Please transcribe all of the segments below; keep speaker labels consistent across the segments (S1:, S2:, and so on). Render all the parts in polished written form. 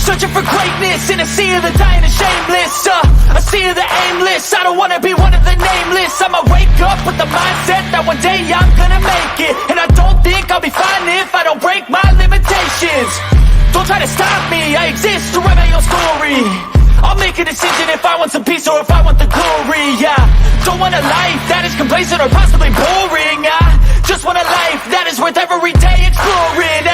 S1: Searching for greatness in a sea of the dying and shameless, a sea of the aimless. I don't wanna be one of the nameless. I'ma wake up with the mindset that one day I'm gonna make it. And I don't think I'll be fine if I don't break my limitations. Don't try to stop me, I exist to write my own story. I'll make a decision if I want some peace or if I want the glory, yeah. Don't want a life that is complacent or possibly boring, just want a life that is worth every day exploring,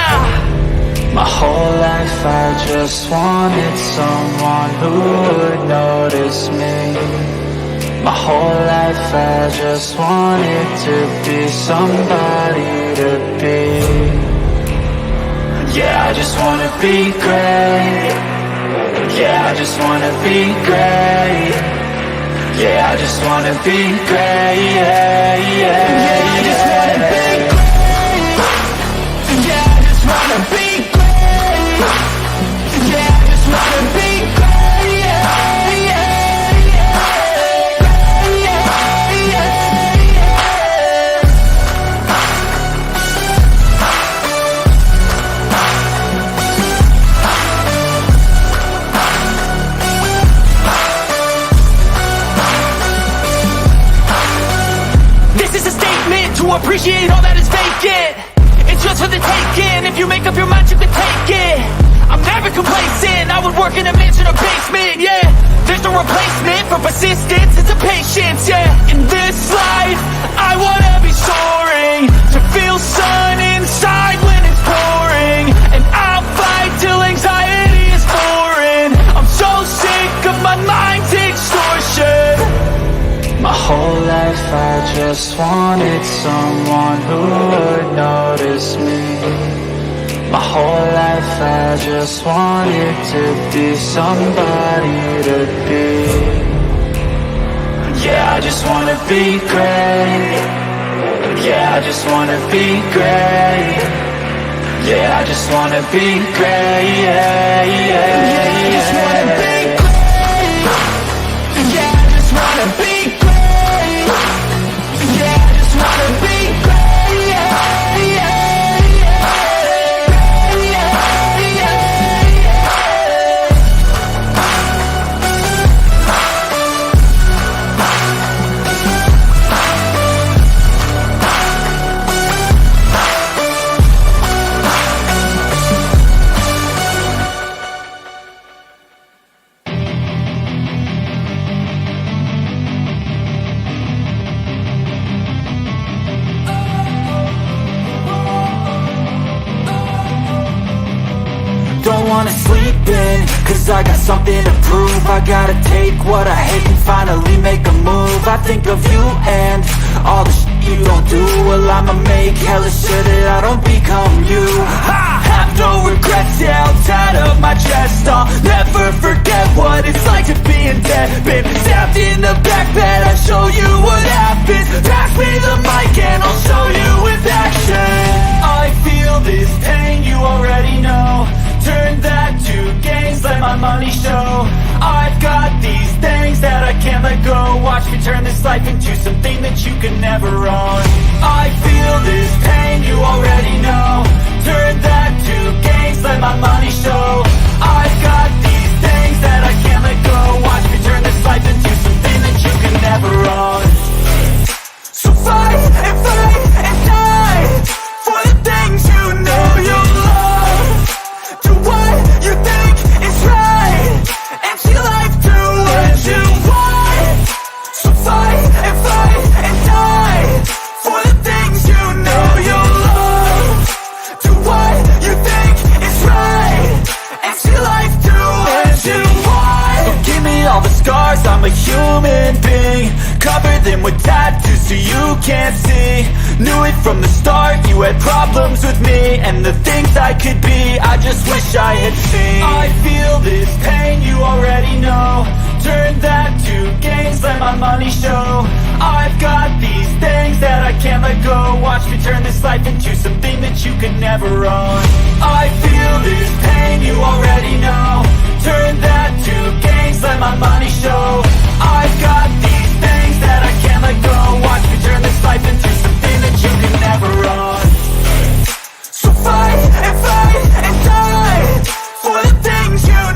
S2: My whole life I just wanted someone who would notice me. My whole life I just wanted to be somebody to be. Yeah, I just wanna be great. Yeah, I just wanna be great. Yeah, I just wanna be great. Yeah, yeah, yeah, I just wanna be great. Yeah, I just wanna be great. Yeah, I just wanna be great. Yeah, yeah, yeah, yeah, yeah.
S1: This is a statement to appreciate all that is vacant. It's just for the taking. If you make up your mind, you can take it. I'm never complacent. I would work in a mansion or basement, yeah. There's no replacement for persistence, it's a patience, yeah. In this life, I wanna be soaring, to feel sun inside when it's pouring. And I'll fight till anxiety is foreign. I'm so sick of my mind's extortion.
S2: My whole life I just wanted someone who would notice me. My whole life I just wanted to be somebody to be. Yeah, I just wanna be great. Yeah, I just wanna be great. Yeah, I just wanna be great. Yeah, yeah, yeah, I just wanna be great. Yeah, I just wanna be great. Yeah, I just wanna be great. Yeah, yeah, yeah,
S1: Don't wanna sleep in, cause I got something to prove. I gotta take what I hate and finally make a move. I think of you and all the shit you don't do. Well, I'ma make hella sure that I don't become you. I have no regrets, yeah, I'll tie up my chest. I'll never forget what it's like to be in debt. Been stabbed in the back bed, I'll show you what happens. Pass me the mic and I'll show you with action. I feel this pain, you already know. Turn that to gains, let my money show. I've got these things that I can't let go. Watch me turn this life into something that you can never own. I feel this pain, you already know. Turn that to gains, let my money show. I've got these things that I can't let go. Watch me turn this life into something that you can never own. So fight and fight and die for the things you know you love. Do what you think is right, and see life do what you want. So fight and die for the things you know you love. Do what you think is right, and see life do what you want. Don't give me all the scars, I'm a human being. Cover them with tattoos so you can't see. Knew it from the start, you had problems with me and the things I could be, I just wish I had seen. I feel this pain, you already know. Turn that to gains, let my money show. I've got these things that I can't let go. Watch me turn this life into something that you could never own. I feel this pain, you already know. Turn that to gains, let my money show. I've got these things that I can't let go. Watch me turn this life into something that you can never own. So fight and die for the things you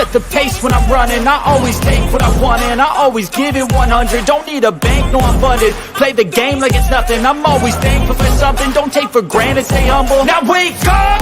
S1: up the pace when I'm running. I always take what I want and I always give it 100. Don't need a bank, no I'm funded. Play the game like it's nothing. I'm always thankful for something. Don't take for granted, stay humble. Now wake up!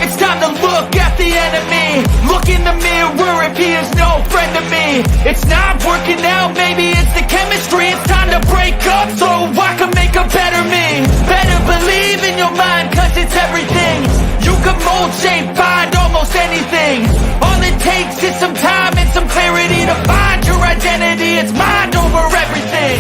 S1: It's time to look at the enemy. Look in the mirror if he is no friend to me. It's not working out, maybe it's the chemistry. It's time to break up so I can make a better me. Better believe in your mind, cause it's everything. You can mold, shape, find almost anything. All it takes is some time and some clarity to find your identity. It's mind over everything.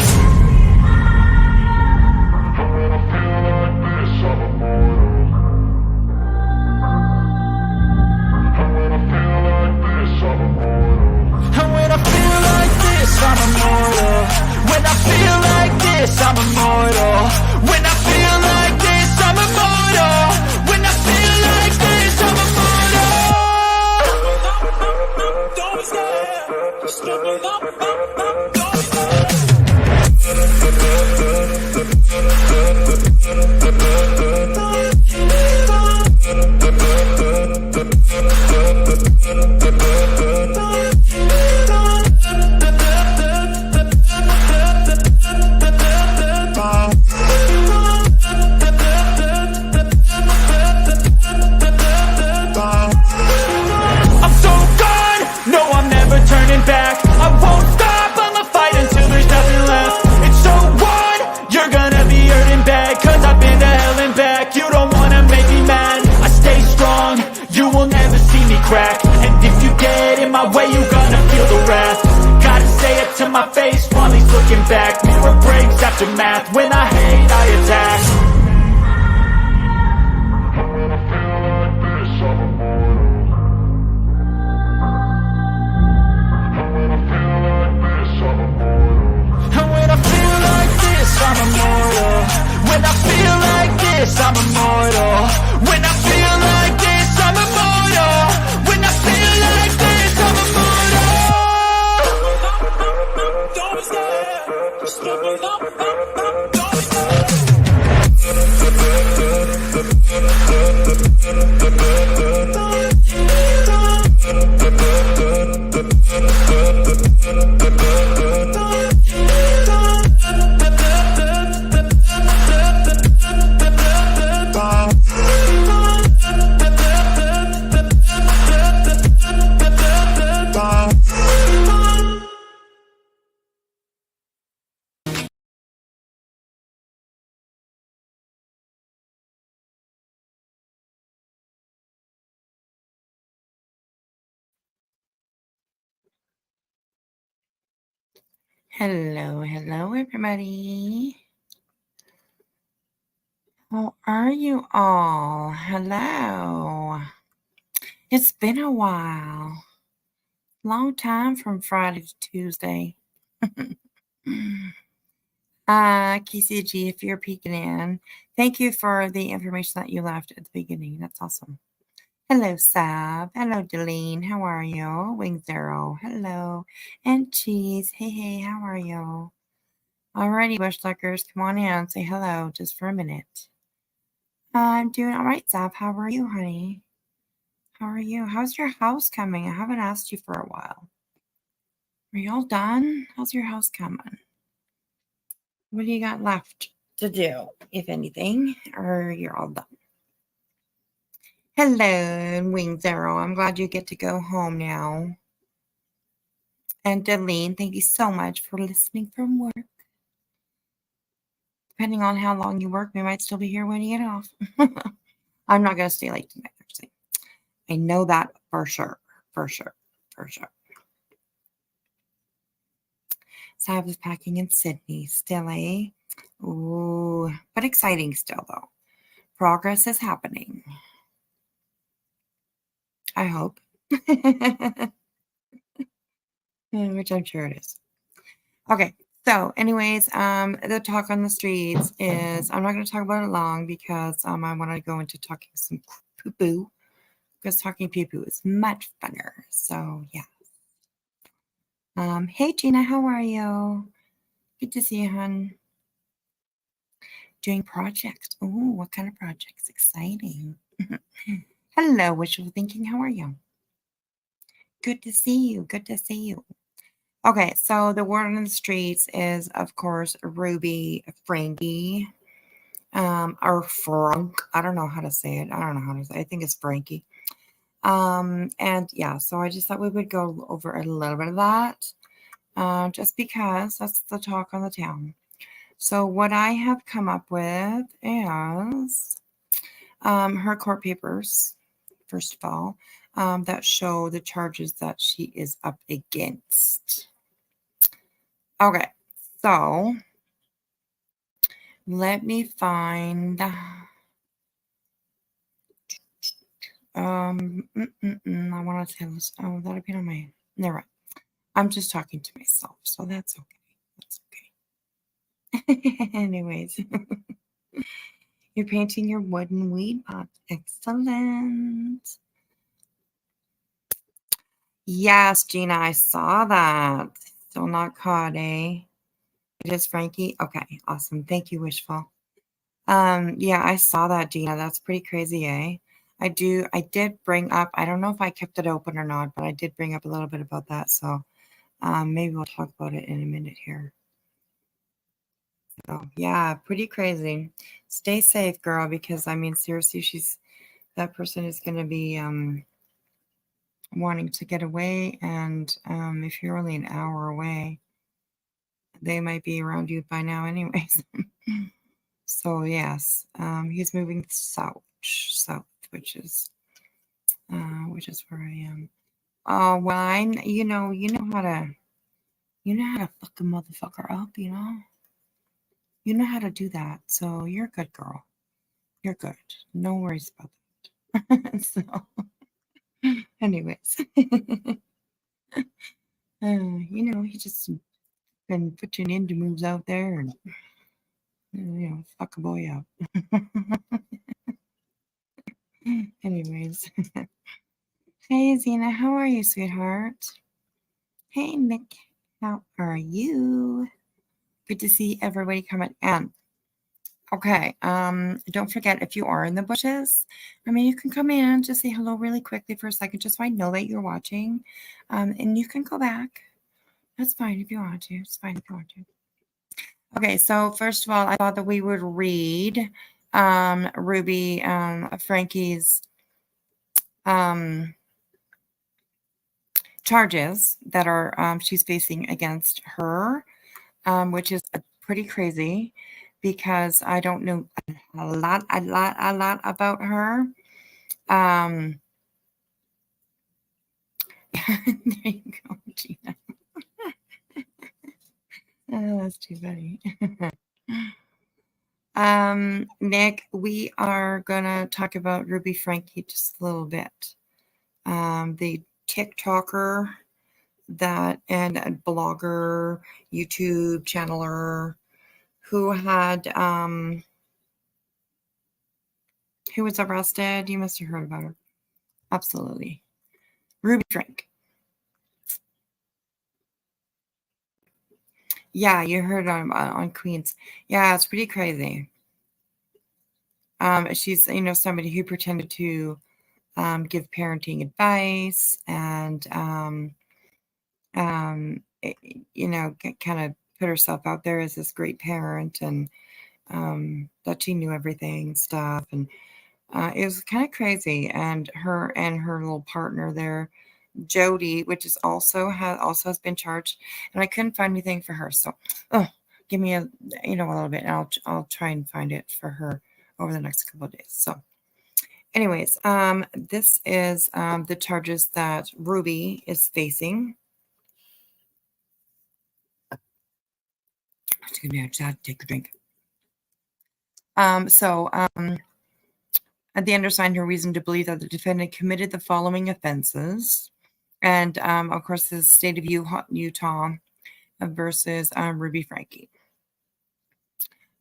S1: I'm immortal. When I feel like this, I'm immortal. When I feel like this, I'm immortal. When I feel like this, I'm immortal. Don't stop. Just look it up. Don't back. I won't stop, I'ma fight until there's nothing left. It's so on, you're gonna be hurting bad, cause I've been to hell and back. You don't wanna make me mad, I stay strong, you will never see me crack. And if you get in my way, you gonna feel the wrath. Gotta say it to my face while he's looking back. Mirror breaks after math, when I hate, I attack. I'm immortal. When I feel like this, I'm immortal. When I feel like this, I'm immortal. When I feel like this, I'm immortal. Don't stop. Just look it up. Don't
S3: Hello, everybody. How are you all? Hello. It's been a while. Long time from Friday to Tuesday. KCG, if you're peeking in, thank you for the information that you left at the beginning. That's awesome. Hello, Sab. Hello, Delene. How are you? Wing Zero. Hello. And Cheese. Hey, how are you? Alrighty, Bushluckers, come on in. Say hello just for a minute. I'm doing all right, Sab. How are you, honey? How are you? How's your house coming? I haven't asked you for a while. Are you all done? How's your house coming? What do you got left to do, if anything? Or you're all done? Hello, Wing Zero. I'm glad you get to go home now. And Delene, thank you so much for listening from work. Depending on how long you work, we might still be here when you get off. I'm not going to stay late tonight, actually. I know that for sure. Sab is packing in Sydney still, eh? Ooh, but exciting still, though. Progress is happening. I hope. Which I'm sure it is. Okay, so anyways, the talk on the streets is, I'm not going to talk about it long because I want to go into talking some poo-poo, because talking poo-poo is much funner. So, yeah. Hey, Gina, how are you? Good to see you, hon. Doing projects. Oh, what kind of projects? Exciting. Hello, wishful thinking. How are you? Good to see you. Good to see you. Okay, so the word on the streets is, of course, Ruby Frankie. Or Frank. I don't know how to say it. I don't know how to say it. I think it's Frankie. And yeah, so I just thought we would go over a little bit of that. Just because that's the talk on the town. So what I have come up with is her court papers, first of all, that show the charges that she is up against. Okay, so let me find. I want to tell this. Oh, that'll be on my. Never mind. I'm just talking to myself, so that's okay. That's okay. Anyways, you're painting your wooden weed pot. Excellent. Yes, Gina, I saw that. Still not caught, eh? It is Frankie. Okay, awesome. Thank you, Wishful. Yeah, I saw that, Gina. That's pretty crazy, eh? I did bring up, I don't know if I kept it open or not, but I did bring up a little bit about that. So maybe we'll talk about it in a minute here. So yeah, pretty crazy. Stay safe, girl, because I mean, seriously, that person is going to be wanting to get away. And if you're only an hour away, they might be around you by now anyways. So yes, he's moving south, which is where I am. Oh well, you know how to fuck a motherfucker up, you know how to do that. So you're a good girl. You're good. No worries about that. So, anyways, he just been putting into moves out there and fuck a boy up. Anyways, hey Zena, how are you, sweetheart? Hey Nick, how are you? Good to see everybody coming in. Okay, don't forget, if you are in the bushes, you can come in, just say hello really quickly for a second, just so I know that you're watching. And you can go back. That's fine if you want to. It's fine if you want to. Okay, so first of all, I thought that we would read Ruby Frankie's charges that are she's facing against her, which is pretty crazy because I don't know a lot about her. There you go, Gina. Oh, that's too funny. Nick, we are gonna talk about Ruby Frankie just a little bit. The TikToker and a blogger, YouTube channeler who was arrested. You must have heard about her. Absolutely. Ruby Frank. Yeah, you heard on Queens. Yeah, it's pretty crazy. She's somebody who pretended to give parenting advice and kind of put herself out there as this great parent and that she knew everything and stuff. And it was kind of crazy. And her little partner there, JODI, which is also has been charged, and I couldn't find anything for her. So, give me a little bit, and I'll try and find it for her over the next couple of days. So, anyways, this is the charges that Ruby is facing. Excuse me, I just had to take a drink. The undersigned her reason to believe that the defendant committed the following offenses. And, of course, the state of Utah versus Ruby Frankie.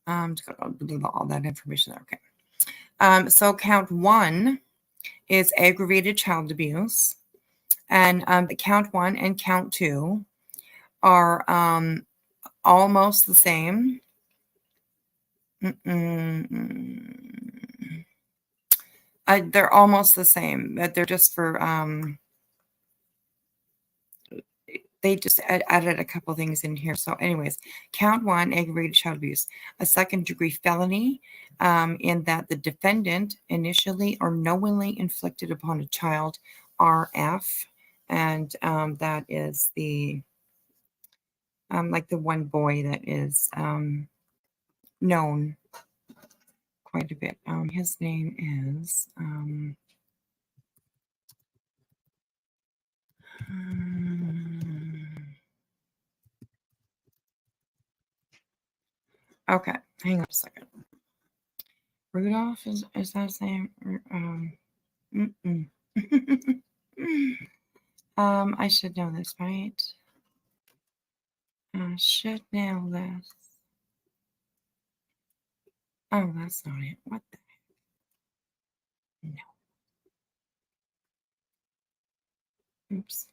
S3: Just got all that information there. Okay. So count 1 is aggravated child abuse. And count 1 and count 2 are almost the same. They're almost the same, but they're just for they just added a couple things in here. So anyways, count 1, aggravated child abuse, a second-degree felony in that the defendant initially or knowingly inflicted upon a child, RF, and that is the like the one boy that is known quite a bit. His name is okay, hang on a second. Rudolph is that his name? I should know this, right? I should know this. Oh, that's not it. What the heck? No. Oops.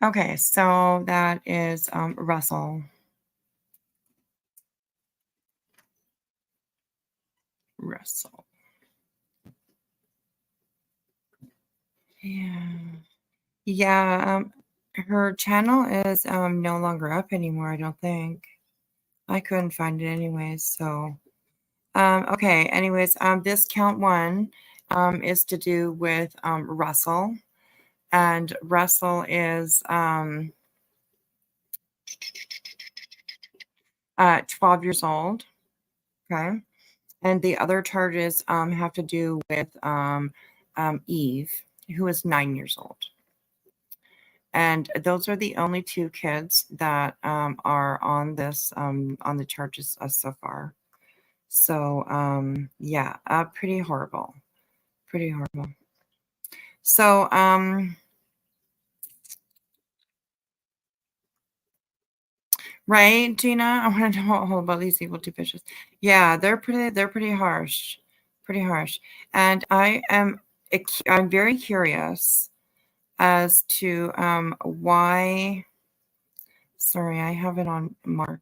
S3: Okay, so that is Russell. Russell. Yeah. Her channel is no longer up anymore, I don't think. I couldn't find it anyways, so okay, anyways, this count 1 is to do with Russell, and Russell is 12 years old. Okay, and the other charges have to do with Eve, who is 9 years old. And those are the only 2 kids that are on this on the charges so far. So yeah, pretty horrible. Pretty horrible. So right, Gina? I want to know all about these evil 2 fishes. Yeah, they're pretty harsh. Pretty harsh. And I'm very curious as to why. Sorry, I have it on mark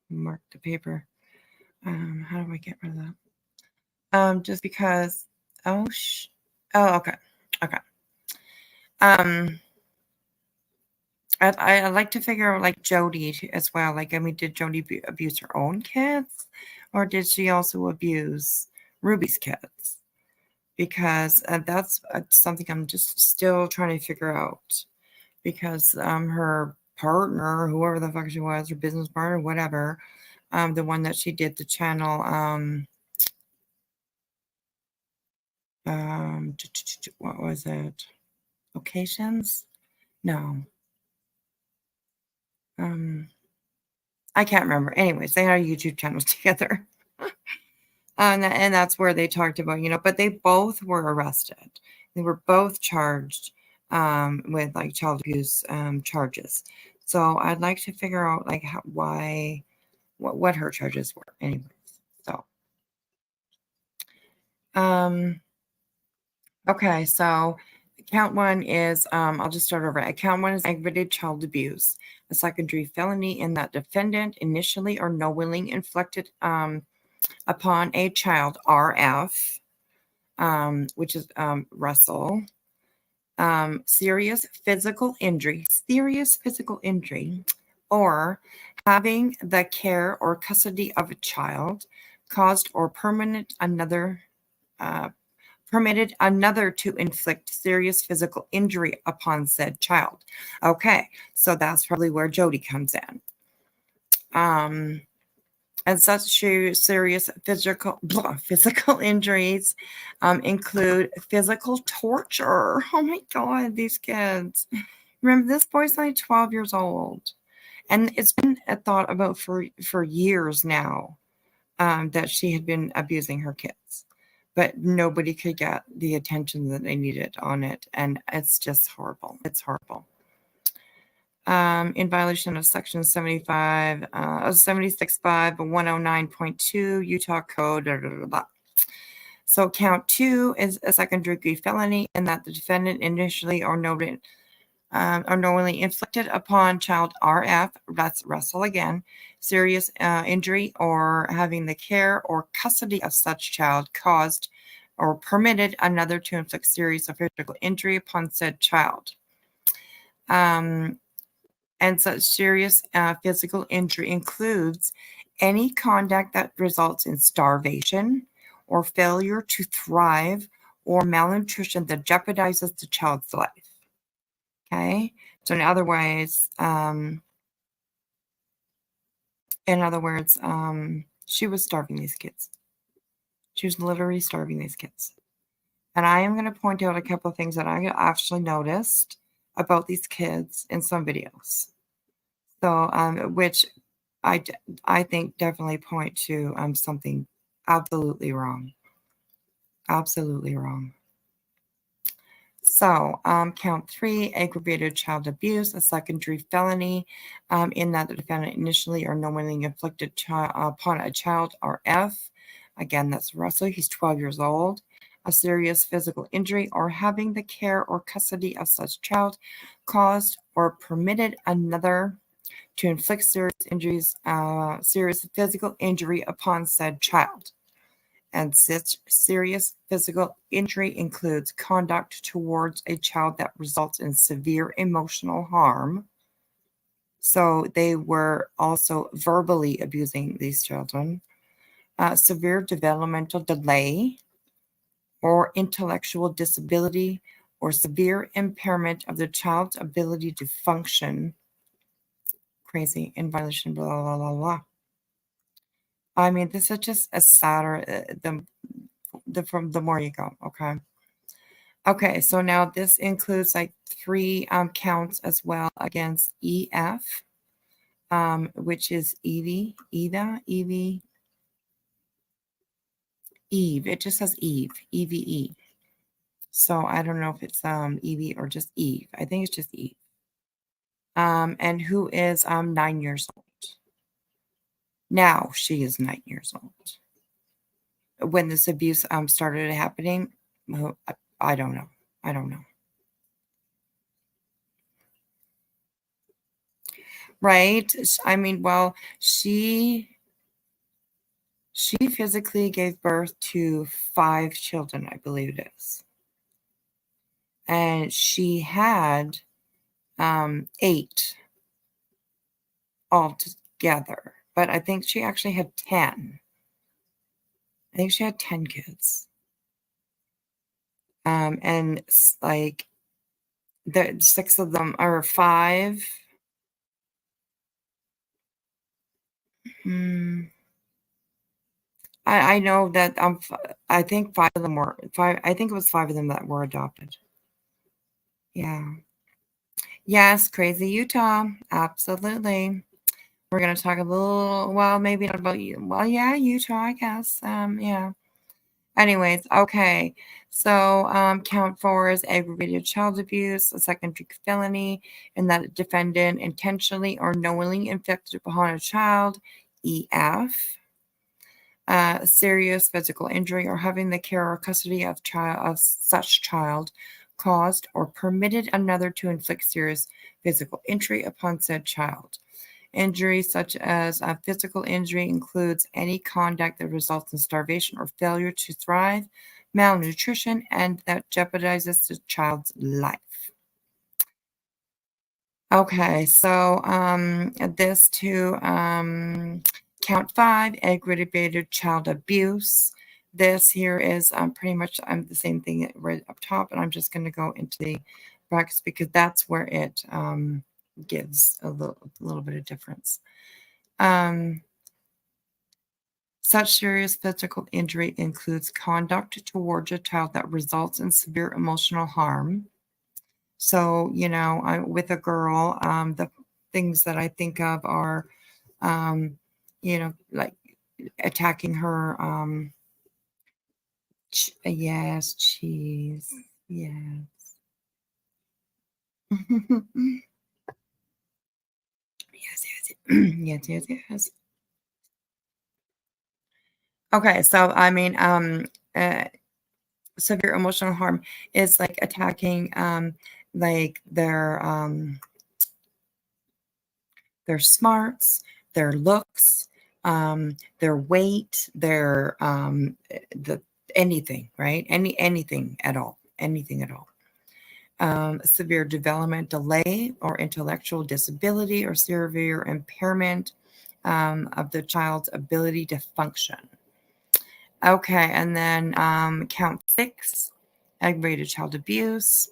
S3: the paper. How do I get rid of that? Just because. Oh, okay. I'd like to figure out like JODI as well. Like, I mean, did JODI abuse her own kids, or did she also abuse Ruby's kids? Because that's something I'm just still trying to figure out. Because her partner, whoever the fuck she was, her business partner, whatever, the one that she did the channel, what was it? Occasions? No. I can't remember. Anyways, they had YouTube channels together. And that's where they talked about, but they both were arrested. They were both charged with like child abuse charges. So I'd like to figure out like what her charges were. Anyways, so okay, so count 1 is I'll just start over. Count 1 is aggravated child abuse, a secondary felony in that defendant initially or knowingly inflicted upon a child, RF, which is Russell, serious physical injury, or having the care or custody of a child caused or permitted another to inflict serious physical injury upon said child. Okay, so that's probably where JODI comes in. And such serious physical injuries include physical torture. Oh my God, these kids. Remember, this boy's like 12 years old. And it's been thought about for years now that she had been abusing her kids. But nobody could get the attention that they needed on it. And it's just horrible. It's horrible. In violation of Section 76.5, 109.2 Utah Code. Blah, blah, blah. So count 2 is a second-degree felony in that the defendant initially or unknowingly inflicted upon child RF, that's Russell again, serious injury or having the care or custody of such child caused or permitted another to inflict serious or physical injury upon said child. And such serious physical injury includes any conduct that results in starvation or failure to thrive or malnutrition that jeopardizes the child's life. Okay, so in other words, she was starving these kids. She was literally starving these kids. And I am going to point out a couple of things that I actually noticed about these kids in some videos. So, which I think definitely point to something absolutely wrong. Absolutely wrong. So, count 3, aggravated child abuse, a second-degree felony, in that the defendant initially or knowingly inflicted upon a child RF. Again, that's Russell. He's 12 years old. A serious physical injury or having the care or custody of such child caused or permitted another to inflict serious injuries, serious physical injury upon said child. And such serious physical injury includes conduct towards a child that results in severe emotional harm. So they were also verbally abusing these children. Severe developmental delay or intellectual disability or severe impairment of the child's ability to function. Crazy, in violation, blah, blah, blah, blah. I mean, this is just a sadder, the more you go, okay? Okay, so now this includes like 3 counts as well against EF, which is Eve. It just says Eve, EVE. So I don't know if it's Evie or just Eve. I think it's just Eve. And who is 9 years old. Now she is 9 years old. When this abuse started happening, I don't know. I don't know. Right? I mean, well, she physically gave birth to 5 children, I believe it is. And she had 8 altogether. But I think she actually had 10. I think she had 10 kids. And like the 6 of them are 5. I know that I think 5 of them were 5. I think it was 5 of them that were adopted. Yeah. Yes, crazy Utah. Absolutely. We're gonna talk a little. Well, maybe not about you. Well, yeah, Utah, I guess. Yeah. Anyways, okay. So, count 4 is aggravated child abuse, a second-degree felony, and that defendant intentionally or knowingly inflicted upon a child, EF. Serious physical injury or having the care or custody of such child caused or permitted another to inflict serious physical injury upon said child. Injury such as a physical injury includes any conduct that results in starvation or failure to thrive, malnutrition, and that jeopardizes the child's life. Okay, so this to count 5, aggravated child abuse. This here is pretty much the same thing right up top, and I'm just going to go into the brackets because that's where it gives a little bit of difference. Such serious physical injury includes conduct towards a child that results in severe emotional harm. So, with a girl, the things that I think of are, like attacking her. Yes, cheese. Yes. Yes. Okay, so I mean, severe emotional harm is like attacking like their smarts, their looks, their weight, their the anything, right? Anything at all, anything at all. Severe development delay or intellectual disability or severe impairment of the child's ability to function. Okay, and then count 6, aggravated child abuse.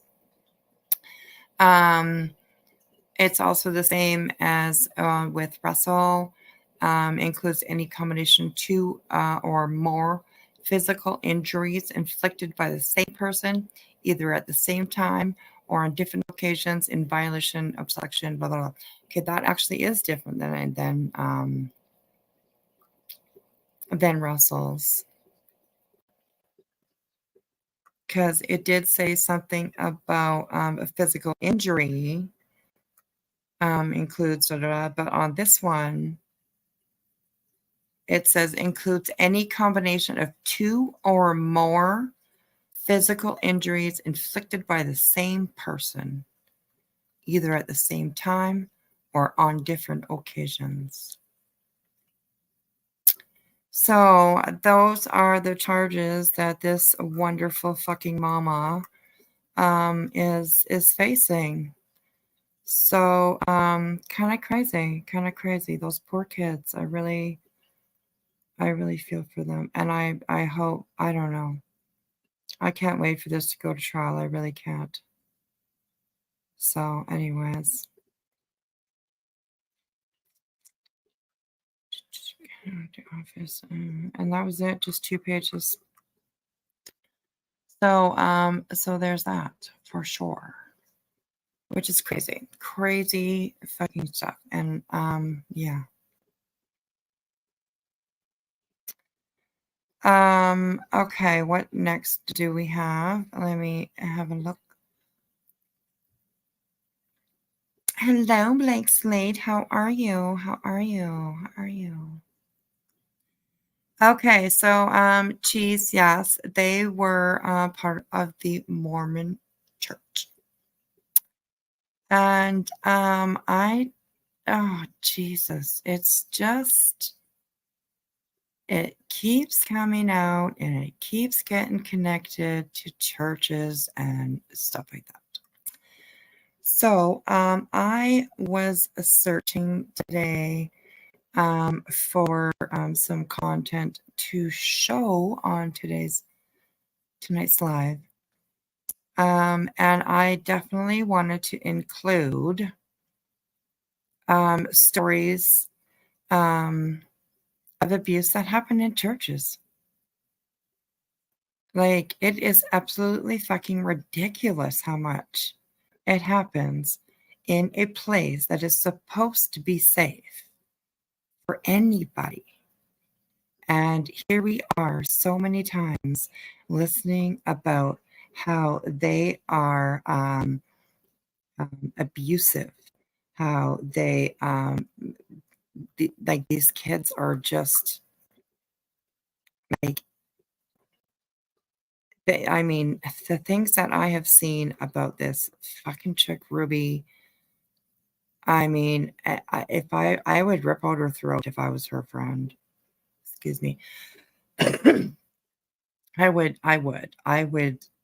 S3: It's also the same as with Russell. Includes any combination of 2 or more physical injuries inflicted by the same person, either at the same time or on different occasions in violation of section, blah, blah, blah. Okay, that actually is different than Russell's. Because it did say something about a physical injury includes, but on this one, it says includes any combination of 2 or more physical injuries inflicted by the same person, either at the same time or on different occasions. So those are the charges that this wonderful fucking mama is facing. So kind of crazy. Those poor kids. I really feel for them, and I hope, I don't know. I can't wait for this to go to trial. I really can't. So, anyways. Office, and that was it. Just 2 pages. So there's that for sure. Which is crazy. Crazy fucking stuff. And yeah. Okay, what next do we have? Let me have a look. Hello, Blake Slade. How are you? How are you? How are you? Okay, so Cheese, yes, they were part of the Mormon church. And oh Jesus, it's just, it keeps coming out and it keeps getting connected to churches and stuff like that. So I was searching today for some content to show on tonight's live. And I definitely wanted to include stories of abuse that happen in churches. Like, it is absolutely fucking ridiculous how much it happens in a place that is supposed to be safe for anybody. And here we are so many times listening about how they are abusive, how they like these kids are just like, I mean, the things that I have seen about this fucking chick Ruby, I mean, if I would rip out her throat if I was her friend. Excuse me. I would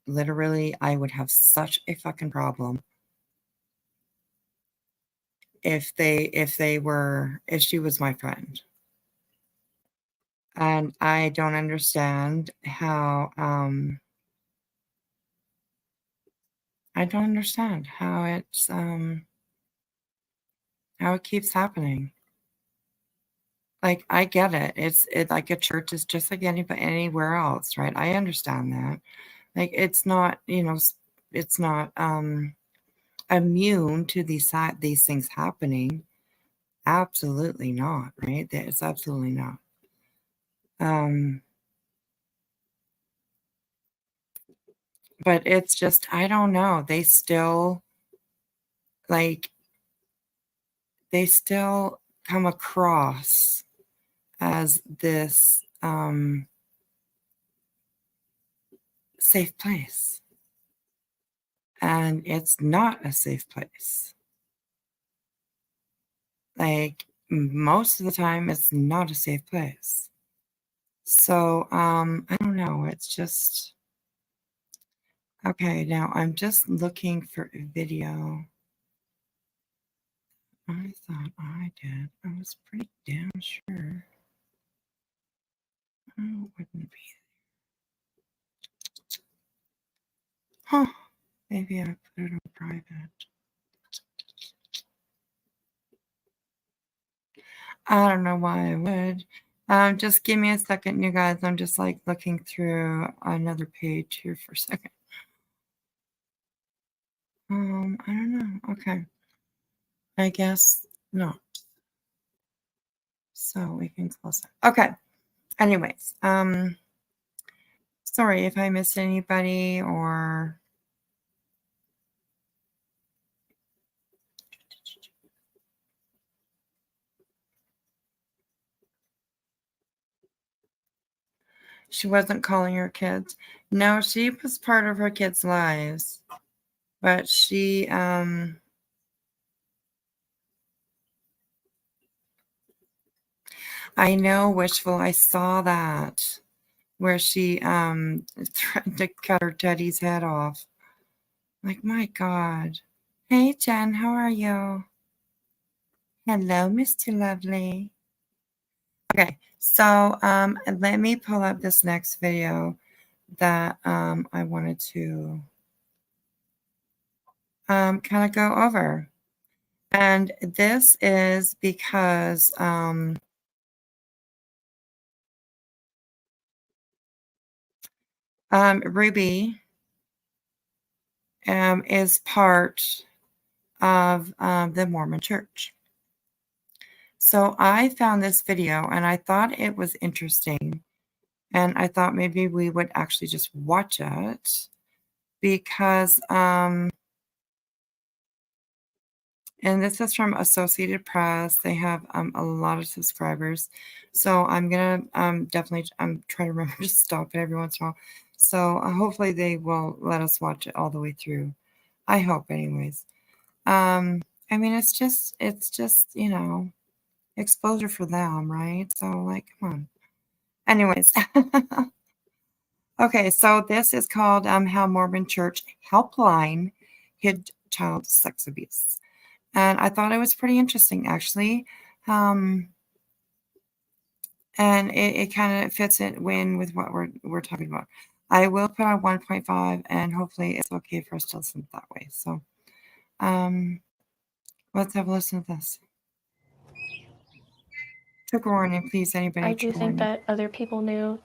S3: literally, I would have such a fucking problem if she was my friend. And I don't understand how it's how it keeps happening. Like, I get it. It's like a church is just like anywhere else, right? I understand that. Like, it's not, it's not immune to these things happening. Absolutely not, right? It's absolutely not. But it's just, I don't know. They still come across as this safe place. and it's not a safe place. Like, most of the time, it's not a safe place. So, I don't know. It's just... Okay, now I'm just looking for a video. I thought I did. I was pretty damn sure. Oh, it wouldn't be. Huh. Maybe I put it on private. I don't know why I would. Just give me a second, you guys. I'm just like looking through another page here for a second. I don't know. Okay. I guess not. So we can close that. Okay. Anyways, sorry if I missed anybody or... She wasn't calling her kids. No, she was part of her kids' lives. But she, I know, Wishful, I saw that, where she threatened to cut her teddy's head off. Like, my God. Hey, Jen, how are you? Hello, Mr. Lovely. Okay, so let me pull up this next video that I wanted to kind of go over. And this is because Ruby is part of the Mormon Church. So I found this video and I thought it was interesting. And I thought maybe we would actually just watch it because, and this is from Associated Press. They have a lot of subscribers. So I'm going to definitely, I'm trying to remember to stop it every once in a while. So hopefully they will let us watch it all the way through. I hope anyways. I mean, it's just, you know, exposure for them, right? So like, come on. Anyways. Okay, so this is called How Mormon Church Helpline Hid Child Sex Abuse. And I thought it was pretty interesting, actually. And it kind of fits in with what we're talking about. I will put on 1.5, and hopefully it's okay for us to listen that way. So let's have a listen to this. Trigger warning, please, anybody.
S4: I do think that other people knew.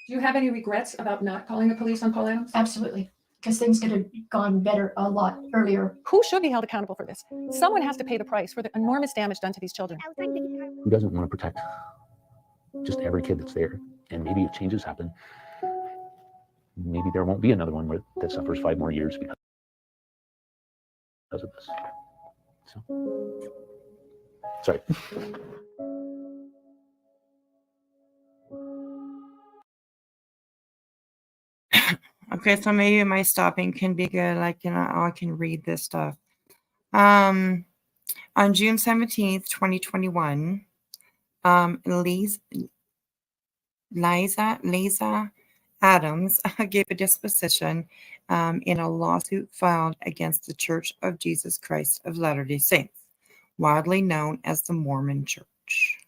S5: Do you have any regrets about not calling the police on Paul Adams?
S6: Absolutely, because things could have gone better a lot earlier.
S5: Who should be held accountable for this? Someone has to pay the price for the enormous damage done to these children.
S7: Who doesn't want to protect just every kid that's there? And maybe if changes happen, maybe there won't be another one that suffers 5 more years because of this. So, sorry.
S3: Okay, so maybe my stopping can be good. Like, you know, I can read this stuff. On June 17th, 2021, Liza Adams gave a disposition in a lawsuit filed against the Church of Jesus Christ of Latter-day Saints, widely known as the Mormon Church.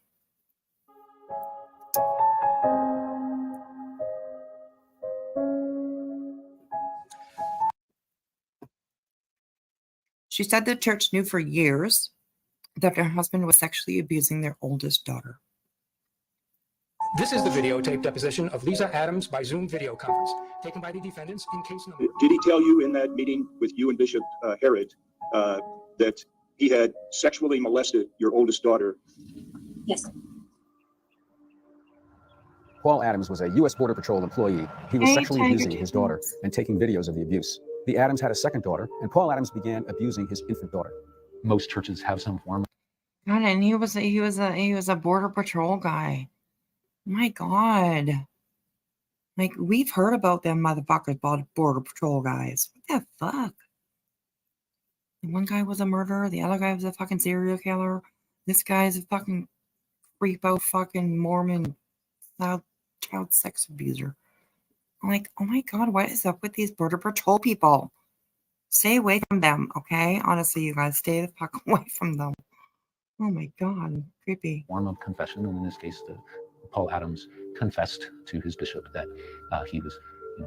S3: She said the church knew for years that her husband was sexually abusing their oldest daughter.
S8: This is the videotaped deposition of Lisa Adams by Zoom video conference, taken by the defendants in case number...
S9: Did he tell you in that meeting with you and Bishop Herod that he had sexually molested your oldest daughter?
S6: Yes.
S10: Paul Adams was a U.S. Border Patrol employee. He was sexually abusing his daughter and taking videos of the abuse. The Adams had a second daughter, and Paul Adams began abusing his infant daughter.
S7: Most churches have some form.
S3: God, and he was a Border Patrol guy. My God. Like, we've heard about them motherfuckers, Border Patrol guys. What the fuck? The one guy was a murderer. The other guy was a fucking serial killer. This guy's a fucking creepo fucking Mormon child sex abuser. I'm like, oh my God, what is up with these Border Patrol people? Stay away from them, okay? Honestly, you guys, stay the fuck away from them. Oh my God, creepy.
S7: Form of confession, and in this case, Paul Adams confessed to his bishop that he was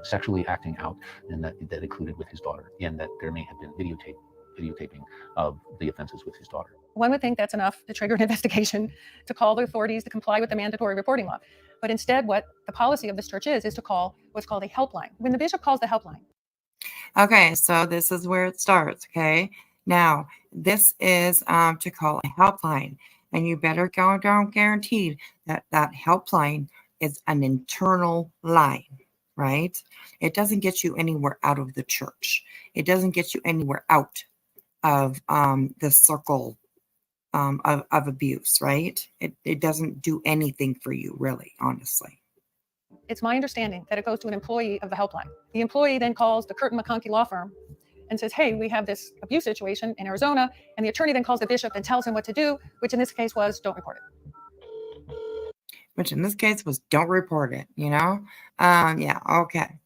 S7: sexually acting out, and that included with his daughter, and that there may have been videotaping of the offenses with his daughter.
S5: One would think that's enough to trigger an investigation, to call the authorities to comply with the mandatory reporting law. But instead, what the policy of this church is to call what's called a helpline. When the bishop calls the helpline.
S3: Okay, so this is where it starts, okay? Now, this is to call a helpline, and you better go down guaranteed that that helpline is an internal line, right? It doesn't get you anywhere out of the church. It doesn't get you anywhere out of the circle of abuse, right? It doesn't do anything for you, really, honestly.
S5: It's my understanding that it goes to an employee of the helpline. The employee then calls the Curtin McConkie law firm and says, hey, we have this abuse situation in Arizona. And the attorney then calls the bishop and tells him what to do, which in this case was don't report it.
S3: Which in this case was don't report it, you know? Yeah, okay.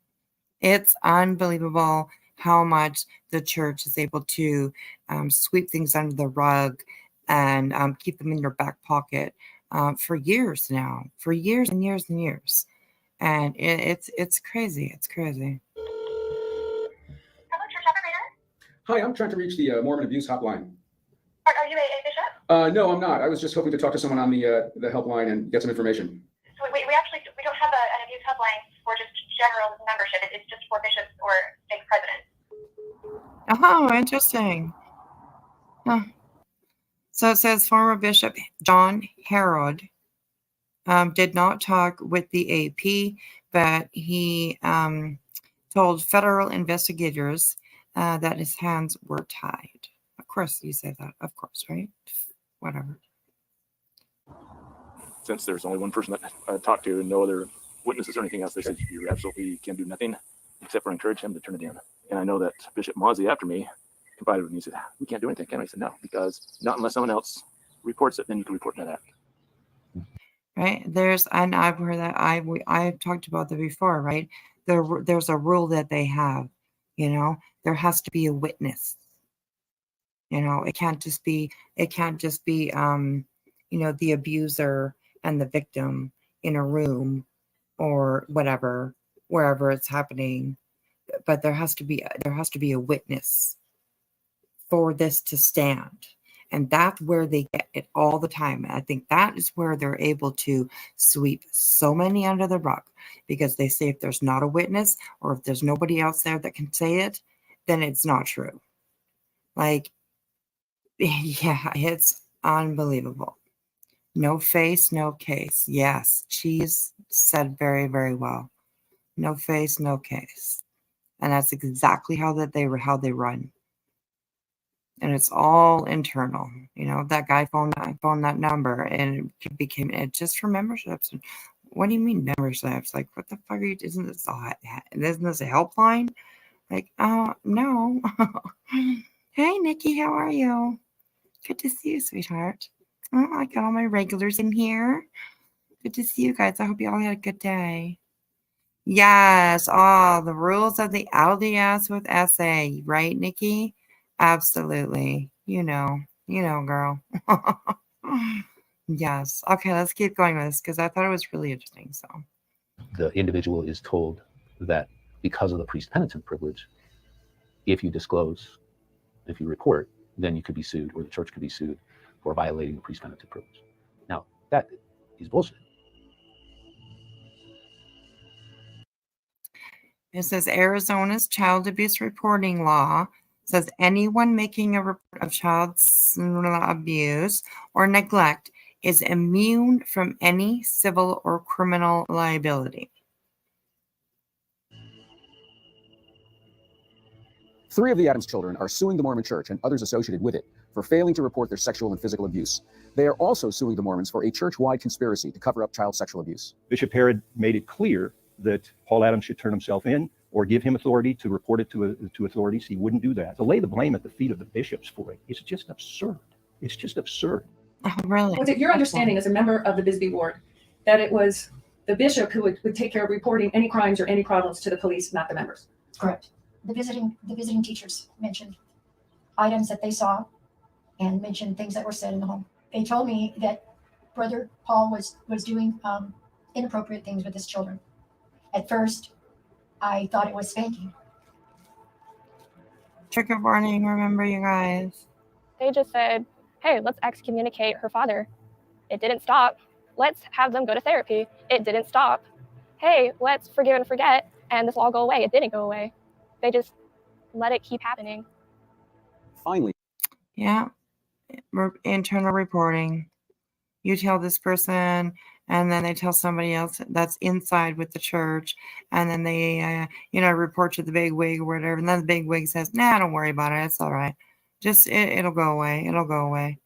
S3: It's unbelievable how much the church is able to sweep things under the rug and keep them in your back pocket for years now, for years and years and years. And it's crazy. It's crazy.
S11: Hello, church operator.
S10: Hi, I'm trying to reach the Mormon abuse hotline.
S11: Are you a bishop?
S10: No, I'm not. I was just hoping to talk to someone on the helpline and get some information.
S11: So we don't have an abuse helpline for just general membership. It's just for bishops or stake presidents.
S3: Oh, interesting. Huh. So it says former Bishop John Herod did not talk with the AP, but he told federal investigators that his hands were tied. Of course, you say that. Of course, right? Whatever.
S9: Since there's only one person that I talked to and no other witnesses or anything else, they said you absolutely can do nothing except for encourage him to turn it in. And I know that Bishop Mozzie, after me, confided with me. He said, we can't do anything, can we? I said, no, because not unless someone else reports it, then you can report that act.
S3: Right. And I've heard that I've talked about that before, right? There's a rule that they have, there has to be a witness. It can't just be, the abuser and the victim in a room or whatever, wherever it's happening. But there has to be a witness for this to stand. And that's where they get it all the time. And I think that is where they're able to sweep so many under the rug, because they say if there's not a witness or if there's nobody else there that can say it, then it's not true. Like, yeah, it's unbelievable. No face, no case. Yes, she's said very, very well. No face, no case. And that's exactly how they run. And it's all internal. That guy phoned that number, and it just for memberships. And what do you mean memberships? Like, what the fuck are you? Isn't this a helpline? Like, no. Hey, Nikki, how are you? Good to see you, sweetheart. Oh, I got all my regulars in here. Good to see you guys. I hope you all had a good day. Yes. Oh, the rules of the LDS with SA, right, Nikki? Absolutely. Girl. Yes. Okay, let's keep going with this because I thought it was really interesting. So
S7: the individual is told that because of the priest penitent privilege, if you disclose, if you report, then you could be sued, or the church could be sued for violating the priest penitent privilege. Now, that is bullshit.
S3: It says Arizona's child abuse reporting law says anyone making a report of child abuse or neglect is immune from any civil or criminal liability.
S10: 3 of the Adams children are suing the Mormon Church and others associated with it for failing to report their sexual and physical abuse. They are also suing the Mormons for a church-wide conspiracy to cover up child sexual abuse.
S9: Bishop Herod made it clear that Paul Adams should turn himself in
S12: or give him authority to report it to authorities. He wouldn't do that. To lay the blame at the feet of the bishops for it is just absurd. It's just absurd.
S3: Oh, really?
S5: Was it your understanding as a member of the Bisbee Ward that it was the bishop who would take care of reporting any crimes or any problems to the police, not the members?
S6: Correct. The visiting teachers mentioned items that they saw and mentioned things that were said in the home. They told me that Brother Paul was doing inappropriate things with his children. At first, I thought it was spanking.
S3: Trigger warning, remember, you guys.
S4: They just said, hey, let's excommunicate her father. It didn't stop. Let's have them go to therapy. It didn't stop. Hey, let's forgive and forget, and this will all go away. It didn't go away. They just let it keep happening.
S10: Finally.
S3: Yeah. Internal reporting. You tell this person, and then they tell somebody else that's inside with the church, and then they, report to the big wig or whatever, and then the big wig says, nah, don't worry about it. It's all right. Just, it'll go away. It'll go away.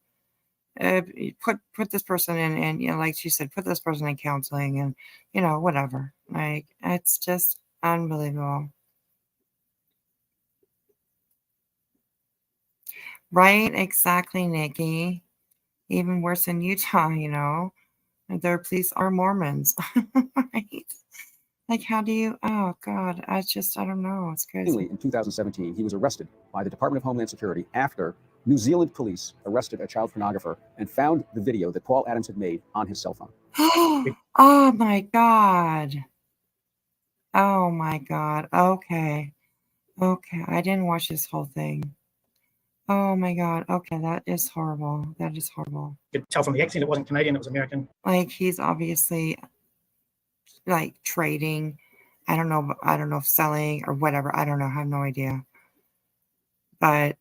S3: Put this person in, and, like she said, put this person in counseling and, whatever. Like, it's just unbelievable. Right? Exactly, Nikki. Even worse in Utah, their police are Mormons, right? Like, how do you, oh God, I don't know. It's crazy.
S10: In 2017, he was arrested by the Department of Homeland Security after New Zealand police arrested a child pornographer and found the video that Paul Adams had made on his cell phone.
S3: Oh my God. Oh my God. Okay. I didn't watch this whole thing. Oh my God. Okay, that is horrible. That is horrible.
S13: You could tell from the accent it wasn't Canadian, it was American.
S3: Like, he's obviously like trading. I don't know if selling or whatever. I don't know. I have no idea. But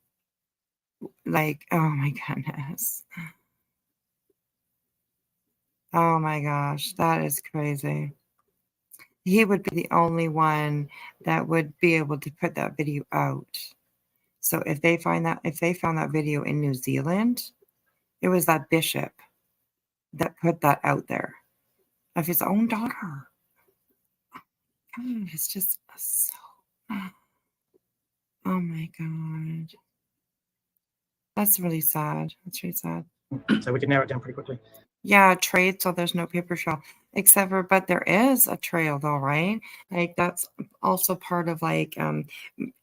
S3: like, oh my goodness. Oh my gosh, that is crazy. He would be the only one that would be able to put that video out. So if they found that video in New Zealand, it was that bishop that put that out there of his own daughter. God, it's just so, oh my God. That's really sad. That's really sad.
S13: So we could narrow it down pretty quickly.
S3: Yeah, trade, so there's no paper trail. But there is a trail though, right? Like, that's also part of, like,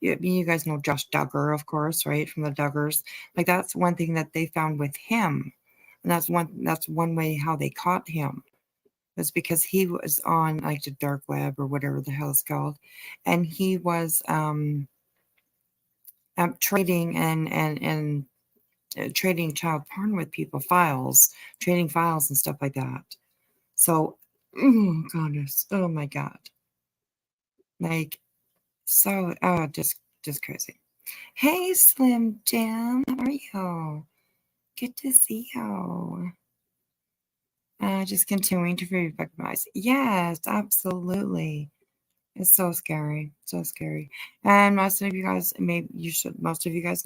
S3: you guys know Josh Duggar, of course, right? From the Duggars. Like, that's one thing that they found with him. And that's one way how they caught him. Was because he was on, like, the dark web or whatever the hell it's called. And he was trading and trading child porn with people, trading files and stuff like that. So, oh goodness, oh my God, like, so, just crazy. Hey, Slim Jim, how are you? Good to see you. Just continuing to recognize. Yes, absolutely. It's so scary, so scary. And most of you guys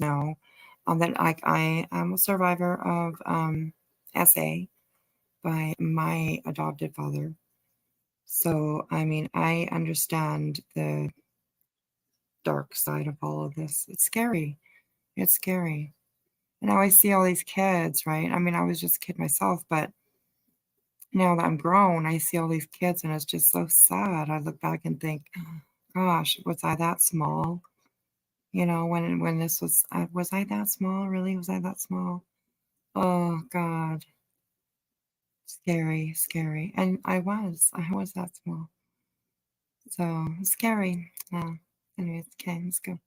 S3: know that I am a survivor of SA by my adopted father. So, I mean, I understand the dark side of all of this. It's scary. It's scary. And now I see all these kids, right? I mean, I was just a kid myself, but now that I'm grown, I see all these kids and it's just so sad. I look back and think, gosh, was I that small? When this was I that small? Really? Was I that small? Oh, God. Scary, scary. And I was that small. So, scary. Yeah. Anyways, okay, let's go.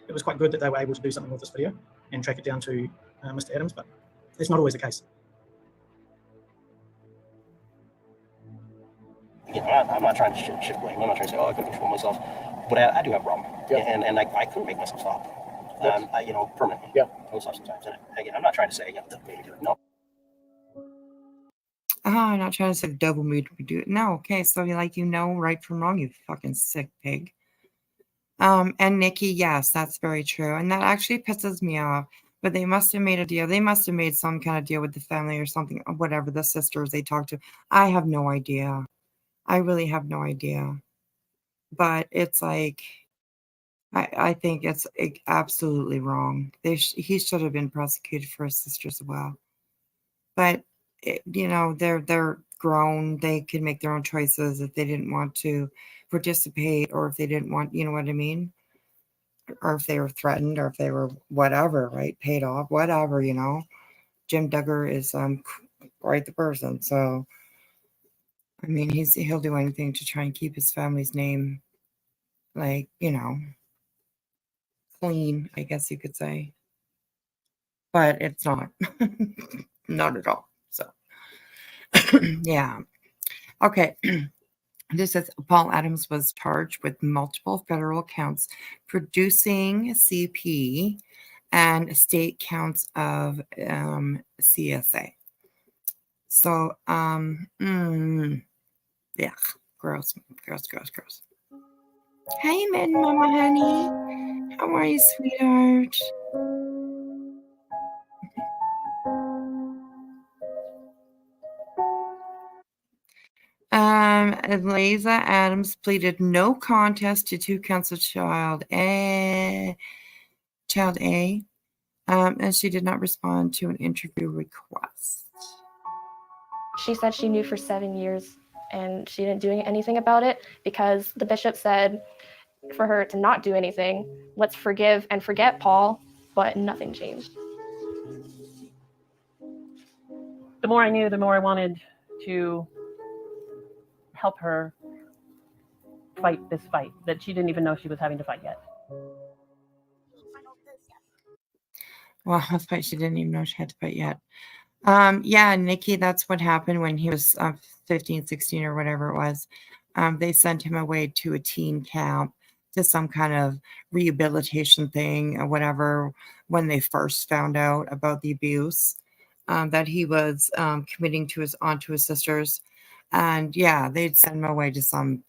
S13: It was quite good that they were able to do something with this video and track it down to Mr. Adams, but it's not always the case.
S14: I'm not trying to shift blame. I'm not trying to say, I couldn't control myself. But I do have a problem. Yeah. And I couldn't make myself stop. Permanently. Yeah. I will stop sometimes. And again, I'm not trying to say, maybe do it. No.
S3: I'm not trying to say double me to do it. No, okay. So right from wrong, you fucking sick pig. And Nikki, yes, that's very true. And that actually pisses me off. But they must have made a deal. They must have made some kind of deal with the family or something, or whatever, the sisters they talked to. I have no idea. I really have no idea. But it's like, I think it's absolutely wrong. He should have been prosecuted for his sisters as well. But you know, they're grown. They can make their own choices if they didn't want to participate, or if they didn't want, you know what I mean, or if they were threatened, or if they were whatever, right, paid off, whatever, you know. Jim Duggar is quite the person. So I mean, he'll do anything to try and keep his family's name, like, you know, clean, I guess you could say. But it's not. Not at all. So yeah. Okay. This says Paul Adams was charged with multiple federal counts producing CP and state counts of CSA. So yeah, gross. Hey, Min Mama Honey. How are you, sweetheart? Eliza Adams pleaded no contest to 2 counts of child A, and she did not respond to an interview request.
S4: She said she knew for 7 years and she didn't do anything about it because the bishop said for her to not do anything. Let's forgive and forget Paul, but nothing changed.
S15: The more I knew, the more I wanted to help her fight this fight that she didn't even know she was having to fight yet.
S3: Well, a fight she didn't even know she had to fight yet. Yeah, Nikki, that's what happened when he was 15, 16 or whatever it was. They sent him away to a teen camp, to some kind of rehabilitation thing or whatever, when they first found out about the abuse that he was committing onto his sisters. And yeah, they'd send him away to some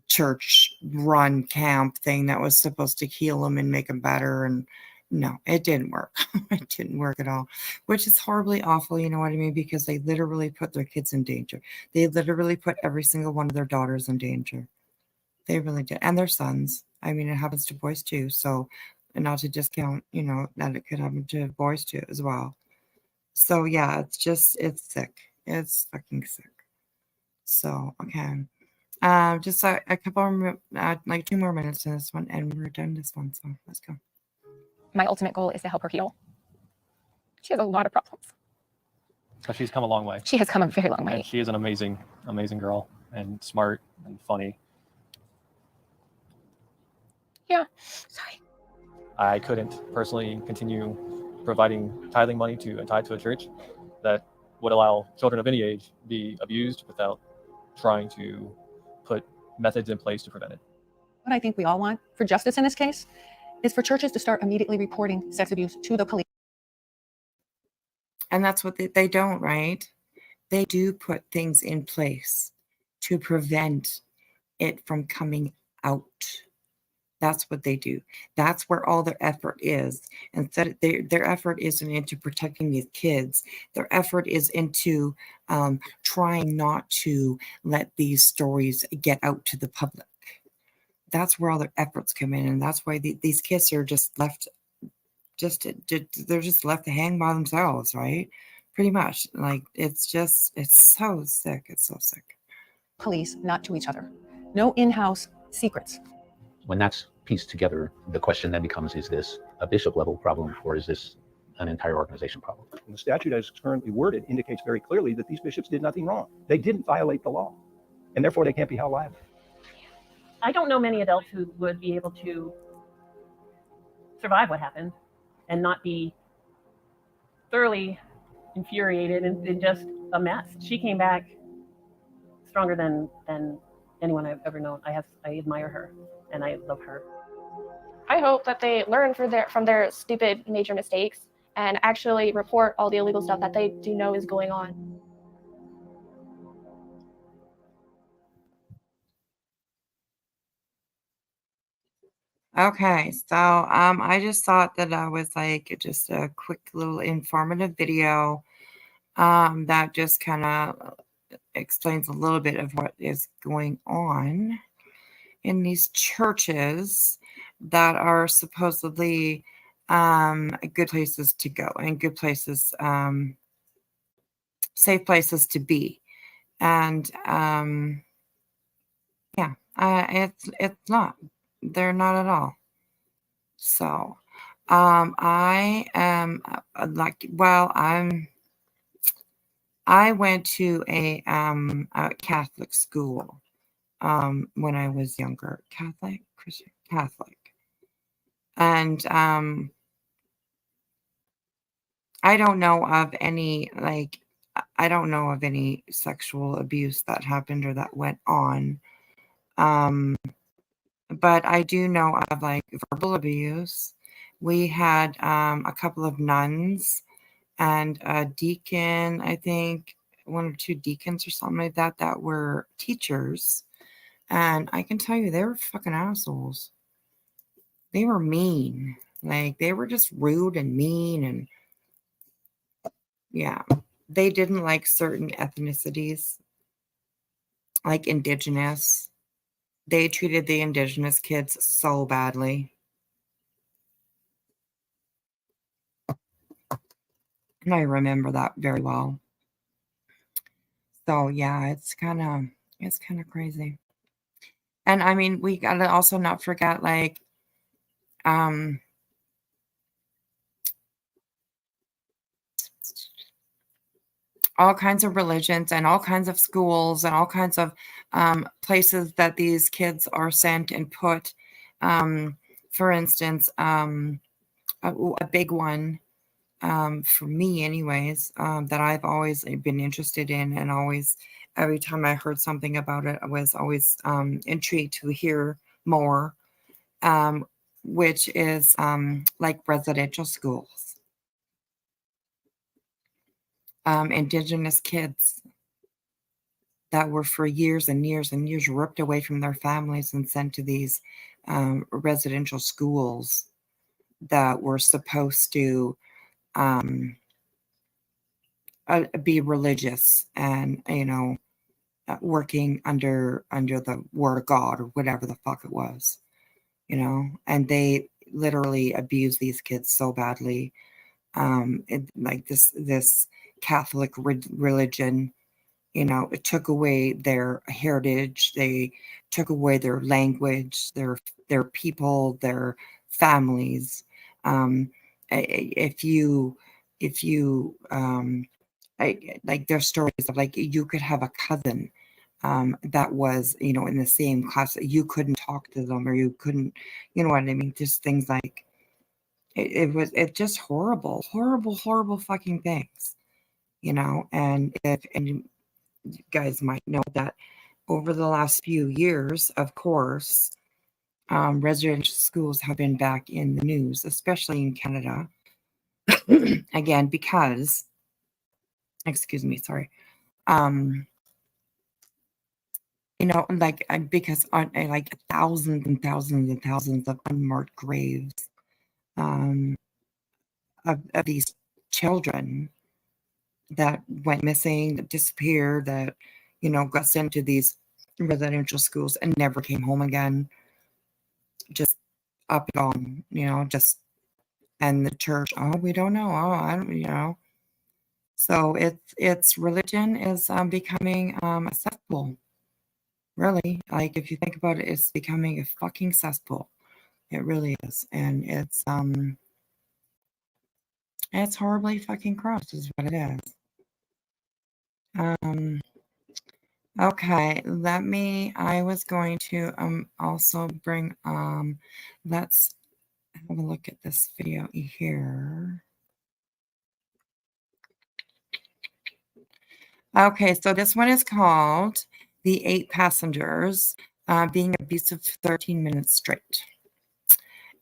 S3: church run camp thing that was supposed to heal him and make him better. And no, it didn't work. It didn't work at all, which is horribly awful. You know what I mean? Because they literally put their kids in danger. They literally put every single one of their daughters in danger. They really did. And their sons. I mean, it happens to boys too. So not to discount, you know, that it could happen to boys too as well. So yeah, it's sick. It's fucking sick. So, okay. Just a couple, like 2 more minutes in this one, and we're done this one. So let's go.
S4: My ultimate goal is to help her heal. She has a lot of problems.
S16: So she's come a long way.
S4: She has come a very long way.
S16: And she is an amazing, amazing girl, and smart and funny.
S4: Yeah, sorry.
S16: I couldn't personally continue providing tithing money to tithe to a church that would allow children of any age be abused without trying to put methods in place to prevent it.
S5: What I think we all want for justice in this case is for churches to start immediately reporting sex abuse to the police.
S3: And that's what they don't, right? They do put things in place to prevent it from coming out. That's what they do. That's where all their effort is. Instead, their effort isn't into protecting these kids. Their effort is into trying not to let these stories get out to the public. That's where all their efforts come in, and that's why these kids are just left. They're just left to hang by themselves, right? Pretty much. Like it's so sick. It's so sick.
S5: Police, not to each other. No in-house secrets.
S7: When that's pieced together, the question then becomes, is this a bishop level problem, or is this an entire organization problem?
S12: And the statute as it's currently worded indicates very clearly that these bishops did nothing wrong. They didn't violate the law, and therefore they can't be held liable.
S15: I don't know many adults who would be able to survive what happened and not be thoroughly infuriated and just a mess. She came back stronger than anyone I've ever known. I admire her and I love her.
S4: I hope that they learn from their stupid major mistakes and actually report all the illegal stuff that they do know is going on.
S3: Okay, so I just thought that I was like just a quick little informative video that just kind of explains a little bit of what is going on in these churches. that are supposedly good places to go and good places, safe places to be. And yeah, it's not. They're not at all. So I am I went to a Catholic school when I was younger. Catholic, Christian, Catholic. And I don't know of any I don't know of any sexual abuse that happened or that went on. But I do know of like verbal abuse. We had a couple of nuns and a deacon, I think one or two deacons or something like that, that were teachers. And I can tell you, they were fucking assholes. They were mean. Like, they were just rude and mean. And yeah, they didn't like certain ethnicities, like indigenous. They treated the indigenous kids so badly. And I remember that very well. So yeah, it's kind of crazy. And I mean, we gotta also not forget like all kinds of religions and all kinds of schools and all kinds of places that these kids are sent and put. For instance, a big one for me anyways, that I've always been interested in, and always every time I heard something about it, I was always intrigued to hear more, which is like residential schools. Indigenous kids that were for years and years and years ripped away from their families and sent to these residential schools that were supposed to be religious and, working under the word of God or whatever the fuck it was, and they literally abused these kids so badly. Like this Catholic religion, it took away their heritage. They took away their language, their people, their families. If you like, there's stories of like you could have a cousin that was in the same class, you couldn't talk to them, or you couldn't, you know what I mean, just things like it's just horrible, horrible, horrible fucking things, and you guys might know that over the last few years, of course, residential schools have been back in the news, especially in Canada. Again, because, excuse me, sorry. Like because like thousands and thousands and thousands of unmarked graves of these children that went missing, that disappeared, that got sent to these residential schools and never came home again. Just up and gone, just, and the church, oh, we don't know, oh, I don't. So it's religion is becoming a cesspool. Really, like if you think about it, it's becoming a fucking cesspool. It really is, and it's horribly fucking gross, is what it is. Okay, I was going to also bring let's have a look at this video here. Okay, so this one is called The 8 Passengers Being Abusive 13 Minutes Straight.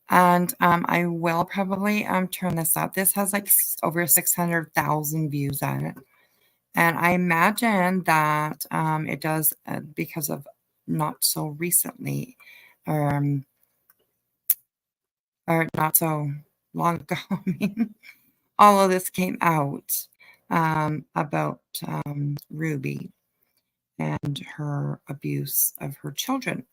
S3: And I will probably turn this up. This has like over 600,000 views on it. And I imagine that it does because of not so recently, or not so long ago. I mean, all of this came out about Ruby and her abuse of her children.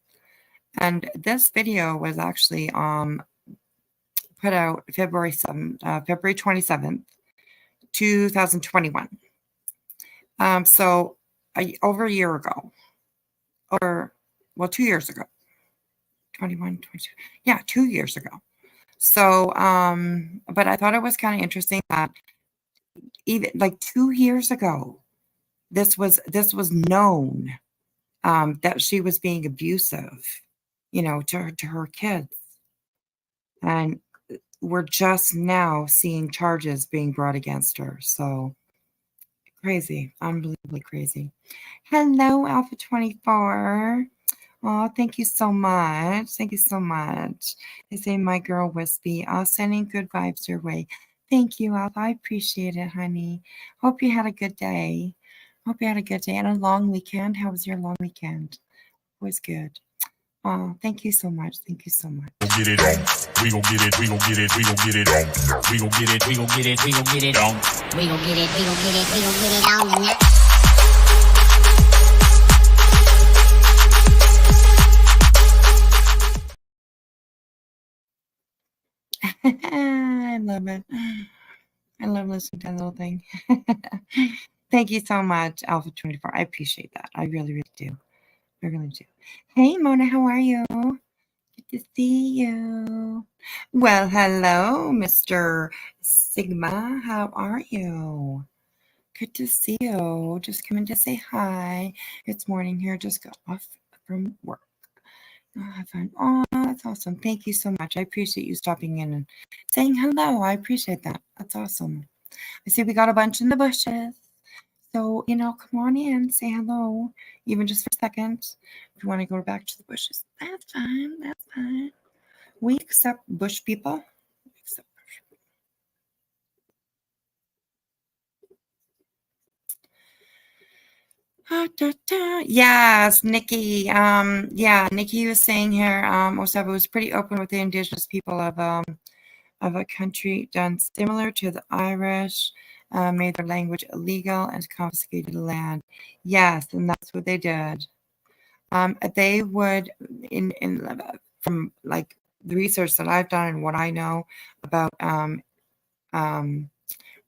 S3: And this video was actually put out February 27th, 2021. So over a year ago, or well, 2 years ago, 21, 22, yeah, 2 years ago. So, but I thought it was kind of interesting that even like 2 years ago, this was known, that she was being abusive, to her kids. And we're just now seeing charges being brought against her. So crazy, unbelievably crazy. Hello, Alpha 24. Oh, thank you so much. Thank you so much. They say my girl Wispy. Sending good vibes your way. Thank you, Alpha. I appreciate it, honey. Hope you had a good day. Hope you had a good day and a long weekend. How was your long weekend? It was good. Oh, thank you so much. Thank you so much.
S17: Get it on. We gon' get it. We gon' get it. We gon' get it on. We gon' get it. We gon' get it. We gon' get it on. We gon' get it. We gon' get it. We gon' get it on.
S3: I love it. I love listening to that little thing. Thank you so much, Alpha 24. I appreciate that. I really, really do. I really do. Hey, Mona, how are you? Good to see you. Well, hello, Mr. Sigma. How are you? Good to see you. Just coming to say hi. It's morning here. Just got off from work. Have fun. Oh, that's awesome. Thank you so much. I appreciate you stopping in and saying hello. I appreciate that. That's awesome. I see we got a bunch in the bushes. So, come on in, say hello, even just for a second. If you want to go back to the bushes, that's fine. That's fine. We accept bush people. Yes, Nikki. Yeah, Nikki was saying here, Osaba was pretty open with the indigenous people of a country done similar to the Irish, made their language illegal and confiscated the land. Yes, and that's what they did. They would, from like the research that I've done and what I know about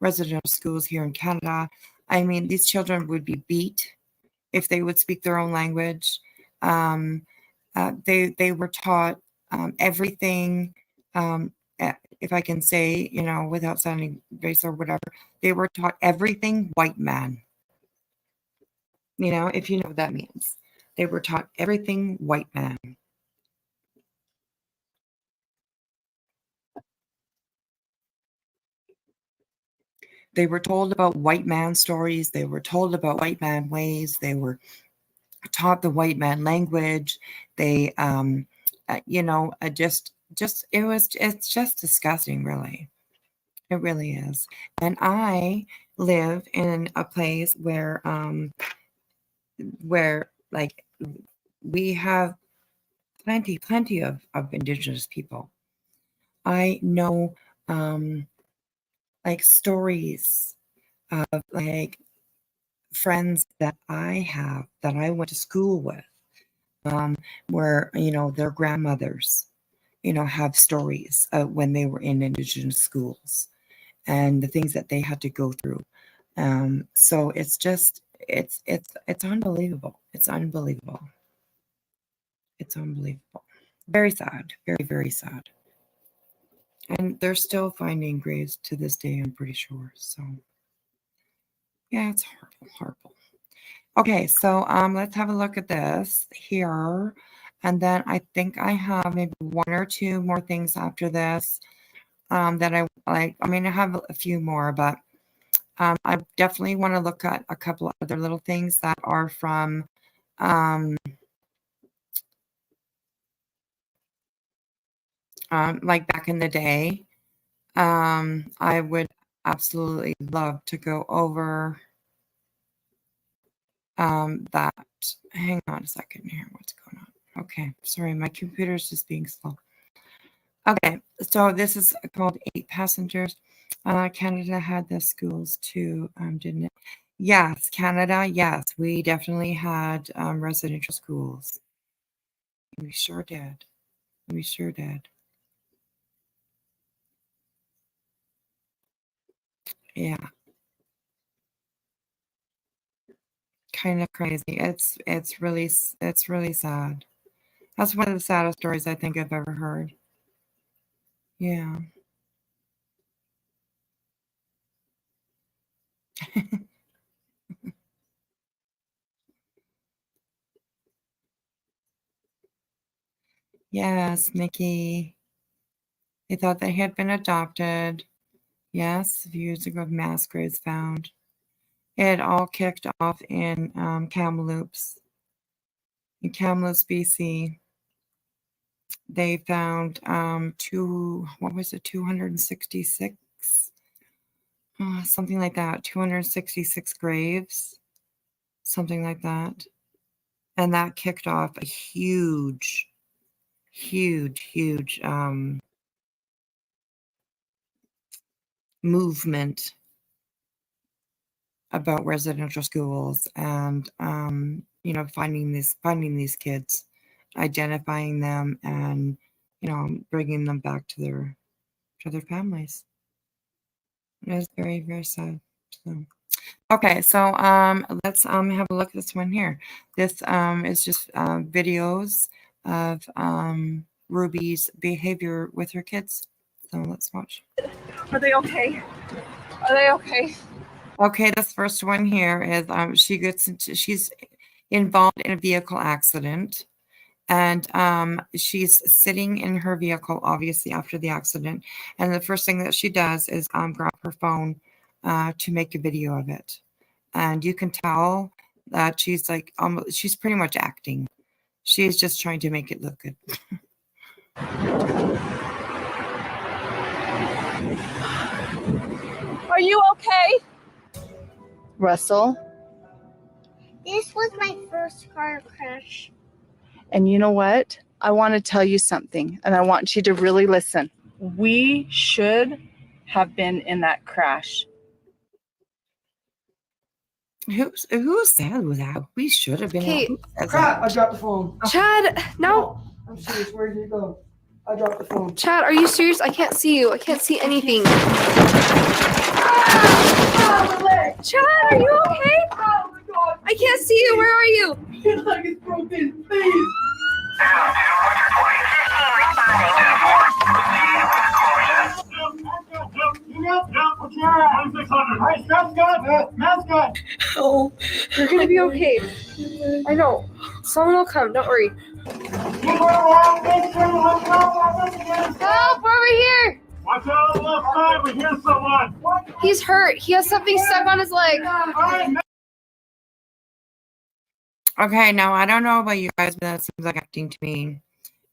S3: residential schools here in Canada, I mean, these children would be beat if they would speak their own language. They were taught everything, if I can say, without sounding race or whatever, they were taught everything white man. If you know what that means. They were taught everything white man. They were told about white man stories. They were told about white man ways. They were taught the white man language. They, it's just disgusting, really. It really is. And I live in a place where like we have plenty of indigenous people. I know like stories of like friends that I have that I went to school with, where their grandmothers have stories when they were in indigenous schools and the things that they had to go through. So it's just it's unbelievable. It's unbelievable. It's unbelievable. Very sad. Very, very sad. And they're still finding graves to this day, I'm pretty sure. So yeah, it's horrible. Okay, so let's have a look at this here. And then I think I have maybe one or two more things after this that I like. I mean, I have a few more, but I definitely want to look at a couple other little things that are from like back in the day. I would absolutely love to go over that. Hang on a second here. What's going on? Okay, sorry, my computer's just being slow. Okay, so this is called 8 Passengers. Canada had the schools too, didn't it? Yes, Canada, yes, we definitely had residential schools. We sure did. We sure did. Yeah. Kind of crazy. It's really sad. That's one of the saddest stories I think I've ever heard. Yeah. Yes, Mickey. They thought they had been adopted. Yes, views of mass graves found. It all kicked off in Kamloops. In Kamloops, BC. They found 266? Something like that. 266 graves. Something like that. And that kicked off a huge movement about residential schools and finding these kids, identifying them, and bringing them back to their families. It was very, very sad. So okay, so let's have a look at this one here. This is just videos of Ruby's behavior with her kids. So let's watch.
S18: Are they okay? Are they okay?
S3: Okay, this first one here is she's involved in a vehicle accident, and she's sitting in her vehicle, obviously after the accident, and the first thing that she does is grab her phone to make a video of it, and you can tell that she's like she's pretty much acting. She's just trying to make it look good.
S18: Are you okay?
S19: Russell,
S20: This was my first car crash.
S19: and you know what? I want to tell you something, and I want you to really listen. We should have been in that crash.
S3: Who said that? We should have been.
S21: Kate,
S3: Crap,
S21: I dropped the phone. Chad, no. I'm serious. Where did it go? I dropped the phone. Chad, are you serious? I can't see you. I can't see anything. Chad, are you okay?
S18: Oh my God.
S21: I can't see you. Where are you?
S18: Your leg is broken. Please.
S21: Oh, you're gonna be okay. I know. Someone will come. Don't worry. Help! Over here!
S22: Watch out on the left side, we hear someone.
S21: He's hurt. He has something stuck on his leg.
S3: Okay, now I don't know about you guys, but that seems like acting to me,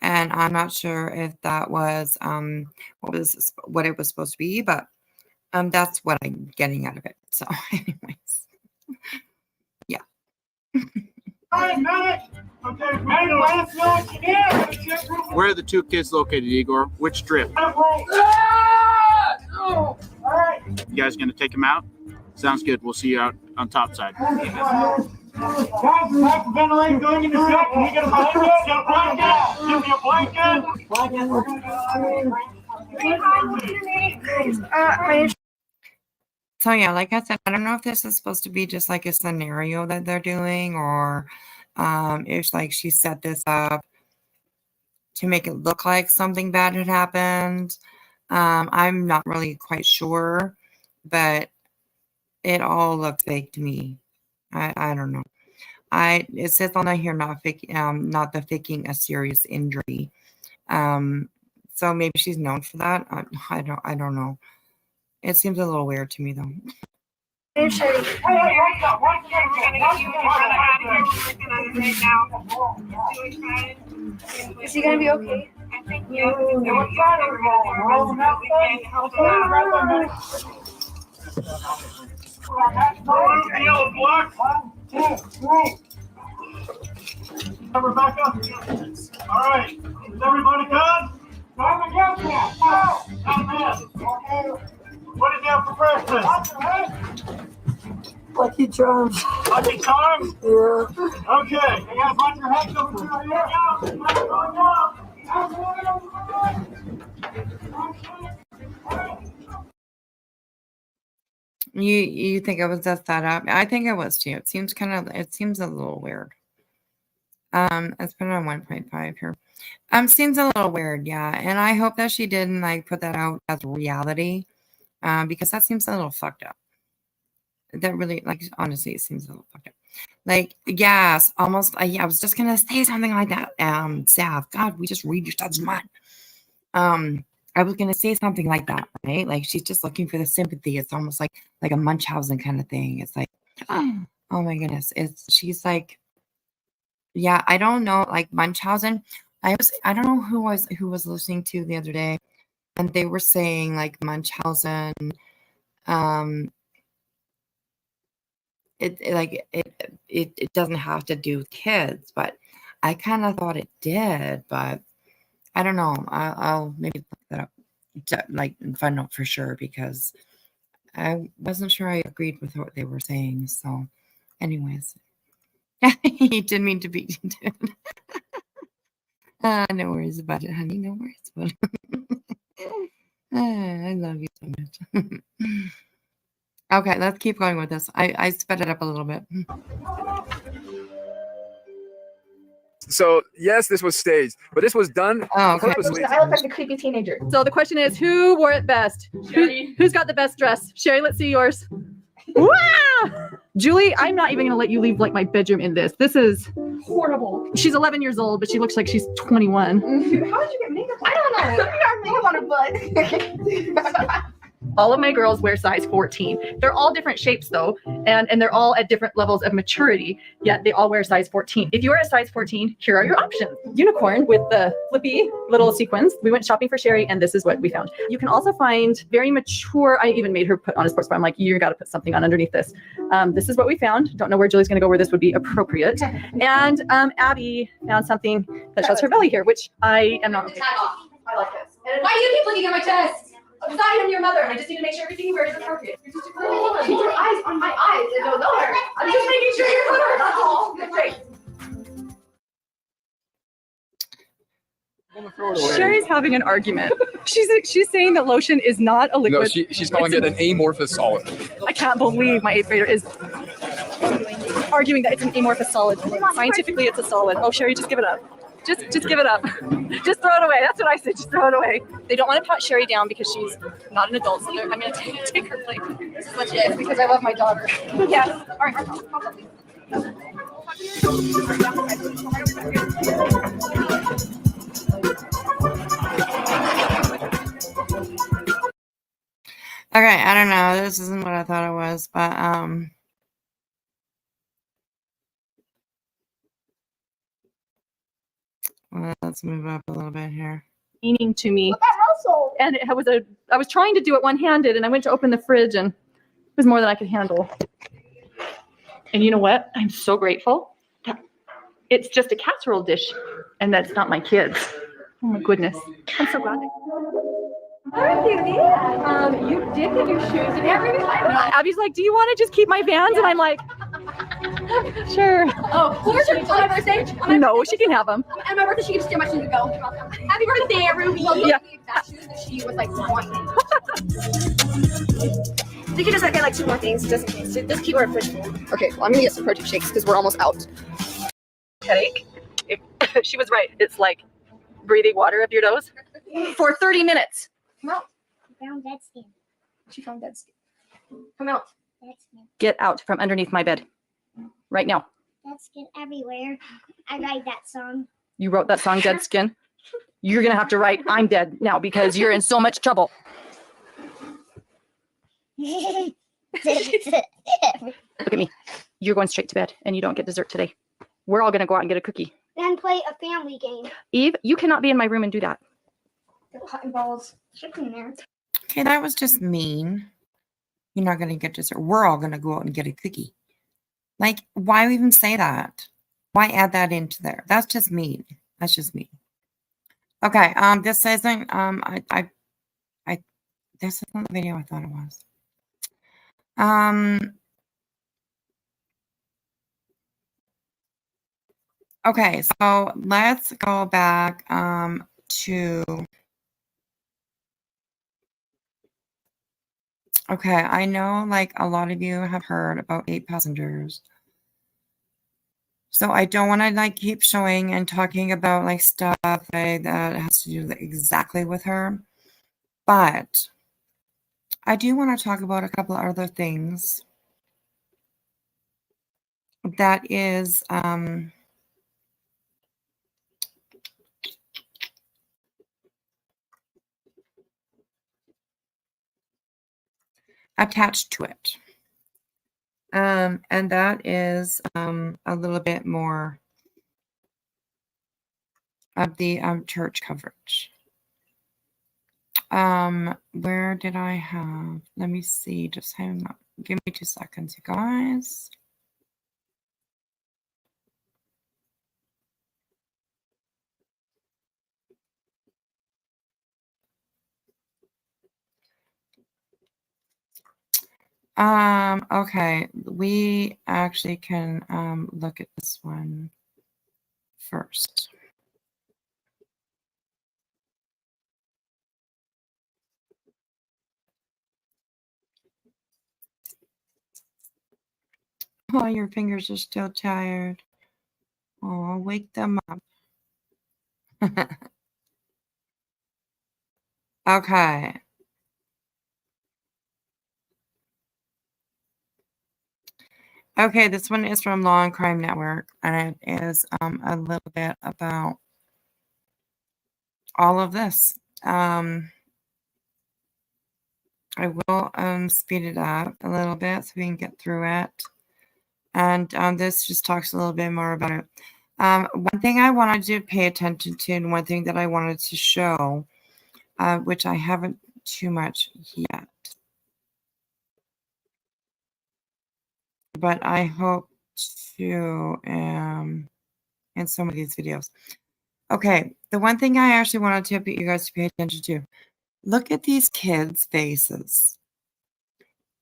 S3: and I'm not sure if that was what it was supposed to be, but that's what I'm getting out of it. So, anyways, yeah.
S23: Where are the two kids located, Igor? Which strip? You guys gonna take them out? Sounds good. We'll see you out on top side.
S22: Ventilator going into check. Can you get a blanket? Get a blanket. Give me a blanket.
S3: So yeah, like I said, I don't know if this is supposed to be just like a scenario that they're doing, or it's like she set this up to make it look like something bad had happened. I'm not really quite sure, but it all looks fake to me. I don't know. It says on here not the faking a serious injury. So maybe she's known for that. I don't know. It seems a little weird to me though.
S21: Is he gonna be okay?
S22: Rebecca? All right. Is everybody good? What did you have for breakfast?
S18: Lucky Charms.
S22: Oh, Lucky charms? Okay, you guys want your heads over to here
S3: You think it was a setup? I think it was too. It seems a little weird. It's been on 1.5 here. Seems a little weird, yeah. And I hope that she didn't like put that out as reality. Because that seems a little fucked up. That really, like, honestly, it seems a little fucked up. Like, yes, almost. Yeah, I was just gonna say something like that. Sav, God, we just read your stuff's mind. I was gonna say something like that, right? Like she's just looking for the sympathy. It's almost like a Munchausen kind of thing. It's like, oh my goodness, she's like, yeah, I don't know, like Munchausen. I don't know who was listening to the other day, and they were saying like Munchausen, it doesn't have to do with kids, but I kind of thought it did, but I don't know. I'll maybe look that up, like find out for sure, because I wasn't sure I agreed with what they were saying. So, anyways, he didn't mean to be. No worries about it, honey. No worries about it. I love you so much. Okay, let's keep going with this. I sped it up a little bit.
S1: So yes, this was staged, but this was done purposely.
S2: I look like a creepy teenager. So the question is, who wore it best? Who's got the best dress? Sherry, let's see yours. Wow! Julie, I'm not even gonna let you leave like my bedroom in this. This is horrible. She's 11 years old, but she looks like she's 21.
S18: How did you get makeup? I don't know. You got makeup on her butt.
S2: All of my girls wear size 14. They're all different shapes though, and they're all at different levels of maturity, yet they all wear size 14. If you are a size 14, here are your options. Unicorn with the flippy little sequins. We went shopping for Sherry, and this is what we found. You can also find very mature, I even made her put on a sports bra. I'm like, you gotta put something on underneath this. This is what we found. Don't know where Julie's gonna go where this would be appropriate. And Abby found something that shows her belly here, which I am not okay.
S18: I like this. Why do you keep looking at my chest? Because I am your mother, and I just need to make sure everything you wear is appropriate. Keep your eyes on my eyes and don't know her. I'm just making sure you're covered. That's all. Great.
S2: Sherry's having an argument. She's saying that lotion is not a liquid.
S1: No, she's calling it an amorphous solid.
S2: I can't believe my 8th grader is arguing that it's an amorphous solid. Scientifically, it's a solid. Oh, Sherry, just give it up. Just give it up. Just throw it away. That's what I said. Just throw it away. They don't want to pat Sherry down because she's not an adult, so I'm going to take her place. This is legit because I love my daughter. Yes. All right.
S3: Okay, I don't know. This isn't what I thought it was, but let's move up a little bit here.
S2: Meaning to me, and I was trying to do it one-handed, and I went to open the fridge, and it was more than I could handle. And you know what? I'm so grateful that it's just a casserole dish, and that's not my kids. Oh my goodness! I'm so glad.
S18: Hi, Judy. You did get your shoes and everything.
S2: Abby's like, "Do you want to just keep my Vans?" And I'm like, "Sure."
S18: Oh, where's your on my birthday?
S2: No, she can have them.
S18: And my birthday, she gets too much to go. Happy birthday, Ruby.
S2: Yeah.
S18: The exact shoes that she was like wanting. You can just get like 2 more things just in case. Just keep her fridge full.
S2: Okay, well, I'm gonna get some protein shakes because we're almost out. Headache. She was right. It's like breathing water up your nose for 30 minutes.
S18: Come out.
S20: I found dead skin.
S18: She found dead skin. Come out.
S20: Dead skin.
S2: Get out from underneath my bed right now.
S20: Dead skin everywhere. I write that song.
S2: You wrote that song, Dead Skin? You're gonna have to write I'm dead now because you're in so much trouble. Look at me. You're going straight to bed and you don't get dessert today. We're all gonna go out and get a cookie.
S20: Then play a family game.
S2: Eve, you cannot be in my room and do that.
S20: The cotton balls. Chicken there.
S3: Okay, that was just mean. You're not going to get dessert. We're all going to go out and get a cookie. Like, why even say that? Why add that into there? That's just mean. That's just mean. Okay, this isn't, this isn't the video I thought it was. Okay, so let's go back to. Okay, I know like a lot of you have heard about 8 passengers. So I don't want to like keep showing and talking about like stuff that has to do exactly with her. But I do want to talk about a couple of other things that is attached to it. And that is a little bit more of the church coverage. Where did I have? Let me see. Just hang on. Give me 2 seconds, you guys. Okay, we actually can look at this one first. Oh, your fingers are still tired. Oh, wake them up. Okay. Okay, this one is from Law and Crime Network, and it is a little bit about all of this. I will speed it up a little bit so we can get through it. And this just talks a little bit more about it. One thing I wanted to pay attention to, and one thing that I wanted to show, which I haven't too much yet, but I hope to in some of these videos. Okay, the one thing I actually wanted to get you guys to pay attention to, look at these kids' faces.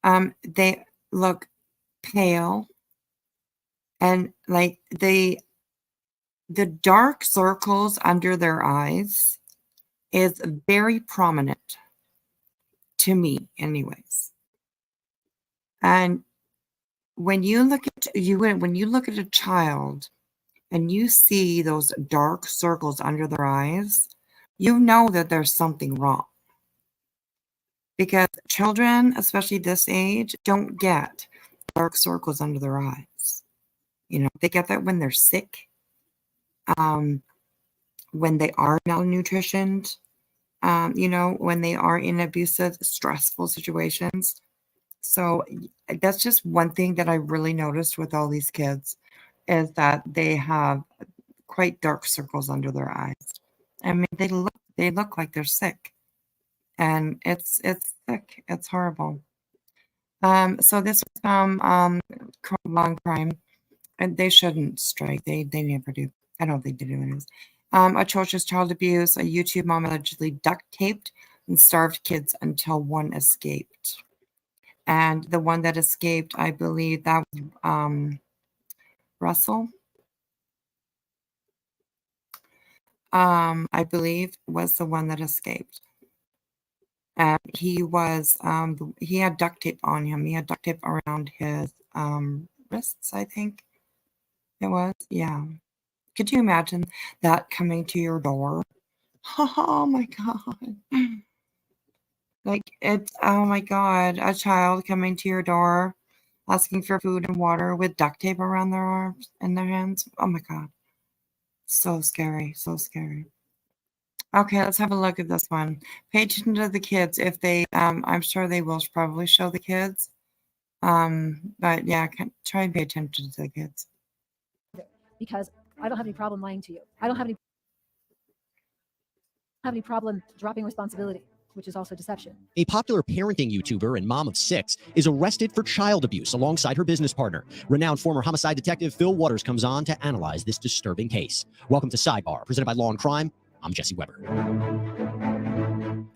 S3: They look pale, and like the dark circles under their eyes is very prominent to me anyways. And when you look at a child and you see those dark circles under their eyes, you know that there's something wrong. Because children, especially this age, don't get dark circles under their eyes. You know, they get that when they're sick, when they are malnutritioned, you know, when they are in abusive, stressful situations. So that's just one thing that I really noticed with all these kids, is that they have quite dark circles under their eyes. I mean, they look like they're sick, and it's sick. It's horrible. So this was from Long Crime, and they shouldn't strike. They never do. I don't think they do anyways. Atrocious child abuse. A YouTube mom allegedly duct taped and starved kids until one escaped. And the one that escaped, I believe that was Russell. I believe was the one that escaped. And he was he had duct tape on him. He had duct tape around his wrists, I think it was. Yeah. Could you imagine that coming to your door? Oh my God. Like it's, oh my God, a child coming to your door asking for food and water with duct tape around their arms and their hands. Oh my God. So scary. So scary. Okay, let's have a look at this one. Pay attention to the kids. If they, I'm sure they will probably show the kids. But yeah, try and pay attention to the kids.
S8: Because I don't have any problem lying to you. I don't have any problem dropping responsibility, which is also deception.
S9: A popular parenting YouTuber and mom of 6 is arrested for child abuse alongside her business partner. Renowned former homicide detective Phil Waters comes on to analyze this disturbing case. Welcome to Sidebar, presented by Law and Crime. I'm Jesse Weber.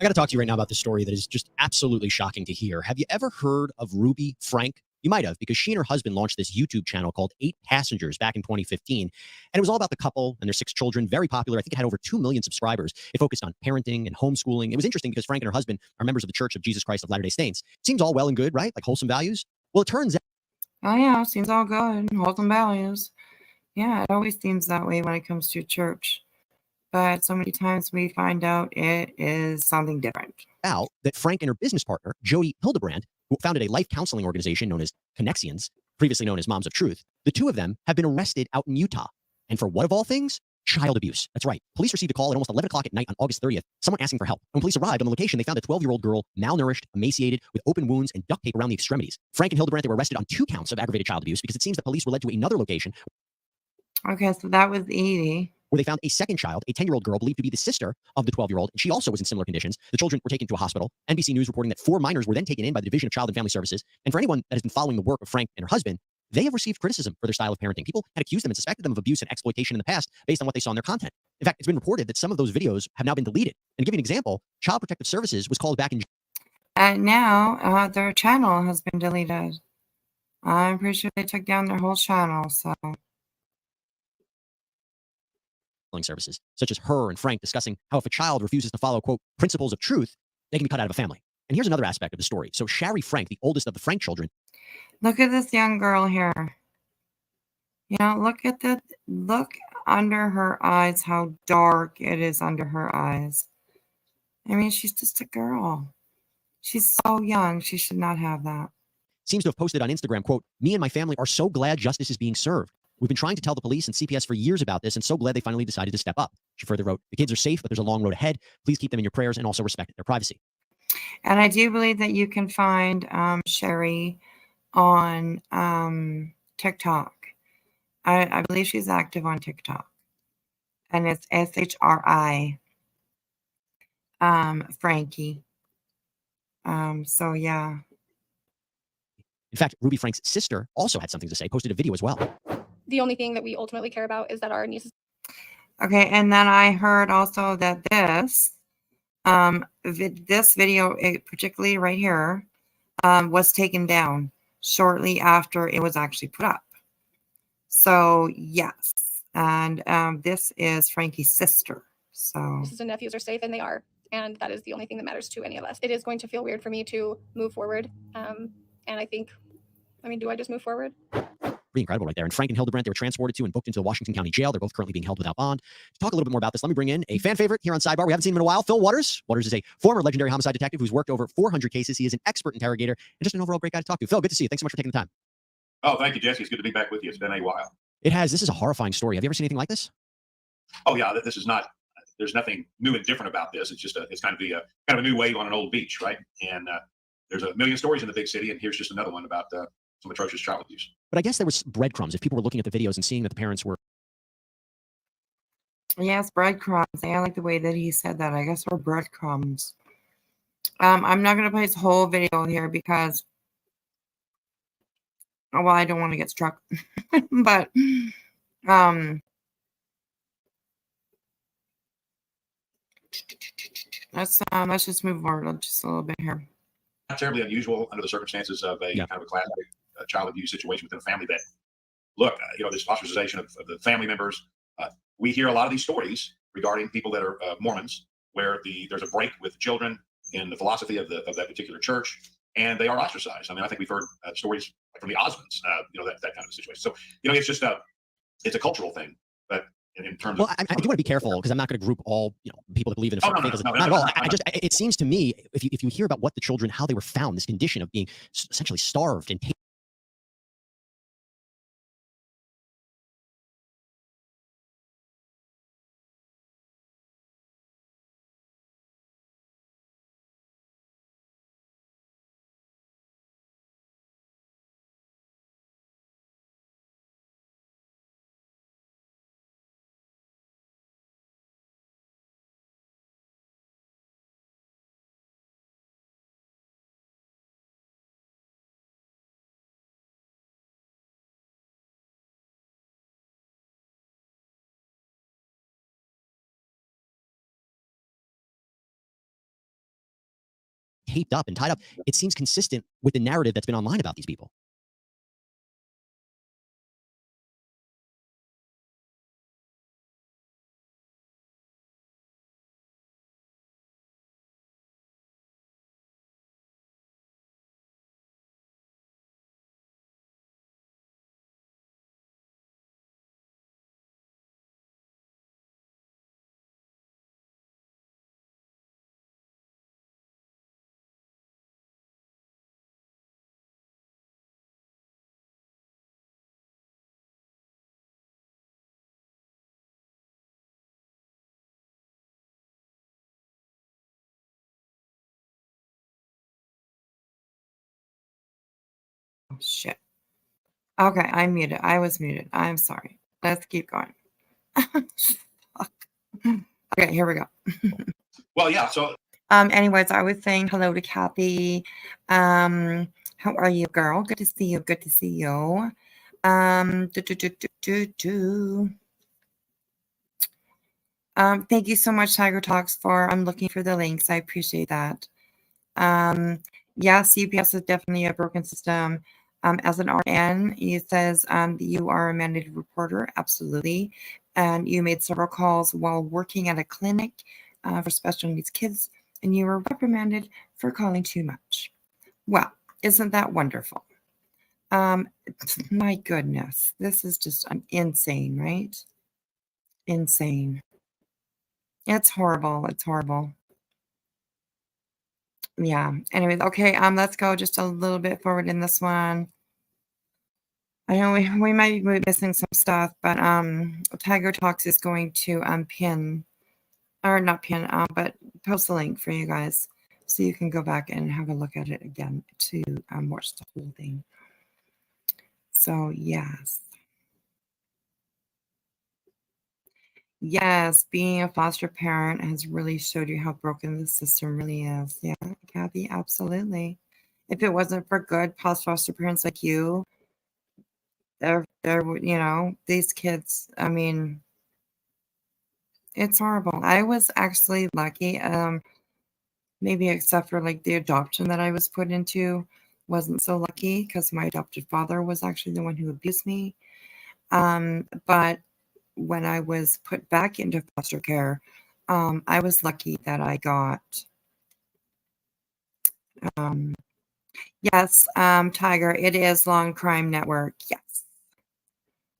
S9: I got to talk to you right now about this story that is just absolutely shocking to hear. Have you ever heard of Ruby Frank? You might have, because she and her husband launched this YouTube channel called 8 Passengers back in 2015. And it was all about the couple and their 6 children, very popular. I think it had over 2 million subscribers. It focused on parenting and homeschooling. It was interesting because Frank and her husband are members of the Church of Jesus Christ of Latter-day Saints. Seems all well and good, right? Like wholesome values. Well, it turns out.
S3: Oh, yeah, seems all good. Wholesome values. Yeah, it always seems that way when it comes to church. But so many times we find out it is something different.
S9: Out that Frank and her business partner, JODI Hildebrand, who founded a life counseling organization known as Connexions, previously known as Moms of Truth, the two of them have been arrested out in Utah. And for what of all things? Child abuse. That's right. Police received a call at almost 11 o'clock at night on August 30th, someone asking for help. When police arrived on the location, they found a 12-year-old girl, malnourished, emaciated, with open wounds and duct tape around the extremities. Frank and Hildebrand, they were arrested on 2 counts of aggravated child abuse because it seems that police were led to another location.
S3: Okay, so that was Edie.
S9: Where they found a second child, a 10-year-old girl believed to be the sister of the 12-year-old, and she also was in similar conditions. The children were taken to a hospital. NBC News reporting that 4 minors were then taken in by the Division of Child and Family Services. And for anyone that has been following the work of Frank and her husband, they have received criticism for their style of parenting. People had accused them and suspected them of abuse and exploitation in the past based on what they saw in their content. In fact, it's been reported that some of those videos have now been deleted. And to give you an example, Child Protective Services was called back in.
S3: And now their channel has been deleted. I'm pretty sure they took down their whole channel, so.
S9: Services, such as her and Frank discussing how if a child refuses to follow, quote, principles of truth, they can be cut out of a family. And here's another aspect of the story. So Shari Frank, the oldest of the Frank children.
S3: Look at this young girl here. You know, look under her eyes, how dark it is under her eyes. I mean, she's just a girl. She's so young. She should not have that.
S9: Seems to have posted on Instagram, quote, me and my family are so glad justice is being served. We've been trying to tell the police and CPS for years about this and so glad they finally decided to step up. She further wrote, the kids are safe, but there's a long road ahead. Please keep them in your prayers and also respect their privacy.
S3: And I do believe that you can find Sherry on TikTok. I believe she's active on TikTok. And it's SHRI Frankie. So yeah.
S9: In fact, Ruby Frank's sister also had something to say, posted a video as well.
S4: The only thing that we ultimately care about is that our nieces.
S3: Okay, and then I heard also that this video, particularly right here, was taken down shortly after it was actually put up. So yes, and this is Frankie's sister. So
S4: Nieces and nephews are safe, and they are, and that is the only thing that matters to any of us. It is going to feel weird for me to move forward, and I think, I mean, do I just move forward?
S9: Pretty incredible right there. And Frank and Hildebrand, they were transported to and booked into the Washington County Jail. They're both currently being held without bond. To talk a little bit more about this, let me bring in a fan favorite here on Sidebar. We haven't seen him in a while, Phil Waters. Waters is a former legendary homicide detective who's worked over 400 cases. He is an expert interrogator and just an overall great guy to talk to. Phil, good to see you. Thanks so much for taking the time.
S6: Oh, thank you, Jesse. It's good to be back with you. It's been a while.
S9: It has. This is a horrifying story. Have you ever seen anything like this?
S6: Oh yeah, this is not. There's nothing new and different about this. It's just it's kind of a new wave on an old beach, right? And there's a million stories in the big city, and here's just another one about some atrocious child abuse.
S9: But I guess there was breadcrumbs. If people were looking at the videos and seeing that the parents were.
S3: Yes, breadcrumbs. I like the way that he said that. I guess we're breadcrumbs. I'm not going to play this whole video here because, well, I don't want to get struck. But let's just move forward just a little bit here.
S6: Not terribly unusual under the circumstances of a kind of a classic child abuse situation within a family. That look, this ostracization of the family members. We hear a lot of these stories regarding people that are Mormons, where there's a break with children in the philosophy of that particular church, and they are ostracized. I mean, I think we've heard stories from the Osmonds, that kind of situation. So, it's just it's a cultural thing, but in terms of.
S9: I do want to be careful because I'm not going to group all people that believe in a certain faith. Not at all. It seems to me if you hear about what the children, how they were found, this condition of being essentially starved and taped up and tied up, it seems consistent with the narrative that's been online about these people.
S3: shit. Okay, I'm muted. I was muted. I'm sorry. Let's keep going. Fuck. Okay, here we go.
S6: Well, yeah. So,
S3: anyways, I was saying hello to Kathy. How are you, girl? Good to see you. Good to see you. Thank you so much, Tiger Talks, for looking for the links. I appreciate that. Yeah, CPS is definitely a broken system. As an RN, it says you are a mandated reporter, absolutely, and you made several calls while working at a clinic for special needs kids, and you were reprimanded for calling too much. Well, isn't that wonderful? My goodness, this is just insane, right? Insane. It's horrible. It's horrible. Yeah. Anyways, okay. Let's go just a little bit forward in this one. I know we might be missing some stuff, but Tiger Talks is going to pin, or not pin, but post a link for you guys so you can go back and have a look at it again to watch the whole thing. So yes. Yes, being a foster parent has really showed you how broken the system really is. Yeah, Kathy, absolutely. If it wasn't for good foster parents like you, they're these kids, I mean, it's horrible. I was actually lucky, maybe except for like the adoption that I was put into, wasn't so lucky because my adopted father was actually the one who abused me. But when I was put back into foster care, I was lucky that I got, yes, Tiger, it is Long Crime Network. Yes.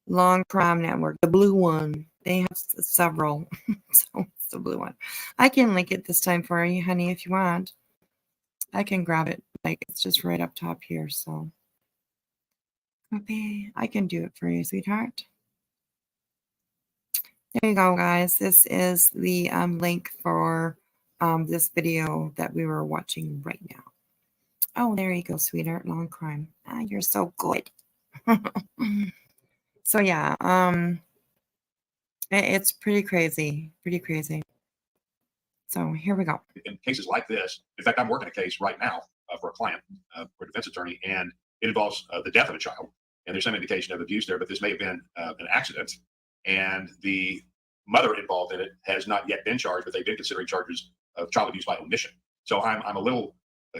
S3: Long Crime Network, the blue one. They have several. So it's the blue one. I can link it this time for you, honey, if you want. I can grab it. Like, it's just right up top here, so. Okay, I can do it for you, sweetheart. There you go, guys. This is the link for this video that we were watching right now. Oh, there you go, sweetheart. Long Crime. Ah, you're so good. So yeah, it's pretty crazy. Pretty crazy. So here we go.
S6: in cases like this, in fact, I'm working a case right now for a client, for a defense attorney, and it involves the death of a child. And there's some indication of abuse there, but this may have been an accident. And the mother involved in it has not yet been charged, but they've been considering charges of child abuse by omission. So I'm a little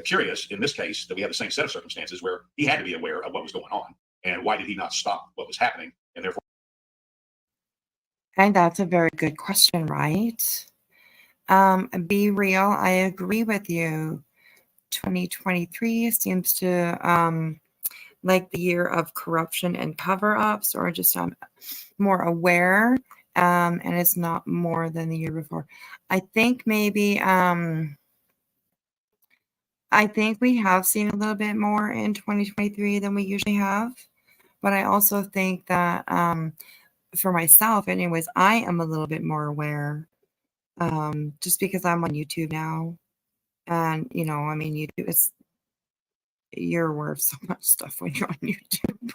S6: curious in this case that we have the same set of circumstances where he had to be aware of what was going on, and why did he not stop what was happening, and therefore.
S3: And that's a very good question, right? Be real. I agree with you. 2023 seems to like the year of corruption and cover-ups, or just more aware, and it's not more than the year before. I think maybe I think we have seen a little bit more in 2023 than we usually have, but I also think that for myself, anyways, I am a little bit more aware, just because I'm on YouTube now, and I mean, YouTube is you're aware of so much stuff when you're on YouTube.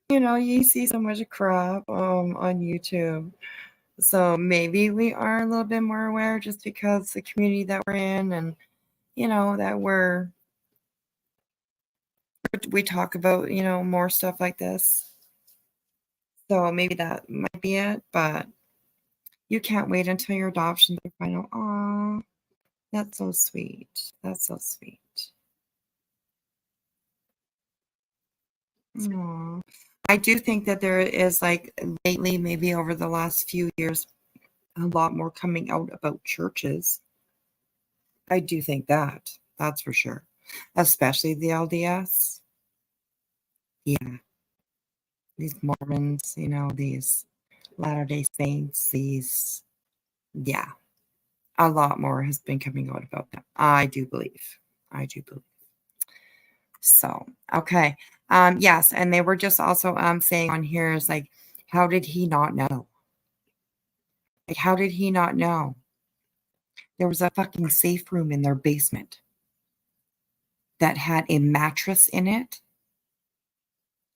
S3: You see so much crap on YouTube. So maybe we are a little bit more aware just because the community that we're in, and that we talk about more stuff like this. So maybe that might be it, but you can't wait until your adoption to find out. Oh, that's so sweet. That's so sweet. Aw. I do think that there is, like, lately, maybe over the last few years, a lot more coming out about churches. I do think that. That's for sure. Especially the LDS. Yeah. These Mormons, these Latter-day Saints, yeah. A lot more has been coming out about them. I do believe. So, okay. Yes, and they were just also saying on here is like, how did he not know? Like, how did he not know? There was a fucking safe room in their basement. that had a mattress in it.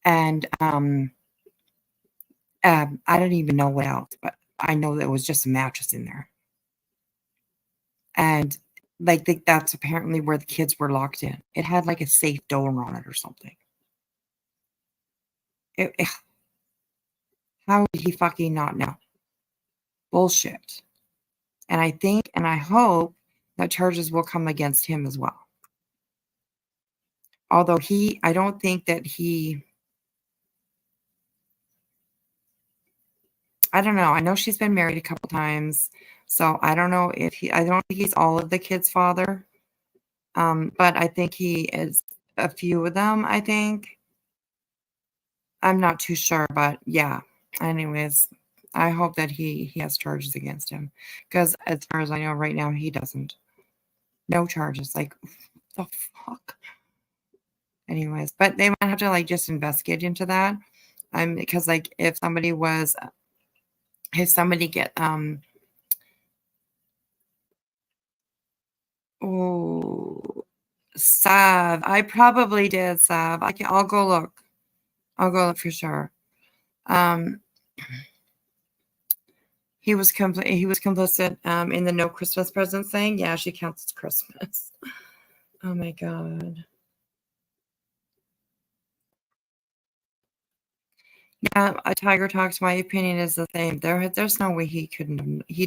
S3: And I don't even know what else, but I know there was just a mattress in there. And like that's apparently where the kids were locked in. It had like a safe door on it or something. How did he fucking not know? Bullshit. And I think and I hope that charges will come against him as well. Although I don't think that I don't know. I know she's been married a couple times. So I don't know if I don't think he's all of the kids' father. But I think he is a few of them, I think. I'm not too sure, but yeah. Anyways, I hope that he has charges against him. Because as far as I know right now, he doesn't. No charges. Like, what the fuck? Anyways, but they might have to like just investigate into that. Because like if somebody get oh, Sav. I probably did, Sav. I'll go look. I'll go look for sure. He was complicit in the no Christmas presents thing. Yeah, she counts as Christmas. Oh my god. Yeah, a Tiger Talks. My opinion is the same. There's no way he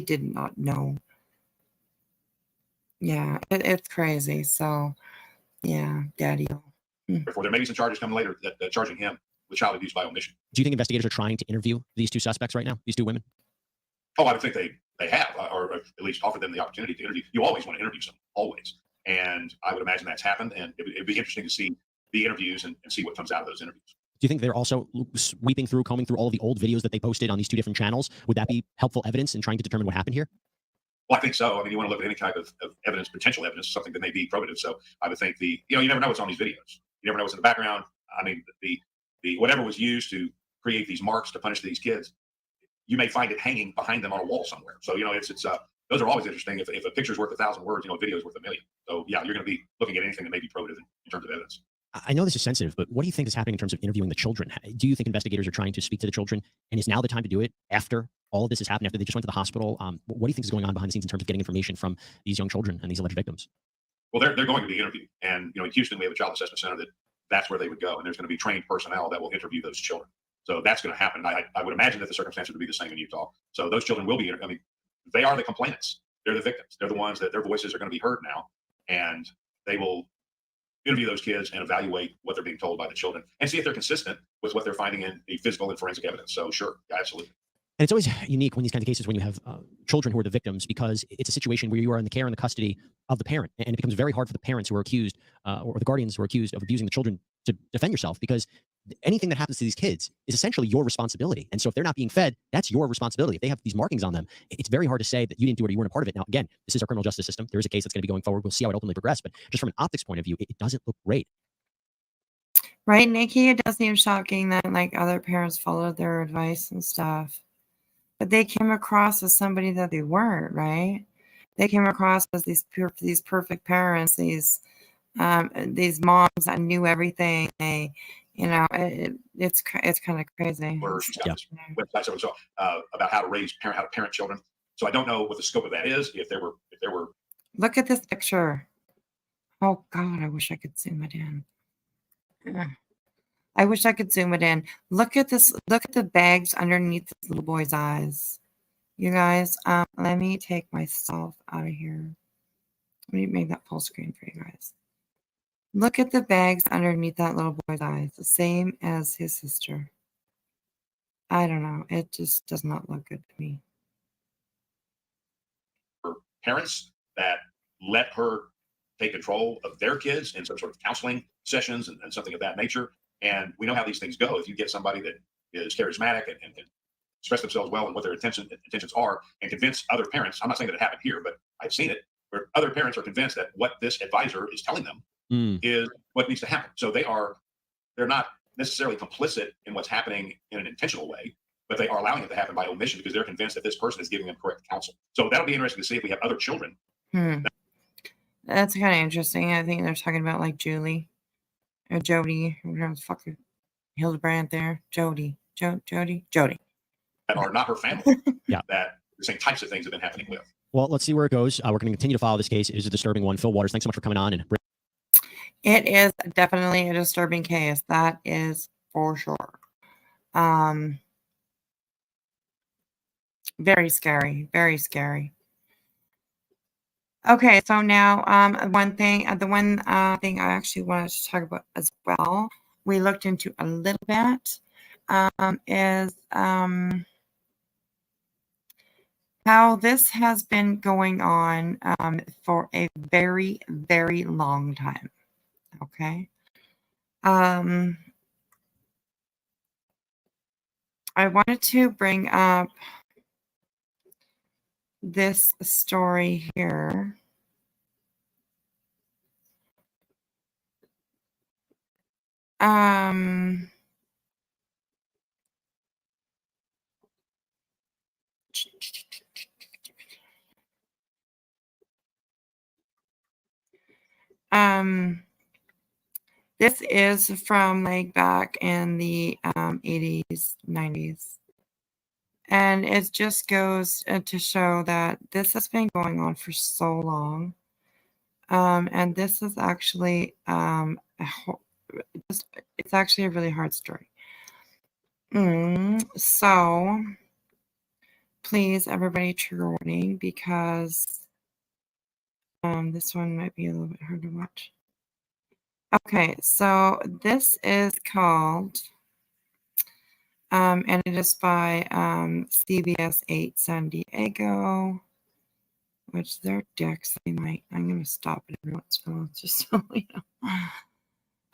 S3: did not know. Yeah, it's crazy. So, yeah, Daddy.
S6: Therefore, there may be some charges coming later that charging him with child abuse by omission.
S9: Do you think investigators are trying to interview these two suspects right now, these two women?
S6: Oh, I would think they have, or at least offered them the opportunity to interview. You always want to interview someone, always. And I would imagine that's happened. And it'd be interesting to see the interviews and see what comes out of those interviews.
S9: Do you think they're also combing through all of the old videos that they posted on these two different channels? Would that be helpful evidence in trying to determine what happened here?
S6: Well, I think so. I mean, you want to look at any type of evidence, potential evidence, something that may be probative. So I would think you never know what's on these videos. You never know what's in the background. I mean, the whatever was used to create these marks to punish these kids, you may find it hanging behind them on a wall somewhere. So, it's those are always interesting. If a picture's worth 1,000 words, a video is worth 1,000,000. So yeah, you're going to be looking at anything that may be probative in terms of evidence.
S9: I know this is sensitive, but what do you think is happening in terms of interviewing the children? Do you think investigators are trying to speak to the children, and is now the time to do it after all of this has happened, after they just went to the hospital? What do you think is going on behind the scenes in terms of getting information from these young children and these alleged victims?
S6: Well, they're going to be interviewed. And, in Houston, we have a child assessment center that's where they would go. And there's going to be trained personnel that will interview those children. So that's going to happen. I would imagine that the circumstances would be the same in Utah. So those children will be, they are the complainants. They're the victims. They're the ones that their voices are going to be heard now. And they will interview those kids and evaluate what they're being told by the children and see if they're consistent with what they're finding in the physical and forensic evidence. So sure, yeah, absolutely.
S9: And it's always unique when these kinds of cases, when you have children who are the victims, because it's a situation where you are in the care and the custody of the parent. And it becomes very hard for the parents who are accused or the guardians who are accused of abusing the children to defend yourself, because anything that happens to these kids is essentially your responsibility. And so if they're not being fed, that's your responsibility. If they have these markings on them, it's very hard to say that you didn't do it or you weren't a part of it. Now, again, this is our criminal justice system. There is a case that's going to be going forward. We'll see how it ultimately progresses. But just from an optics point of view, it doesn't look great.
S3: Right, Nikki? It does seem shocking that like other parents followed their advice and stuff. But they came across as somebody that they weren't, right? They came across as these perfect parents, these moms that knew everything. It's kind of crazy.
S6: Websites about how to parent children. So I don't know what the scope of that is. If there were.
S3: Look at this picture. Oh God, I wish I could zoom it in. I wish I could zoom it in. Look at this. Look at the bags underneath this little boy's eyes. You guys, let me take myself out of here. Let me make that full screen for you guys. Look at the bags underneath that little boy's eyes. The same as his sister. I don't know. It just does not look good to me.
S6: Parents that let her take control of their kids in some sort of counseling sessions and something of that nature. And we know how these things go. If you get somebody that is charismatic and can express themselves well and what their intentions are and convince other parents, I'm not saying that it happened here, but I've seen it, where other parents are convinced that what this advisor is telling them is what needs to happen. So they're not necessarily complicit in what's happening in an intentional way, but they are allowing it to happen by omission because they're convinced that this person is giving them correct counsel. So that'll be interesting to see if we have other children.
S3: That's kind of interesting. I think they're talking about like Julie or Jody, whatever the fuck Hildebrand there. Jody. Jody.
S6: That are not her family.
S9: Yeah.
S6: That the same types of things have been happening with.
S9: Well, let's see where it goes. We're going to continue to follow this case. It is a disturbing one. Phil Waters, thanks so much for coming on. And
S3: It is definitely a disturbing case. That is for sure. Very scary. Very scary. Okay, so now one thing, the one thing I actually wanted to talk about as well, we looked into a little bit, is how this has been going on for a very, very long time. Okay. I wanted to bring up this story here. This is from like back in the 80s, 90s. And it just goes to show that this has been going on for so long. And this is actually it's actually a really hard story. So please, everybody, trigger warning, because this one might be a little bit hard to watch. Okay, so this is called, and it is by CBS 8 San Diego, which they're dicks. I'm going to stop it every once in a while, just so you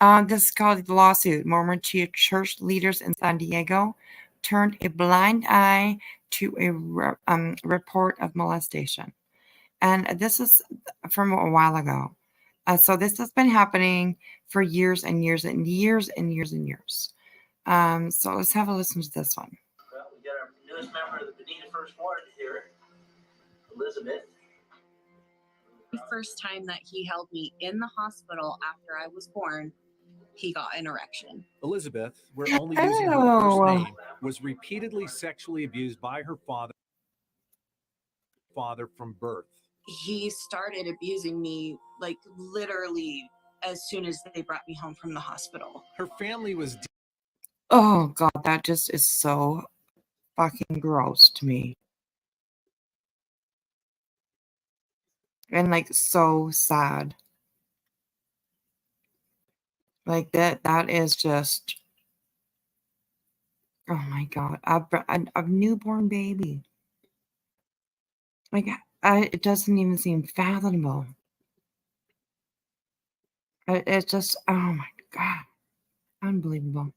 S3: know. This is called The Lawsuit. Mormon church leaders in San Diego turned a blind eye to a report of molestation. And this is from a while ago. So this has been happening for years and years and years and years and years. So let's have a listen to this one.
S10: Well, we got our newest member of the Benita First Ward here, Elizabeth.
S11: The first time that he held me in the hospital after I was born, he got an erection.
S13: Elizabeth, we're only using her first name, was repeatedly sexually abused by her father from birth.
S11: He started abusing me like literally as soon as they brought me home from the hospital.
S13: Her family was
S3: Oh God, that just is so fucking gross to me. And like so sad. Like that is just, oh my God, a newborn baby. Like it doesn't even seem fathomable. It's just, oh my God, unbelievable.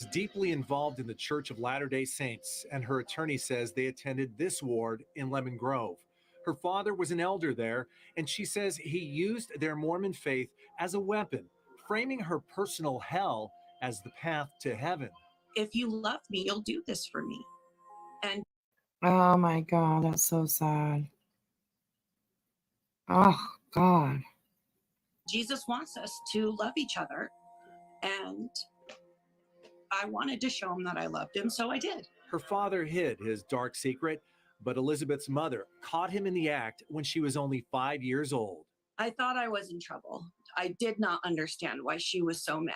S13: deeply involved in the Church of Latter-day Saints, and her attorney says they attended this ward in Lemon Grove. Her father was an elder there, and she says he used their Mormon faith as a weapon, framing her personal hell as the path to heaven.
S11: If you love me, you'll do this for me. And
S3: Oh my God, that's so sad. Oh God.
S11: Jesus wants us to love each other. And I wanted to show him that I loved him, so I did.
S13: Her father hid his dark secret, but Elizabeth's mother caught him in the act when she was only 5 years old.
S11: I thought I was in trouble. I did not understand why she was so mad.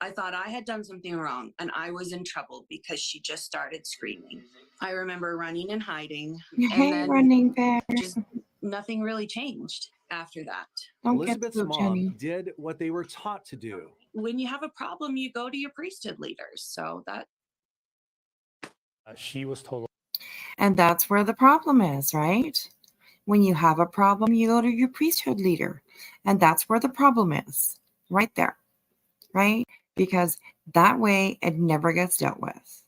S11: I thought I had done something wrong and I was in trouble because she just started screaming. I remember running and hiding, and then
S3: Running back.
S11: just nothing really changed after that.
S13: Elizabeth's mom did what they were taught to do.
S11: When you have a problem, you go to your priesthood leaders. So that
S24: she was told.
S3: And that's where the problem is, right? When you have a problem, you go to your priesthood leader. And that's where the problem is, right there, right? Because that way it never gets dealt with.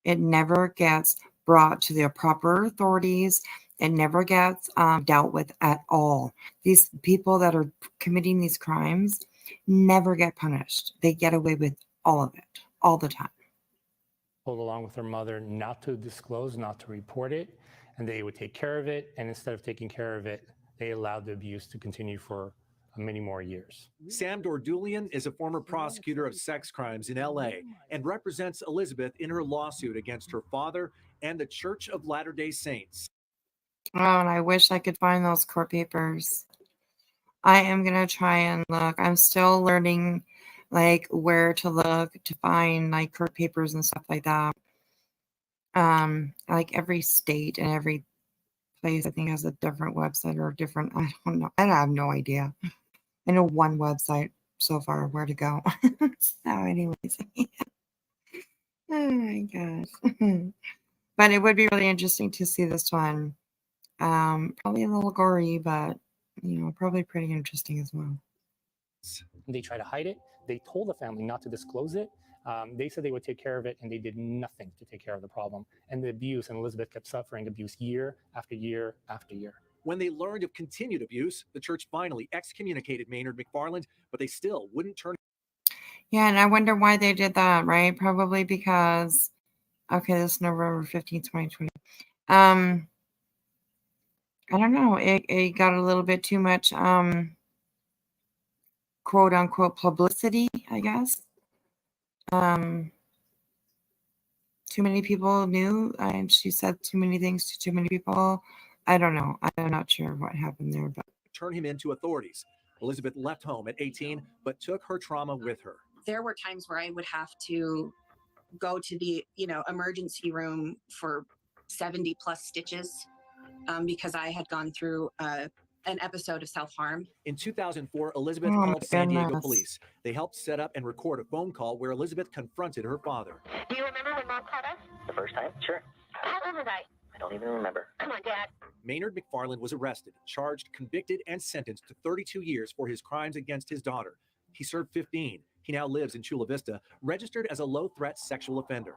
S3: It never gets brought to the proper authorities. It never gets dealt with at all. These people that are committing these crimes never get punished. They get away with all of it, all the time.
S24: Told along with her mother not to disclose, not to report it, and they would take care of it. And instead of taking care of it, they allowed the abuse to continue for many more years.
S13: Sam Dordulian is a former prosecutor of sex crimes in LA and represents Elizabeth in her lawsuit against her father and the Church of Latter-day Saints.
S3: Oh, and I wish I could find those court papers. I am going to try and look. I'm still learning like where to look to find like court papers and stuff like that. Like every state and every place I think has a different website or different, I don't know. I have no idea. I know one website so far where to go. So anyways. Oh my gosh. But it would be really interesting to see this one. Probably a little gory, but you know, probably pretty interesting as well.
S24: They try to hide it. They told the family not to disclose it. They said they would take care of it, and they did nothing to take care of the problem. And the abuse, and Elizabeth kept suffering abuse year after year after year.
S13: When they learned of continued abuse, the church finally excommunicated Maynard McFarland, but they still wouldn't turn.
S3: Yeah, and I wonder why they did that, right? Probably because, okay, this is November 15th, 2020. I don't know. It got a little bit too much, quote unquote, publicity, I guess. Too many people knew, and she said too many things to too many people. I don't know. I'm not sure what happened there, but
S13: Turn him into authorities. Elizabeth left home at 18, but took her trauma with her.
S11: There were times where I would have to go to the, emergency room for 70 plus stitches because I had gone through an episode of self-harm.
S13: In 2004, Elizabeth
S3: Oh,
S13: called
S3: my
S13: San Diego
S3: goodness.
S13: police. They helped set up and record a phone call where Elizabeth confronted her father.
S10: Do you remember when Mom called us? The first time? Sure. How old was I? I don't even remember. Come on, Dad.
S13: Maynard McFarland was arrested, charged, convicted, and sentenced to 32 years for his crimes against his daughter. He served 15. He now lives in Chula Vista, registered as a low-threat sexual offender.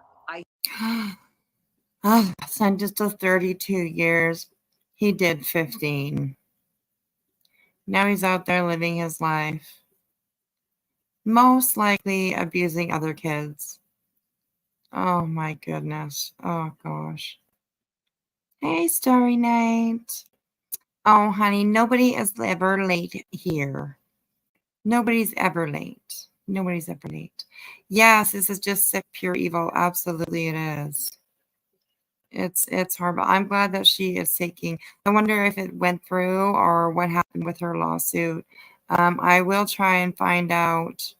S3: oh, sentenced to 32 years. He did 15. Now he's out there living his life. Most likely abusing other kids. Oh my goodness. Oh gosh. Hey, Starry Night. Oh, honey, nobody is ever late here. Nobody's ever late. Nobody's ever late. Yes, this is just sick, pure evil. Absolutely it is. It's horrible. I'm glad that she is taking. I wonder if it went through or what happened with her lawsuit. I will try and find out.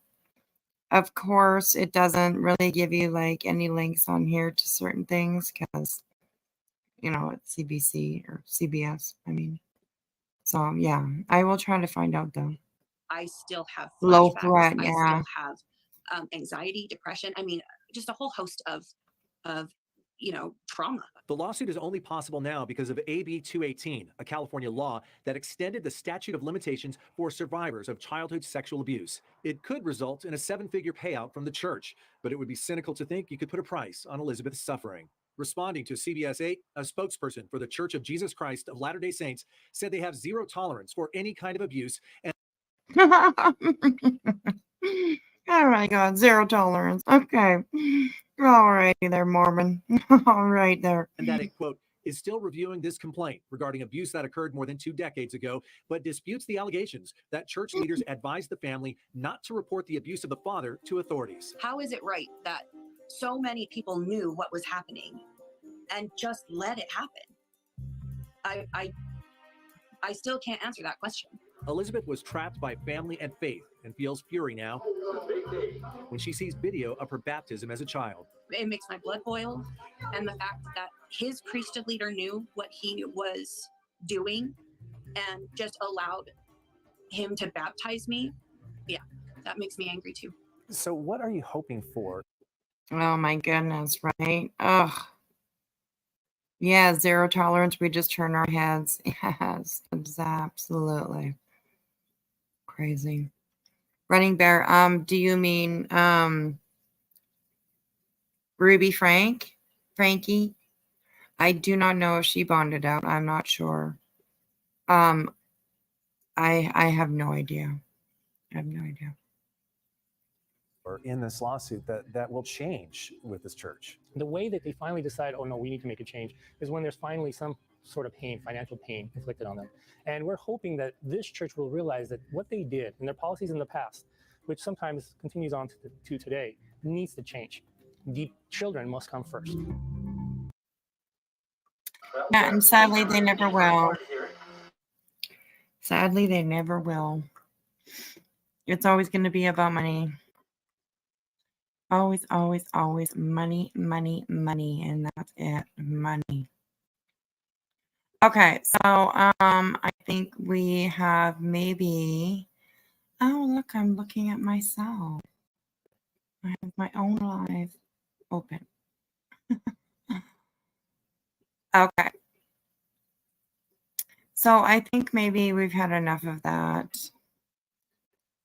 S3: Of course, it doesn't really give you like any links on here to certain things because, it's CBC or CBS. I mean, so yeah, I will try to find out though.
S11: I still have
S3: Low
S11: flashbacks.
S3: threat,
S11: I
S3: yeah.
S11: still have anxiety, depression. I mean, just a whole host of trauma.
S13: The lawsuit is only possible now because of AB 218, a California law that extended the statute of limitations for survivors of childhood sexual abuse. It could result in a 7-figure payout from the church, but it would be cynical to think you could put a price on Elizabeth's suffering. Responding to CBS 8, a spokesperson for the Church of Jesus Christ of Latter-day Saints said they have zero tolerance for any kind of abuse and
S3: Oh my God, zero tolerance. Okay. All right there, Mormon. All right there.
S13: and that it, quote, is still reviewing this complaint regarding abuse that occurred more than 2 decades ago, but disputes the allegations that church leaders advised the family not to report the abuse of the father to authorities.
S11: How is it right that so many people knew what was happening and just let it happen? I still can't answer that question.
S13: Elizabeth was trapped by family and faith and feels fury now when she sees video of her baptism as a child.
S11: It makes my blood boil. And the fact that his priesthood leader knew what he was doing and just allowed him to baptize me, yeah, that makes me angry too.
S5: So what are you hoping for?
S3: Oh my goodness, right? Ugh. Yeah, zero tolerance. We just turn our heads. Yes, it's absolutely crazy. Running Bear, do you mean Ruby Frankie? I do not know if she bonded out. I'm not sure. I have no idea. I have no idea.
S5: Or in this lawsuit that will change with this church?
S24: The way that they finally decide, oh no, we need to make a change, is when there's finally some sort of pain, financial pain inflicted on them. And we're hoping that this church will realize that what they did and their policies in the past, which sometimes continues on to today, needs to change. The children must come first.
S3: Yeah, and sadly, they never will. Sadly, they never will. It's always going to be about money. Always, always, always money, money, money, and that's it, money. Okay, so I think we have maybe. Oh, look, I'm looking at myself. I have my own live open. Okay. So I think maybe we've had enough of that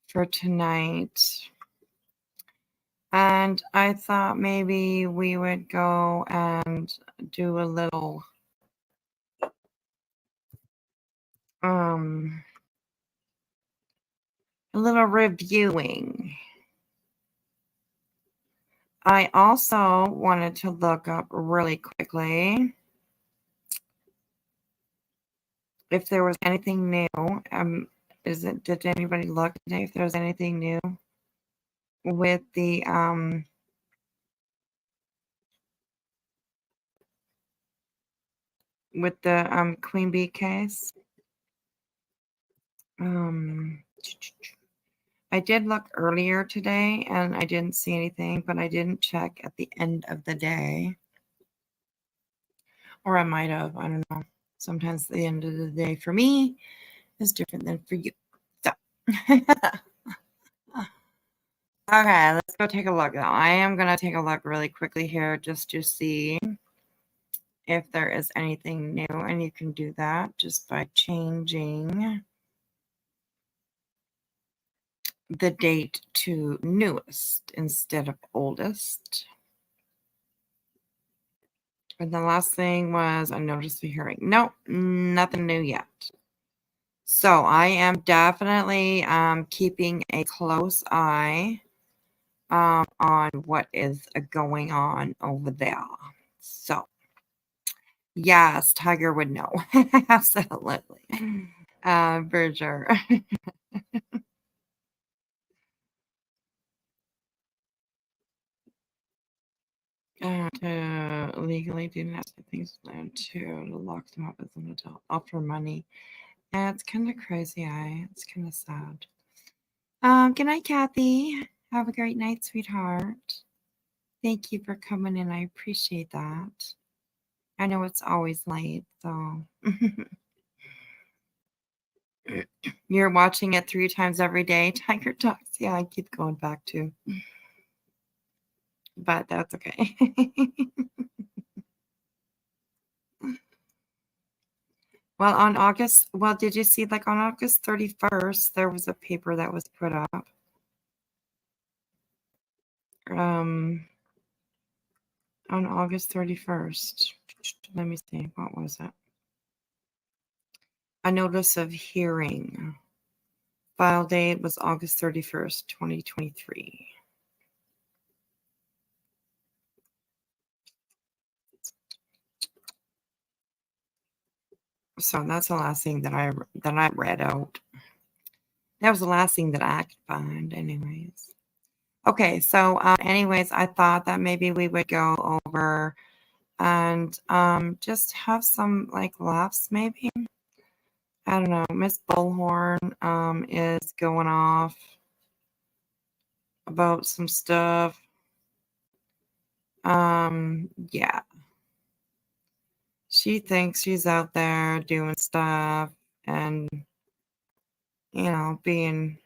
S3: for tonight. And I thought maybe we would go and do a little reviewing. I also wanted to look up really quickly if there was anything new. Did anybody look today if there was anything new with the Queen Bee case? I did look earlier today and I didn't see anything, but I didn't check at the end of the day. Or I might have, I don't know. Sometimes the end of the day for me is different than for you. So, okay, let's go take a look now. I am going to take a look really quickly here just to see if there is anything new. And you can do that just by changing the date to newest instead of oldest. And the last thing was a notice of hearing. Nope, nothing new yet. So I am definitely keeping a close eye on what is going on over there. So yes, Tiger would know. Absolutely. For sure. To legally do nasty things to lock them up as an adult, offer money. Yeah, it's kind of crazy. It's kind of sad. Good night, Kathy. Have a great night, sweetheart. Thank you for coming in. I appreciate that. I know it's always late, so you're watching it 3 times every day. Tiger Talks. Yeah, I keep going back to, but that's okay. Well, did you see, like, on August 31st, there was a paper that was put up. On August 31st. Let me see. What was it? A notice of hearing. File date was August 31st, 2023. So that's the last thing that I read out. That was the last thing that I could find, anyways. Okay, so anyways, I thought that maybe we would go over and just have some like laughs, maybe. I don't know. Miss Bullhorn is going off about some stuff. Yeah. She thinks she's out there doing stuff and, you know, being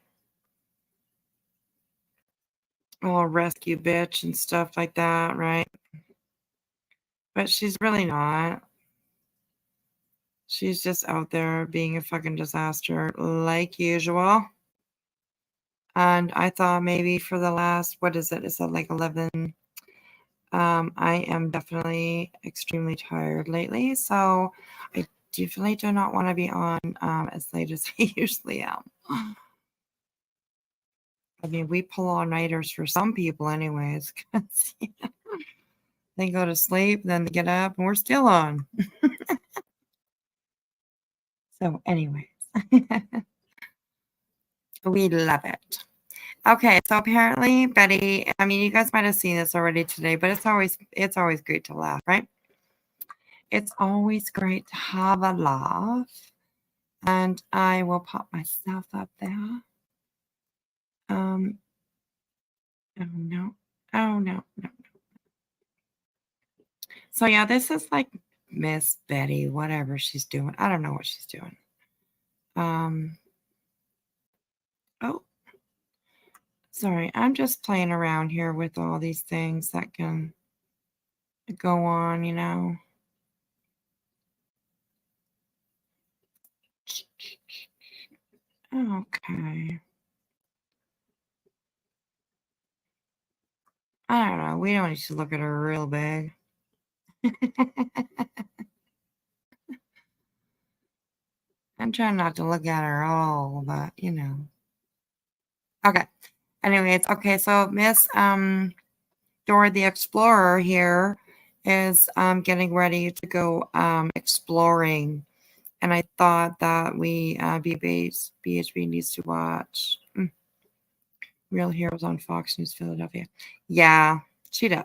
S3: all rescue bitch and stuff like that, right? But she's really not. She's just out there being a fucking disaster like usual. And I thought maybe for the last, what is it? Is it like 11? I am definitely extremely tired lately. So I definitely do not want to be on as late as I usually am. I mean, we pull all-nighters for some people anyways. 'Cause, they go to sleep, then they get up, and we're still on. So anyways, we love it. Okay, so apparently Betty, I mean, you guys might have seen this already today, but it's always great to laugh, right? It's always great to have a laugh. And I will pop myself up there. Oh no. Oh no. So yeah, this is like Miss Betty, whatever she's doing. I don't know what she's doing. Oh, sorry. I'm just playing around here with all these things that can go on, you know. Okay. I don't know. We don't need to look at her real big. I'm trying not to look at her all, but you know. Okay. Anyways, okay, so Miss Dora the Explorer here is getting ready to go exploring. And I thought that we BHB needs to watch Real Heroes on Fox News Philadelphia. Yeah, she does.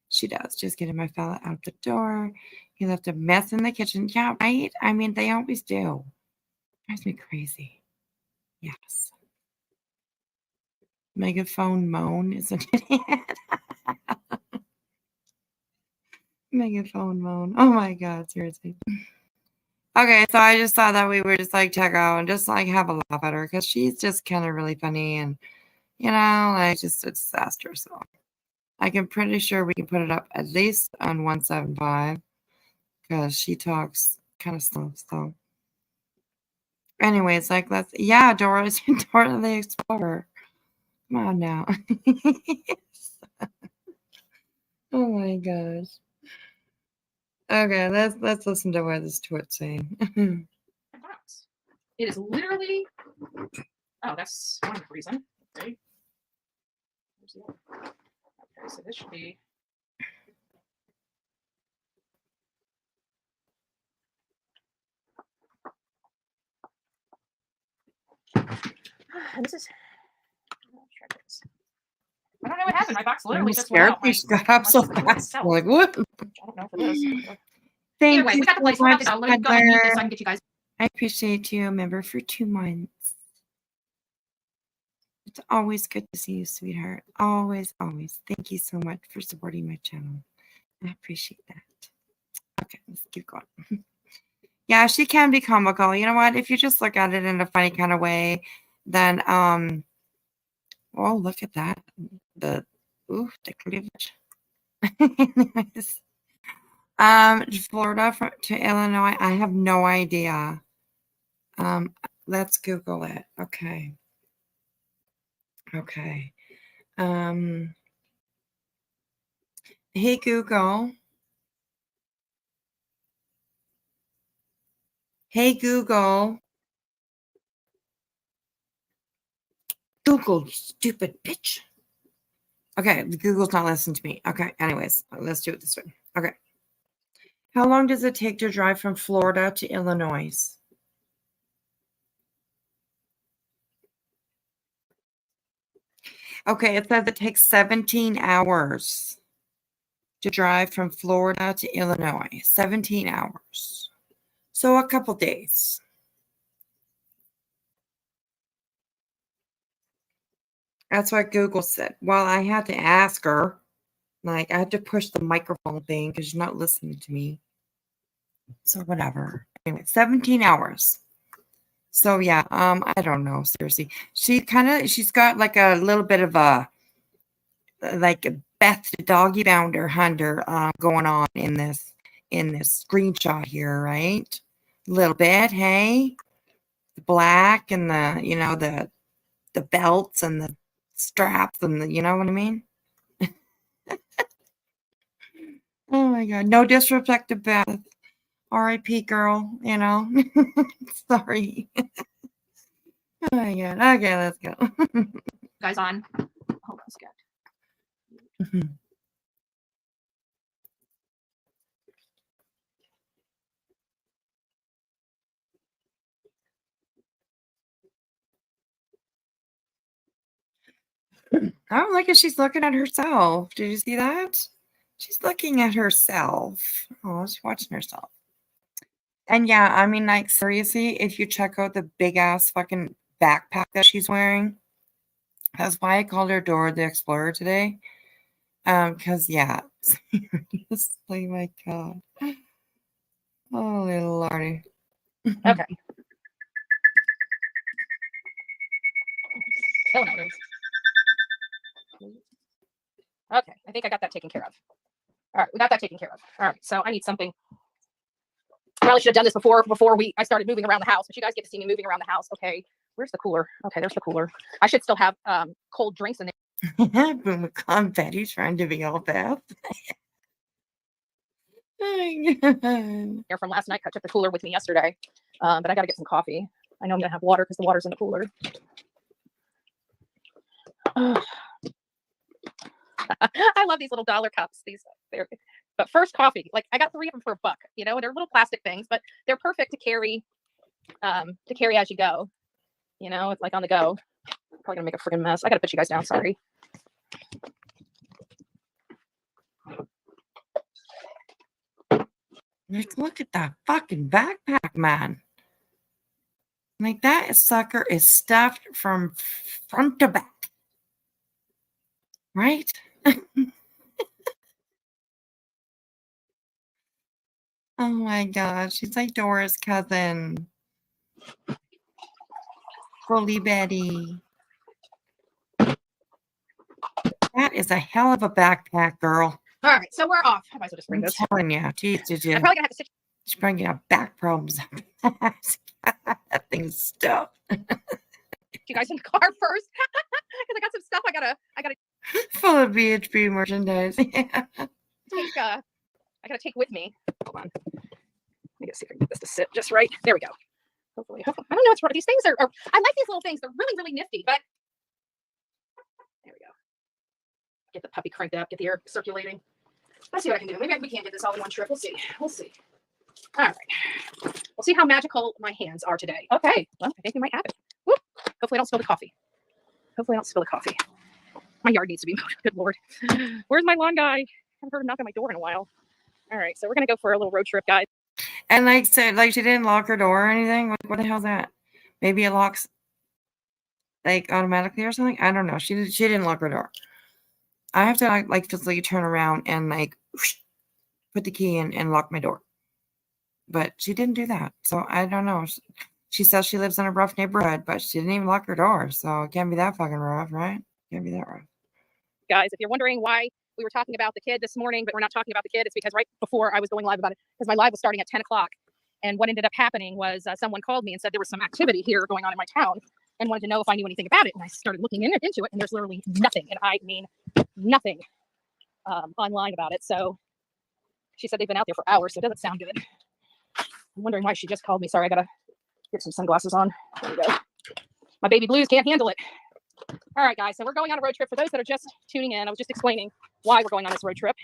S3: She does. Just getting my fella out the door. He left a mess in the kitchen. Yeah, right? I mean, they always do. Drives me crazy. Yes. Megaphone moan is an idiot. Megaphone moan. Oh my God, seriously. Okay, so I just thought that we would just like check out and just like have a laugh at her because she's just kind of really funny and you know, like just a disaster. So I'm pretty sure we can put it up at least on 175 because she talks kind of slow. So, anyways, like yeah, Dora the Explorer. Come on now. Oh my gosh. Okay, let's listen to what this twit's saying.
S2: It is literally. Oh, that's one reason. Right? Okay, so this should be. This is. I don't know what happened. My box literally just went out.
S3: She got up so fast. I'm like, what?
S2: I don't know if it is.
S3: Thank
S2: Anyway,
S3: you
S2: we got the
S3: so
S2: place. We're
S3: much,
S2: about to go. Let me go ahead and mute this so I can get you guys.
S3: I appreciate you, a member for 2 months. It's always good to see you, sweetheart. Always, always. Thank you so much for supporting my channel. I appreciate that. Okay, let's keep going. Yeah, she can be comical. You know what? If you just look at it in a funny kind of way, then oh, look at that. The cleavage. Anyways. Florida to Illinois. I have no idea. Let's Google it. Okay. Okay. Hey Google. Hey Google. Google, you stupid bitch. Okay, Google's not listening to me. Okay, anyways, let's do it this way. Okay. How long does it take to drive from Florida to Illinois? Okay, it says it takes 17 hours to drive from Florida to Illinois. 17 hours. So a couple days. That's what Google said. Well, I had to ask her. Like, I had to push the microphone thing because she's not listening to me. So whatever. Anyway, 17 hours. So yeah, I don't know, seriously. She's got like a little bit of a like Beth the doggy bounder hunter going on in this screenshot here, right? A little bit, hey? The black and the, you know, the belts and the straps and the, you know what I mean? Oh my God. No disrespect to Beth. R.I.P. girl, you know. Sorry. Oh my God. Okay, let's go.
S2: Guys on. Hold on a second.
S3: Oh, look at she's looking at herself. Did you see that? She's looking at herself. Oh, she's watching herself. And yeah, I mean, like, seriously, if you check out the big ass fucking backpack that she's wearing, that's why I called her Dora the Explorer today. Because yeah, seriously, my God. Oh, little lordy.
S2: Okay. Killing me. Okay, I think I got that taken care of. All right, we got that taken care of. All right, so I need something. I probably should have done this before I started moving around the house, but you guys get to see me moving around the house. Okay, where's the cooler? Okay, there's the cooler. I should still have cold drinks in there.
S3: Boom, calm Betty trying to be all bad.
S2: Here from last night. I took the cooler with me yesterday, but I got to get some coffee. I know I'm gonna have water because the water's in the cooler. I love these little dollar cups. But first coffee, like I got 3 of them for $1. You know, and they're little plastic things, but they're perfect to carry as you go. You know, it's like on the go. I'm probably gonna make a freaking mess. I gotta put you guys down. Sorry.
S3: Like, look at that fucking backpack, man. Like, that sucker is stuffed from front to back. Right? Oh my gosh, she's like Dora's cousin. Fully Betty. That is a hell of a backpack, girl.
S2: All right, so we're off. I might as well just bring
S3: I'm
S2: this.
S3: telling you. Geez, did you?
S2: I'm probably gonna have to sit.
S3: She's bringing up back problems. That thing's stuffed.
S2: You guys in the car first because I got some stuff I gotta
S3: Full of BHP merchandise. Yeah.
S2: I gotta take with me. Hold on. Let me see if I can get this to sit just right. There we go. Hopefully. I don't know what's wrong. These things are I like these little things. They're really, really nifty, but there we go. Get the puppy cranked up, get the air circulating. Let's see what I can do. Maybe we can't get this all in one trip. We'll see. We'll see. All right. We'll see how magical my hands are today. Okay. Well, I think we might have it. Whoop. Hopefully I don't spill the coffee. Hopefully I don't spill the coffee. My yard needs to be moved. Good Lord. Where's my lawn guy? I haven't heard him knock on my door in a while. All right. So we're going to go for a little road trip, guys.
S3: And like said, like she didn't lock her door or anything. What the hell's that? Maybe it locks like automatically or something. I don't know. She didn't lock her door. I have to like physically turn around and like whoosh, put the key in and lock my door. But she didn't do that. So I don't know. She says she lives in a rough neighborhood, but she didn't even lock her door. So it can't be that fucking rough, right? Can't be that rough.
S2: Guys, if you're wondering why we were talking about the kid this morning, but we're not talking about the kid, it's because right before I was going live about it, because my live was starting at 10 o'clock. And what ended up happening was someone called me and said there was some activity here going on in my town and wanted to know if I knew anything about it. And I started looking into it, and there's literally nothing. And I mean nothing online about it. So she said they've been out there for hours, so it doesn't sound good. I'm wondering why she just called me. Sorry, I gotta get some sunglasses on. There we go. My baby blues can't handle it. All right, guys, so we're going on a road trip. For those that are just tuning in, I was just explaining why we're going on this road trip.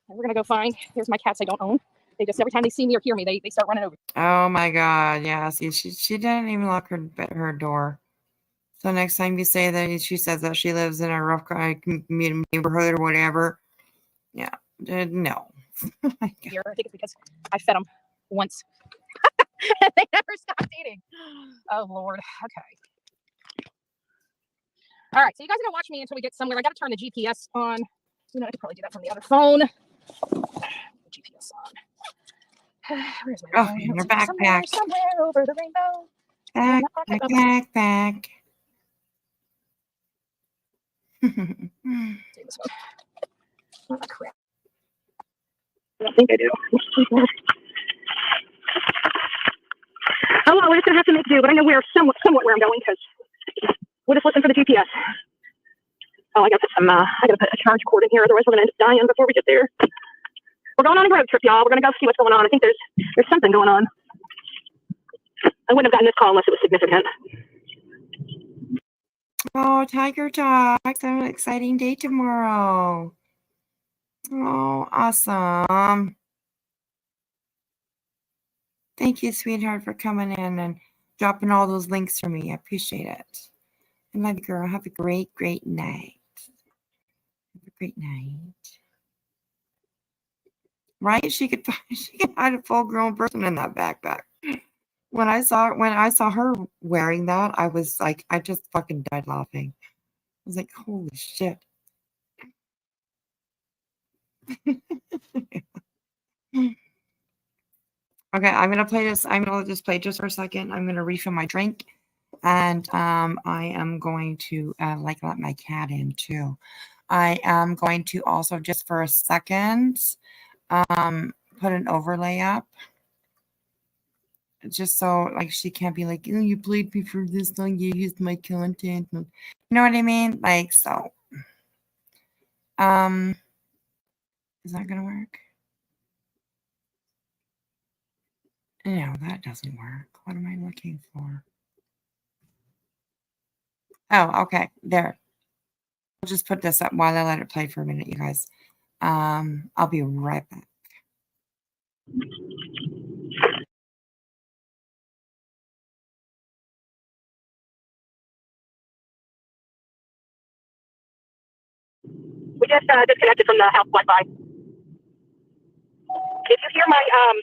S2: And we're gonna go find, here's my cats I don't own. They just, every time they see me or hear me, they start running over.
S3: Oh my God. Yeah. See, she didn't even lock her door. So next time you say that she says that she lives in a rough neighborhood or whatever. Yeah. No.
S2: Here, I think it's because I fed them once. And they never stopped eating. Oh Lord. Okay. All right, so you guys are gonna watch me until we get somewhere. I gotta turn the GPS on. You know, I could probably do that from the other phone. GPS on. Where's my phone?
S3: Your backpack.
S2: Somewhere over the rainbow.
S3: Backpack.
S2: This one. Oh, crap. I don't think I do. Oh, well, we're just gonna have to make do, but I know we're somewhat where I'm going because we'll just listen for the GPS. Oh, I gotta put a charge cord in here, otherwise we're gonna end up dying before we get there. We're going on a road trip, y'all. We're gonna go see what's going on. I think there's something going on. I wouldn't have gotten this call unless it was significant.
S3: Oh, Tiger Talk. Have an exciting day tomorrow. Oh, awesome. Thank you, sweetheart, for coming in and dropping all those links for me. I appreciate it. I love you, girl. Have a great, great night. Have a great night. Right? She could hide a full-grown person in that backpack. When I saw her wearing that, I was like, I just fucking died laughing. I was like, holy shit. Okay, I'm gonna play this. I'm gonna just play just for a second. I'm gonna refill my drink, and I am going to like let my cat in too. I am going to also just for a second put an overlay up, just so like she can't be like, oh, you played me for this long, you used my content. You know what I mean? Like so. Is that gonna work? No, that doesn't work. What am I looking for? Oh, okay. There. I'll just put this up while I let it play for a minute, you guys. I'll be right back.
S10: We just disconnected from the house Wi-Fi. If you hear my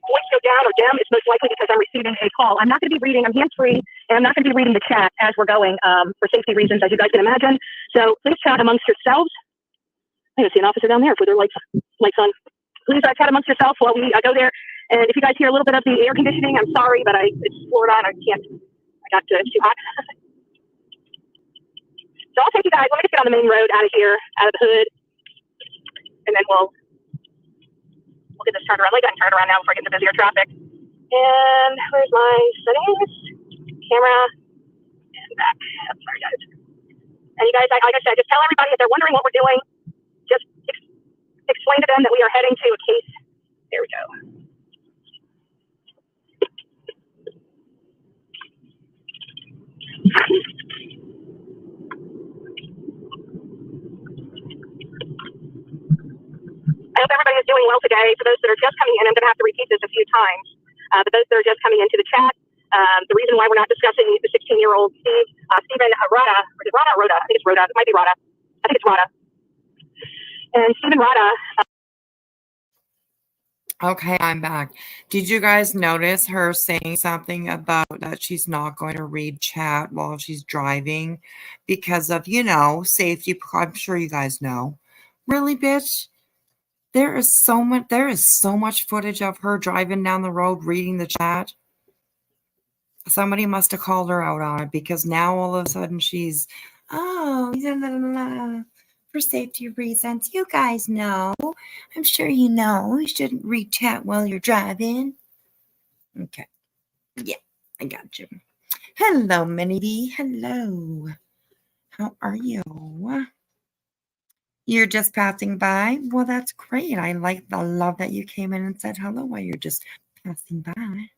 S10: voice go down or dim, it's most likely because I'm receiving a call. I'm not going to be reading. I'm hands-free, and I'm not going to be reading the chat as we're going for safety reasons, as you guys can imagine. So please chat amongst yourselves. I see an officer down there with their lights on. Please chat amongst yourselves while we go there. And if you guys hear a little bit of the air conditioning, I'm sorry, but it's Florida and I can't. It's too hot. So I'll take you guys. Let me just get on the main road out of here, out of the hood, and then we'll get this turned around. Let me go ahead and turn it around now before I get into busier traffic. And where's my settings? Camera and back. I'm sorry, guys. And you guys, like I said, just tell everybody if they're wondering what we're doing, just explain to them that we are heading to a case. There we go. I hope everybody is doing well today. For those that are just coming in, I'm going to have to repeat this a few times. But those that are just coming into the chat, the reason why we're not discussing the 16-year-old Stephen Rada, or is it Rada or Rhoda? I think it's Rhoda. It might be Rada. I think it's Rada. And Stephen Rada.
S3: Okay, I'm back. Did you guys notice her saying something about that she's not going to read chat while she's driving because of, safety? I'm sure you guys know. Really, bitch? There is so much footage of her driving down the road reading the chat. Somebody must have called her out on it because now all of a sudden she's, for safety reasons. You guys know. I'm sure you know. You shouldn't read chat while you're driving. Okay. Yeah, I got you. Hello, Minnie B. Hello. How are you? You're just passing by? Well, that's great. I love that you came in and said hello while you're just passing by.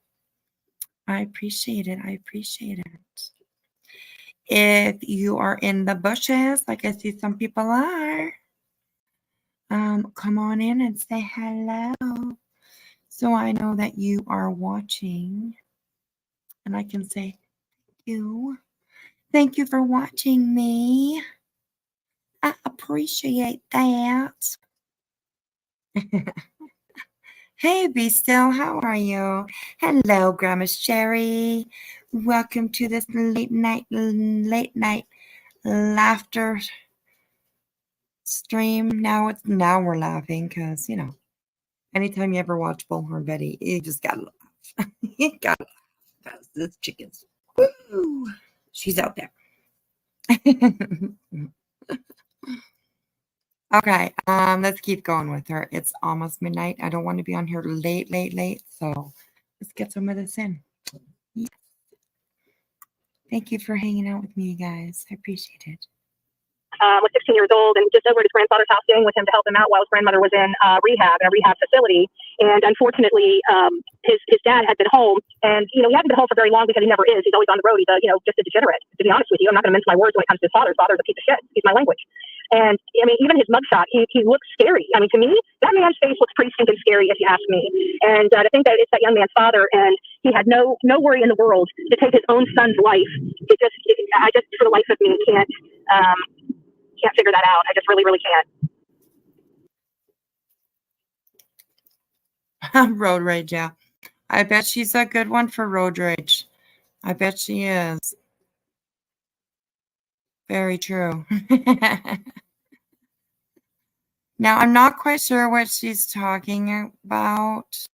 S3: I appreciate it. I appreciate it. If you are in the bushes, like I see some people are, come on in and say hello. So I know that you are watching. And I can say thank you. Thank you for watching me. I appreciate that. Hey, Be Still, how are you? Hello, Grandma Sherry. Welcome to this late night laughter stream. Now we're laughing because, anytime you ever watch Bullhorn Betty, you just gotta laugh. You gotta laugh. This chicken's, woo, she's out there. Okay, let's keep going with her. It's almost midnight. I don't want to be on here late. So let's get some of this in. Yes. Thank you for hanging out with me, guys. I appreciate it.
S10: Was 16 years old and just over at his grandfather's house staying with him to help him out while his grandmother was in rehab, in a rehab facility. And unfortunately, his dad had been home, and he hasn't been home for very long because he never is. He's always on the road. He's just a degenerate. To be honest with you, I'm not going to mince my words when it comes to his father. His father's a piece of shit. He's my language. And I mean, even his mugshot, he looks scary. I mean, to me, that man's face looks pretty stinking scary, if you ask me. And to think that it's that young man's father, and he had no worry in the world to take his own son's life. I just, for the life of me, can't figure that out. I just really, really can't.
S3: Road rage, yeah. I bet she's a good one for road rage. I bet she is. Very true. Now, I'm not quite sure what she's talking about.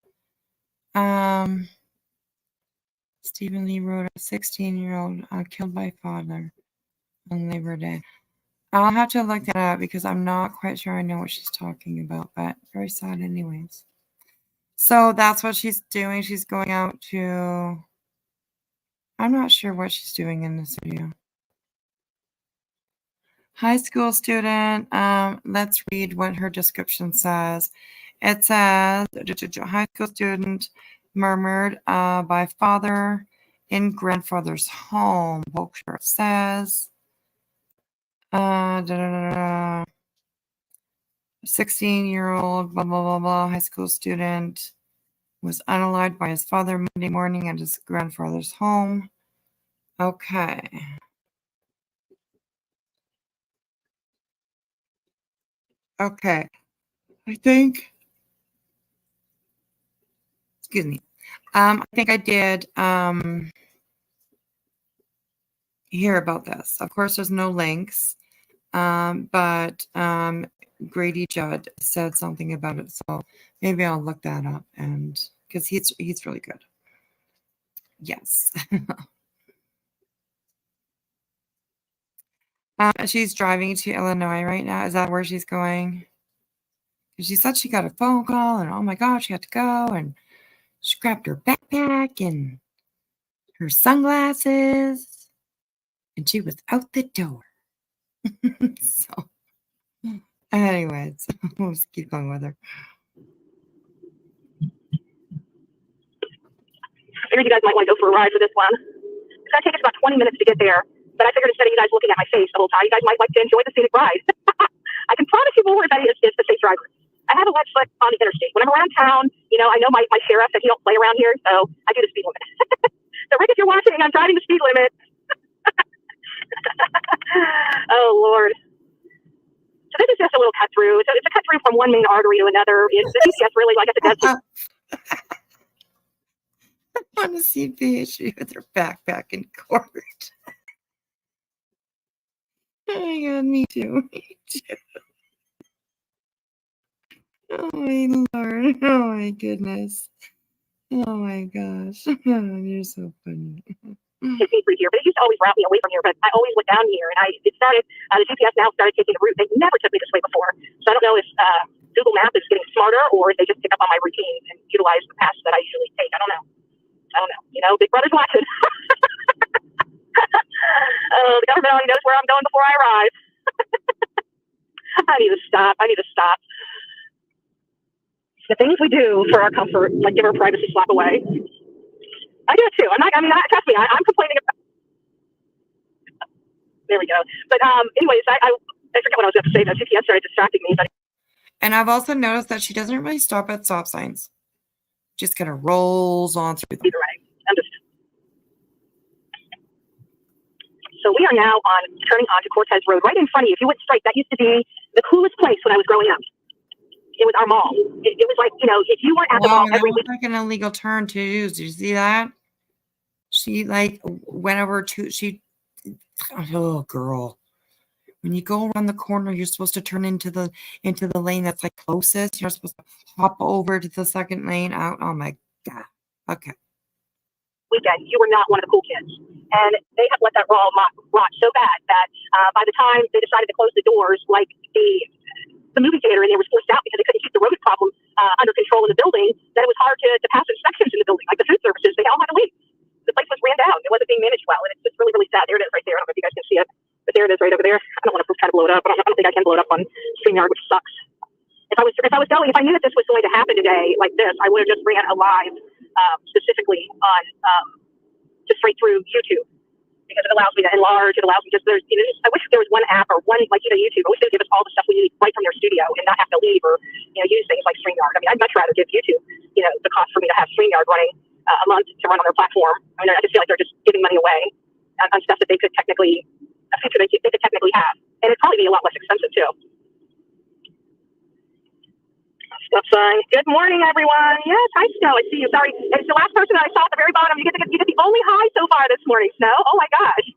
S3: Stephen Lee wrote a 16-year-old killed by father on Labor Day. I'll have to look that up because I'm not quite sure I know what she's talking about, but very sad anyways. So that's what she's doing. She's going out to... I'm not sure what she's doing in this video. High school student. Let's read what her description says. It says, high school student murmured by father in grandfather's home. Picture says, 16-year-old, blah, blah, blah, blah, high school student was unalived by his father Monday morning at his grandfather's home. Okay. Okay. I think, excuse me. I think I did hear about this. Of course, there's no links, but Grady Judd said something about it, so maybe I'll look that up, and because he's really good. Yes. She's driving to Illinois right now. Is that where she's going? She said she got a phone call, and oh my gosh, she had to go, and she grabbed her backpack and her sunglasses, and she was out the door. So, anyways, we'll just keep going with her.
S10: I figured you guys might want to go for a ride for this one. It's going to take us about 20 minutes to get there, but I figured instead of you guys looking at my face the whole time, you guys might like to enjoy the scenic ride. I can promise you more if Eddie is the safe driver. I have a left foot on the interstate. When I'm around town, I know my sheriff said he don't play around here, so I do the speed limit. So Rick, if you're watching, I'm driving the speed limit. Oh, Lord. So this is just a little cut through. So it's a cut through from one main artery to another. Is the GPS really like at the desert?
S3: I want to see Beatrice with her backpack in court. Oh my God, me too. Me too. Oh my Lord. Oh my goodness. Oh my gosh. You're so funny.
S10: Take me through here, but it used to always route me away from here. But I always went down here, and it started. The GPS now started taking the route. They never took me this way before, so I don't know if Google Maps is getting smarter or if they just pick up on my routine and utilize the paths that I usually take. I don't know. Big Brother's watching. The government already knows where I'm going before I arrive. I need to stop. The things we do for our comfort, like give our privacy slap away. I do it too. Trust me, I'm complaining about. There we go. But anyways, I forget what I was going to say. The GPS started distracting me. But
S3: And I've also noticed that she doesn't really stop at stop signs. Just kind of rolls on through them.
S10: either way, So we are now turning onto Cortez Road, right in front of you. If you went straight, that used to be the coolest place when I was growing up. It was our mall. It was like, if you weren't at the mall every week.
S3: Like an illegal turn too. Did you see that? She went over to oh girl. When you go around the corner, you're supposed to turn into the lane that's like closest. You're supposed to hop over to the second lane out. Oh my God. Okay.
S10: Weekend, you were not one of the cool kids. And they have let that rot so bad that by the time they decided to close the doors, like the movie theater in there was forced out because they couldn't keep the rodent problem under control in the building, that it was hard to pass inspections in the building. Like the food services, they all had to leave. The place was ran down. It wasn't being managed well. And it's just really, really sad. There it is right there. I don't know if you guys can see it, but there it is right over there. I don't want to try to blow it up. I don't think I can blow it up on StreamYard, which sucks. If I knew that this was going to happen today like this, I would have just ran a live specifically on just straight through YouTube. because it allows me to enlarge. It allows me just I wish there was one app or one like YouTube. I wish they'd give us all the stuff we need right from their studio and not have to leave or use things like StreamYard. I mean, I'd much rather give YouTube the cost for me to have StreamYard running a month to run on their platform. I mean, I just feel like they're just giving money away on stuff that they could technically have, and it'd probably be a lot less expensive too. Stop sign. Good morning, everyone. Yes, hi, Snow. I see you. Sorry, it's the last person that I saw at the very bottom. You get the only high so far this morning, Snow. Oh my gosh.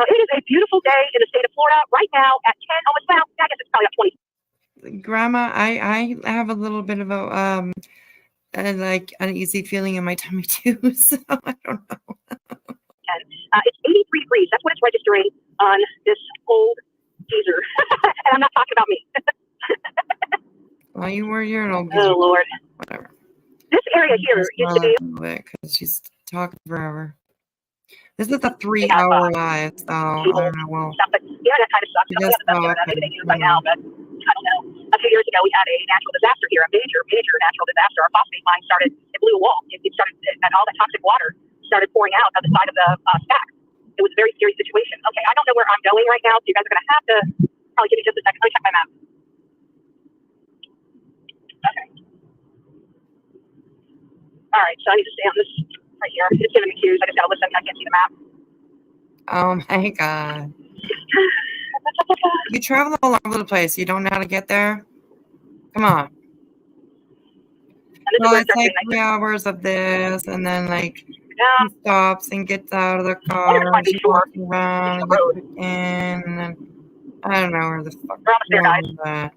S10: It is a beautiful day in the state of Florida right now at 10. Oh, it's now. I guess it's probably at 20.
S3: Grandma, I have a little bit of a like uneasy feeling in my tummy too, so I don't know.
S10: It's 83 degrees. That's what it's registering on this old geezer. And I'm not talking about me.
S3: Well, you were urinal.
S10: Oh, Lord.
S3: Whatever.
S10: This area here used to be.
S3: Because she's talking forever. This is a 3-hour live, so I don't know. Well,
S10: stuff, but the internet kind of sucks.
S3: Maybe
S10: they use right now, but I don't know. A few years ago, we had a natural disaster here, a major natural disaster. Our phosphate mine it blew a wall. It started, and all the toxic water started pouring out of the side of the stack. It was a very serious situation. Okay, I don't know where I'm going right now, so you guys are going to have to probably give me just a second. Let me check my map. Okay. All right, so I need to stay on this right here. It's giving me cues. I just got to listen. I can't see the map.
S3: oh my God. You travel all over the place. You don't know how to get there? Come on. Well, it's like 3 hours of this, and then like he stops and gets out of the car and she walks around and gets in, and then I don't know where the fuck is that.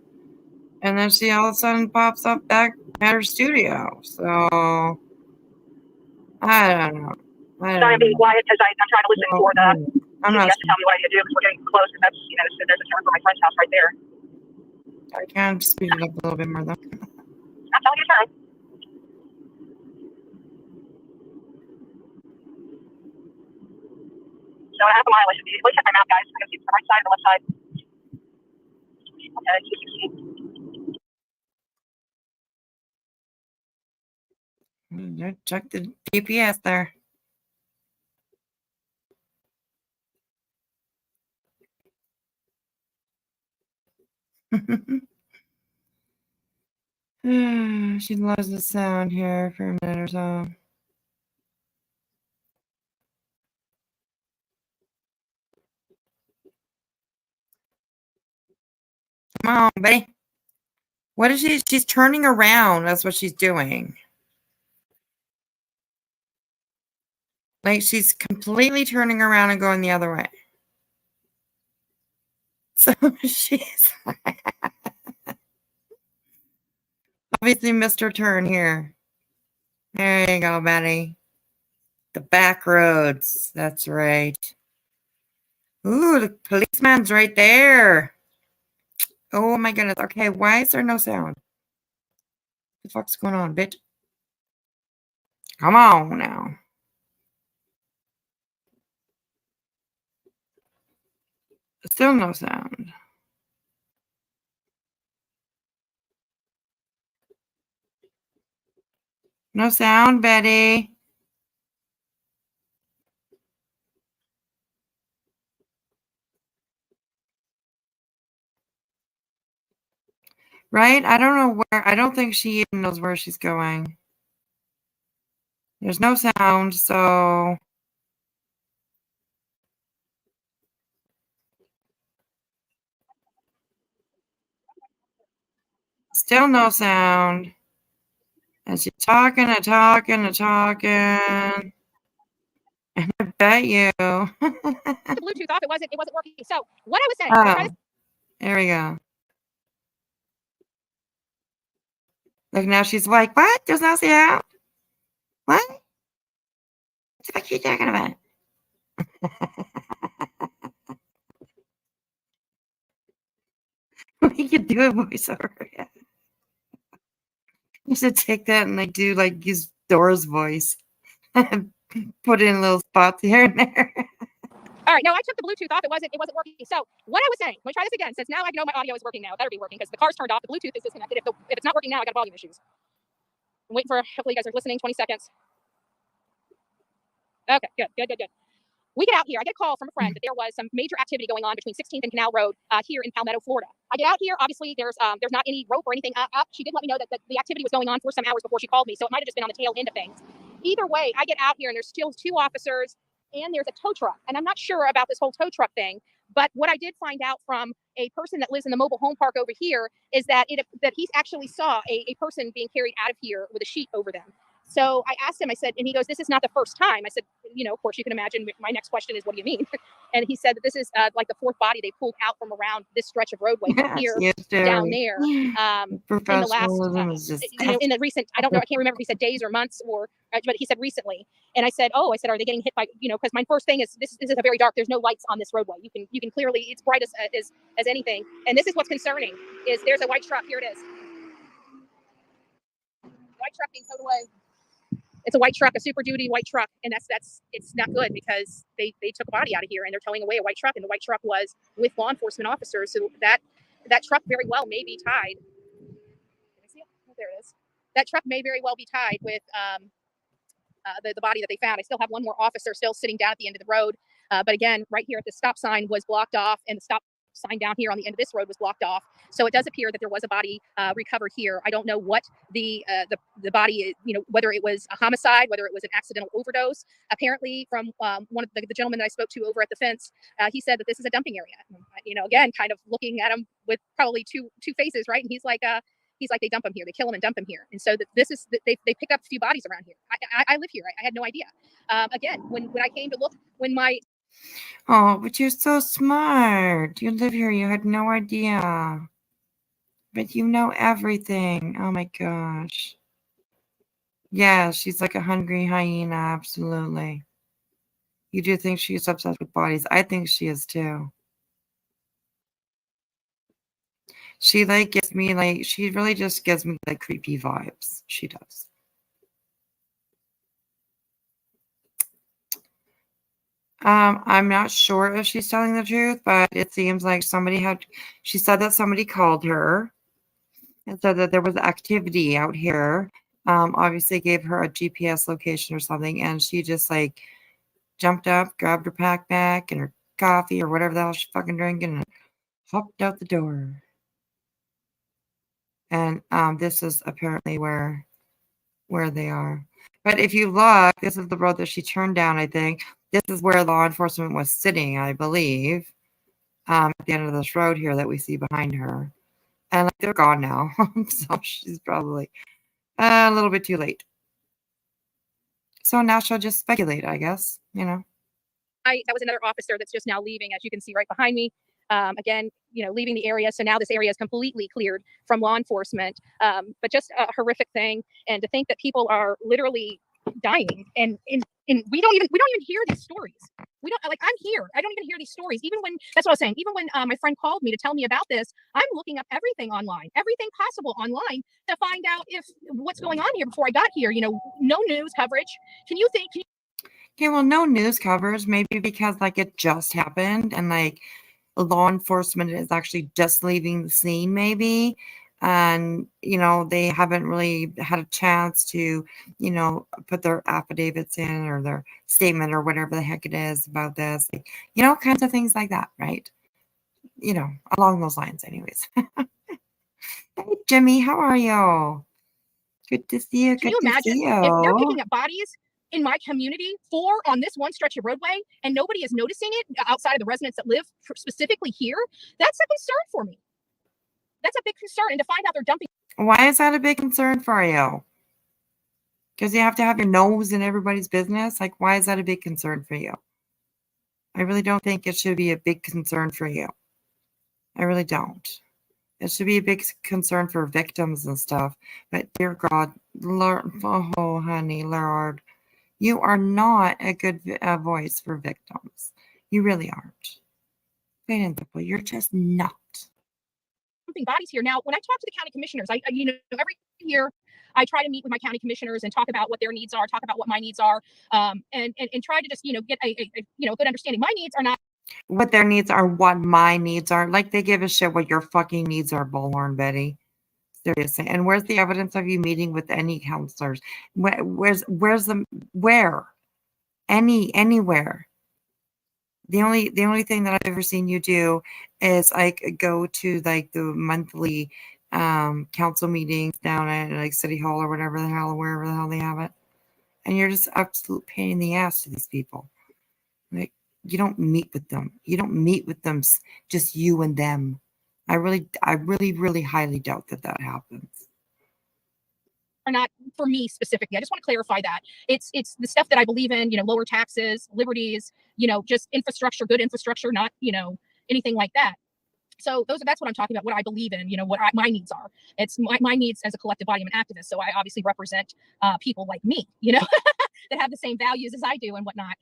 S3: And then she all of a sudden pops up back at her studio. So I don't know.
S10: Sorry, I'm being quiet because I'm trying to listen for the
S3: I'm not
S10: GPS to tell me what I need to do because we're getting close. Because that's there's a turn for my friend's house right there.
S3: I can speed it up a little bit more though.
S10: I'm telling you, turn. So a half a mile I should be. Let me check my map, guys. I can see the right side and the left side. Okay, 216.
S3: Check the GPS there. She loves the sound here for a minute or so. Come on, buddy. What is she? She's turning around. That's what she's doing. Like she's completely turning around and going the other way. So she's obviously missed her turn here. There you go, Betty. The back roads. That's right. Ooh, the policeman's right there. Oh my goodness. Okay, why is there no sound? What the fuck's going on, bitch? Come on now. Still no sound. No sound, Betty. Right? I don't know where. I don't think she even knows where she's going. There's no sound, so. Still no sound. And she's talking and talking and talking. And I bet you.
S7: the Bluetooth off. It wasn't working. So what I was saying.
S3: Oh, there we go. Look, now she's like, what? There's no sound? What? What the fuck are you talking about? We could do a voiceover. Yeah. You should take that and like do like use Dora's voice. Put in little spots here and there.
S7: All right, no, I took the Bluetooth off. It wasn't working. So what I was saying, let me try this again. Since now I know my audio is working now. It better be working because the car's turned off. The Bluetooth is disconnected. If it's not working now, I got volume issues. I'm waiting for, hopefully you guys are listening. 20 seconds. Okay, good. We get out here. I get a call from a friend that there was some major activity going on between 16th and Canal Road here in Palmetto, Florida. I get out here. Obviously, there's not any rope or anything up. She did let me know that the activity was going on for some hours before she called me, so it might have just been on the tail end of things. Either way, I get out here and there's still 2 officers and there's a tow truck. And I'm not sure about this whole tow truck thing, but what I did find out from a person that lives in the mobile home park over here is that he actually saw a person being carried out of here with a sheet over them. So I asked him, I said, and he goes, this is not the first time. I said, of course you can imagine my next question is, what do you mean? And he said that this is like the 4th body they pulled out from around this stretch of roadway from here down there. In the last, in the recent, I don't know, I can't remember if he said days or months but he said recently. And I said, are they getting hit by, because my first thing is this is a very dark, there's no lights on this roadway. You can clearly, it's bright as anything. And this is what's concerning is there's a white truck. Here it is. White truck being towed away. It's a white truck, a Super Duty white truck, and it's not good because they took a body out of here and they're towing away a white truck, and the white truck was with law enforcement officers, so that truck very well may be tied. Can I see it? Oh, there it is. That truck may very well be tied with the body that they found. I still have one more officer still sitting down at the end of the road, but again, right here at the stop sign was blocked off, and the stop sign down here on the end of this road was blocked off. So it does appear that there was a body recovered here. I don't know what the body, whether it was a homicide, whether it was an accidental overdose. Apparently, from one of the gentlemen that I spoke to over at the fence, he said that this is a dumping area. Again, kind of looking at him with probably two faces, right? And he's like, they dump him here. They kill him and dump him here. And so this is they pick up a few bodies around here. I live here. I had no idea. Again, when I came to look, when my
S3: Oh, but you're so smart. You live here. You had no idea. But you know everything. Oh my gosh. Yeah, she's like a hungry hyena. Absolutely. You do think she's obsessed with bodies. I think she is too. She gives me she really just gives me creepy vibes. She does. I'm not sure if she's telling the truth, but it seems like she said that somebody called her and said that there was activity out here. Obviously gave her a GPS location or something, and she just jumped up, grabbed her backpack and her coffee or whatever the hell she's fucking drinking, and hopped out the door. And this is apparently where they are. But if you look, this is the road that she turned down, I think. This is where law enforcement was sitting, I believe, at the end of this road here that we see behind her. And they're gone now, so she's probably a little bit too late. So now she'll just speculate, I guess,
S7: that was another officer that's just now leaving, as you can see right behind me. Again, leaving the area. So now this area is completely cleared from law enforcement. But just a horrific thing. And to think that people are literally dying and we don't even hear these stories. We don't I'm here. I don't even hear these stories. Even when that's what I was saying. Even when my friend called me to tell me about this, I'm looking up everything online, everything possible online to find out if what's going on here before I got here. No news coverage.
S3: Okay, well, no news coverage, maybe because it just happened and law enforcement is actually just leaving the scene, maybe. And, they haven't really had a chance to, put their affidavits in or their statement or whatever the heck it is about this, kinds of things like that, right? Along those lines, anyways. Hey, Jimmy, how are you? Good to see you.
S7: Can you imagine if they're picking up bodies in my community, 4 on this one stretch of roadway, and nobody is noticing it outside of the residents that live specifically here? That's a concern for me. That's a big concern. And to find out they're dumping.
S3: Why is that a big concern for you? Because you have to have your nose in everybody's business? Why is that a big concern for you? I really don't think it should be a big concern for you. I really don't. It should be a big concern for victims and stuff. But dear God, Lord, oh, honey, Lord, you are not a good voice for victims. You really aren't. Plain and simple. You're just not.
S7: Bodies here. Now, when I talk to the county commissioners, every year I try to meet with my county commissioners and talk about what their needs are, talk about what my needs are, and try to just, get a good understanding. My needs are not
S3: what their needs are, what my needs are. They give a shit what your fucking needs are, Bullhorn Betty. Seriously. And where's the evidence of you meeting with any counselors? Where? Anywhere? The only thing that I've ever seen you do is like go to like the monthly council meetings down at like City Hall or whatever the hell, wherever the hell they have it. And you're just absolute pain in the ass to these people. Like, you don't meet with them. You don't meet with them, just you and them. I really highly doubt that happens.
S7: Are not for me specifically. I just want to clarify that it's the stuff that I believe in, lower taxes, liberties, just infrastructure, good infrastructure, not, anything like that. So that's what I'm talking about, what I believe in, what my needs are. It's my needs as a collective body. I'm an activist. So I obviously represent people like me, that have the same values as I do and whatnot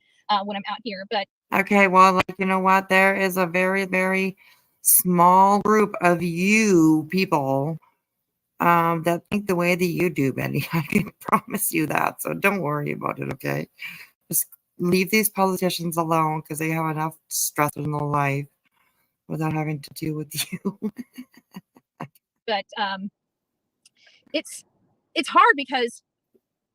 S7: when I'm out here. But
S3: okay, well, like, you know what? There is a very, very small group of you people that think the way that you do, Betty. I can promise you that. So don't worry about it, okay? Just leave these politicians alone because they have enough stress in their life without having to deal with you.
S7: But it's hard because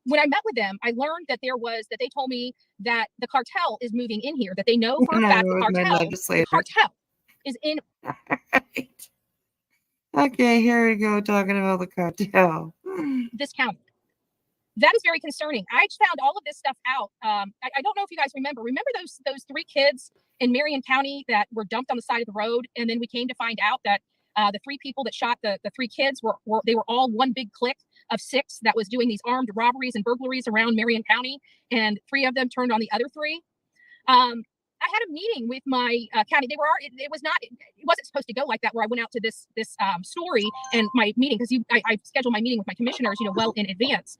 S7: when I met with them, I learned that they told me that the cartel is moving in here, that they know for a fact the cartel is in.
S3: Okay, here we go, talking about the cartel.
S7: This county. That is very concerning. I found all of this stuff out. I don't know if you guys remember those 3 kids in Marion County that were dumped on the side of the road. And then we came to find out that the 3 people that shot the 3 kids were all one big clique of 6 that was doing these armed robberies and burglaries around Marion County. And 3 of them turned on the other 3. I had a meeting with my county. It wasn't supposed to go like that, where I went out to this story and my meeting, because I scheduled my meeting with my commissioners, well in advance.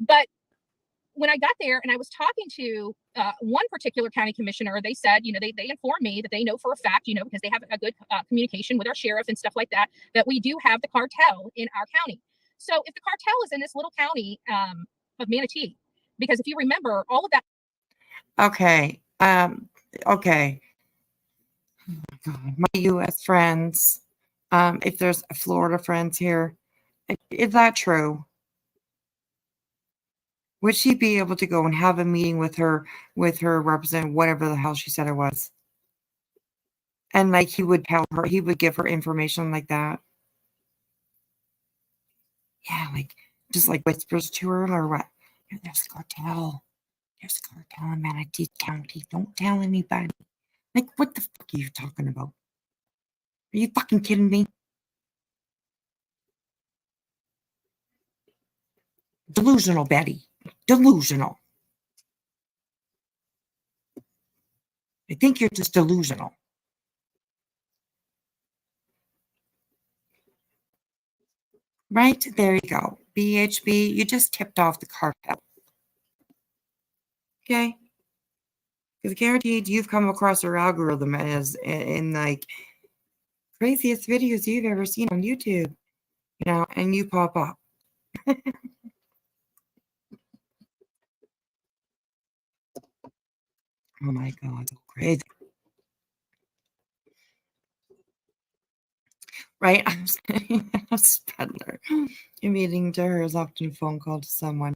S7: But when I got there and I was talking to one particular county commissioner, they said, they informed me that they know for a fact, because they have a good communication with our sheriff and stuff like that, that we do have the cartel in our county. So if the cartel is in this little county of Manatee, because if you remember all of that.
S3: Okay. Okay. Oh my God. My U.S. friends, if there's Florida friends here, is that true? Would she be able to go and have a meeting with her representative, whatever the hell she said it was? And like he would give her information like that. Yeah, like just like whispers to her or what? There's a cartel. There's a cartel in Manatee County. Don't tell anybody. Like, what the fuck are you talking about? Are you fucking kidding me? Delusional, Betty. Delusional. I think you're just delusional. Right? There you go. BHB, you just tipped off the cartel. Okay? Because guaranteed you've come across our algorithm as in like craziest videos you've ever seen on YouTube. And you pop up. Oh my God, so crazy. Right? I'm Spedler. A meeting to her is often a phone call to someone.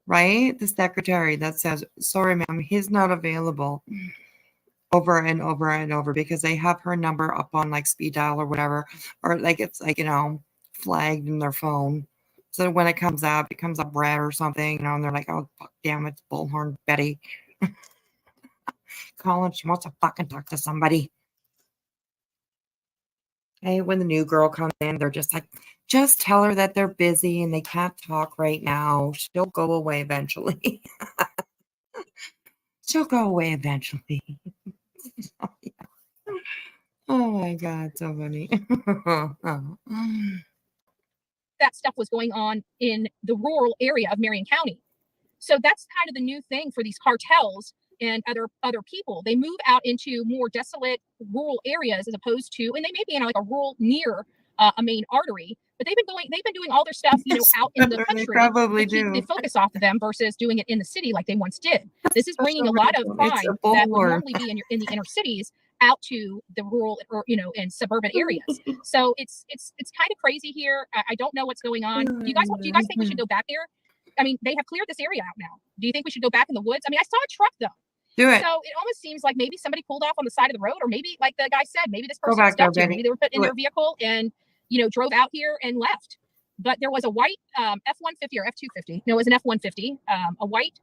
S3: Right? The secretary that says, sorry, ma'am, he's not available. Over and over and over, because they have her number up on like speed dial or whatever, or like it's like, flagged in their phone. So when it comes up red or something, and they're like, oh, fuck, damn, it's Bullhorn Betty. Calling, she wants to fucking talk to somebody. Hey, when the new girl comes in, they're just like, just tell her that they're busy and they can't talk right now. She'll go away eventually. She'll go away eventually. Oh my God, so funny.
S7: That stuff was going on in the rural area of Marion County. So that's kind of the new thing for these cartels and other people. They move out into more desolate rural areas, as opposed to, and they may be in like a rural near a main artery, but they've been doing all their stuff, out in the country. They
S3: probably
S7: to keep
S3: do.
S7: the focus off of them versus doing it in the city like they once did. This is bringing a lot of crime that would normally be in the inner cities out to the rural or in suburban areas. So it's kind of crazy here. I don't know what's going on. Do you guys think we should go back there? I mean, they have cleared this area out now. Do you think we should go back in the woods? I mean, I saw a truck though.
S3: Do it.
S7: So it almost seems like maybe somebody pulled off on the side of the road, or maybe, like the guy said, maybe this
S3: Go
S7: person was
S3: back there,
S7: dumped here.
S3: Betty.
S7: Maybe they were put in
S3: Do
S7: their
S3: it.
S7: vehicle and, you know, drove out here and left. But there was a white F-150 or F-250. No, it was an F-150, a white,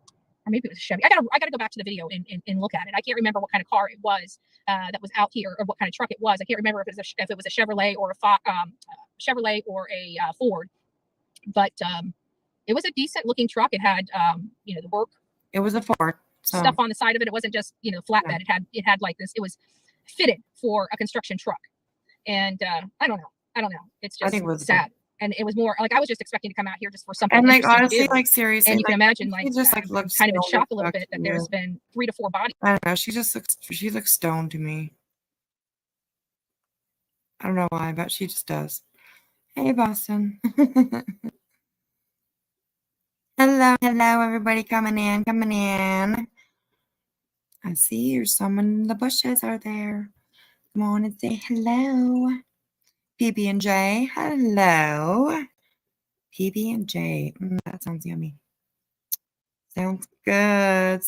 S7: or maybe it was a Chevy. I gotta go back to the video and look at it. I can't remember what kind of car it was that was out here, or what kind of truck it was. I can't remember if it was a Chevrolet or a Ford. But it was a decent looking truck. It had you know, the work.
S3: It was a Ford. So.
S7: Stuff on the side of it. It wasn't just, you know, flatbed.
S3: Yeah.
S7: It had like this. It was fitted for a construction truck. And I don't know. It's just sad. And it was more like I was just expecting to come out here just for something.
S3: And like
S7: interesting to
S3: honestly,
S7: do.
S3: like seriously,
S7: and you can imagine,
S3: she
S7: like,
S3: just like looks
S7: kind of in
S3: stoned
S7: shock a
S3: as
S7: little
S3: fuck
S7: bit
S3: to
S7: that there's
S3: me.
S7: been 3 to 4 bodies.
S3: I don't know. She looks stoned to me. I don't know why, but she just does. Hey, Boston. Hello, everybody coming in. I see there's someone in the bushes out there. Come on and say hello. PB&J, hello. PB&J, that sounds yummy. Sounds good.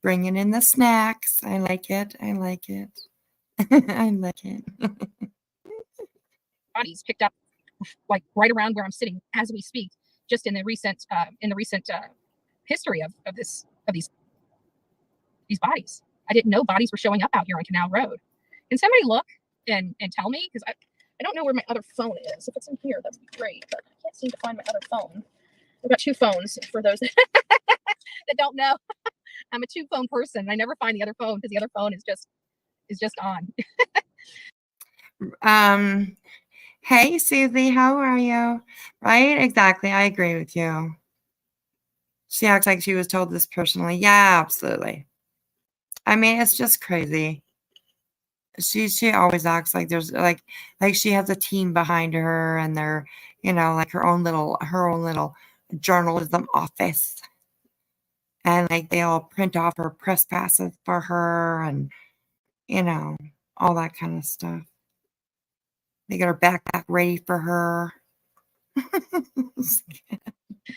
S3: Bringing in the snacks. I like it. I like it.
S7: Bodies picked up like right around where I'm sitting as we speak, just in the recent history of these bodies. I didn't know bodies were showing up out here on Canal Road. Can somebody look and tell me? Because I don't know where my other phone is. If it's in here, that'd be great. But I can't seem to find my other phone. I've got 2 phones for those that don't know. I'm a 2-phone person. I never find the other phone because the other phone is just on.
S3: Hey, Susie, how are you? Right? Exactly. I agree with you. She acts like she was told this personally. Yeah, absolutely. I mean, it's just crazy. She always acts like there's like she has a team behind her, and they're, you know, like her own little journalism office. And like they all print off her press passes for her, and you know, all that kind of stuff. They got her backpack ready for her.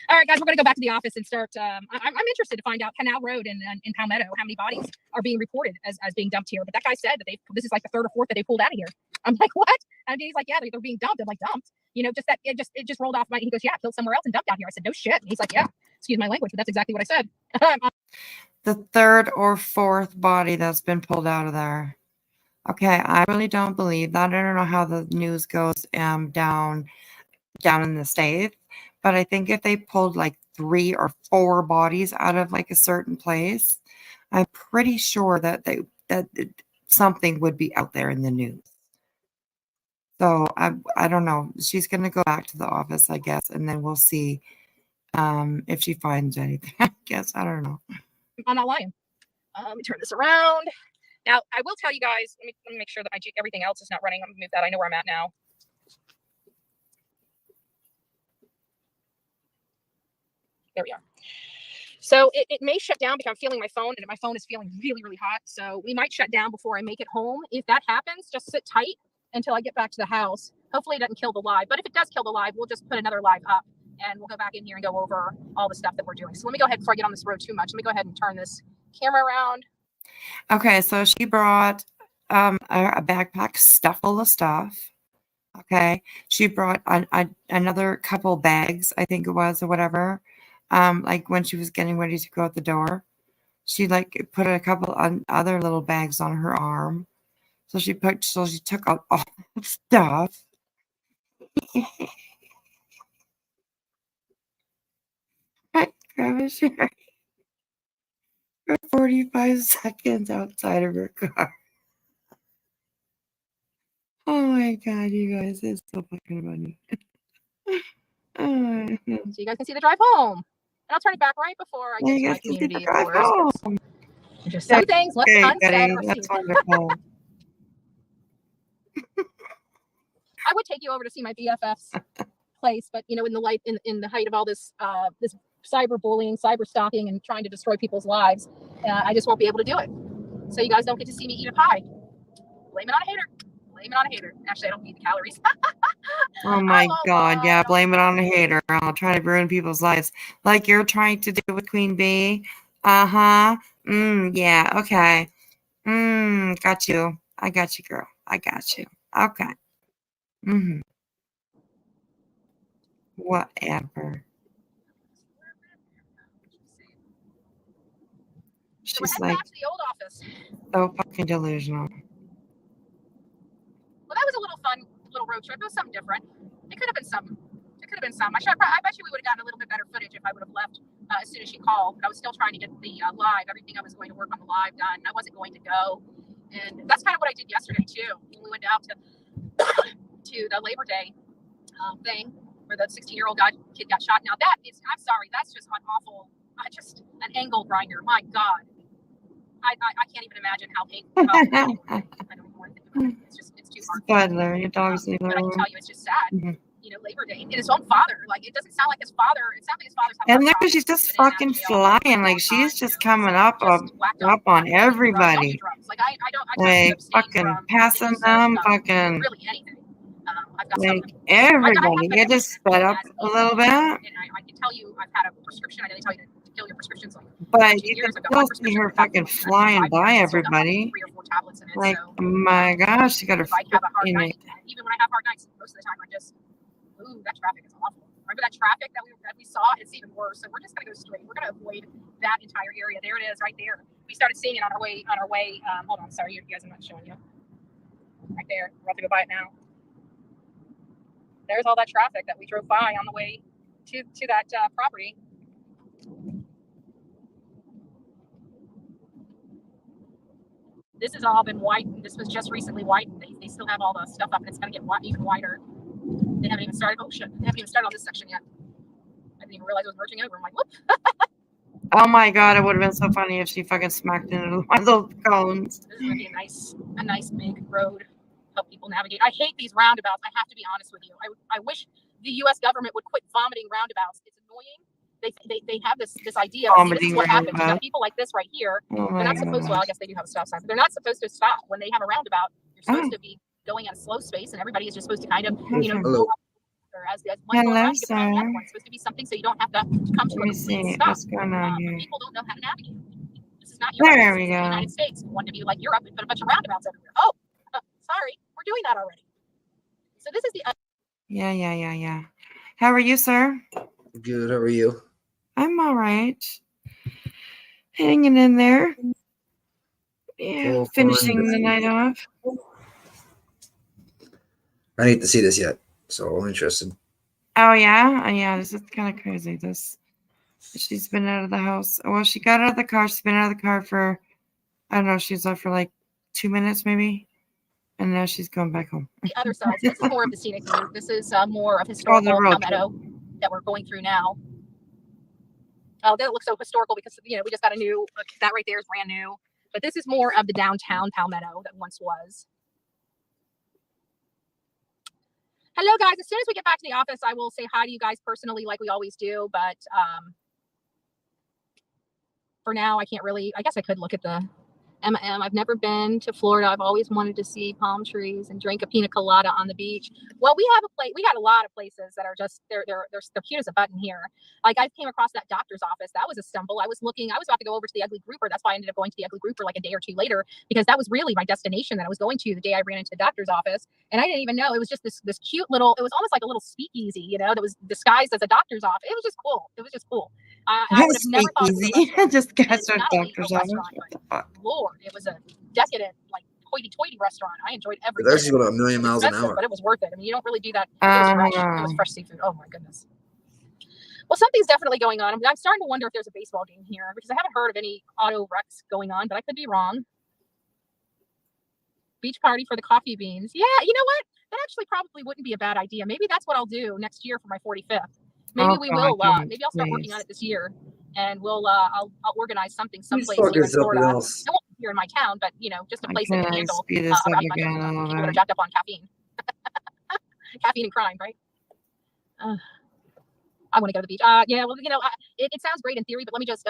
S7: All right, guys, we're going to go back to the office and start. I'm interested to find out Canal Road in Palmetto, how many bodies are being reported as being dumped here. But that guy said that this is like the 3rd or 4th that they pulled out of here. I'm like, what? And he's like, yeah, they're being dumped. I'm like, dumped? You know, just that it just rolled off my. He goes, yeah, killed somewhere else and dumped out here. I said, no shit. And he's like, yeah, excuse my language, but that's exactly what I said.
S3: The 3rd or 4th body that's been pulled out of there. Okay, I really don't believe that. I don't know how the news goes down in the States, but I think if they pulled like 3 or 4 bodies out of like a certain place, I'm pretty sure that something would be out there in the news. So I don't know. She's gonna go back to the office, I guess, and then we'll see if she finds anything. I guess I don't know.
S7: I'm not lying. Let me turn this around. Now, I will tell you guys, let me make sure that everything else is not running. I'm going to move that. I know where I'm at now. There we are. So it may shut down because I'm feeling my phone, and my phone is feeling really, really hot. So we might shut down before I make it home. If that happens, just sit tight until I get back to the house. Hopefully it doesn't kill the live. But if it does kill the live, we'll just put another live up, and we'll go back in here and go over all the stuff that we're doing. So let me go ahead before I get on this road too much. Let me go ahead and turn this camera around.
S3: Okay, so she brought a backpack stuffed full of stuff. Okay, she brought another couple bags, I think it was, or whatever. Like when she was getting ready to go out the door, she like put a couple other little bags on her arm. So she took out all that stuff. Right, gosh, for 45 seconds outside of her car. Oh my God, you guys, it's so fucking funny.
S7: So you guys can see the drive home. And I'll turn it back right before I get to my community, of course. Just some things left unsaid or
S3: That's
S7: seen.
S3: wonderful.
S7: I would take you over to see my BFF's place, but you know, in the height of all this this cyberbullying, cyber stalking, and trying to destroy people's lives, I just won't be able to do it. So you guys don't get to see me eat a pie. Blame it on a hater. Blame it on a hater. Actually, I don't need the calories.
S3: Oh my God, yeah, blame it on a hater. I'll try to ruin people's lives like you're trying to do with Queen Bee. Uh-huh. Yeah, okay. Got you. I got you, girl. I got you. Okay. Mm-hmm. Whatever.
S7: So we're
S3: She's
S7: heading
S3: like
S7: back to the old office.
S3: so fucking delusional.
S7: Well, that was a little fun little road trip. It was something different. It could have been some. It could have been some. I bet you we would have gotten a little bit better footage if I would have left as soon as she called. But I was still trying to get the live, everything I was going to work on the live done. I wasn't going to go. And that's kind of what I did yesterday, too. When we went out to the Labor Day thing where the 16-year-old kid got shot. Now, that is, I'm sorry, that's just an awful, just an angle grinder. My God. I can't even imagine how painful. I don't even want to think about it. It's too hard.
S3: Butler, your dog's in the
S7: But I can
S3: room.
S7: tell you, it's just sad. You know, Labor Day and his own father. Like, it doesn't sound like his father. It sounds like his father's having
S3: And
S7: a
S3: look,
S7: problem.
S3: she's just fucking flying. Like, she's just coming up on everybody.
S7: Like, I don't
S3: Like,
S7: abstain
S3: fucking
S7: from
S3: passing
S7: use of,
S3: them, fucking,
S7: really anything. I've got
S3: like,
S7: something.
S3: everybody. You just sped up a little bit.
S7: And I can tell you, I've had a prescription. I know they tell you to kill your prescriptions like
S3: But
S7: 2
S3: you
S7: years
S3: can
S7: ago. My
S3: still see
S7: prescription
S3: her
S7: for that
S3: fucking
S7: was
S3: flying
S7: 5
S3: by
S7: years. Still got like
S3: everybody.
S7: 3 or 4 tablets in it.
S3: Like,
S7: So
S3: oh my gosh, she got her
S7: if I have a hard night,
S3: fucking.
S7: even when I have hard nights, most of the time I just, ooh, that traffic is awful. Remember that traffic that we saw? It's even worse. So we're just gonna go straight. We're gonna avoid that entire area. There it is, right there. We started seeing it on our way. Hold on, sorry, you guys, I'm not showing you. Right there. We're about to go by it now. There's all that traffic that we drove by on the way to that property. This has all been widened. This was just recently widened. They still have all the stuff up, and it's going to get even wider. They haven't even started. Oh shit! They haven't even started on this section yet. I didn't even realize I was merging over. I'm like, whoop.
S3: Oh my god, it would have been so funny if she fucking smacked into one of those cones.
S7: This is going to be a nice big road. Help people navigate. I hate these roundabouts. I have to be honest with you. I wish the U.S. government would quit vomiting roundabouts. It's annoying. They have this idea. This is what happens. You got people like this right here.
S3: Oh
S7: They're not supposed to. Well, I guess they do have a stop sign, but they're not supposed to stop when they have a roundabout. You're supposed to be going at a slow space, and everybody is just supposed to kind of, go up, or as one going around, you get around the other one. It's supposed to be something so you don't have to come to a complete stop.
S3: What's going on here?
S7: People don't know how to navigate. This is not Europe.
S3: There
S7: This
S3: we
S7: is
S3: go.
S7: the United States. You want to be like Europe and put a bunch of roundabouts everywhere. Oh, sorry, we're doing that already. So this is the.
S3: Yeah. How are you, sir?
S12: Good. How are you?
S3: I'm all right. Hanging in there. Yeah,
S12: Well,
S3: finishing
S12: fine.
S3: the night off.
S12: I need to see this yet, so I'm interested.
S3: Oh yeah, this is kind of crazy. She's been out of the house. Well, she got out of the car. She's been out of the car for, I don't know, she's out for like 2 minutes maybe, and now she's going back home.
S7: The other side. So this is more of the scenic route. This is more of historical Palmetto that we're going through now. Oh, that looks so historical because we just got a new. That right there is brand new. But this is more of the downtown Palmetto that once was. Hello, guys. As soon as we get back to the office, I will say hi to you guys personally like we always do. But for now, I can't really. I guess I could look at the M&M. I've never been to Florida. I've always wanted to see palm trees and drink a pina colada on the beach. Well, we have a place. We got a lot of places that are just they're cute as a button here. Like I came across that doctor's office. That was a stumble. I was about to go over to the Ugly Grouper. That's why I ended up going to the Ugly Grouper like a day or two later, because that was really my destination that I was going to the day I ran into the doctor's office. And I didn't even know it was just this cute little. It was almost like a little speakeasy, that was disguised as a doctor's office. It was just cool. I would have never thought it was a restaurant.
S3: Just got her
S7: Not only a
S3: doctor's office.
S7: restaurant,
S3: What the
S7: but
S3: fuck?
S7: Lord, it was a decadent, like hoity-toity restaurant. I enjoyed every.
S12: But that's going a million miles an
S7: expensive,
S12: hour.
S7: but it was worth it. I mean, you don't really do that. It was fresh. It was fresh seafood. Oh my goodness. Well, something's definitely going on. I'm starting to wonder if there's a baseball game here because I haven't heard of any auto wrecks going on, but I could be wrong. Beach party for the coffee beans. Yeah, you know what? That actually probably wouldn't be a bad idea. Maybe that's what I'll do next year for my 45th. Maybe we will. Maybe I'll start working on it this year, and I'll organize something someplace here in Florida. It won't be here in my town, but just a place that can handle a bunch of people that are jacked up on caffeine. Caffeine and crime, right? I want to go to the beach. Yeah, well, it sounds great in theory, but let me just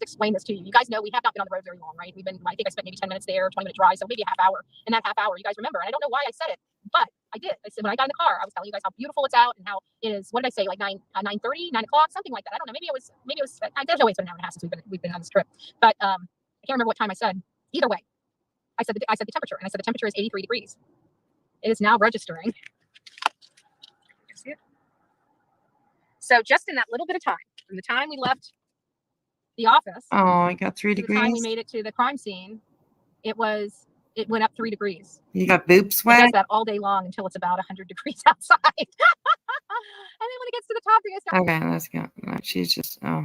S7: explain this to you. You guys know we have not been on the road very long, right? I think I spent maybe 10 minutes there, 20-minute drive, so maybe a half hour. In that half hour, you guys remember, and I don't know why I said it, But I did. I said, when I got in the car, I was telling you guys how beautiful it's out and how it is. What did I say? Like 9:30, 9 o'clock, something like that. I don't know. Maybe it was. There's no way it's been an hour and a half since we've been on this trip. But I can't remember what time I said. Either way, I said the temperature, and I said the temperature is 83 degrees. It is now registering. See it? So just in that little bit of time, from the time we left the office,
S3: Oh, I got 3
S7: to the time we
S3: degrees.
S7: made it to the crime scene, it went up 3 degrees.
S3: You got boob
S7: It
S3: sweat?
S7: does that all day long until it's about 100 degrees outside. And then when it gets to the top, it starts.
S3: Okay, let's go. She's just, oh.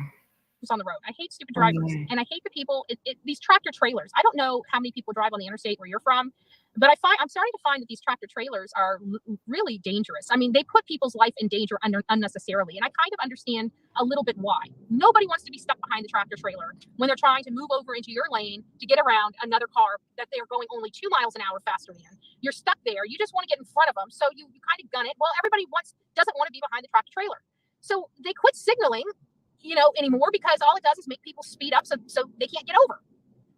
S7: On the road. I hate stupid drivers, and I hate the people. These tractor trailers. I don't know how many people drive on the interstate where you're from, but I'm starting to find that these tractor trailers are really dangerous. I mean, they put people's life in danger unnecessarily, and I kind of understand a little bit why. Nobody wants to be stuck behind the tractor trailer when they're trying to move over into your lane to get around another car that they are going only 2 miles an hour faster than. You're stuck there. You just want to get in front of them, so you kind of gun it. Well, everybody doesn't want to be behind the tractor trailer, so they quit signaling anymore, because all it does is make people speed up so they can't get over.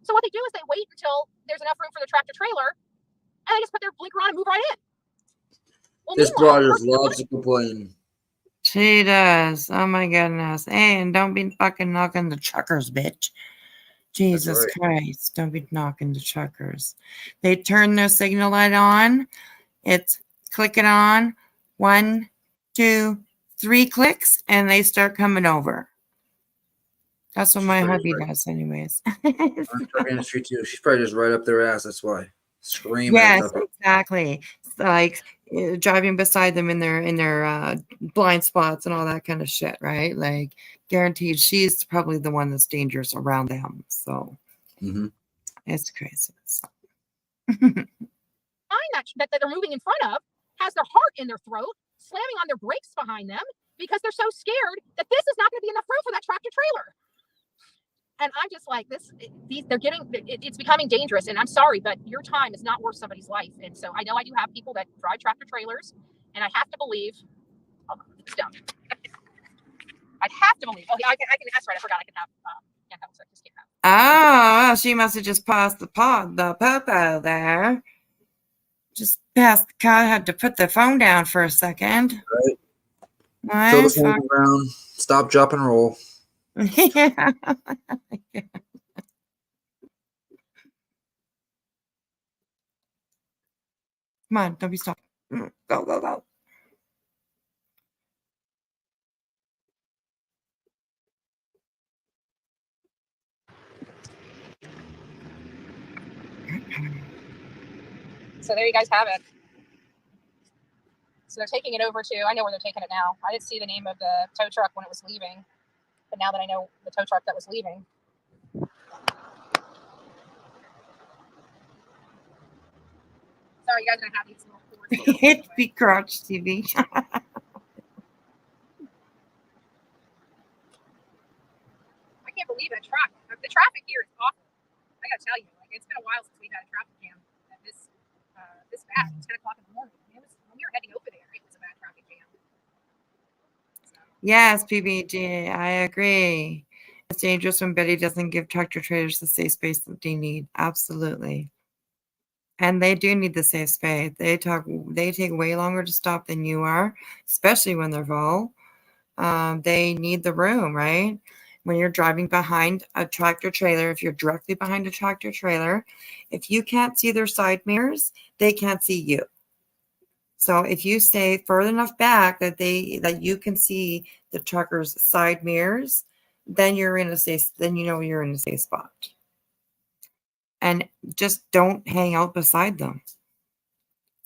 S7: So what they do is they wait until there's enough room for the tractor trailer, and they just put their blinker on and move right in. Well,
S12: This broad just loves to complain.
S3: She does. Oh my goodness. Hey, and don't be fucking knocking the truckers, bitch. Jesus Christ. Don't be knocking the truckers. They turn their signal light on. It's click it on. 1, 2, 3 clicks, and they start coming over. That's what my hubby does, anyways.
S12: Industry too. She's probably just right up their ass. That's why. Screaming.
S3: Yes, exactly. Like driving beside them in their blind spots and all that kind of shit, right? Like, guaranteed, she's probably the one that's dangerous around them. So it's crazy.
S7: That they're moving in front of has their heart in their throat, slamming on their brakes behind them because they're so scared that this is not going to be enough room for that tractor trailer. And I'm just like, it's becoming dangerous. And I'm sorry, but your time is not worth somebody's life. And so I know I do have people that drive tractor trailers, and I have to believe, hold on, it's down. I'd have to believe, I can, that's right, I forgot I can have,
S3: Oh, she must have just passed the popo there. Just passed the car, had to put the phone down for a second.
S12: Right. Throw the phone around, stop, drop, and roll.
S3: Yeah. Come on, don't be stopped. Go, go, go.
S7: So there you guys have it. So they're taking it over to, I know where they're taking it now. I didn't see the name of the tow truck when it was leaving, but now that I know the tow truck that was leaving. Sorry, you guys are gonna have these little cords.
S3: It's be crotch TV.
S7: I can't believe that truck. The traffic here is awful. I gotta tell you, like, it's been a while since we've had a traffic jam this bad. It's 10 o'clock in the morning. When we were heading over there, it was a bad traffic jam.
S3: Yes, PBG, I agree. It's dangerous when Betty doesn't give tractor trailers the safe space that they need. Absolutely. And they do need the safe space. They take way longer to stop than you are, especially when they're full. They need the room, right? When you're driving behind a tractor trailer, if you're directly behind a tractor trailer, if you can't see their side mirrors, they can't see you. So if you stay further enough back that you can see the trucker's side mirrors, then you're in a safe. Then you know you're in a safe spot. And just don't hang out beside them.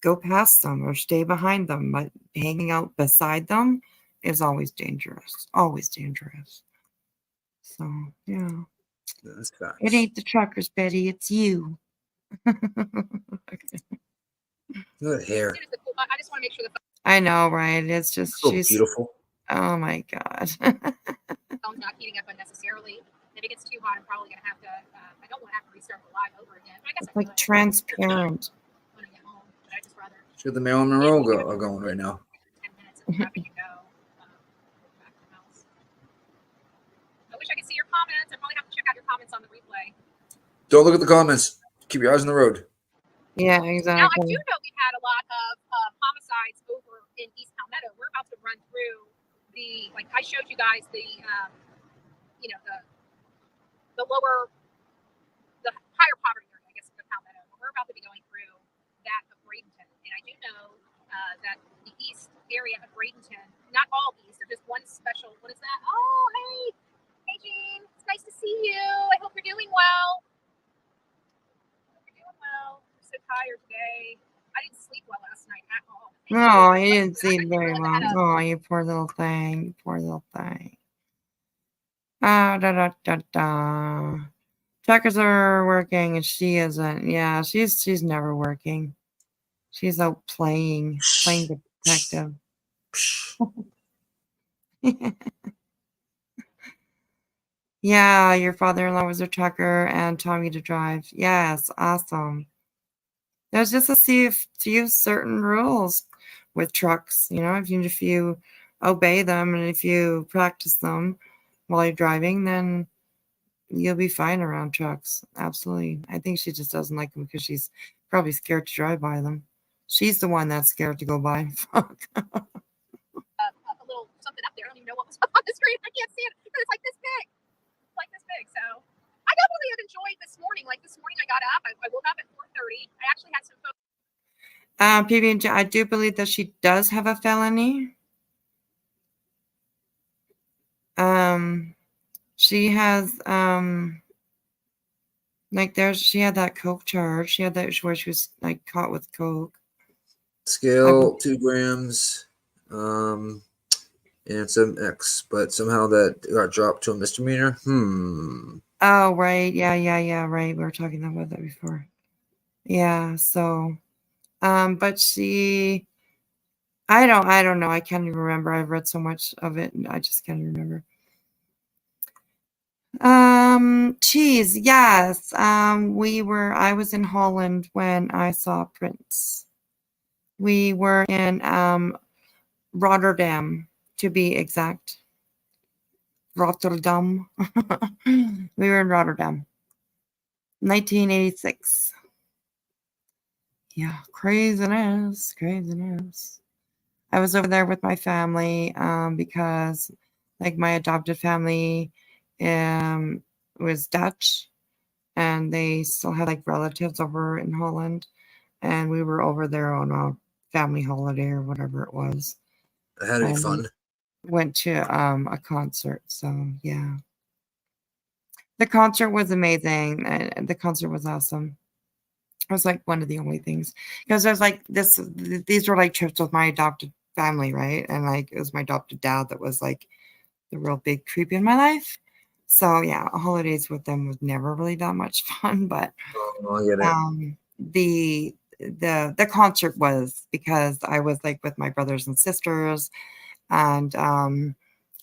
S3: Go past them or stay behind them. But hanging out beside them is always dangerous. Always dangerous. So, yeah.
S12: That's facts.
S3: It ain't the truckers, Betty. It's you.
S12: Good hair.
S7: I just want to make sure the
S3: I know, right? It's just
S12: So
S3: she's
S12: beautiful.
S3: Oh my God.
S7: phone's not heating up unnecessarily. If it gets too hot, I'm probably gonna have to. I don't want to have to restart the live over again. I guess
S3: It's like transparent.
S7: when I get home, but I just rather
S12: She's got the Marilyn Monroe going right now.
S7: 10 minutes of having to go back to the house. I wish I could see your comments. I probably have to check out your comments on the replay.
S12: Don't look at the comments. Keep your eyes on the road.
S3: Yeah,
S7: Now I
S3: exactly.
S7: do know we had a lot of be like I showed you guys the you know the lower the higher poverty area, I guess, of Palmetto. We're about to be going through that of Bradenton, and I do know that the east area of Bradenton, not all east, there's just one special. What is that? Oh, hey Jean, it's nice to see you. I hope you're doing well. I'm so tired today. I didn't sleep well last night at all.
S3: No, you didn't sleep very well. Oh, you poor little thing. You poor little thing. Ah, da da da da. Checkers are working and she isn't. Yeah, she's never working. She's out playing detective. Yeah, your father-in-law was a trucker and taught me to drive. Yes, awesome. There's just a few certain rules with trucks, you know, if you obey them and if you practice them while you're driving, then you'll be fine around trucks. Absolutely. I think she just doesn't like them because she's probably scared to drive by them. She's the one that's scared to go by. Fuck.
S7: A little something up there. I don't even know what was up on the screen. I can't see it, but it's like this big. It's like this big. So I definitely have enjoyed this morning. Like this morning I got up. I woke up at 4:30. I actually had some photos.
S3: PB&J, I do believe that she does have a felony. She has like she had that coke charge. She had that where she was like caught with coke.
S12: Scale 2 grams, and some X, but somehow that got dropped to a misdemeanor.
S3: Oh, right. Yeah, right. We were talking about that before. Yeah, so but I don't know. I can't even remember. I've read so much of it and I just can't remember. Cheese, yes. I was in Holland when I saw Prince. We were in Rotterdam, to be exact. Rotterdam. We were in Rotterdam. 1986. Yeah, craziness. I was over there with my family because like my adopted family was Dutch and they still had like relatives over in Holland, and we were over there on a family holiday or whatever it was.
S12: That had to be fun.
S3: Went to a concert, so yeah. The concert was amazing. The concert was awesome. It was like one of the only things because there's like these were like trips with my adopted family, right? And like it was my adopted dad that was like the real big creep in my life. So yeah, holidays with them was never really that much fun, but
S12: I get it.
S3: The concert was because I was like with my brothers and sisters, and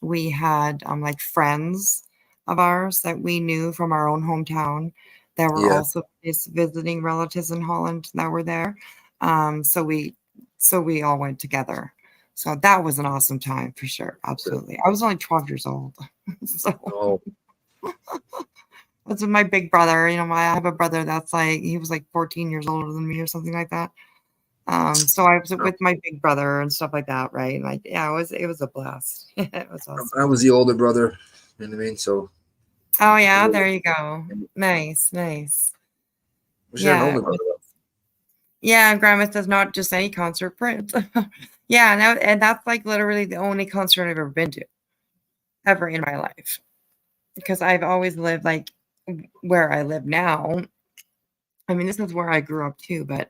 S3: we had like friends of ours that we knew from our own hometown that were also just visiting relatives in Holland that were there. So we all went together. So that was an awesome time for sure. Absolutely. I was only 12 years old. So that's my big brother. You know, I have a brother that's like, he was like 14 years older than me or something like that. So I was with my big brother and stuff like that, right? Like, yeah, it was a blast. It was awesome.
S12: I was the older brother, you know what I mean? So
S3: oh yeah, there you go. Nice.
S12: Yeah, an older brother.
S3: Yeah, Grandma says not just any concert, Prince. Yeah, and that's like literally the only concert I've ever been to, ever in my life, because I've always lived like where I live now. I mean, this is where I grew up too, but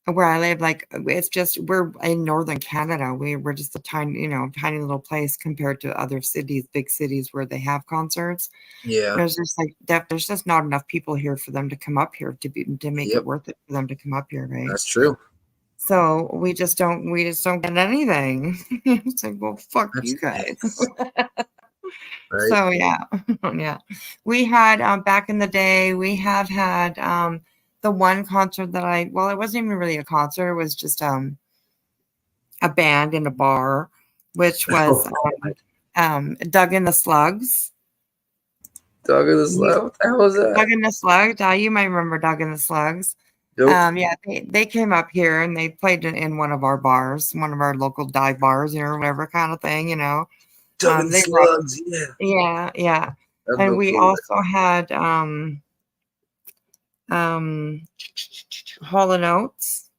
S3: where I live, like it's just we're in northern Canada. We're just a tiny little place compared to other cities, big cities where they have concerts.
S12: Yeah,
S3: there's just not enough people here for them to come up here to make it worth it for them to come up here, right?
S12: That's true.
S3: So we just don't get anything. It's like, well, fuck you guys.
S12: Right.
S3: So yeah. We had back in the day, we have had the one concert that it wasn't even really a concert, it was just a band in a bar, which was Doug and the Slugs.
S12: Doug and the Slugs? What the hell was that?
S3: Doug and the Slugs. You might remember Doug and the Slugs.
S12: Nope.
S3: Yeah, they came up here and they played in one of our bars, one of our local dive bars, you know, or whatever kind of thing, you know.
S12: Tugging
S3: They were up,
S12: slugs, yeah.
S3: yeah, yeah.
S12: I have
S3: And
S12: no
S3: we
S12: clue.
S3: also had Hall and Oates.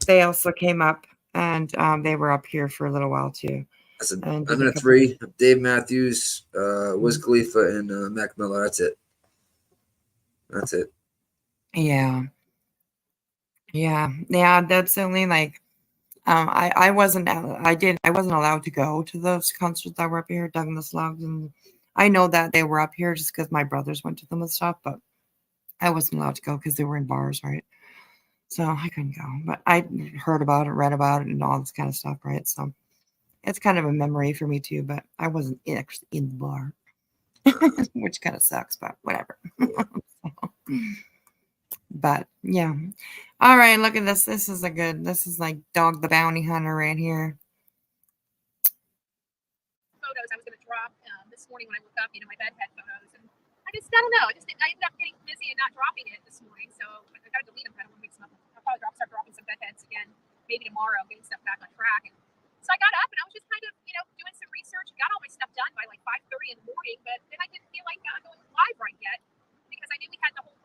S3: They also came up and they were up here for a little while too. And
S12: I'm
S3: did
S12: in
S3: a
S12: a
S3: couple-
S12: 3. Dave Matthews, Wiz Khalifa, and Mac Miller. That's it. That's it.
S3: Yeah. Yeah. That's only like I wasn't allowed to go to those concerts that were up here, Douglas Logs, and I know that they were up here just because my brothers went to them and stuff, but I wasn't allowed to go because they were in bars, right? So I couldn't go. But I heard about it, read about it, and all this kind of stuff, right? So it's kind of a memory for me too, but I wasn't actually in the bar. Which kind of sucks, but whatever. But yeah. All right, look at this. This is like Dog the Bounty Hunter right here.
S7: Photos I was going to drop this morning when I woke up, my bed had photos. And I don't know. I ended up getting busy and not dropping it this morning. So I got to delete them. I don't want to mix them up. I'll probably start dropping some bed heads again, maybe tomorrow, getting stuff back on track. And so I got up and I was just kind of, doing some research. Got all my stuff done by like 5:30 in the morning, but then I didn't feel like going live right yet because I knew we had the whole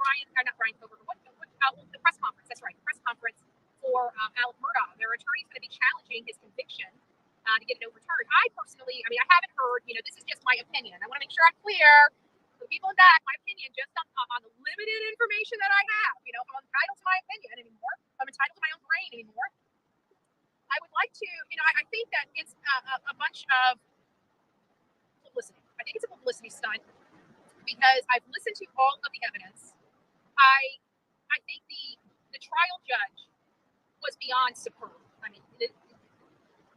S7: the press conference. That's right, press conference for Alec Murdaugh. Their attorney's going to be challenging his conviction to get it overturned. I personally, I haven't heard, this is just my opinion. I want to make sure I'm clear for the people in back, my opinion just on the limited information that I have. I'm entitled to my opinion anymore. I'm entitled to my own brain anymore. I would like to, I think that it's a bunch of publicity. I think it's a publicity stunt because I've listened to all of the evidence. I think the trial judge was beyond superb.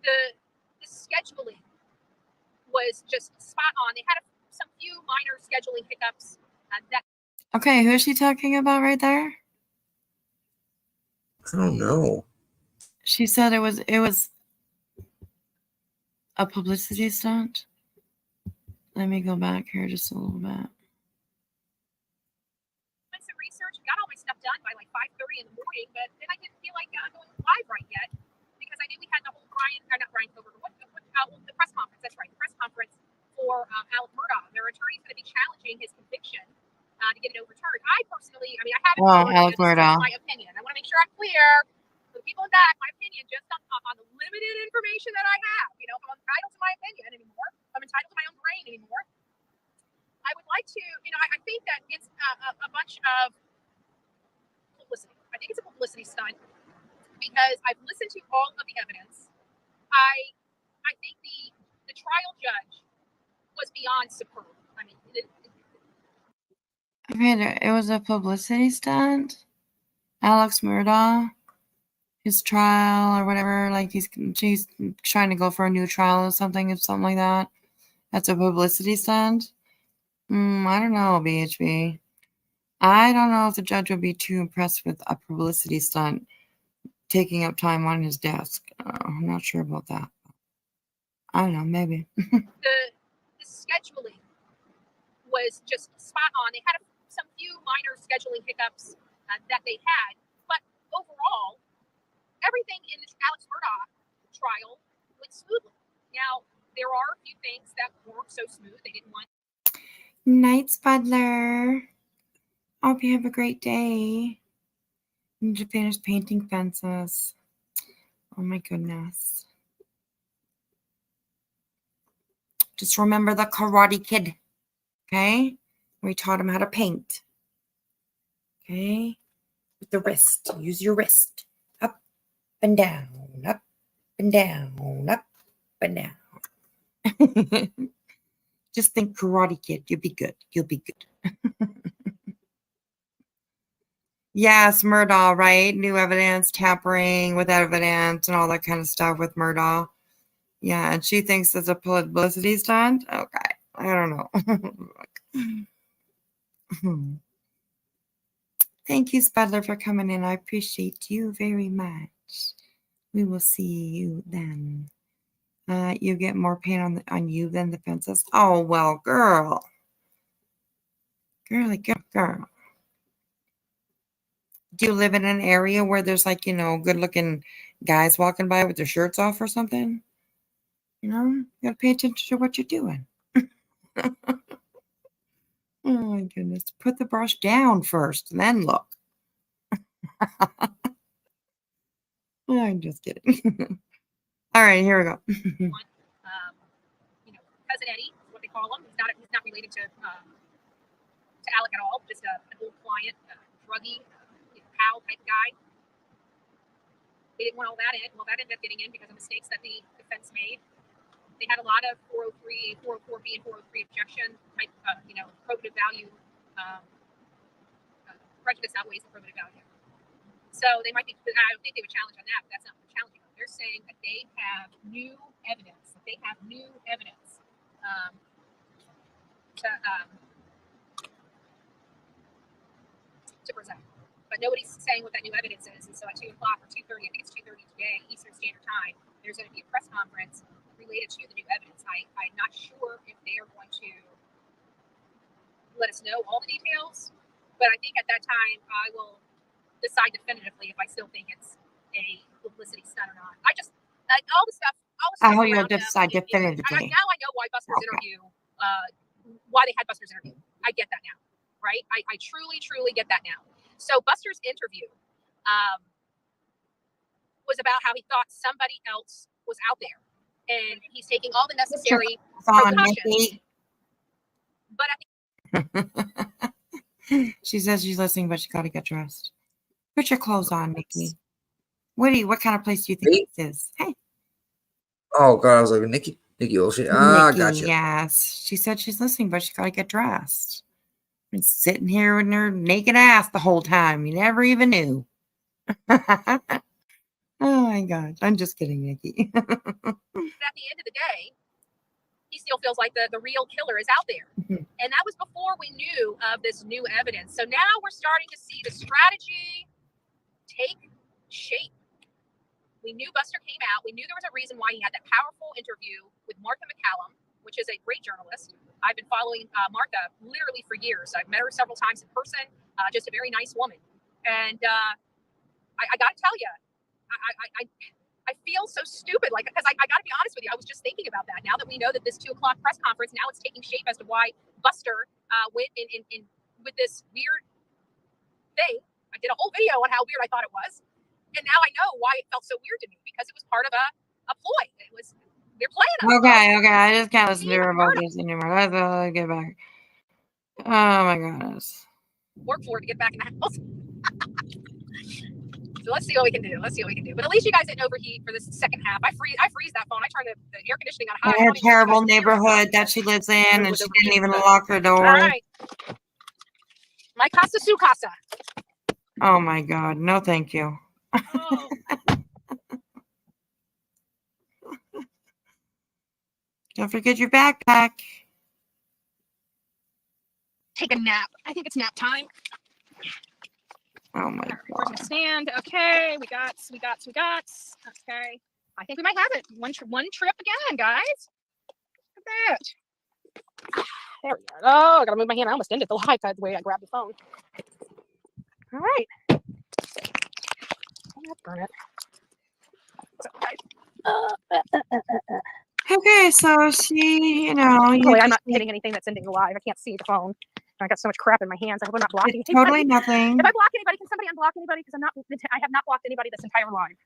S7: The scheduling was just spot on. They had some few minor scheduling hiccups that.
S3: Okay, who is she talking about right there?
S12: I don't know.
S3: She said it was a publicity stunt. Let me go back here just a little bit.
S7: Some research, got all my stuff done by like 5:30 in the morning, but then I didn't feel like going live right yet because I knew we had the whole the press conference. That's right, the press conference for Alec Murdaugh. Their attorney's going to be challenging his conviction to get it overturned. I personally, I haven't heard,
S3: Alec Murdaugh.
S7: my opinion. I want to make sure I'm clear for the people in back. My opinion just on the limited information that I have. I'm entitled to my opinion anymore. I'm entitled to my own brain anymore. I would like to, I think that it's a bunch of publicity. I think it's a publicity stunt because I've listened to all of the evidence. I think the trial judge was beyond superb.
S3: Okay, it was a publicity stunt. Alex Murdaugh, his trial or whatever, like she's trying to go for a new trial or something like that. That's a publicity stunt. I don't know, BHB. I don't know if the judge would be too impressed with a publicity stunt taking up time on his desk. I'm not sure about that. I don't know, maybe.
S7: The scheduling was just spot on. They had some few minor scheduling hiccups that they had, but overall, everything in this Alex Murdaugh trial went smoothly. Now, there are a few things that weren't so smooth. They didn't want.
S3: Night, Spudler. Hope you have a great day. Need to finish painting fences. Oh my goodness. Just remember the Karate Kid. Okay? We taught him how to paint. Okay? With the wrist. Use your wrist. Up and down. Up and down. Up and down. Just think Karate Kid. You'll be good. You'll be good. Yes, Murdaugh, right? New evidence, tampering with evidence, and all that kind of stuff with Murdaugh. Yeah, and she thinks it's a publicity stunt? Okay. I don't know. Thank you, Spudler, for coming in. I appreciate you very much. We will see you then. You get more paint on you than the fences. Oh, well, girl. Girly girl. Do you live in an area where there's like, good looking guys walking by with their shirts off or something? You gotta pay attention to what you're doing. Oh my goodness. Put the brush down first and then look. I'm just kidding. All right, here we go.
S7: Cousin Eddie, is what they call him. He's not related to Alec at all. Just an old client, druggy, pal type guy. They didn't want all that in. Well, that ended up getting in because of mistakes that the defense made. They had a lot of 403, 404B, and 403 objection type, probative value. Prejudice outweighs the probative value. So they might be, I don't think they would challenge on that, but that's not what they're challenging on. They're saying that they have new evidence, to present. But nobody's saying what that new evidence is. And so at 2 o'clock or 2:30, I think it's 2:30 today, Eastern Standard Time, there's going to be a press conference related to the new evidence. I'm not sure if they are going to let us know all the details, but I think at that time I will decide definitively if I still think it's a publicity stunt or not. I just, like, all the stuff
S3: I hope you'll
S7: around them,
S3: decide definitively.
S7: now I know why Buster's interview, why they had Buster's interview. I get that now, right? I truly, truly get that now. So Buster's interview was about how he thought somebody else was out there, and he's taking all the necessary precautions. But I think
S3: She says she's listening, but she got to get dressed. Put your clothes on, Nikki. What kind of place do you think this is? Hey.
S12: Oh God, I was like Nikki Olsen. Ah,
S3: Nikki,
S12: gotcha.
S3: yes. She said she's listening, but she got to get dressed. Been sitting here with her naked ass the whole time. You never even knew. Oh my gosh. I'm just kidding, Nikki.
S7: at the end of the day, he still feels like the real killer is out there. And that was before we knew of this new evidence. So now we're starting to see the strategy take shape. We knew Buster came out. We knew there was a reason why he had that powerful interview with Martha McCallum, which is a great journalist. I've been following Martha literally for years. I've met her several times in person, just a very nice woman. And I got to tell you, I feel so stupid, because I got to be honest with you. I was just thinking about that. Now that we know that this 2 o'clock press conference, now it's taking shape as to why Buster went in with this weird thing. I did a whole video on how weird I thought it was. And now I know why it felt so weird to me, because it was part of a ploy. They're playing us.
S3: Okay. I just can't listen to her about this anymore. Let's get back. Oh my goodness.
S7: Work for it to get back in the house. So let's see what we can do. But at least you guys didn't overheat for this second half. I freeze that phone. I turn the air conditioning on high.
S3: In her terrible neighborhood that she lives in, and she didn't even lock her door.
S7: All right. My casa, su casa.
S3: Oh my God. No, thank you.
S7: Oh.
S3: Don't forget your backpack.
S7: Take a nap. I think it's nap time.
S3: Oh my
S7: Where's my stand? Okay, we got. Okay, I think we might have it. One trip again, guys. Look at that. There we go. Oh, I gotta move my hand. I almost ended the live the way I grabbed the phone. All right. Let's burn it.
S3: Okay, so she,
S7: Oh, wait, I'm not hitting anything that's ending the live. I can't see the phone. I got so much crap in my hands. I hope I'm not blocking anybody.
S3: Totally nothing.
S7: If I block anybody, can somebody unblock anybody? Because I have not blocked anybody this entire live.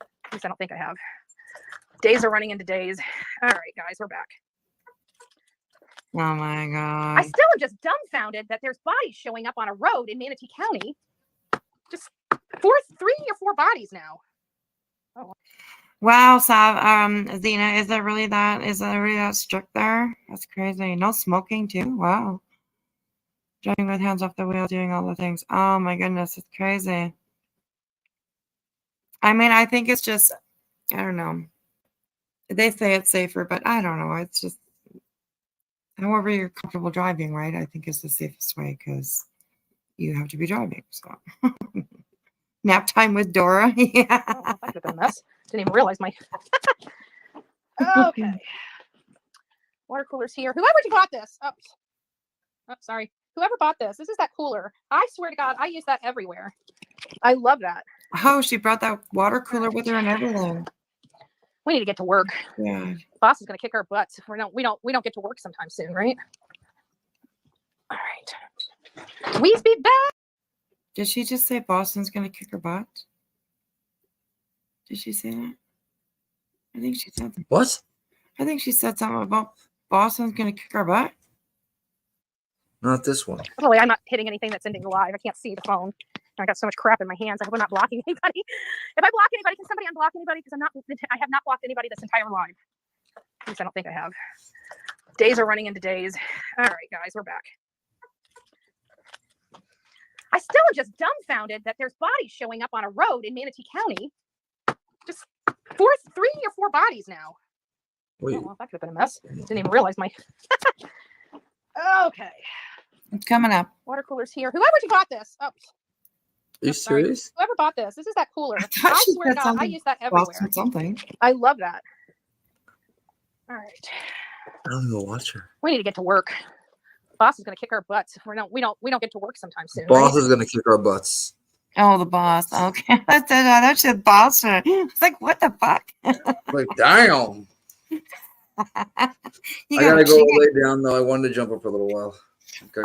S7: At least I don't think I have. Days are running into days. All right, guys, we're back.
S3: Oh my God.
S7: I still am just dumbfounded that there's bodies showing up on a road in Manatee County. Just 3 or 4 bodies now. Oh.
S3: Wow, Sav, Zena, is it really that strict there? That's crazy. No smoking too? Wow. Driving with hands off the wheel, doing all the things. Oh my goodness, it's crazy. I mean, I think it's just, I don't know. They say it's safer, but I don't know. It's just, however you're comfortable driving, right? I think is the safest way, because you have to be driving. So nap time with Dora. Yeah.
S7: Oh, that could have been a mess. Didn't even realize my. Okay. Water cooler's here. Whoever bought this. Oh, sorry. Whoever bought this. This is that cooler. I swear to God, I use that everywhere. I love that.
S3: Oh, she brought that water cooler with her and everything.
S7: We need to get to work.
S3: Yeah.
S7: Boss is gonna kick our butts if we don't get to work sometime soon, right? All right. We's be back.
S3: Did she just say Boston's gonna kick her butt? Did she say that? I think she said that.
S12: What?
S3: I think she said something about Boston's gonna kick our butt.
S12: Not this one.
S7: Hopefully, I'm not hitting anything that's ending live. I can't see the phone. I got so much crap in my hands. I hope I'm not blocking anybody. If I block anybody, can somebody unblock anybody? Because I have not blocked anybody this entire live. At least I don't think I have. Days are running into days. All right, guys, we're back. I still am just dumbfounded that there's bodies showing up on a road in Manatee County. Just 3 or 4 bodies now.
S12: Wait.
S7: Oh, well, that could have been a mess. Didn't even realize my. Okay.
S3: It's coming up.
S7: Water cooler's here. Whoever bought this. Oh.
S12: Are you serious?
S7: Whoever bought this. This is that cooler.
S3: thought
S7: I
S3: she
S7: swear to
S3: said
S7: God, I
S3: something
S7: use that everywhere.
S3: Boston something.
S7: I love that. All right.
S12: I don't even watch her.
S7: We need to get to work. Boss is gonna kick our butts if we don't get to work sometime soon.
S12: Boss
S7: right?
S12: is gonna kick our butts.
S3: Oh, the boss. Okay. That shit Boston. It's like, what the fuck?
S12: Like, damn.
S3: You
S12: I gotta go
S3: chicken.
S12: lay down though. I wanted to jump up for a little while.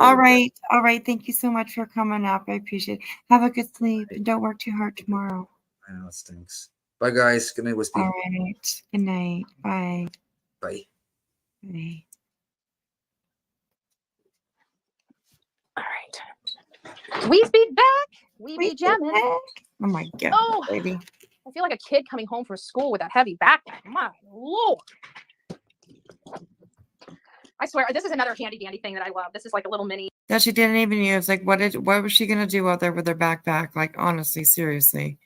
S3: All right. All right. Thank you so much for coming up. I appreciate it. Have a good sleep and don't work too hard tomorrow.
S12: I know it stinks. Bye, guys. Good night, Wispy.
S3: All right. Good night. Bye.
S12: Bye.
S3: Bye.
S7: All right. We be back. We be jamming.
S3: Oh my God,
S7: Oh,
S3: baby.
S7: I feel like a kid coming home from school with that heavy backpack. My Lord. I swear, this is another handy dandy thing that I love. This is like a little mini.
S3: That she didn't even use. Like, what was she gonna do out there with her backpack? Like, honestly, seriously.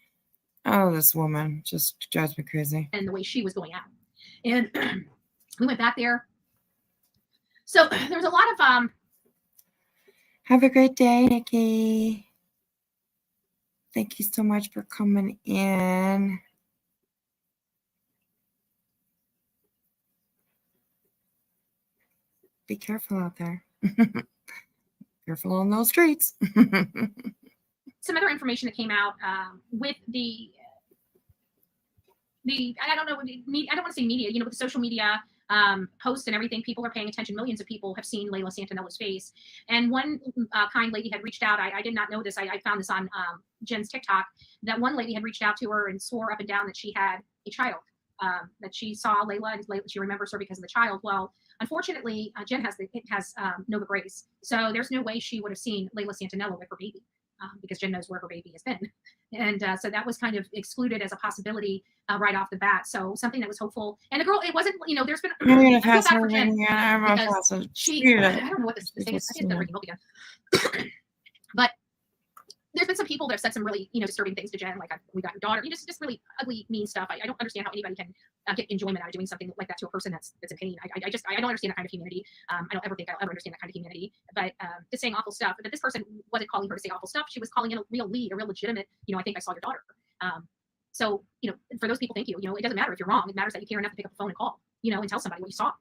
S3: Oh, this woman just drives me crazy.
S2: And the way she was going out. And we went back there. So there was a lot of
S3: Have a great day, Nikki. Thank you so much for coming in. Be careful out there. Careful on those streets.
S2: some other information that came out with the I don't know, I don't want to say media, with the social media posts and everything, people are paying attention. Millions of people have seen Layla Santanella's face. And one kind lady had reached out. I did not know this. I found this on Jen's TikTok, that one lady had reached out to her and swore up and down that she had a child, that she saw Layla and she remembers her because of the child. Well, unfortunately, Jen has Nova Grace. So there's no way she would have seen Layla Santanella with her baby. Because Jen knows where her baby has been. And so that was kind of excluded as a possibility right off the bat. So something that was hopeful. And the girl, it wasn't, there's been,
S3: You're going
S2: I
S3: to
S2: feel
S3: pass
S2: bad
S3: her
S2: for Jen
S3: ring. Yeah, I'm going to pass
S2: because
S3: it.
S2: she, I don't know what this thing is. I didn't bring it up again. But there's been some people that have said some really, disturbing things to Jen, like we got your daughter, just really ugly, mean stuff. I don't understand how anybody can get enjoyment out of doing something like that to a person that's in pain. I don't understand that kind of humanity. I don't ever think I'll ever understand that kind of humanity. But just saying awful stuff. But this person wasn't calling her to say awful stuff. She was calling in a real lead, a real legitimate. I think I saw your daughter. So for those people, thank you. It doesn't matter if you're wrong. It matters that you care enough to pick up the phone and call. And tell somebody what you saw.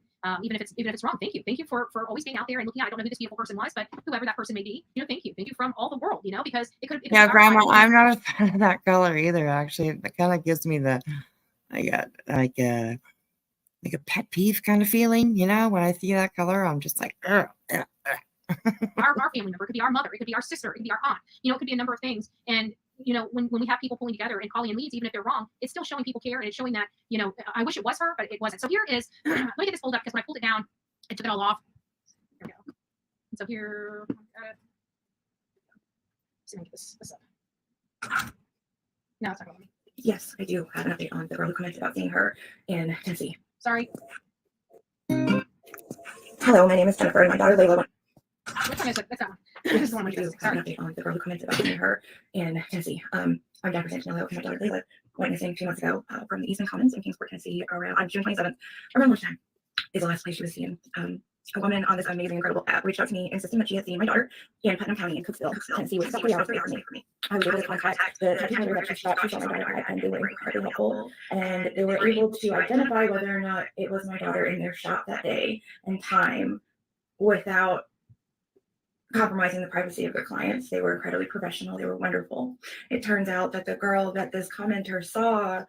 S2: Even if it's wrong, thank you for always being out there and looking. I don't know who this beautiful person was, but whoever that person may be, thank you from all the world, because it could.
S3: Yeah, Grandma, I'm not a fan of that color either. Actually, it kind of gives me I got like a pet peeve kind of feeling. When I see that color, I'm just like, ugh.
S2: our family member, it could be our mother, it could be our sister, it could be our aunt. It could be a number of things. And when we have people pulling together and calling in leads, even if they're wrong, it's still showing people care, and it's showing that I wish it was her, but it wasn't. So here is let me get this pulled up, because when I pulled it down, I took it all off. There we go. And so here, let's make this up. No, it's not going.
S14: Yes, I do have an update on the girl who commented about seeing her in Tennessee.
S2: Sorry.
S14: Hello, my name is Jennifer, and my daughter Layla.
S2: Which one is it? That's that one.
S14: Yes,
S2: This is the one
S14: I
S2: with
S14: do
S2: Jessica.
S14: have an
S2: Sorry.
S14: update on the girl who commented about seeing her in Tennessee. I'm Jennifer Santanello, and my daughter Layla went missing 2 months ago from the Eastern Commons in Kingsport, Tennessee, on June 27th. Around lunchtime is the last place she was seen. A woman on this amazing, incredible app reached out to me, insisting that she had seen my daughter in Putnam County in Cookeville, Tennessee, which is about 3 hours away from me. I was able to contact the detective that she saw my daughter at, and they were incredibly helpful. And they were able to identify whether or not it was my daughter in their shop that day and time without compromising the privacy of their clients. They were incredibly professional. They were wonderful. It turns out that the girl that this commenter saw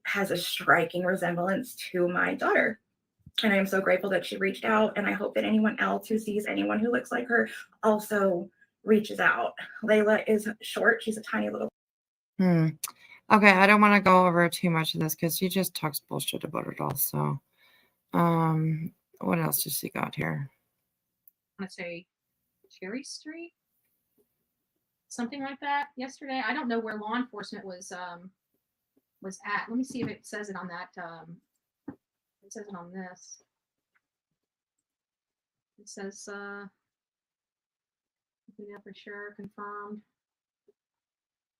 S14: has a striking resemblance to my daughter. And I am so grateful that she reached out. And I hope that anyone else who sees anyone who looks like her also reaches out. Layla is short. She's a tiny little.
S3: Okay, I don't want to go over too much of this because she just talks bullshit about it all. So, what else does she got here?
S7: I want to say Cherry Street, something like that. Yesterday, I don't know where law enforcement was at. Let me see if it says it on that. It says it on this. It says, yeah, for sure, confirmed.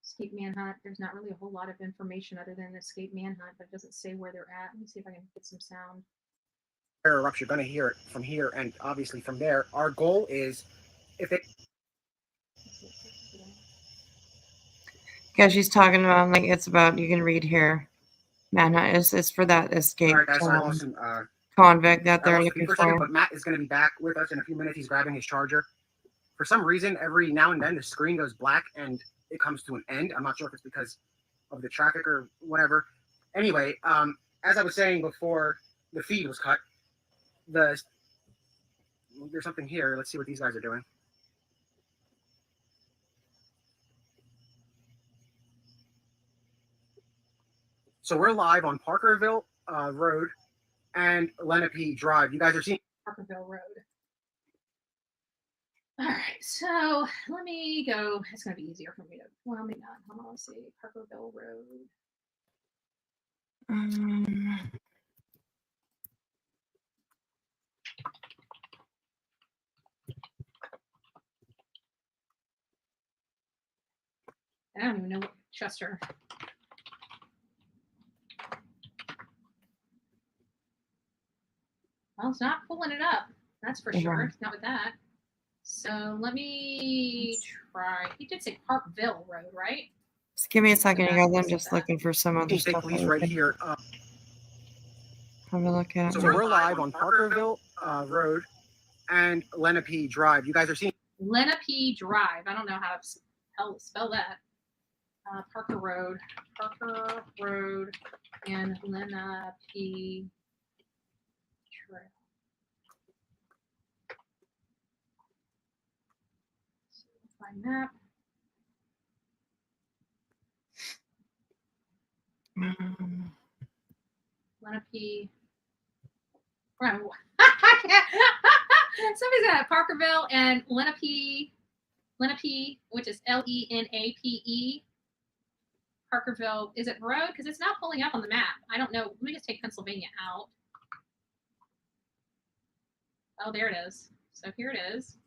S7: Escape manhunt. There's not really a whole lot of information other than the escape manhunt, but it doesn't say where they're at. Let me see if I can get some sound.
S15: Erupts, you're going to hear it from here and obviously from there. Our goal is if they.
S3: Yeah, she's talking about like it's about, you can read here. Manhunt is for that escape convict that they're looking
S15: for a second,
S3: for.
S15: but Matt is going to be back with us in a few minutes. He's grabbing his charger. For some reason, every now and then the screen goes black and it comes to an end. I'm not sure if it's because of the traffic or whatever. Anyway, as I was saying before the feed was cut, there's something here. Let's see what these guys are doing. So we're live on Parkerville Road and Lenape Drive. You guys are seeing
S7: Parkerville Road. All right, so let me go. It's going to be easier for me to. Well, maybe not. Hold on, let's see. Parkerville Road. I don't even know what Chester. Well, it's not pulling it up. That's for sure. It's not with that. So let me try. He did say Parkville Road, right?
S3: Just give me a second, you guys. I'm just looking for some other stuff.
S15: police right here.
S3: Have a look at.
S15: So we're live on Parkerville Road and Lenape Drive. You guys are seeing
S7: Lenape Drive. I don't know how to spell that. Parker Road, and Lenape Trail. Find map. Lenape. Somebody's got Parkerville and Lenape, which is Lenape. Parkerville. Is it road? Because it's not pulling up on the map. I don't know. Let me just take Pennsylvania out. Oh, there it is. So here it is.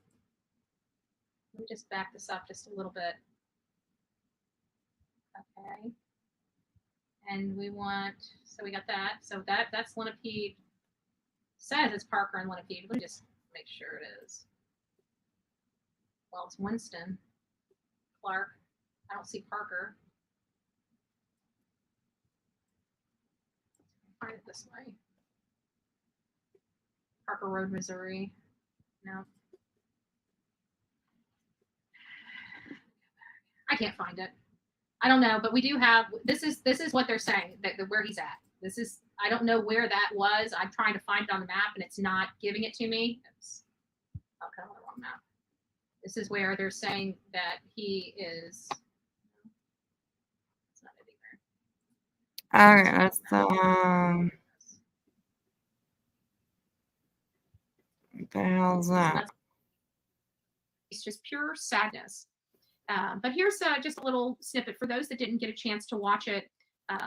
S7: Let me just back this up just a little bit. Okay. And we want, so we got that. So that's Lenape. Says it's Parker and Lenape. Let me just make sure it is. Well, it's Winston. Clark. I don't see Parker. Find it this way. Parker Road, Missouri. No. I can't find it. I don't know, but we do have, this is what they're saying, that where he's at. This is, I don't know where that was. I'm trying to find it on the map and it's not giving it to me. It's okay, on the wrong map. This is where they're saying that he is. It's not
S3: All
S7: anywhere.
S3: right, that's what the hell's that?
S7: It's just pure sadness. But here's just a little snippet for those that didn't get a chance to watch it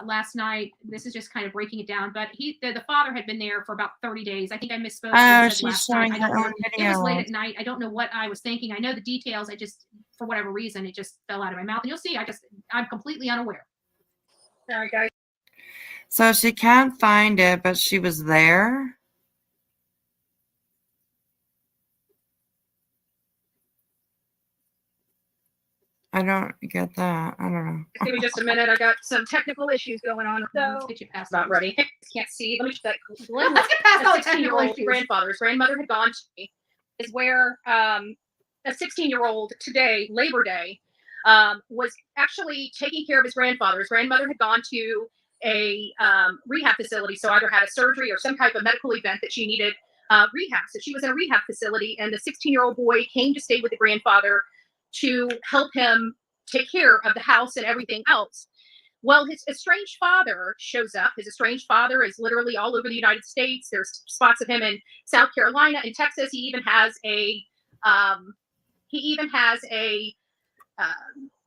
S7: last night. This is just kind of breaking it down. But the father had been there for about 30 days. I think I misspoke.
S3: Oh, she's showing her own video.
S7: It was late at night. I don't know what I was thinking. I know the details. I just, for whatever reason, it just fell out of my mouth. And you'll see, I'm completely unaware. Sorry, guys.
S3: So she can't find it, but she was there. I don't get that. I don't know.
S7: Give me just a minute. I got some technical issues going on. So get you past not ready. Can't see. Let me check. Let's get past all the technical issues. His grandmother had gone to me. Is where a 16-year-old today, Labor Day, was actually taking care of his grandfather. His grandmother had gone to a rehab facility, so either had a surgery or some type of medical event that she needed rehab. So she was in a rehab facility, and the 16-year-old boy came to stay with the grandfather to help him take care of the house and everything else. Well, his estranged father shows up. His estranged father is literally all over the United States. There's spots of him in South Carolina and Texas. He even has a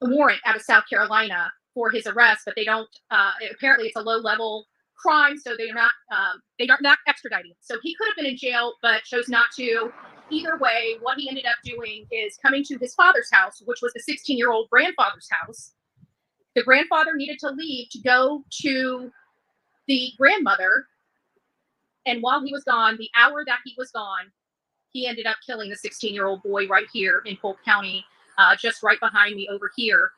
S7: warrant out of South Carolina for his arrest, but they don't. Apparently, it's a low-level crime, so they're not extraditing him. So he could have been in jail, but chose not to. Either way, what he ended up doing is coming to his father's house, which was the 16-year-old grandfather's house. The grandfather needed to leave to go to the grandmother, and while he was gone, the hour that he was gone, he ended up killing the 16-year-old boy right here in Polk County, just right behind me over here.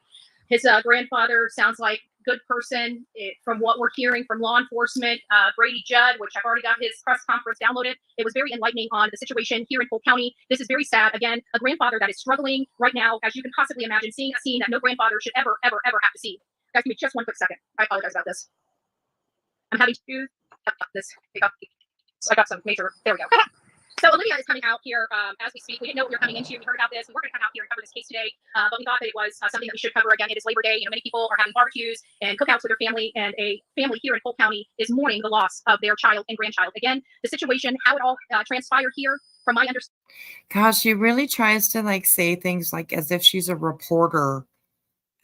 S7: His grandfather sounds like a good person. From what we're hearing from law enforcement, Brady Judd, which I've already got his press conference downloaded, it was very enlightening on the situation here in Polk County. This is very sad. Again, a grandfather that is struggling right now, as you can possibly imagine, seeing a scene that no grandfather should ever, ever, ever have to see. Guys, give me just one quick second. I apologize about this. I'm having to this. I got some major. There we go. So Olivia is coming out here as we speak. We didn't know what we were coming into. We heard about this. We were going to come out here and cover this case today, but we thought that it was something that we should cover. Again, it is Labor Day. You know, many people are having barbecues and cookouts with their family, and a family here in Polk County is mourning the loss of their child and grandchild. Again, the situation, how it all transpired here, from my understanding.
S3: Gosh, she really tries to like say things like as if she's a reporter.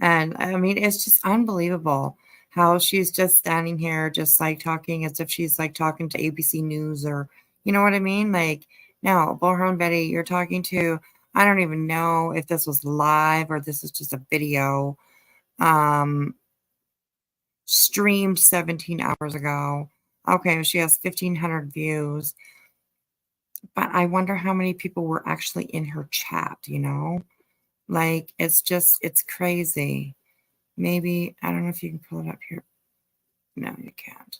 S3: And I mean, it's just unbelievable how she's just standing here, just like talking as if she's like talking to ABC News or, you know what I mean? Like, no, Bullhorn Betty, you're talking to, I don't even know if this was live or this is just a video, streamed 17 hours ago. Okay, she has 1,500 views. But I wonder how many people were actually in her chat, you know? Like, it's crazy. Maybe, I don't know if you can pull it up here. No, you can't.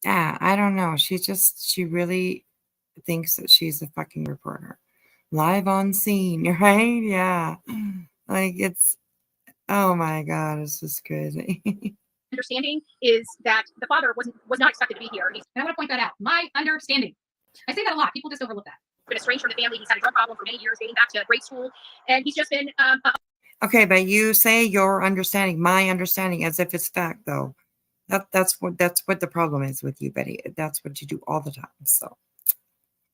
S3: Yeah, I don't know. She really thinks that she's a fucking reporter. Live on scene, right? Yeah. Like, oh my God, it's just crazy.
S7: Understanding is that the father was not expected to be here. And I want to point that out. My understanding. I say that a lot. People just overlook that. Been estranged from the family. He's had a drug problem for many years, dating back to grade school, and he's just been.
S3: Okay, but you say your understanding, my understanding, as if it's fact, though. That's what the problem is with you, Betty. That's what you do all the time. So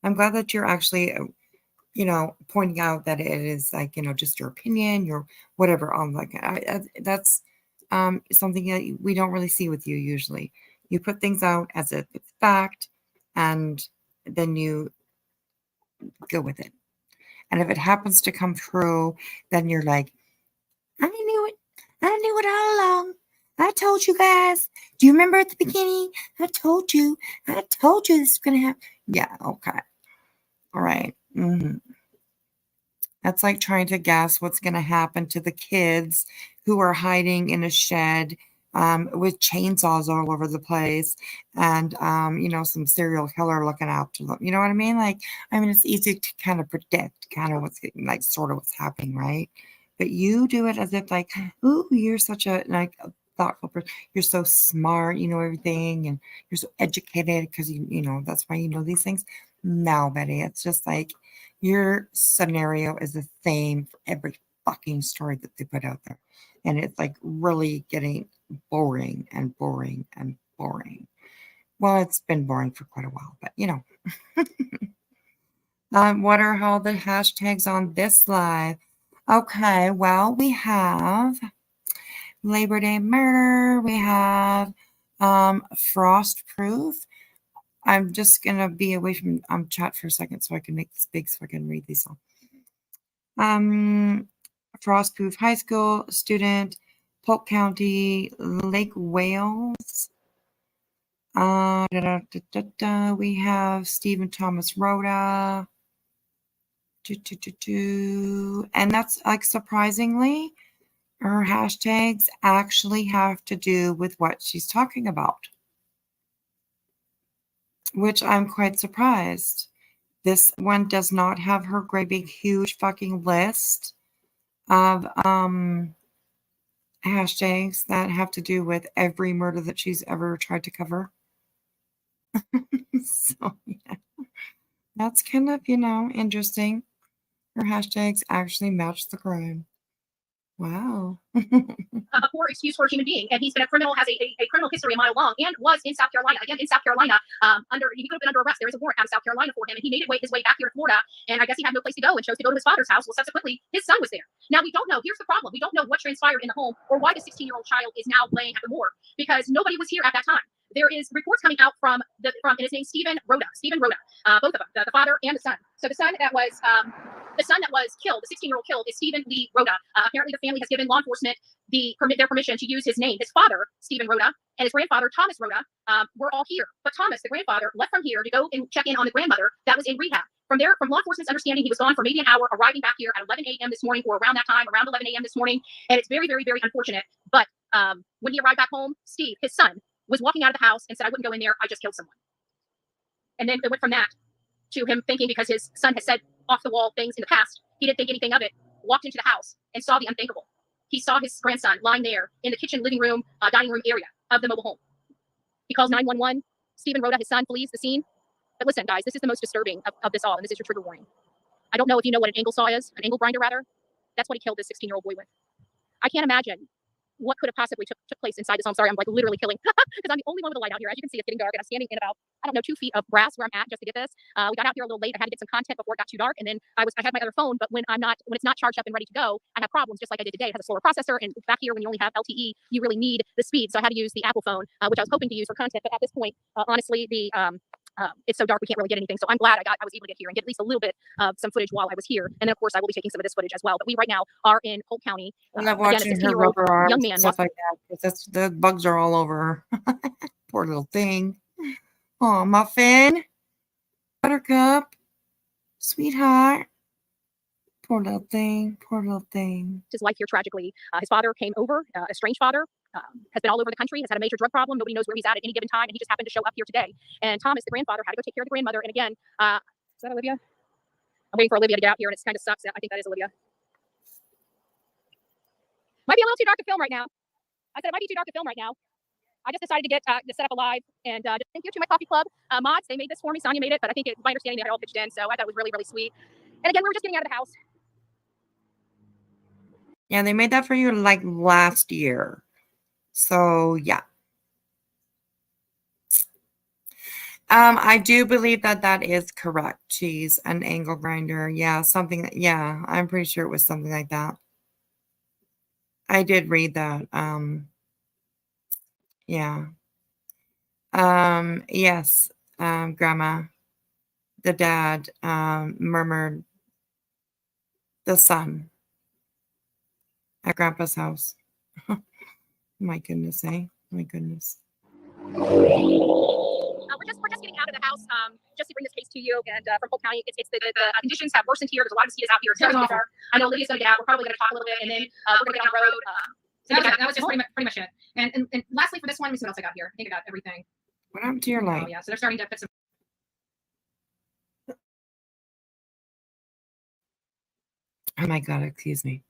S3: I'm glad that you're actually, you know, pointing out that it is like, you know, just your opinion, your whatever. Like that's something that we don't really see with you usually. You put things out as if it's fact, and then you go with it. And if it happens to come true, then you're like, I knew it. I knew it all along. I told you guys. Do you remember at the beginning? I told you. I told you this is going to happen. Yeah, okay. All right. That's like trying to guess what's going to happen to the kids who are hiding in a shed with chainsaws all over the place and, you know, some serial killer looking after them. You know what I mean? Like, I mean, it's easy to kind of predict kind of what's like sort of what's happening, right? But you do it as if like, ooh, you're such a like a thoughtful person. You're so smart, you know everything, and you're so educated because you know that's why you know these things. No, Betty, it's just like your scenario is the same for every fucking story that they put out there, and it's like really getting boring and boring and boring. Well, it's been boring for quite a while, but you know. What are all the hashtags on this live? Okay, well, we have Labor Day murder. We have frost proof. I'm just going to be away from chat for a second so I can make this big so I can read these all. Frost proof high school student, Polk County, Lake Wales. We have Stephen Thomas Rhoda. And that's like surprisingly, her hashtags actually have to do with what she's talking about, which I'm quite surprised. This one does not have her great big huge fucking list of hashtags that have to do with every murder that she's ever tried to cover. So yeah, that's kind of, you know, interesting. Her hashtags actually match the crime. Wow.
S7: A poor excuse for a human being, and he's been a criminal, has a criminal history a mile long, and was in South Carolina. Again, in South Carolina, he could have been under arrest. There is a warrant out of South Carolina for him, and he made his way back here to Florida. And I guess he had no place to go and chose to go to his father's house. Well, subsequently, his son was there. Now we don't know. Here's the problem: we don't know what transpired in the home or why the 16-year-old child is now laying at the morgue because nobody was here at that time. There is reports coming out from and his name Stephen Rhoda, both of them, the father and the son. So the son that was killed, the 16-year-old killed, is Stephen Lee Rhoda. Apparently, the family has given law enforcement their permission to use his name. His father, Stephen Rhoda, and his grandfather, Thomas Rhoda, were all here. But Thomas, the grandfather, left from here to go and check in on the grandmother that was in rehab. From law enforcement's understanding, he was gone for maybe an hour, arriving back here at 11 a.m. this morning, or around that time, around 11 a.m. this morning. And it's very, very, very unfortunate. But when he arrived back home, Steve, his son, was walking out of the house and said, "I wouldn't go in there. I just killed someone." And then it went from that to him thinking, because his son has said off-the-wall things in the past, he didn't think anything of it, walked into the house and saw the unthinkable. He saw his grandson lying there in the kitchen, living room, dining room area of the mobile home. He calls 911. Stephen Rhoda, his son, flees the scene. But listen, guys, this is the most disturbing of this all, and this is your trigger warning. I don't know if you know what an angle saw is, an angle grinder, rather. That's what he killed this 16-year-old boy with. I can't imagine what could have possibly took place inside this home. Sorry, I'm like literally killing because I'm the only one with a light out here. As you can see, it's getting dark, and I'm standing in about, 2 feet of grass where I'm at just to get this. We got out here a little late. I had to get some content before it got too dark, and then I had my other phone, but when it's not charged up and ready to go, I have problems just like I did today. It has a slower processor, and back here when you only have LTE, you really need the speed. So I had to use the Apple phone, which I was hoping to use for content, but at this point, honestly, it's so dark we can't really get anything. So I'm glad I was able to get here and get at least a little bit of some footage while I was here. And then of course I will be taking some of this footage as well. But we right now are in Polk County.
S3: I love watching her rubber arms young man, and stuff like that, because the bugs are all over her. Poor little thing. Oh, Muffin, Buttercup, sweetheart. Poor little thing. Poor little thing.
S7: His life here tragically. His father came over, a strange father. Has been all over the country, has had a major drug problem. Nobody knows where he's at any given time, and he just happened to show up here today. And Thomas, the grandfather, had to go take care of the grandmother. And again, is that Olivia? I'm waiting for Olivia to get out here, and it kind of sucks. I think that is Olivia. Might be a little too dark to film right now. I said it might be too dark to film right now. I just decided to set up a live, and just thank you to my coffee club mods. They made this for me. Sonia made it, but I think my understanding they had all pitched in, so I thought it was really, really sweet. And again, we were just getting out of the house.
S3: Yeah, they made that for you like last year. So yeah. I do believe that is correct. She's an angle grinder. Yeah, I'm pretty sure it was something like that. I did read that. Yeah. Yes, Grandma. The dad murmured the son at Grandpa's house. My goodness, eh? My goodness.
S7: We're just getting out of the house just to bring this case to you. And from Polk County, it's the conditions have worsened here. There's a lot of mosquitoes out here. It's really dark. I know Lydia's going to get out. We're probably going to talk a little bit, and then we're going to get on the road. So that was just pretty much it. And lastly, for this one, let me see what else I got here. I think I got everything.
S3: What happened to your light?
S7: Oh, yeah. So they're starting to put some
S3: Oh my God, excuse me.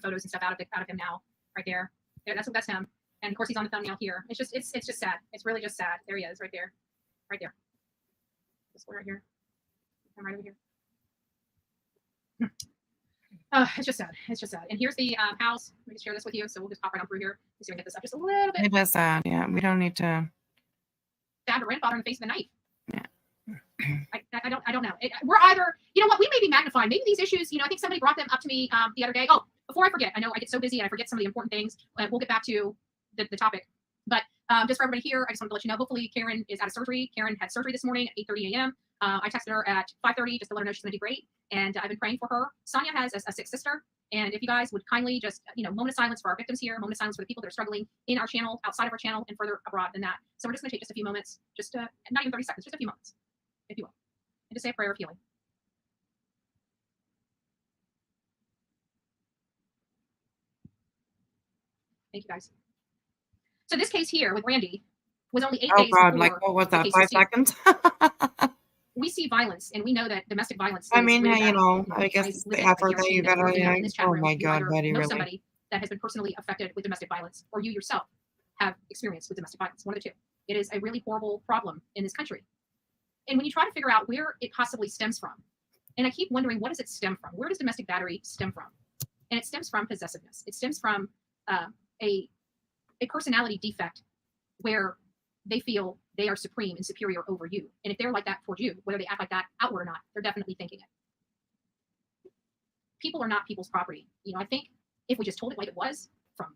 S7: photos and stuff out of him now, right there. Yeah, that's him. And of course, he's on the thumbnail here. It's just sad. It's really just sad. There he is, right there, right there. This one right here. I'm right over here. It's just sad. It's just sad. And here's the house. Let me just share this with you. So we'll just pop right on through here. Let's see if we can get this up just a little bit.
S3: It was sad. Yeah, we don't need to.
S7: Stabbed her grandfather in the face with a knife. Yeah. I don't know. We're either, you know what, we may be magnifying. Maybe these issues, I think somebody brought them up to me the other day. Oh, before I forget, I know I get so busy and I forget some of the important things. We'll get back to the topic. But just for everybody here, I just wanted to let you know, hopefully Karen is out of surgery. Karen had surgery this morning at 8:30 a.m. I texted her at 5:30 just to let her know she's going to do great. And I've been praying for her. Sonia has a sick sister. And if you guys would kindly just, moment of silence for our victims here, moment of silence for the people that are struggling in our channel, outside of our channel, and further abroad than that. So we're just going to take just a few moments, not even 30 seconds, just a few moments, if you will, and just say a prayer of healing. Thank you, guys. So this case here with Randy was only 8 days.
S3: Oh God, like what was that? 5 seconds?
S7: we see violence, and we know that domestic violence
S3: I
S7: is
S3: mean,
S7: really
S3: you
S7: bad.
S3: know,
S7: You
S3: I guess
S7: I
S3: it's
S7: live
S3: the
S7: in a
S3: effort that
S7: community
S3: you
S7: that
S3: gotta,
S7: in this chat
S3: oh
S7: room,
S3: my
S7: you
S3: God,
S7: either
S3: buddy,
S7: know
S3: really?
S7: somebody that has been personally affected with domestic violence, or you yourself have experience with domestic violence. One of the two. It is a really horrible problem in this country. And when you try to figure out where it possibly stems from, and I keep wondering, what does it stem from? Where does domestic battery stem from? And it stems from possessiveness. It stems from a personality defect where they feel they are supreme and superior over you. And if they're like that towards you, whether they act like that outward or not, they're definitely thinking it. People are not people's property. You know, I think if we just told it like it was, from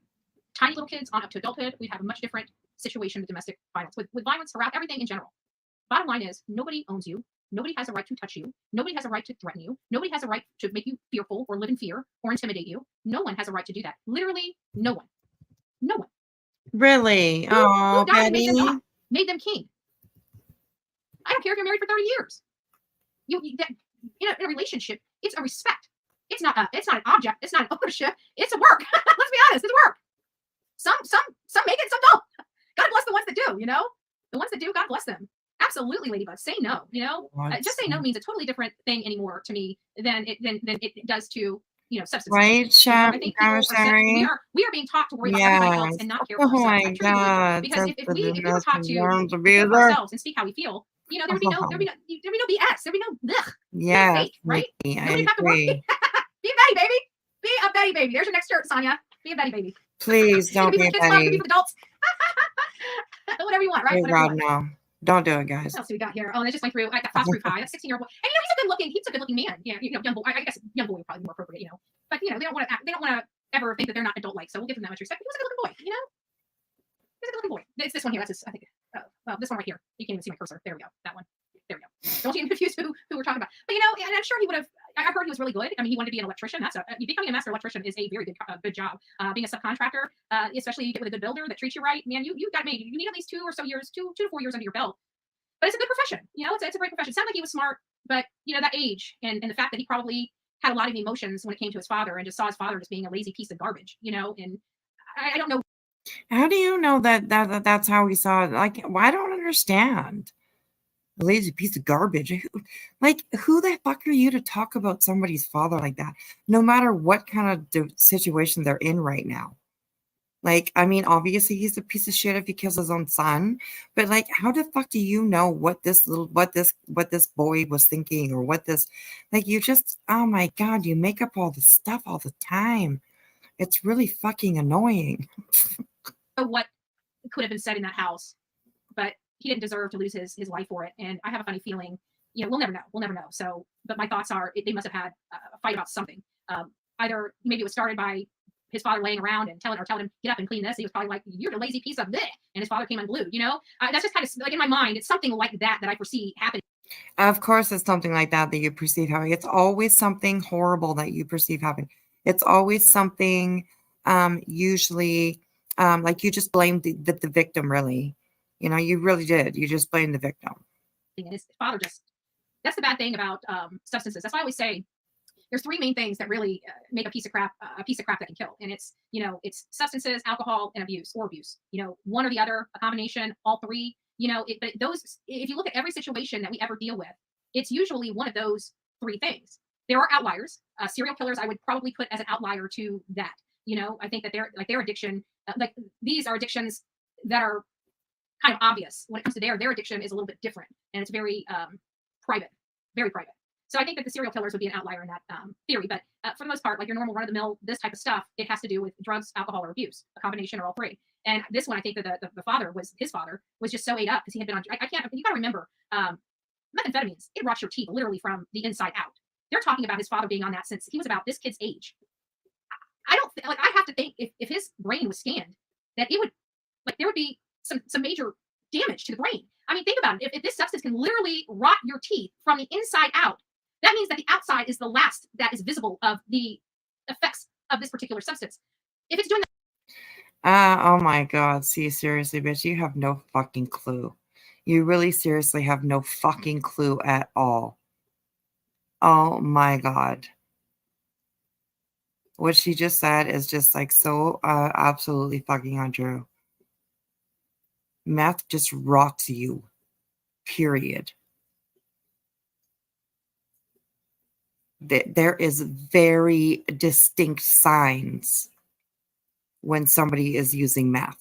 S7: tiny little kids on up to adulthood, we'd have a much different situation with domestic violence, with violence around everything in general. Bottom line is, nobody owns you. Nobody has a right to touch you. Nobody has a right to threaten you. Nobody has a right to make you fearful or live in fear or intimidate you. No one has a right to do that. Literally, no one. No one.
S3: Really?
S7: Who
S3: Oh,
S7: died and made them
S3: Betty.
S7: God? Made them king. I don't care if you're married for 30 years. In a relationship, it's a respect. It's not an object. It's not an ownership. It's a work. Let's be honest. It's work. Some make it, some don't. God bless the ones that do. You know, the ones that do, God bless them. Absolutely, Ladybug. Say no. You know, just say no means a totally different thing anymore to me than it does to substance.
S3: Right, Chef?
S7: I think
S3: I'm
S7: people
S3: sorry.
S7: we are being taught to worry about everybody else
S3: Yes.
S7: and not care for
S3: Oh
S7: ourselves.
S3: my
S7: I truly believe that.
S3: God.
S7: Because
S3: That's
S7: if
S3: the
S7: we were
S3: best
S7: taught to
S3: arms
S7: take care of
S3: abuser.
S7: ourselves and speak how we feel, there would be no BS. There'd be no ugh.
S3: Yes,
S7: Fake, right?
S3: Nikki, I
S7: Nobody'd have to worry.
S3: agree.
S7: Be a Betty baby. Be a Betty baby. There's your next shirt, Sonia. Be a Betty baby.
S3: Please
S7: It
S3: don't
S7: could be
S3: be
S7: for
S3: a
S7: the kids' club, it could be
S3: Betty.
S7: for the adults. Whatever you want, right?
S3: Oh
S7: Whatever you
S3: God,
S7: want.
S3: no. Don't do it, guys.
S7: What else do we got here? Oh, they just went through. I got Foster Pie. That 16-year-old boy. And he's a good looking man. Yeah, young boy. I guess young boy would probably be more appropriate, But they don't want to ever think that they're not adult like. So we'll give them that much respect. He was a good looking boy, He's a good looking boy. It's this one here. That's his, I think. Well, this one right here. You can't even see my cursor. There we go. That one. There we go. Don't you confuse who we're talking about. But and I'm sure he would have. I heard he was really good. I mean, he wanted to be an electrician. Becoming a master electrician is a very good job. Being a subcontractor, especially you get with a good builder that treats you right, man. You got made. You need at least 2 or so years, 2 to 4 years under your belt. But it's a good profession. It's a great profession. It sounded like he was smart, but that age and the fact that he probably had a lot of emotions when it came to his father and just saw his father just being a lazy piece of garbage. And I don't know.
S3: How do you know that's how he saw it? Like, well, I don't understand. A lazy piece of garbage. Who the fuck are you to talk about somebody's father like that? No matter what kind of situation they're in right now. I mean, obviously he's a piece of shit if he kills his own son, but how the fuck do you know what this boy was thinking or what this, you just, oh my God, you make up all this stuff all the time. It's really fucking annoying.
S7: What could have been said in that house, but he didn't deserve to lose his life for it. And I have a funny feeling, we'll never know. So, but my thoughts are they must have had a fight about something. Either maybe it was started by his father laying around and telling him, get up and clean this. He was probably like, you're a lazy piece of bleh. And his father came unglued, that's just kind of in my mind. It's something like that I foresee happening.
S3: Of course, it's something like that you perceive happening. It's always something horrible that you perceive happening. It's always something, usually, you just blamed the victim, really. You really did. You just blamed the victim.
S7: And his father that's the bad thing about substances. That's why I always say there's 3 main things that really make a piece of crap that can kill. And it's, it's substances, alcohol, and abuse. One or the other, a combination, all 3, but those, if you look at every situation that we ever deal with, it's usually one of those 3 things. There are outliers. Serial killers, I would probably put as an outlier to that. I think that their addiction, these are addictions that are kind of obvious. When it comes to their addiction is a little bit different, and it's very private, very private. So I think that the serial killers would be an outlier in that theory. But for the most part, your normal run-of-the-mill, this type of stuff, it has to do with drugs, alcohol, or abuse, a combination or all 3. And this one, I think that his father was just so ate up because he had been on. You got to remember, methamphetamines, it rots your teeth literally from the inside out. They're talking about his father being on that since he was about this kid's age. I don't I have to think if his brain was scanned, that it would there would be some major damage to the brain. I mean, think about it. If this substance can literally rot your teeth from the inside out, that means that the outside is the last that is visible of the effects of this particular substance. If it's doing that.
S3: Oh my God. See, seriously, bitch, you have no fucking clue. You really seriously have no fucking clue at all. Oh my God. What she just said is just so absolutely fucking untrue. Meth just rots you. Period. There is very distinct signs when somebody is using meth.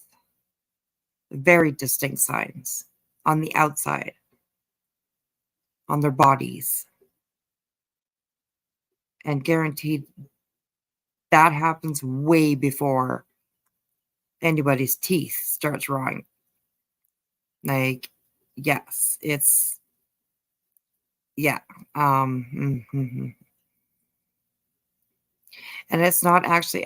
S3: Very distinct signs on the outside, on their bodies. And guaranteed that happens way before anybody's teeth starts rotting. Like, yes, it's, yeah. And it's not actually,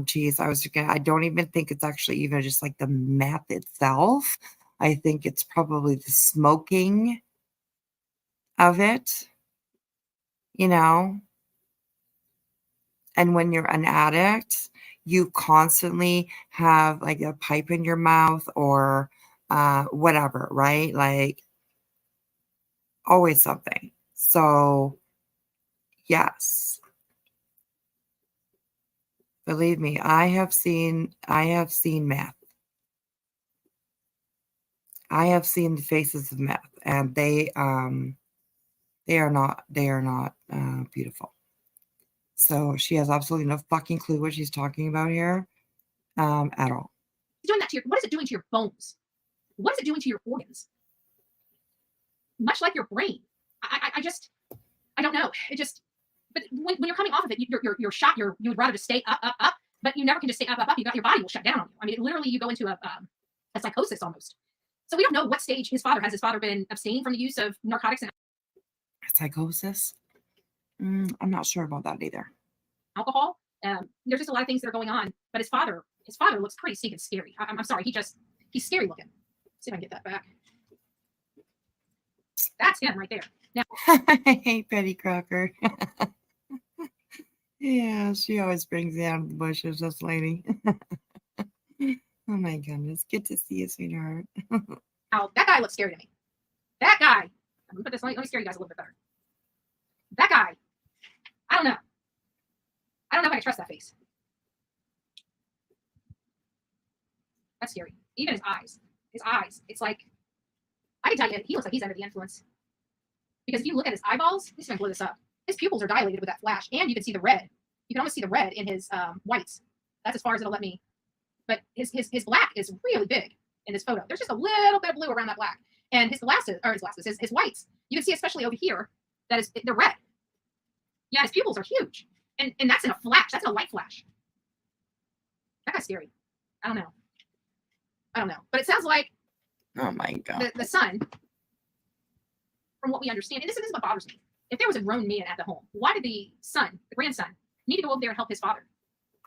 S3: geez, I don't even think it's actually even just like the meth itself. I think it's probably the smoking of it, you know. And when you're an addict, you constantly have like a pipe in your mouth or whatever, right? Like always something. So, yes. Believe me, I have seen meth. I have seen the faces of meth, and they are not beautiful. So she has absolutely no fucking clue what she's talking about here, at all.
S7: Doing that to your, what is it doing to your bones? What is it doing to your organs? Much like your brain. I don't know. It just, but when you're coming off of it, you're shot. You would rather just stay up, but you never can just stay up. Your body will shut down on you. I mean, literally, you go into a psychosis almost. So we don't know what stage his father has. His father been abstaining from the use of narcotics and
S3: Psychosis? I'm not sure about that either.
S7: alcohol. There's just a lot of things that are going on. But his father looks pretty stinking scary. I'm sorry. He's scary looking. Let's see if I can get that back. That's him right there. Now,
S3: I hate Betty Crocker. Yeah, she always brings me out of the bushes, this lady. Oh my goodness. Good to see you, sweetheart.
S7: now that guy looks scary to me. That guy. Let me put this. Let me scare you guys a little bit better. That guy. I don't know. I don't know if I can trust that face. That's scary. Even his eyes. His eyes. It's like, I can tell you, he looks like he's under the influence. Because if you look at his eyeballs, this is going to blow this up. His pupils are dilated with that flash, and you can see the red. You can almost see the red in his whites. That's as far as it'll let me. But his black is really big in this photo. There's just a little bit of blue around that black. And his whites, you can see especially over here, that they're red. Yeah, his pupils are huge. And that's in a flash. That's in a light flash. That guy's scary. I don't know. But it sounds like
S3: Oh my God.
S7: the son, from what we understand, and this is what bothers me. If there was a grown man at the home, why did the grandson, need to go over there and help his father,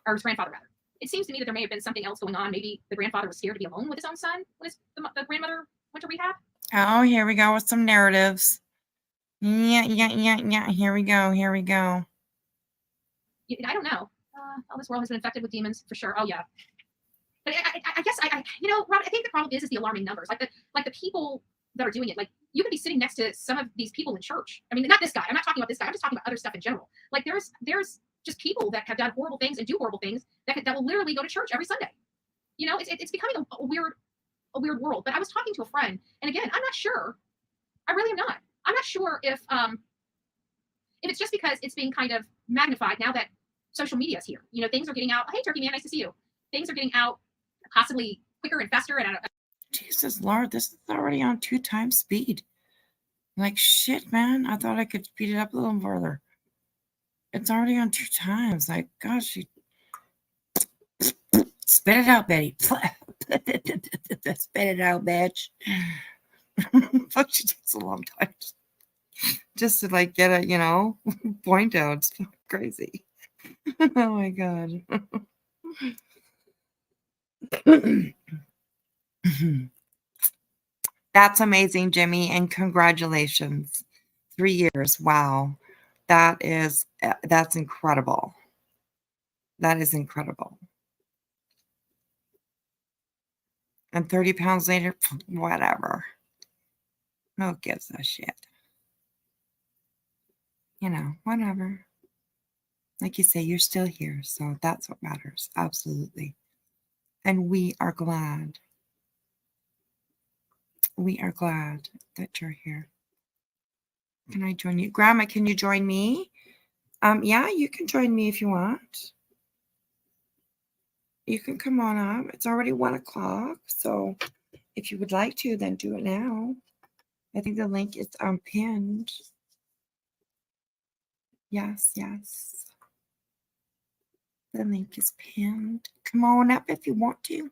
S7: or his grandfather rather? It seems to me that there may have been something else going on. Maybe the grandfather was scared to be alone with his own son when the grandmother went to rehab.
S3: Oh, here we go with some narratives. Yeah. Here we go.
S7: I don't know. This world has been infected with demons for sure. Oh yeah. But I guess Rob, I think the problem is the alarming numbers. Like the people that are doing it. Like you could be sitting next to some of these people in church. I mean, not this guy. I'm not talking about this guy. I'm just talking about other stuff in general. Like there's just people that have done horrible things and do horrible things that will literally go to church every Sunday. You know, it's becoming a weird world. But I was talking to a friend, and again, I'm not sure. I really am not. I'm not sure if it's just because it's being kind of magnified now that social media is here. You know, things are getting out. Hey, Turkey Man, nice to see you. Things are getting out possibly quicker and faster. And
S3: Jesus Lord, this is already on 2 times speed. Like shit, man. I thought I could speed it up a little further. It's already on 2 times. Like, gosh, spit it out, Betty. Spit it out, bitch. Fuck, she takes a long time just to like get a point out. It's crazy. Oh my God. That's amazing, Jimmy, and congratulations. 3 years. Wow. That's incredible. That is incredible. And 30 pounds later, whatever. Who gives a shit? Whatever. Like you say, you're still here, so that's what matters. Absolutely. And we are glad. We are glad that you're here. Can I join you? Grandma, can you join me? Yeah, you can join me if you want. You can come on up. It's already 1 o'clock. So if you would like to, then do it now. I think the link is pinned. Yes, yes. The link is pinned. Come on up if you want to.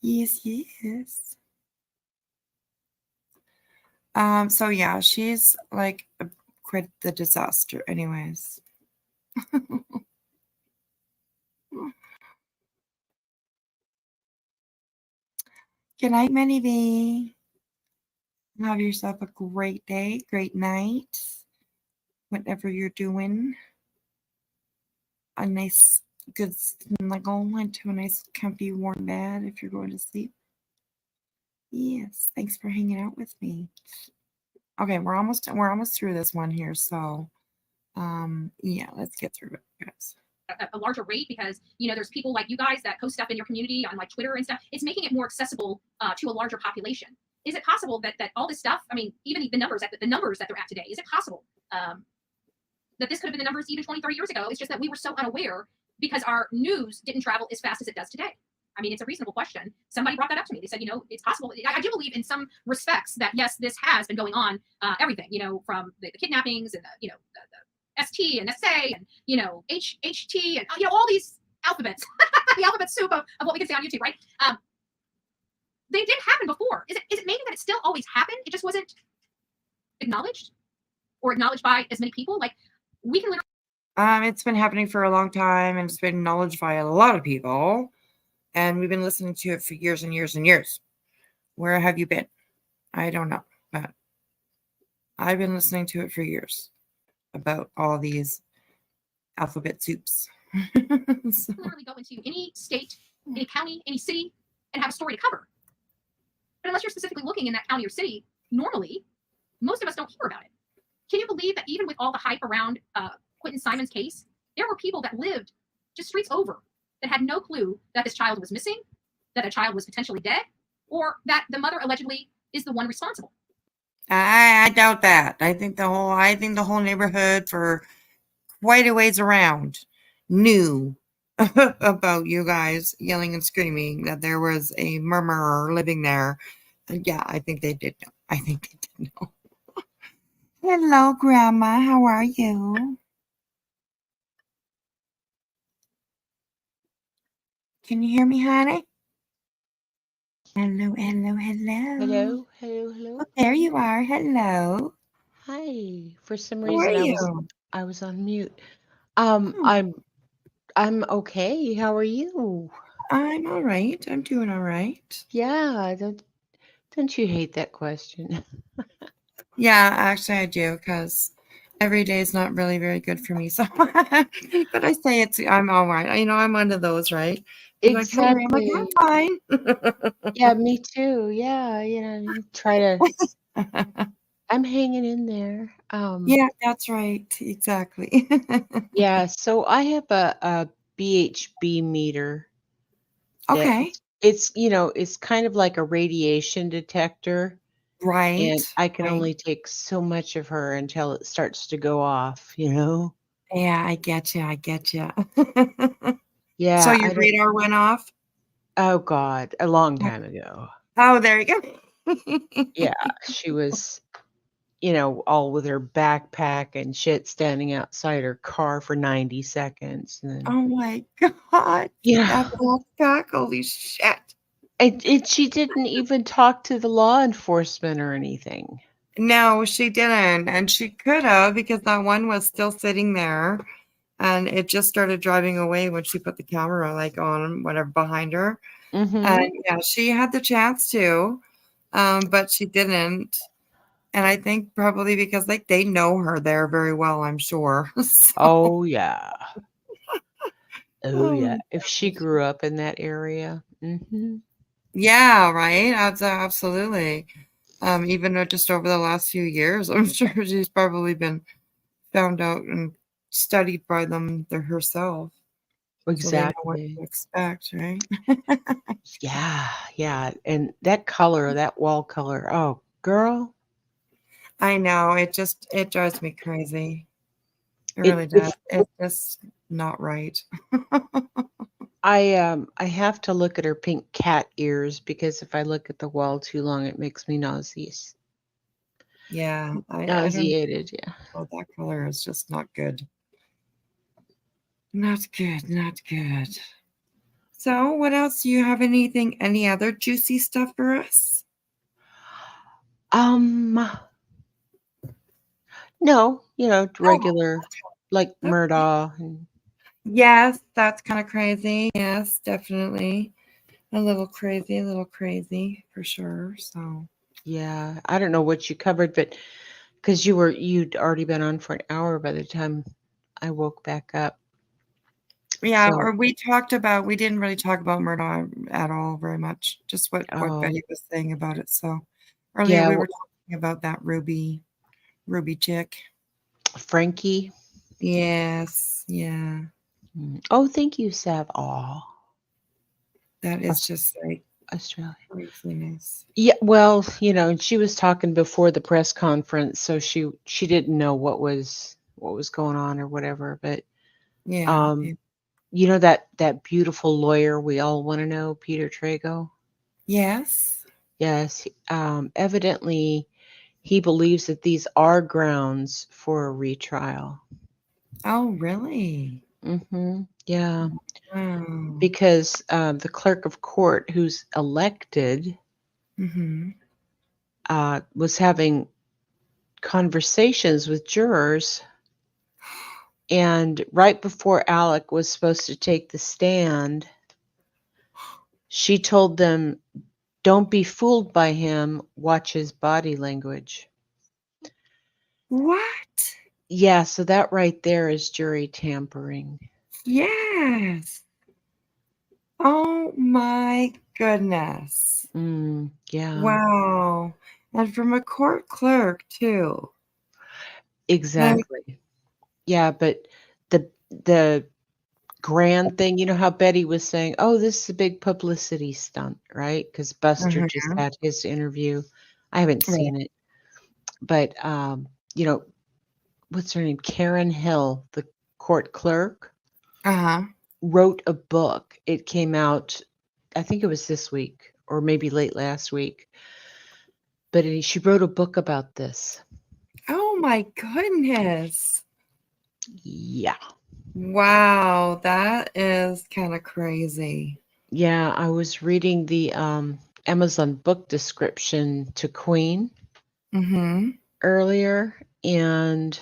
S3: Yes, yes. So yeah, she's like quite the disaster anyways. Good night, Minnie V. Have yourself a great day, great night, whatever you're doing. A nice, good snuggle into a nice, comfy, warm bed if you're going to sleep. Yes, thanks for hanging out with me. Okay, we're almost through this one here, so yeah, let's get through it, guys.
S7: A larger rate because there's people like you guys that post stuff in your community on like Twitter and stuff. It's making it more accessible to a larger population. Is it possible that all this stuff, I mean, even the numbers that they're at today, is it possible that this could have been the numbers even 20, 30 years ago? It's just that we were so unaware because our news didn't travel as fast as it does today. I mean, it's a reasonable question. Somebody brought that up to me. They said, it's possible. I do believe in some respects that yes, this has been going on. Everything, from the kidnappings and the ST and SA and HT and all these alphabets, the alphabet soup of what we can say on YouTube, right? They did happen before. Is it maybe that it still always happened? It just wasn't acknowledged or acknowledged by as many people. Like we can literally.
S3: It's been happening for a long time, and it's been acknowledged by a lot of people, and we've been listening to it for years and years and years. Where have you been? I don't know, but I've been listening to it for years about all these alphabet soups.
S7: So. Literally go into any state, any county, any city, and have a story to cover. But unless you're specifically looking in that county or city, normally, most of us don't hear about it. Can you believe that even with all the hype around Quentin Simon's case, there were people that lived just streets over that had no clue that this child was missing, that a child was potentially dead, or that the mother allegedly is the one responsible?
S3: I doubt that. I think the whole neighborhood for quite a ways around knew about you guys yelling and screaming that there was a murderer living there. And yeah, I think they did know. I think they did know. Hello, Grandma. How are you? Can you hear me, honey? Hello, hello, hello.
S16: Hello, hello, hello.
S3: Oh, there you are. Hello.
S16: Hi. For some
S3: How are
S16: reason I was on mute. I'm okay. How are you?
S3: I'm all right. I'm doing all right.
S16: Yeah, don't you hate that question?
S3: Yeah, actually I do, because every day is not really very good for me. So but I say I'm all right. I'm one of those, right? He's like, Hillary, I'm like,
S16: Exactly.
S3: I'm fine.
S16: Yeah, me too. Yeah, you try to I'm hanging in there.
S3: Yeah, that's right. Exactly.
S16: Yeah, so I have a BHB meter that
S3: Okay.
S16: it's kind of like a radiation detector.
S3: Right.
S16: And I can
S3: Right.
S16: only take so much of her until it starts to go off, you know?
S3: Yeah, I get you. I get you. So
S16: Yeah,
S3: your
S16: I don't.
S3: radar went off?
S16: Oh God, a long time ago.
S3: Oh, there you go.
S16: Yeah, she was, all with her backpack and shit standing outside her car for 90 seconds. And then,
S3: Oh my God.
S16: yeah.
S3: That backpack. Holy shit.
S16: And she didn't even talk to the law enforcement or anything.
S3: No, she didn't. And she could have, because that one was still sitting there and it just started driving away when she put the camera on whatever behind her.
S16: Mm-hmm.
S3: And yeah, she had the chance to, but she didn't. And I think probably because they know her there very well, I'm sure. So,
S16: Oh yeah. Oh yeah.
S3: my
S16: If she
S3: gosh.
S16: grew up in that area. Mm-hmm.
S3: Yeah, right. Absolutely. Even just over the last few years, I'm sure she's probably been found out and studied by them herself.
S2: So they know what
S16: Exactly.
S2: to expect, right?
S16: Yeah, yeah. And that color, that wall color, oh, girl.
S2: I know. It drives me crazy. It
S16: It
S2: really
S16: if
S2: does. It's just not right.
S16: I have to look at her pink cat ears because if I look at the wall too long, it makes me nauseous.
S2: Yeah, I don't know.
S16: Nauseated, yeah.
S2: Oh, that color is just not good. Not good, not good. So, what else? Do you have any other juicy stuff for us?
S16: No,
S2: Oh,
S16: regular like
S2: okay.
S16: Murdaugh and
S2: Yes, that's kind of crazy. Yes, definitely. A little crazy for sure. So,
S16: yeah, I don't know what you covered, but because you'd already been on for an hour by the time I woke back up.
S2: yeah,
S16: So,
S2: or we didn't really talk about Murdoch at all very much. Just what
S16: oh,
S2: Betty was saying about it. So, earlier
S16: yeah,
S2: we were talking about that Ruby chick.
S16: Frankie.
S2: Yes, yeah.
S16: Oh, thank you, Sav. Oh,
S2: That is just like
S16: Australia.
S2: craziness.
S16: Yeah, well, and she was talking before the press conference, so she didn't know what was going on or whatever. But
S2: Yeah.
S16: that beautiful lawyer we all want to know, Peter Trago.
S2: Yes.
S16: Yes, evidently he believes that these are grounds for a retrial.
S2: Oh, really?
S16: Yeah,
S2: Wow.
S16: because the clerk of court, who's elected,
S2: Mm-hmm.
S16: was having conversations with jurors, and right before Alec was supposed to take the stand, she told them, "Don't be fooled by him. Watch his body language."
S2: What?
S16: Yeah, so that right there is jury tampering.
S2: Yes. Oh my goodness.
S16: Yeah.
S2: Wow. And from a court clerk too.
S16: Exactly. Yeah, but the grand thing, how Betty was saying, "Oh, this is a big publicity stunt," right? Because Buster just
S2: Mhm.
S16: had his interview. I haven't
S2: Right.
S16: seen it, but what's her name? Karen Hill, the court clerk,
S2: Uh-huh.
S16: wrote a book. It came out, I think it was this week or maybe late last week. But she wrote a book about this.
S2: Oh my goodness.
S16: Yeah.
S2: Wow, that is kind of crazy.
S16: Yeah, I was reading the Amazon book description to Queen
S2: Mm-hmm.
S16: earlier, and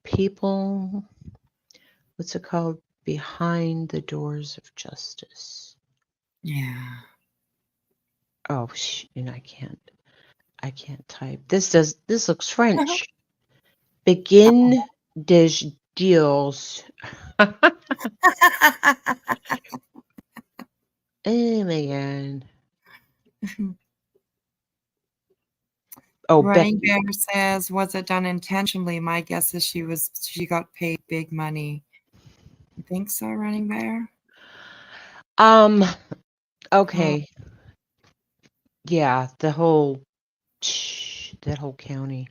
S16: people, what's it called? Behind the Doors of Justice.
S2: Yeah.
S16: Oh, and I can't type. This looks French. Begin des deals. Oh my god. Oh,
S2: Running
S16: Becky.
S2: Bear says, was it done intentionally? My guess is she got paid big money. You think so, Running Bear?
S16: Okay. Yeah, that whole county.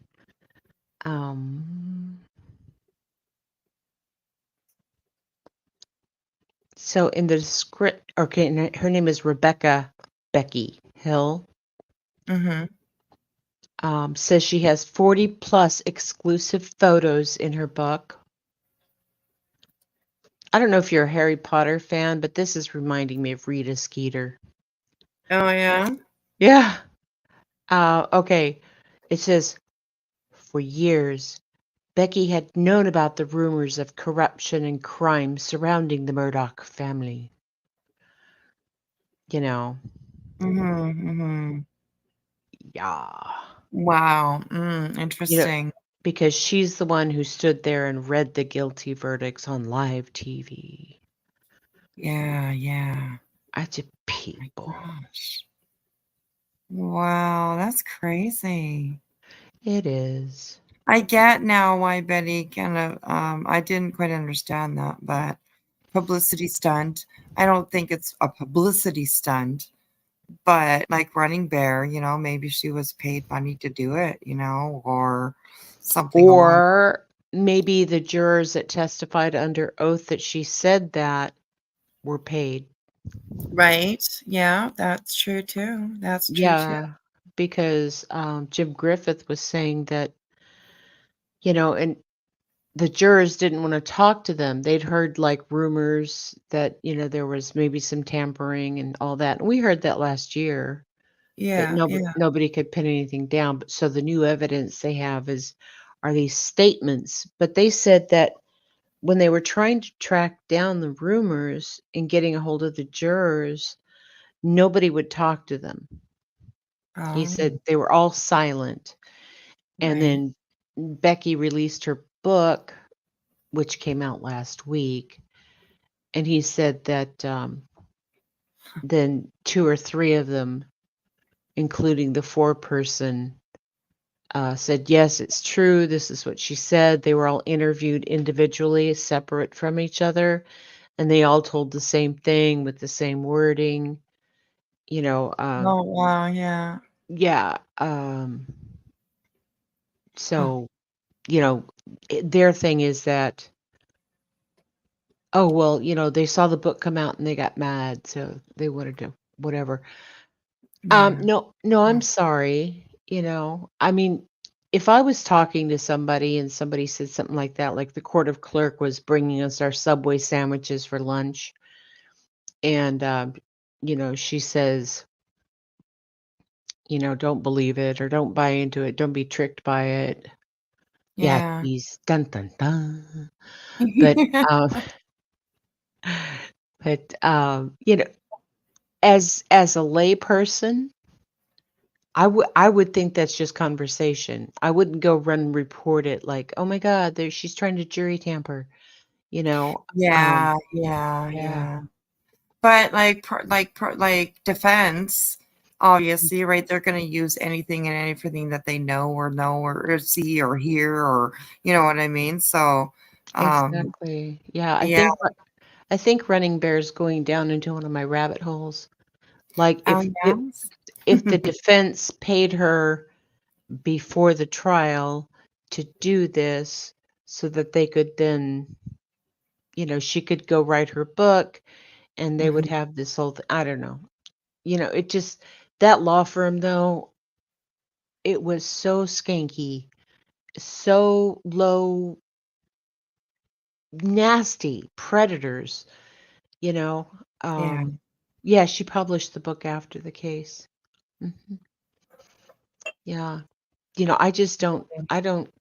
S16: So in the script, okay, and her name is Becky Hill.
S2: Mm-hmm.
S16: Says she has 40 plus exclusive photos in her book. I don't know if you're a Harry Potter fan, but this is reminding me of Rita Skeeter.
S2: Oh, yeah?
S16: Yeah. Okay. It says, for years, Becky had known about the rumors of corruption and crime surrounding the Murdoch family.
S2: Mm-hmm. Mm-hmm.
S16: Yeah.
S2: Wow. Interesting.
S16: Because she's the one who stood there and read the guilty verdicts on live TV.
S2: Yeah, yeah.
S16: I just people.
S2: Gosh. Wow, that's crazy.
S16: It is.
S3: I get now why Betty kind of, I didn't quite understand that, but publicity stunt. I don't think it's a publicity stunt, but like Running Bear, maybe she was paid money to do it, or something along.
S16: Or maybe the jurors that testified under oath that she said that were paid.
S3: Right. Yeah, that's true too. That's true too.
S16: Yeah, because Jim Griffith was saying that, and the jurors didn't want to talk to them. They'd heard like rumors that, there was maybe some tampering and all that. And we heard that last year, but
S3: Yeah, yeah.
S16: nobody could pin anything down. But so the new evidence they have are these statements. But they said that when they were trying to track down the rumors and getting a hold of the jurors, nobody would talk to them. He said
S3: Oh,
S16: they were all silent. And
S3: right.
S16: then Becky released her book, which came out last week. And he said that then 2 or 3 of them, including the 4-person, said, yes, it's true. This is what she said. They were all interviewed individually, separate from each other. And they all told the same thing with the same wording.
S3: Oh, wow, yeah.
S16: Yeah.
S3: Huh.
S16: So, their thing is that, oh, well, they saw the book come out and they got mad. So they wanted to, whatever.
S3: Yeah.
S16: No, I'm sorry. I mean, if I was talking to somebody and somebody said something like that, like the court of clerk was bringing us our Subway sandwiches for lunch, and she says, don't believe it or don't buy into it, don't be tricked by it. Yeah,
S3: Yeah.
S16: geez, dun dun dun. But as a layperson, I would think that's just conversation. I wouldn't go run and report it like, oh my God, she's trying to jury tamper.
S3: Yeah, yeah,
S16: Yeah.
S3: yeah. But like defense, obviously, right? They're going to use anything and everything that they know or see or hear or you know what I mean. So,
S16: Exactly. Yeah,
S3: yeah.
S16: I think Running Bear's going down into one of my rabbit holes. Like
S3: Oh yes.
S16: if the defense paid her before the trial to do this so that they could then, she could go write her book and they would
S3: Mhm.
S16: have this whole I don't know. It just that law firm though, it was so skanky, so low, nasty predators, you know.
S3: Yeah.
S16: Yeah, she published the book after the case. Mhm. Yeah. I don't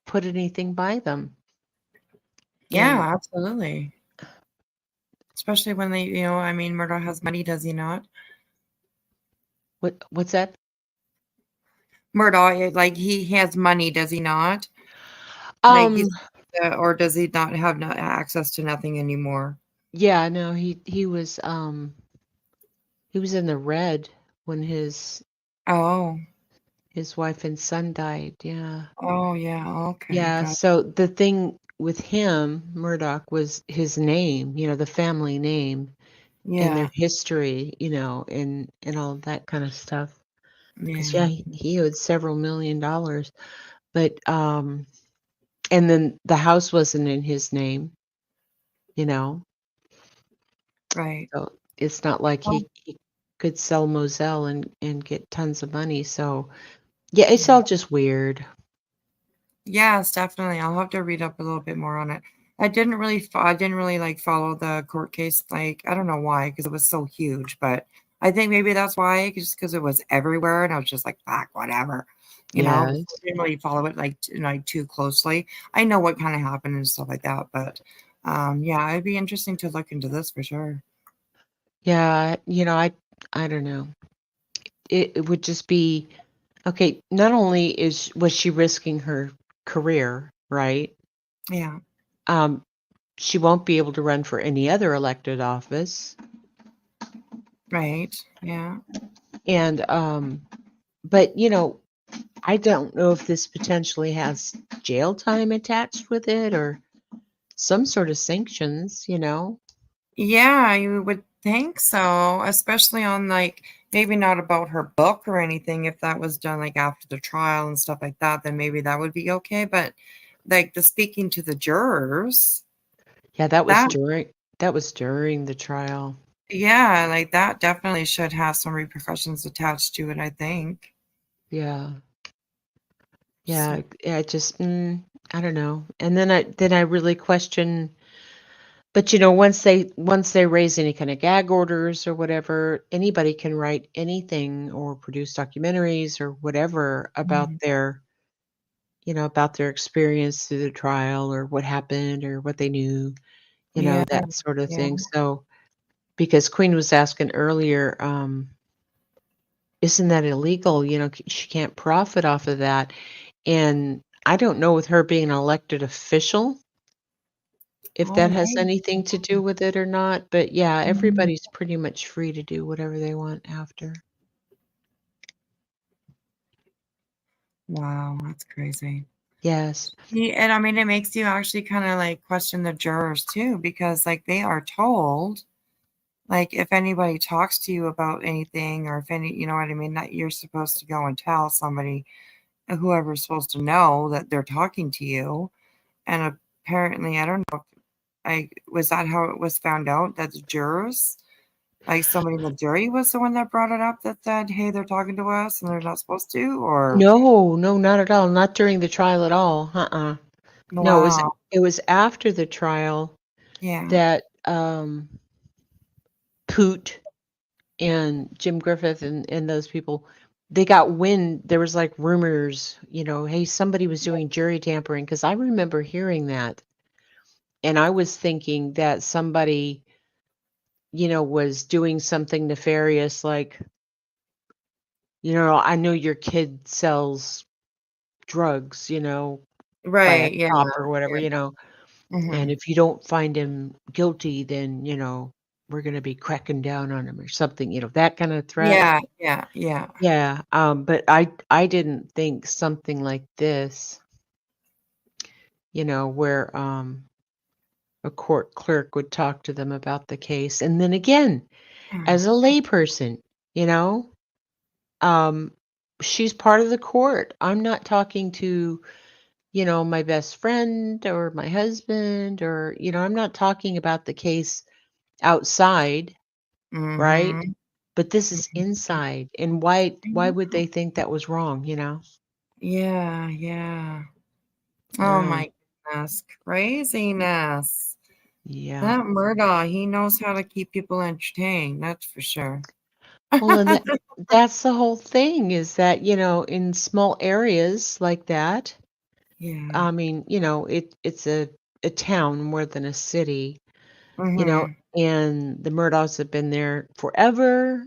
S16: put anything by them. And
S3: Yeah, absolutely. Especially when they, I mean, Murdoch has money, does he not?
S16: what's that?
S3: Murdoch, like he has money, does he not? Like
S16: Um,
S3: he's, or does he not have no access to nothing anymore?
S16: yeah, no, he was in the red when
S3: Oh.
S16: his wife and son died. Yeah.
S3: Oh yeah. Okay.
S16: Yeah,
S3: Got.
S16: so the thing with him, Murdoch, was his name, the family name and their
S3: Yeah.
S16: history, and all that kind of stuff. Because yeah,
S3: Yeah.
S16: he owed several $1,000,000, but and then the house wasn't in his name, you know.
S3: Right.
S16: So it's not like
S3: Oh.
S16: he could sell Moselle and get tons of money. So yeah, it's
S3: Yeah.
S16: all just weird.
S3: Yes, definitely. I'll have to read up a little bit more on it. I didn't really like follow the court case. Like, I don't know why, because it was so huge, but I think maybe that's why, just because it was everywhere and I was just like, fuck, whatever.
S16: Yeah.
S3: I didn't really follow it like too closely. I know what kind of happened and stuff like that, but yeah, it'd be interesting to look into this for sure.
S16: Yeah, I don't know. It would just be okay, not only was she risking her career, right?
S3: Yeah.
S16: Um, she won't be able to run for any other elected office.
S3: Right. Yeah.
S16: And but I don't know if this potentially has jail time attached with it or some sort of sanctions, you know?
S3: Yeah, you would think so, especially on like maybe not about her book or anything. If that was done like after the trial and stuff like that, then maybe that would be okay. But like the speaking to the jurors,
S16: Yeah, that was
S3: that
S16: during the trial.
S3: yeah, like that definitely should have some repercussions attached to it, I think.
S16: Yeah.
S3: So,
S16: Yeah, yeah, just I don't know. And then I really question, but you know, once they raise any kind of gag orders or whatever, anybody can write anything or produce documentaries or whatever about
S3: Mhm.
S16: about their experience through the trial or what happened or what they knew,
S3: Yeah,
S16: that sort of
S3: yeah.
S16: thing. So, because Queen was asking earlier, isn't that illegal? You know, she can't profit off of that. And I don't know with her being an elected official if
S3: All
S16: that has
S3: right.
S16: anything to do with it or not. But yeah,
S3: Mhm.
S16: everybody's pretty much free to do whatever they want after.
S3: Wow, that's crazy.
S16: Yes.
S3: Yeah, and I mean, it makes you actually kind of like question the jurors too, because like they are told, like if anybody talks to you about anything, or if any, you know what I mean, that you're supposed to go and tell somebody, whoever's supposed to know that they're talking to you. And apparently, I don't know, I was that how it was found out that the jurors, like somebody in the jury was the one that brought it up that said, hey, they're talking to us and they're not supposed to, or
S16: No, no, not at all. Not during the trial at all. No,
S3: wow.
S16: it was after the trial
S3: Yeah.
S16: that Poot and Jim Griffith and those people, they got wind. There was like rumors, hey, somebody was doing jury tampering, because I remember hearing that. And I was thinking that somebody, was doing something nefarious, like, I know your kid sells drugs, by a
S3: Right. Yeah.
S16: shop or whatever,
S3: Yeah.
S16: and
S3: Mhm.
S16: if you don't find him guilty, then, we're going to be cracking down on him or something, that kind of threat.
S3: Yeah, yeah, yeah.
S16: Yeah, but I didn't think something like this, where a court clerk would talk to them about the case. And then again, as a layperson, you know, um, she's part of the court. I'm not talking to, my best friend or my husband, or, I'm not talking about the case outside, right?
S3: Mhm.
S16: But this is inside. And why would
S3: Mhm.
S16: they think that was wrong?
S3: Yeah, yeah. Oh
S16: Yeah.
S3: my goodness, craziness.
S16: Yeah.
S3: That Murdaugh, he knows how to keep people entertained, that's for sure.
S16: Well, and that's the whole thing, is that, in small areas like that,
S3: Yeah.
S16: I mean, it's a town more than a city,
S3: Mhm.
S16: and the Murdaughs have been there forever,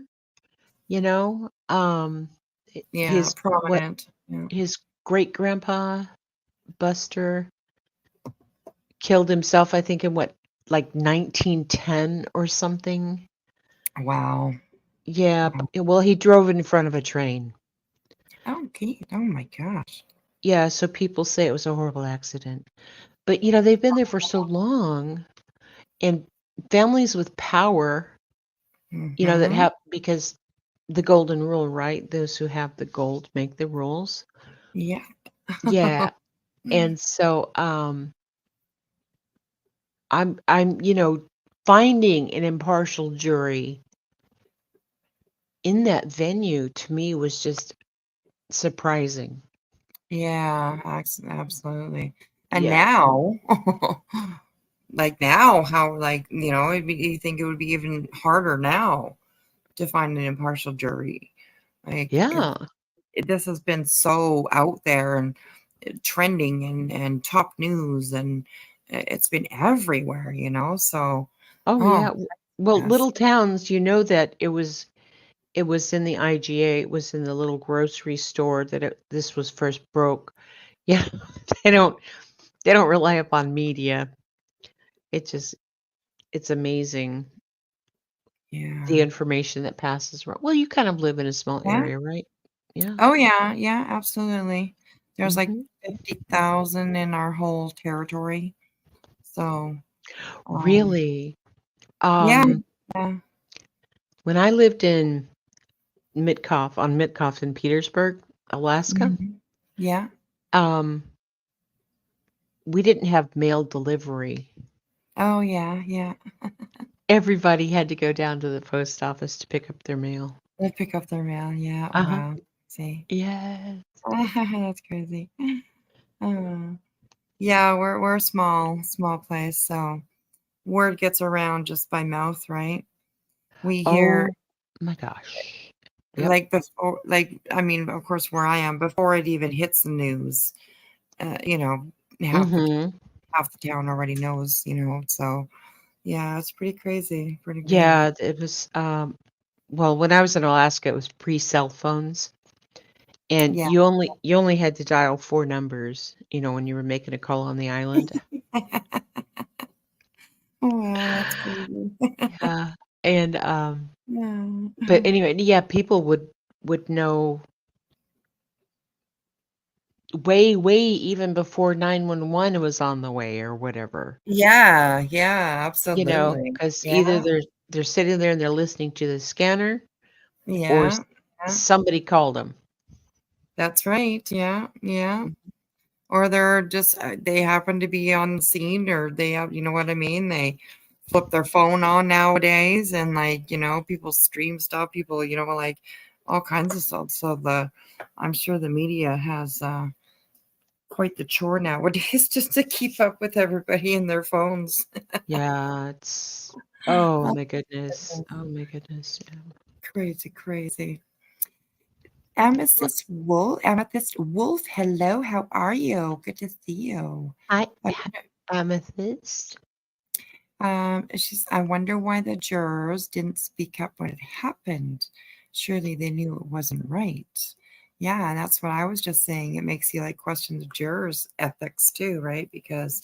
S16: you know.
S3: Yeah,
S16: His what
S3: prominent. Yeah.
S16: his great grandpa Buster killed himself, I think, in what, like 1910 or something.
S3: Wow.
S16: Yeah, well, he drove in front of a train.
S3: Okay. Oh my gosh.
S16: Yeah, so people say it was a horrible accident. But, they've been there for so long, and families with power, that
S3: Mhm.
S16: have, because the golden rule, right? Those who have the gold make the rules.
S3: Yeah.
S16: Yeah. And so I'm, finding an impartial jury in that venue, to me, was just surprising.
S3: Yeah, absolutely. And
S16: Yeah.
S3: now, like now, how like you think it would be even harder now to find an impartial jury. Like
S16: Yeah.
S3: this has been so out there and trending and top news, and it's been everywhere, So,
S16: Oh,
S3: oh,
S16: yeah. Well,
S3: yes,
S16: little towns, that it was in the IGA, it was in the little grocery store that this was first broke. Yeah. They don't they don't rely upon media. It's amazing the
S3: yeah,
S16: information that passes around. Well, you kind of live in a small
S3: yeah,
S16: area, right? Yeah.
S3: Oh yeah, yeah, absolutely. There's like
S16: Mhm.
S3: 50,000 in our whole territory. So,
S16: Really?
S3: yeah,
S16: Um,
S3: yeah.
S16: when I lived in Mitkoff in Petersburg, Alaska,
S3: Mhm. Yeah.
S16: um, we didn't have mail delivery.
S3: Oh yeah, yeah.
S16: Everybody had to go down to the post office to pick up their mail.
S3: They pick up their mail. Yeah.
S16: Uh-huh.
S3: Wow. See.
S16: Yes.
S3: That's crazy. Yeah, we're a small place, so word gets around just by mouth, right? We hear
S16: Oh my gosh. Yep.
S3: like before, like I mean, of course, where I am, before it even hits the news, you know, half the
S16: Mhm.
S3: half the town already knows, you know. So yeah, it's pretty crazy, pretty crazy.
S16: Yeah, it was well, when I was in Alaska, it was pre-cell phones, and
S3: Yeah.
S16: you only had to dial 4 numbers, when you were making a call on the island.
S3: Wow, that's crazy.
S16: Yeah, and
S3: Yeah.
S16: but anyway, yeah, people would know way even before 911 was on the way or whatever.
S3: Yeah, yeah, absolutely.
S16: Because either
S3: Yeah.
S16: they're sitting there and they're listening to the scanner, or
S3: Yeah. Yeah.
S16: somebody called them.
S3: That's right. Yeah. Yeah. Or they're just they happen to be on the scene, or they have, you know what I mean? They flip their phone on nowadays, and like, people stream stuff, people, like all kinds of stuff. So I'm sure the media has quite the chore nowadays just to keep up with everybody in their phones.
S16: Yeah, it's oh my goodness. Oh my goodness. Yeah.
S3: Crazy, crazy. Amethyst Wolf, hello, how are you? Good to see you.
S16: Hi, Amethyst.
S3: I wonder why the jurors didn't speak up when it happened. Surely they knew it wasn't right. Yeah, that's what I was just saying. It makes you like question the jurors' ethics too, right? Because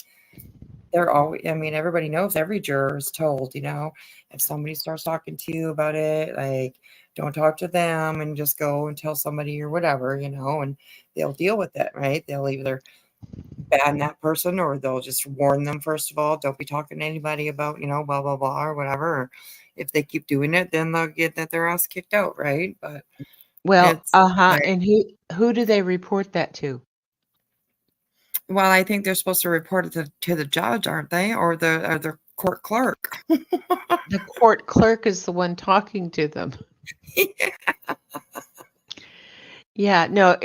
S3: they're always, I mean, everybody knows every juror is told, if somebody starts talking to you about it, like, don't talk to them and just go and tell somebody or whatever, and they'll deal with it, right? They'll either ban that person, or they'll just warn them, first of all, don't be talking to anybody about, blah, blah, blah, or whatever. Or if they keep doing it, then they'll get their ass kicked out, right? But
S16: Well,
S3: it's, right.
S16: and who do they report that to?
S3: Well, I think they're supposed to report it to the judge, aren't they? Or the court clerk.
S16: The court clerk is the one talking to them. Yeah, no,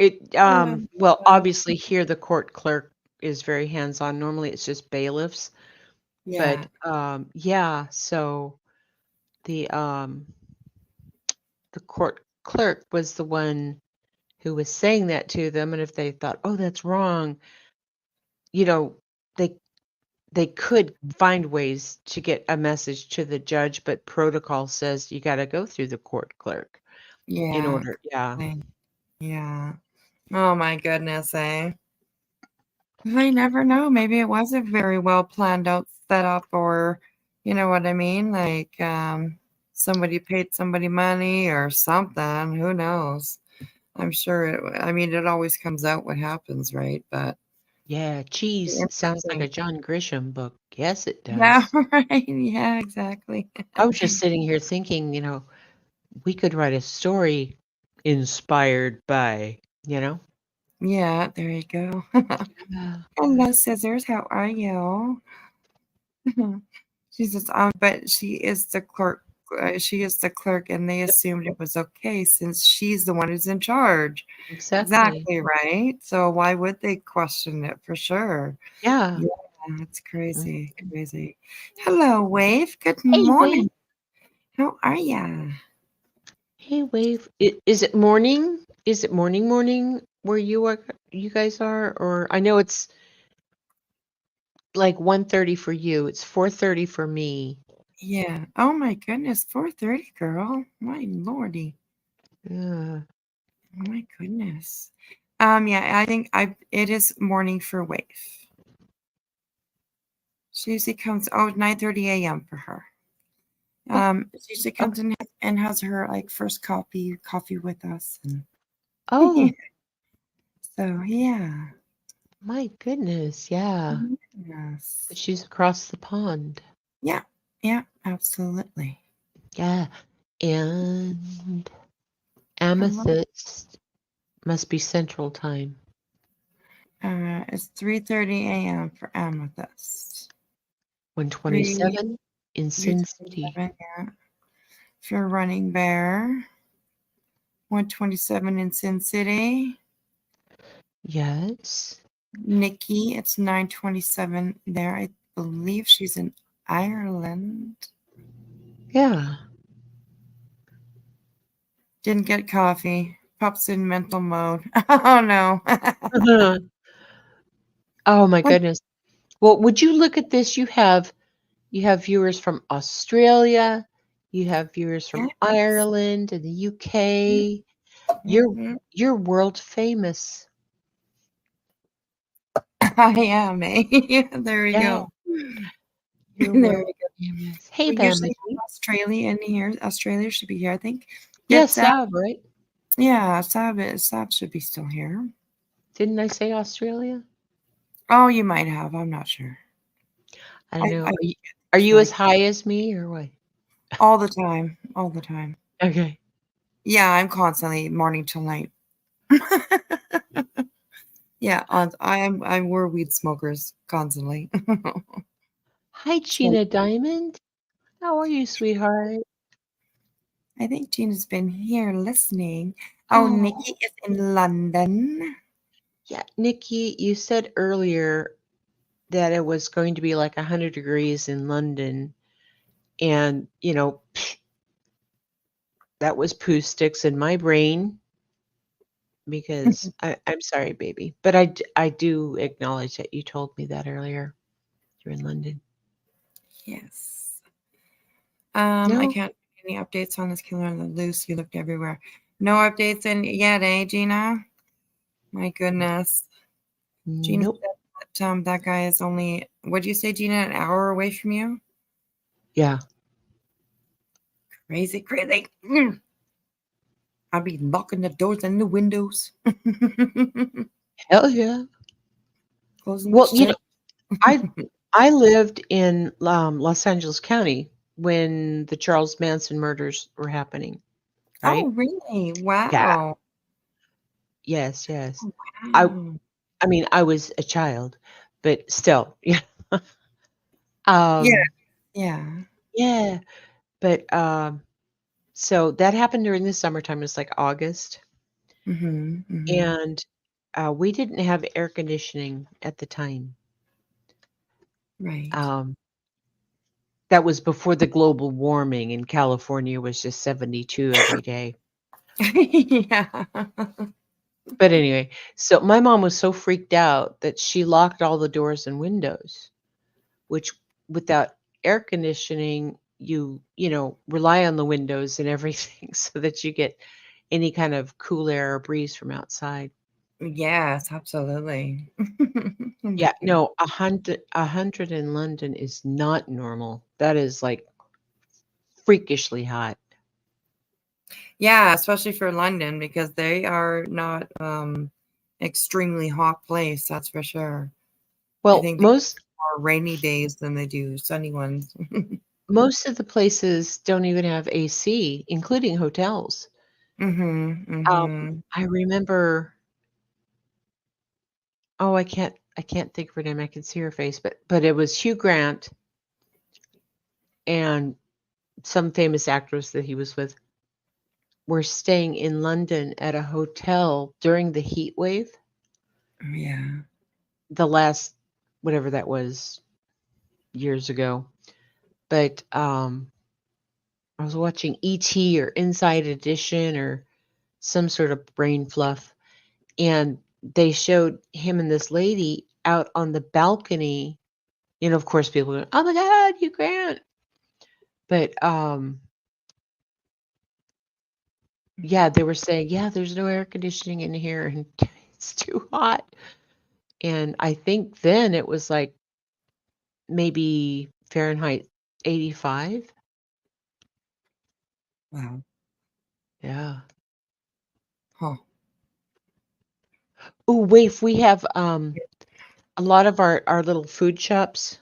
S16: well, obviously here the court clerk is very hands-on. Normally it's just bailiffs.
S3: Yeah.
S16: But yeah, so the court clerk was the one who was saying that to them, and if they thought, "Oh, that's wrong," they they could find ways to get a message to the judge, but protocol says you got to go through the court clerk in
S3: Yeah.
S16: order. Yeah.
S3: Yeah. Oh my goodness, eh? I never know. Maybe it wasn't very well planned out setup, or you know what I mean? Like somebody paid somebody money or something. Who knows? I'm sure it always comes out what happens, right? But
S16: Yeah, Cheese sounds like a
S3: interesting.
S16: John Grisham book. Yes, it
S3: Yeah,
S16: does.
S3: right. Yeah, exactly.
S16: I was just sitting here thinking, we could write a story inspired by,
S3: Yeah, there you go.
S16: Yeah.
S3: Hello, Scissors. How are you? She says, but she is the clerk. She is the clerk, and they assumed it was okay since she's the one who's in charge.
S16: Exactly.
S3: Exactly, right? So why would they question it, for sure?
S16: Yeah.
S3: Yeah, it's crazy, crazy. Hello, Wave. Good
S16: Hey, Wave.
S3: morning. How are ya?
S16: Hey, Wave. Is it morning? Is it morning where you guys are? Or I know it's like 1:30 for you. It's 4:30 for me.
S3: Yeah. Oh my goodness, 4:30, girl. My lordy.
S16: Yeah.
S3: Oh my goodness. Yeah, I think it is morning for Wave. She usually comes 9:30 a.m. for her. She usually comes in and has her like first coffee with us. And
S16: Oh,
S3: So yeah.
S16: my goodness. Yeah.
S3: Yes.
S16: But she's across the pond.
S3: Yeah. Yeah. Absolutely.
S16: Yeah. And Amethyst must be Central Time.
S3: It's 3:30 a.m. for Amethyst.
S16: 127 in Sin City.
S3: 3:27, yeah. For Running Bear. 127 in Sin City.
S16: Yes.
S3: Nikki, it's 9:27 there. I believe she's in Ireland.
S16: Yeah.
S3: Didn't get coffee. Pups in mental mode. Oh no.
S16: Oh my
S3: What?
S16: goodness. Well, would you look at this? You have viewers from Australia, you have viewers from
S3: Yes.
S16: Ireland and the UK. You're world famous.
S3: I am, eh? There we
S16: Yeah.
S3: go.
S16: You're
S3: There
S16: world
S3: we go.
S16: famous. Hey,
S3: We usually
S16: Bama.
S3: have Australia in here. Australia should be here, I think.
S16: Yes,
S3: Get Sab.
S16: Sab, right?
S3: Yeah, Sab should be still here.
S16: Didn't I say Australia?
S3: Oh, you might have. I'm not sure.
S16: I don't know.
S3: I
S16: Are you
S3: feel
S16: as high as me or what?
S3: all the time. All the time.
S16: Okay.
S3: Yeah, I'm constantly morning till night. Yeah, we're weed smokers constantly.
S16: Hi, Gina Diamond. How are you, sweetheart?
S3: I think Gina's been here listening. Oh,
S16: Oh.
S3: Nikki is in London.
S16: Yeah, Nikki, you said earlier that it was going to be like 100 degrees in London. And, that was poo sticks in my brain because I'm sorry, baby. But I do acknowledge that you told me that earlier. You're in London.
S3: Yes.
S16: No.
S3: I can't any updates on this killer on the loose. You looked everywhere. No updates in yet, eh, Gina? My goodness. Gina
S16: Nope.
S3: said that that guy is only, what'd you say, Gina, an hour away from you?
S16: Yeah.
S3: Crazy, crazy. I'll be locking the doors and the windows.
S16: Hell yeah.
S3: Closing
S16: Well,
S3: the
S16: I lived in Los Angeles County when the Charles Manson murders were happening. Right?
S3: Oh, really?
S16: Yeah.
S3: Wow.
S16: Yes, yes.
S3: Wow.
S16: I mean, I was a child, but still, yeah.
S3: Yeah. Yeah.
S16: Yeah, but so that happened during the summertime. It's like August, and we didn't have air conditioning at the time.
S3: Right.
S16: That was before the global warming, and California was just 72 every day.
S3: Yeah.
S16: But anyway, so my mom was so freaked out that she locked all the doors and windows, which without air conditioning, you rely on the windows and everything so that you get any kind of cool air or breeze from outside.
S3: Yes, absolutely.
S16: Yeah, no, 100 in London is not normal. That is like freakishly hot.
S3: Yeah, especially for London because they are not extremely hot place, that's for sure. I
S16: Well,
S3: think they get more rainy days than they do sunny ones.
S16: most of the places don't even have AC, including hotels. I remember. Oh, I can't think of her name. I can see her face, but it was Hugh Grant and some famous actress that he was with were staying in London at a hotel during the heat wave.
S3: Yeah.
S16: The last, whatever that was, years ago. But I was watching E.T. or Inside Edition or some sort of brain fluff, and they showed him and this lady out on the balcony. Of course, people go, "Oh my God, Hugh Grant!" But yeah, they were saying, "Yeah, there's no air conditioning in here, and it's too hot." And I think then it was like maybe Fahrenheit 85.
S3: Wow.
S16: Yeah.
S3: Huh.
S16: Oh, wait, we have a lot of our little food shops.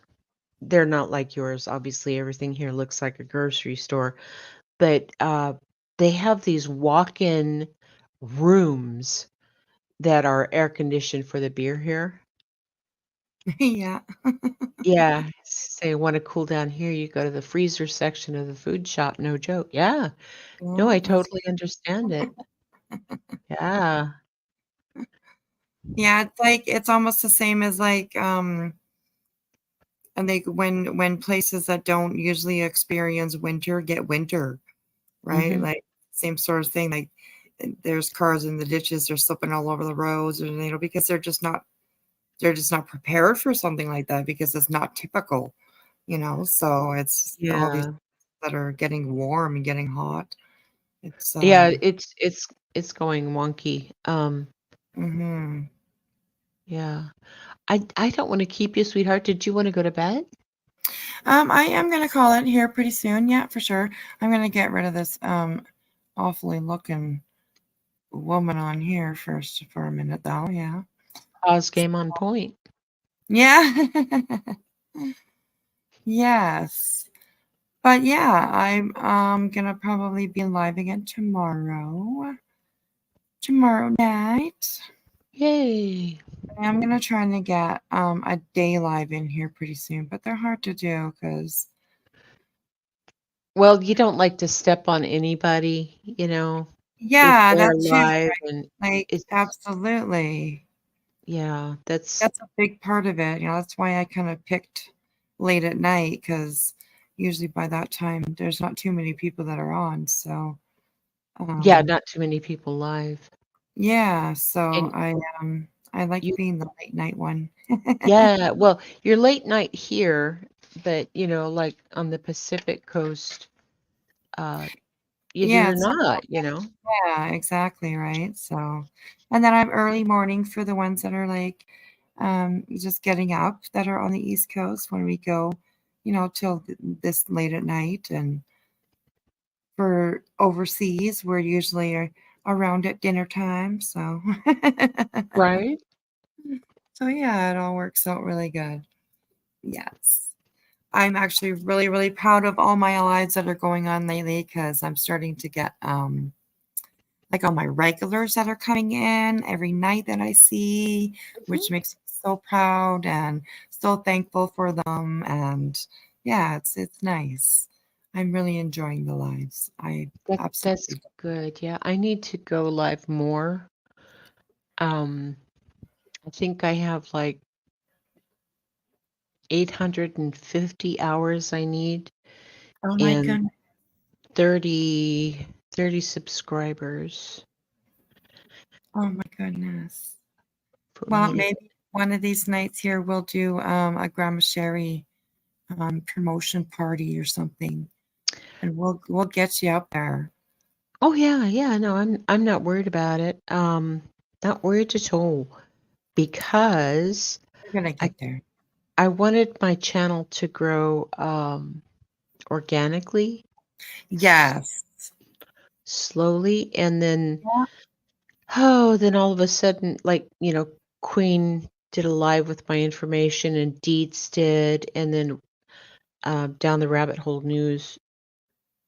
S16: They're not like yours. Obviously, everything here looks like a grocery store, but they have these walk-in rooms that are air conditioned for the beer here.
S3: Yeah.
S16: Yeah, say want to cool down here, you go to the freezer section of the food shop. No joke. Yeah. No,
S3: Yeah,
S16: I
S3: that's
S16: totally understand it. Yeah.
S3: yeah, it's like it's almost the same as like and they when places that don't usually experience winter get winter, right?
S16: Mhm.
S3: Like same sort of thing. Like there's cars in the ditches, they're slipping all over the roads, and because they're just not prepared for something like that because it's not typical, So it's all these
S16: Yeah.
S3: that are getting warm and getting hot. It's
S16: Yeah, it's going wonky.
S3: mhm.
S16: Yeah. I don't want to keep you, sweetheart. Did you want to go to bed?
S3: I am gonna call it here pretty soon. Yeah, for sure. I'm gonna get rid of this awfully looking woman on here first for a minute though. Yeah.
S16: Pause game on point.
S3: Yeah. Yes. But yeah, I'm gonna probably be live again tomorrow night.
S16: Yay.
S3: I'm gonna try to get a day live in here pretty soon, but they're hard to do because
S16: Well, you don't like to step on anybody, if
S3: yeah,
S16: they're
S3: that too,
S16: live,
S3: right?
S16: and
S3: Like
S16: it's
S3: absolutely.
S16: yeah, that's
S3: That's a big part of it. That's why I kind of picked late at night because usually by that time there's not too many people that are on. So
S16: yeah, not too many people live.
S3: yeah, so
S16: And
S3: I like
S16: you
S3: being the late night one.
S16: yeah, well, you're late night here, but like on the Pacific Coast, uh,
S3: Yeah,
S16: you're
S3: it's not
S16: not.
S3: yeah, exactly, right? So and then I'm early morning for the ones that are like just getting up that are on the East Coast when we go, till this late at night. And for overseas, we're usually around at dinner time. So
S16: Right?
S3: so yeah, it all works out really good. Yes. I'm actually really, really proud of all my lives that are going on lately because I'm starting to get like all my regulars that are coming in every night that I see, which makes me so proud and so thankful for them. And yeah, it's nice. I'm really enjoying the lives. I
S16: That's
S3: absolutely
S16: good. Yeah, I need to go live more. I think I have like 850 hours I need
S3: oh my
S16: and
S3: goodness.
S16: 30 subscribers
S3: Oh my goodness.
S16: for
S3: Well,
S16: me to.
S3: maybe one of these nights here we'll do a Grandma Sherry promotion party or something, and we'll get you up there.
S16: Oh yeah, yeah, no, I'm not worried about it. Not worried at all because
S3: We're gonna
S16: I
S3: get there.
S16: I wanted my channel to grow organically,
S3: Yes.
S16: slowly, and then
S3: Yeah.
S16: then all of a sudden, like, Queen did a live with my information and Deeds did, and then Down the Rabbit Hole News,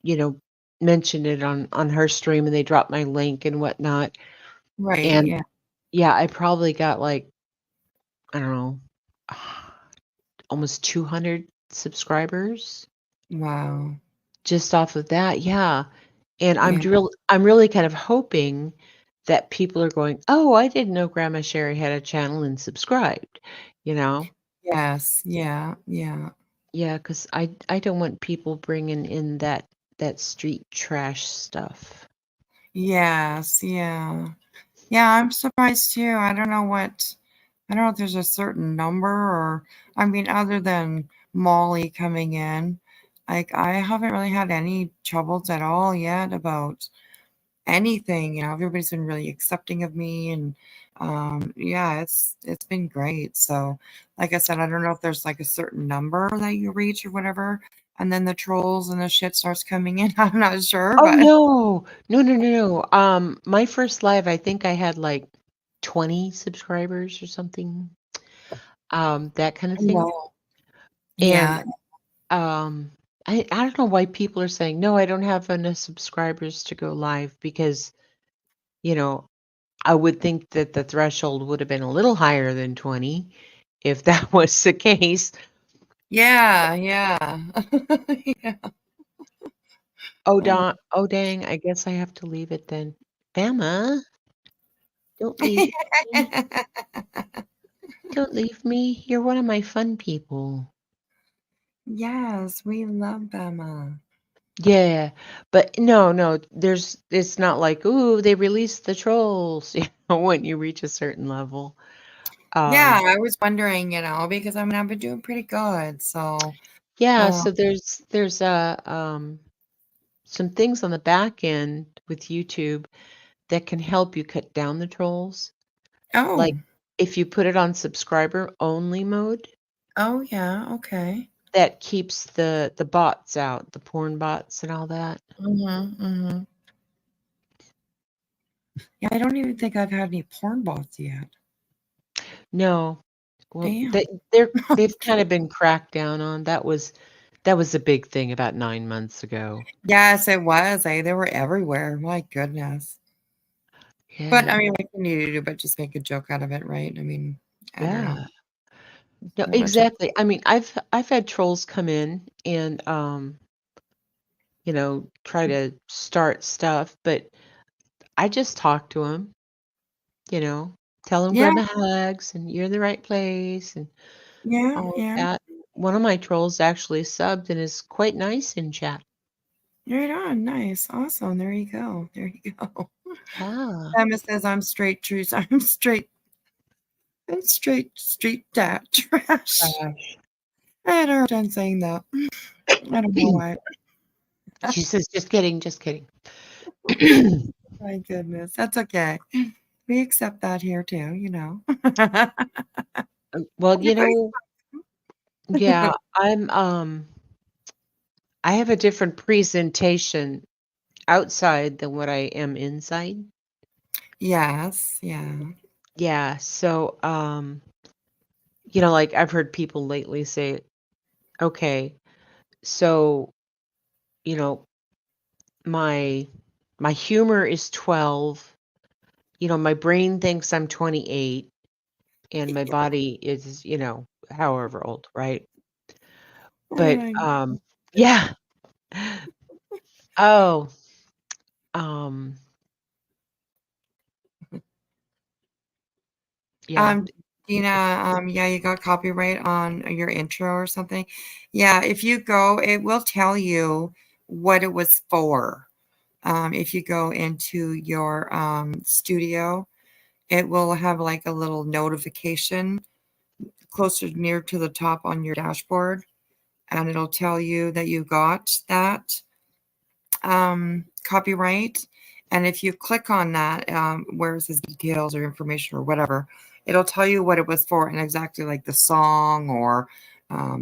S16: you know, mentioned it on her stream, and they dropped my link and whatnot.
S3: Right.
S16: And
S3: Yeah.
S16: yeah, I probably got like, I don't know, almost 200 subscribers
S3: Wow.
S16: just off of that. Yeah. And
S3: Yeah.
S16: I'm really kind of hoping that people are going, "Oh, I didn't know Grandma Sherry had a channel and subscribed." You know?
S3: Yes. Yeah. Yeah.
S16: Yeah, because I don't want people bringing in that street trash stuff.
S3: Yes. Yeah. Yeah. I'm surprised too. I don't know if there's a certain number or, I mean, other than Molly coming in, like I haven't really had any troubles at all yet about anything. Everybody's been really accepting of me, and yeah, it's been great. So like I said, I don't know if there's like a certain number that you reach or whatever, and then the trolls and the shit starts coming in. I'm not sure,
S16: Oh
S3: but
S16: no. No, no, no, no. My first live, I think I had like 20 subscribers or something, that kind of thing.
S3: Wow.
S16: And
S3: Yeah.
S16: I don't know why people are saying, no, I don't have enough subscribers to go live because, you know, I would think that the threshold would have been a little higher than 20 if that was the case.
S3: Yeah, yeah. Yeah.
S16: Oh, oh, dang. I guess I have to leave it then. Bama, don't leave me. Don't leave me. You're one of my fun people.
S3: Yes, we love Bama.
S16: Yeah, but no, it's not like, ooh, they released the trolls, when you reach a certain level.
S3: Yeah, I was wondering, because I mean, I've been doing pretty good. So,
S16: Yeah,
S3: uh,
S16: so there's some things on the back end with YouTube that can help you cut down the trolls. Like
S3: oh,
S16: if you put it on subscriber only mode,
S3: oh yeah, okay.
S16: that keeps the bots out, the porn bots and all that.
S3: Mm-hmm. Yeah, I don't even think I've had any porn bots yet.
S16: No. Well,
S3: Damn.
S16: they've kind of been cracked down on. That was a big thing about 9 months ago.
S3: Yes, it was. They were everywhere. My goodness. But
S16: Yeah.
S3: I mean, what can you do but just make a joke out of it, right? I mean, I don't know.
S16: Yeah. No,
S3: Not much.
S16: exactly. I mean, I've had trolls come in and try to start stuff, but I just talk to them, tell them
S3: Yeah,
S16: grandma hugs and you're in the right place and
S3: yeah,
S16: all of
S3: yeah.
S16: that. One of my trolls actually subbed and is quite nice in chat.
S3: Right on. Nice. Awesome. There you go. There you go.
S16: Yeah.
S3: Emma says I'm straight truth. I'm straight street trash.
S16: Gosh.
S3: I had a hard time saying that. I don't know why.
S16: She says, just kidding, just kidding.
S3: My goodness. That's okay. We accept that here too.
S16: Well,
S3: You're
S16: yeah, I have a different presentation outside than what I am inside.
S3: Yes, yeah.
S16: Yeah, so like I've heard people lately say, okay, so, you know, my my humor is 12, my brain thinks I'm 28 and my body is, however old, right?
S3: Oh
S16: But
S3: my
S16: yeah. Oh, um yeah.
S3: Dina, yeah, you got copyright on your intro or something. Yeah, if you go, it will tell you what it was for. If you go into your studio, it will have like a little notification closer near to the top on your dashboard, and it'll tell you that you got that copyright. And if you click on that, where it says details or information or whatever, it'll tell you what it was for and exactly like the song, or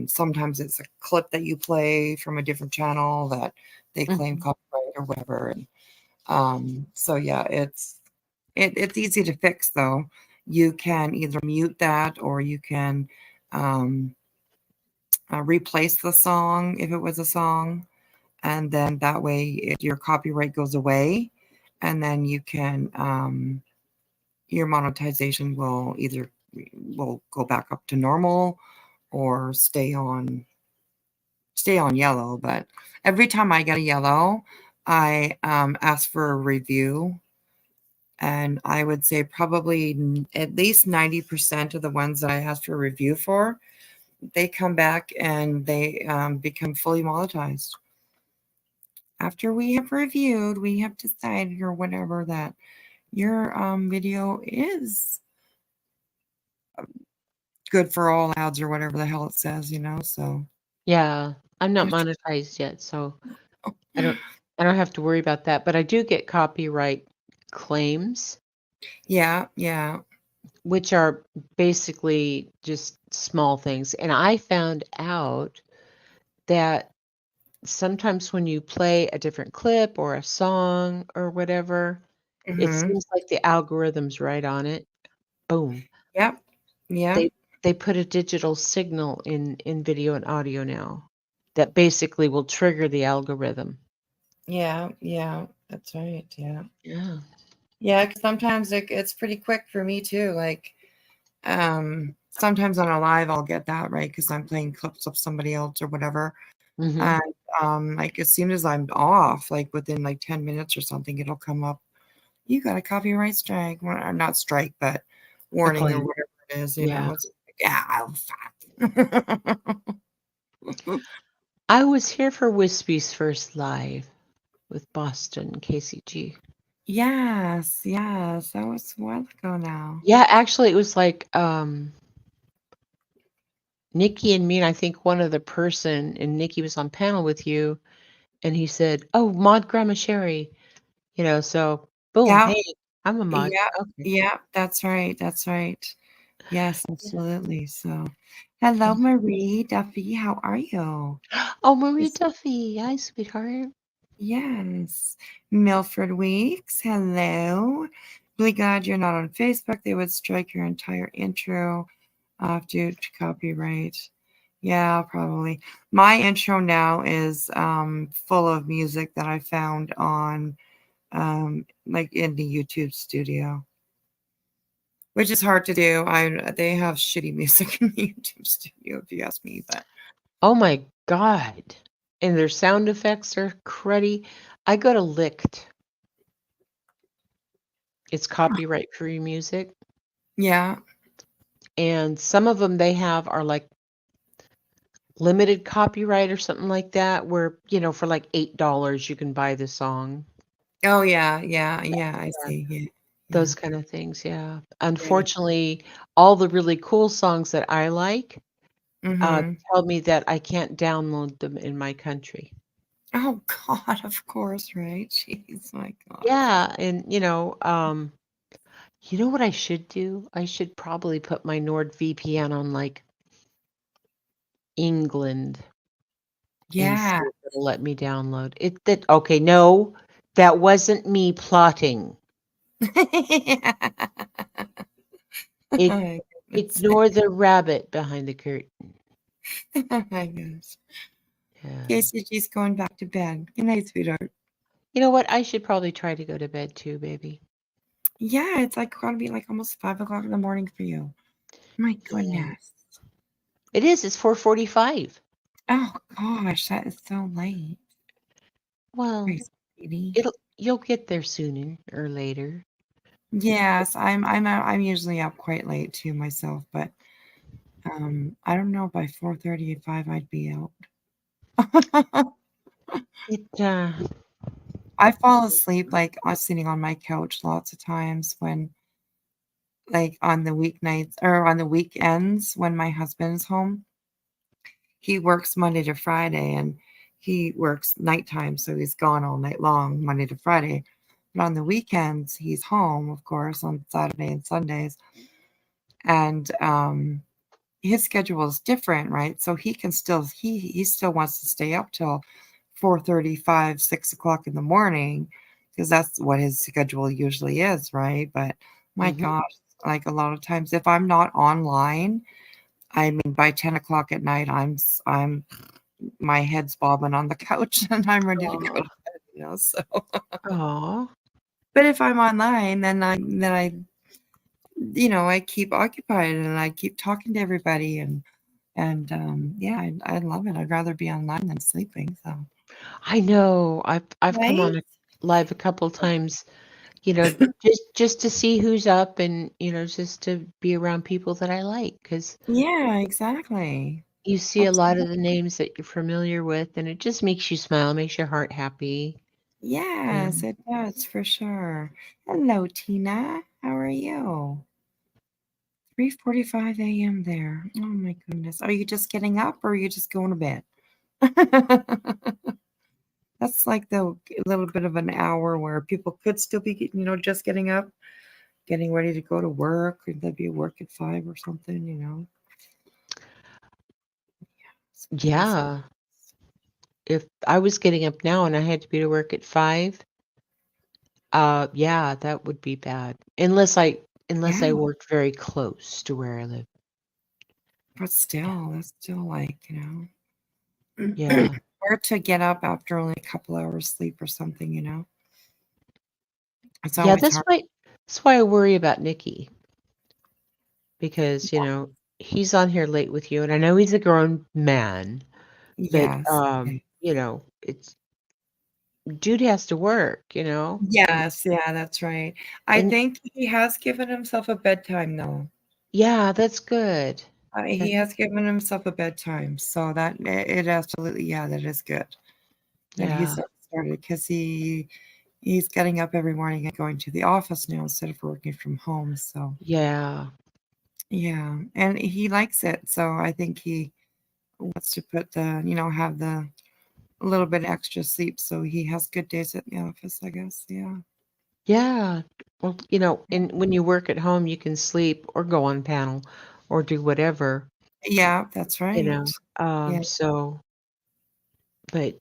S3: sometimes it's a clip that you play from a different channel that they claim copyright or whatever. And so yeah, it's easy to fix though. You can either mute that or you can replace the song if it was a song, and then that way your copyright goes away, and then you can your monetization will go back up to normal or stay on yellow. But every time I get a yellow, I ask for a review, and I would say probably at least 90% of the ones that I ask for a review for, they come back and they become fully monetized. After we have reviewed, we have decided or whatever that your video is good for all ads or whatever the hell it says, so
S16: Yeah, I'm not
S3: It's-
S16: monetized yet, so I don't have to worry about that, but I do get copyright claims,
S3: yeah.
S16: which are basically just small things. And I found out that sometimes when you play a different clip or a song or whatever, it
S3: Mhm.
S16: seems like the algorithm's right on it. boom.
S3: Yep. Yeah.
S16: They put a digital signal in video and audio now that basically will trigger the algorithm.
S3: Yeah. Yeah. That's right. Yeah.
S16: Yeah.
S3: Yeah. 'Cause sometimes it's pretty quick for me too. Like, sometimes on a live, I'll get that right because I'm playing clips of somebody else or whatever.
S16: Mhm.
S3: And like as soon as I'm off, like within like 10 minutes or something, it'll come up. You got a copyright strike. Well, not strike, but warning or
S16: claim.
S3: whatever it is.
S16: Yeah.
S3: It's like, yeah, fuck.
S16: I was here for Wispy's first live with Boston KCG.
S3: Yes, yes, that was a while ago now.
S16: Yeah, actually, it was like Nikki and me, and I think one other person, and Nikki was on panel with you, and he said, "Oh, Mod Grandma Sherry," so boom,
S3: Yeah,
S16: hey, I'm a mod.
S3: yeah,
S16: Okay.
S3: yeah. That's right. That's right. Yes, absolutely. So, hello, Marie Duffy. How are you?
S16: Oh, Marie Duffy, hi, sweetheart.
S3: Yes. Milford Weeks, hello. Really glad you're not on Facebook. They would strike your entire intro off due to copyright. Yeah, probably. My intro now is full of music that I found on like in the YouTube studio, which is hard to do. They have shitty music in the YouTube studio, if you ask me, but
S16: Oh my God. And their sound effects are cruddy. I go to Licked. It's copyright free music.
S3: yeah.
S16: And some of them they have are like limited copyright or something like that, where, for like $8 you can buy the song.
S3: Oh yeah, yeah, yeah. I see. Yeah,
S16: Those kind of things, yeah.
S3: yeah.
S16: Unfortunately, all the really cool songs that I like
S3: Mm-hmm.
S16: tell me that I can't download them in my country.
S3: Oh God, of course, right? Jeez, my God.
S16: Yeah, and you know what I should do? I should probably put my NordVPN on like England and see
S3: Yeah.
S16: if it'll let me download it. Okay, no, that wasn't me plotting.
S3: Oh my goodness.
S16: Ignore the rabbit behind the curtain.
S3: Oh my gosh.
S16: Yeah.
S3: KCG's going back to bed. Good night, sweetheart.
S16: You know what? I should probably try to go to bed too, baby.
S3: Yeah, it's like gonna be like almost 5 o'clock in the morning for you. My goodness.
S16: It is. It's 4:45.
S3: Oh gosh, that is so late.
S16: Well,
S3: Crazy lady.
S16: you'll get there sooner or later.
S3: Yes, I'm usually up quite late too myself, but I don't know, by 4:30 or 5 I'd be out. I fall asleep like sitting on my couch lots of times when like on the weeknights or on the weekends when my husband's home. He works Monday to Friday and he works nighttime, so he's gone all night long, Monday to Friday. But on the weekends, he's home, of course, on Saturday and Sundays. And his schedule is different, right? So he can still he still wants to stay up till 4:35, 6 o'clock in the morning, because that's what his schedule usually is, right? But my gosh, like a lot of times if I'm not online, I mean by 10 o'clock at night, I'm my head's bobbing on the couch and I'm ready to go to bed, so
S16: Aw.
S3: but if I'm online, then I I keep occupied and I keep talking to everybody and yeah, I love it. I'd rather be online than sleeping. So
S16: I know. I've come
S3: right?
S16: on live a couple times, just to see who's up and just to be around people that I like, because
S3: Yeah, exactly.
S16: you see a lot of the names that you're familiar with, and it just makes you smile, makes your heart happy.
S3: Yes, it does for sure. Hello, Tina. How are you? 3:45 a.m. there. Oh my goodness. Are you just getting up or are you just going to bed? That's like the little bit of an hour where people could still be, just getting up, getting ready to go to work, or they'd be at work at 5 or something.
S16: Yeah. If I was getting up now and I had to be to work at 5, yeah, that would be bad. Unless I unless
S3: Yeah.
S16: I worked very close to where I live.
S3: But still, that's still like,
S16: Yeah.
S3: or to get up after only a couple hours sleep or something. It's
S16: Yeah,
S3: always
S16: that's
S3: hard.
S16: why I worry about Nikki. Because, he's on here late with you, and I know he's a grown man, but
S3: Yes.
S16: it's dude has to work,
S3: Yes, yeah, that's right. I
S16: And
S3: think he has given himself a bedtime, though.
S16: yeah, that's good.
S3: He has given himself a bedtime, so that it absolutely, yeah, that is good. That
S16: Yeah.
S3: he's started because he's getting up every morning and going to the office now instead of working from home. So
S16: Yeah.
S3: yeah, and he likes it. So I think he wants to put have the a little bit extra sleep, so he has good days at the office, I guess. Yeah.
S16: Yeah. Well, and when you work at home, you can sleep or go on panel or do whatever,
S3: Yeah, that's right. Yeah.
S16: so, but,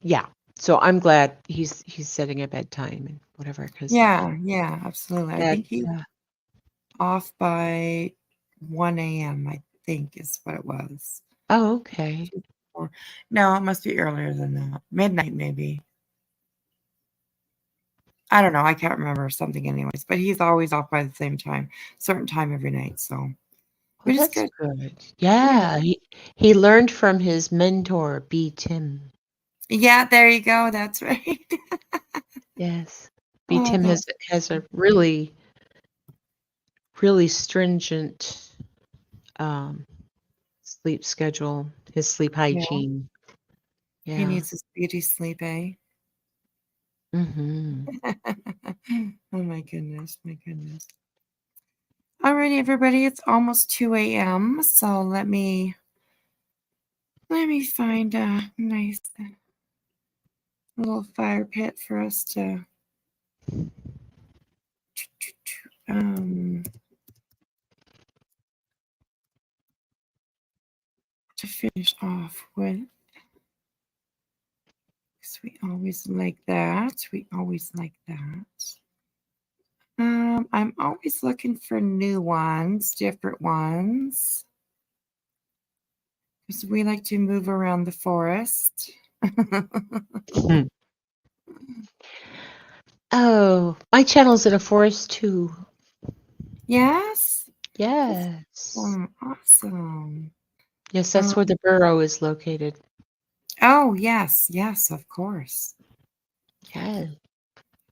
S16: yeah. So I'm glad he's setting a bedtime and whatever, because
S3: Yeah, yeah, absolutely. I
S16: that,
S3: think he's off by 1 a.m., I think is what it was.
S16: oh, okay.
S3: Or no, it must be earlier than that. Midnight, maybe. I don't know. I can't remember something anyways, but he's always off by the same time, certain time every night. So,
S16: Well,
S3: which is
S16: that's
S3: good.
S16: good.
S3: Yeah.
S16: Yeah. He learned from his mentor, B. Tim.
S3: Yeah, there you go. That's right.
S16: Yes. B.
S3: Oh,
S16: Tim has a really, really stringent sleep schedule, his sleep
S3: yeah.
S16: hygiene.
S3: He
S16: Yeah.
S3: needs his beauty sleep, eh?
S16: Mm-hmm.
S3: Oh my goodness, my goodness. Alrighty, everybody, it's almost 2 a.m. So let me find a nice little fire pit for us to um finish off with. Because we always like that. We always like that. I'm always looking for new ones, different ones. Because we like to move around the forest.
S16: Oh, my channel's in a forest too.
S3: Yes?
S16: Yes.
S3: Awesome.
S16: Yes, that's where the burrow is located.
S3: Oh, yes. Yes, of course.
S16: Yeah.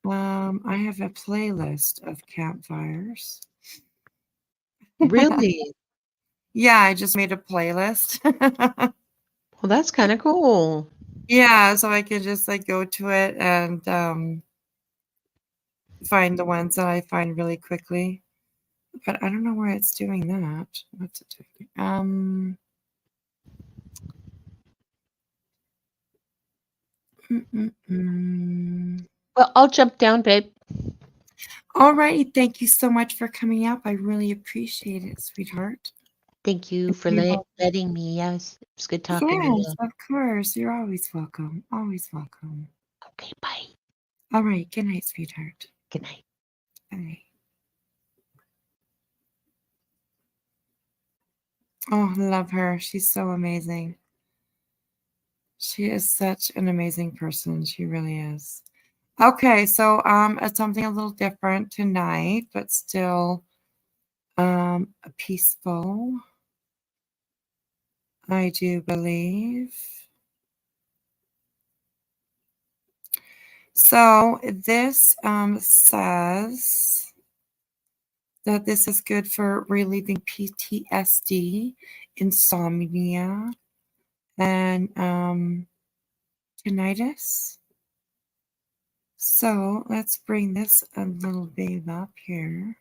S3: I have a playlist of campfires.
S16: Really?
S3: Yeah, I just made a playlist.
S16: Well, that's kind of cool.
S3: Yeah, so I can just go to it and find the ones that I find really quickly. But I don't know where it's doing that. What's it doing?
S16: Well, I'll jump down, babe.
S3: All righty. Thank you so much for coming up. I really appreciate it, sweetheart.
S16: Thank you for letting me. Yes, it's good talking to
S3: Yes,
S16: you.
S3: of course. You're always welcome. Always welcome.
S16: Okay, bye.
S3: All right. Good night, sweetheart.
S16: Good night.
S3: Bye. Oh, love her. She's so amazing. She is such an amazing person. She really is. Okay, so it's something a little different tonight, but still peaceful. I do believe. So this says that this is good for relieving PTSD, insomnia, and tinnitus. So let's bring this a little babe up here.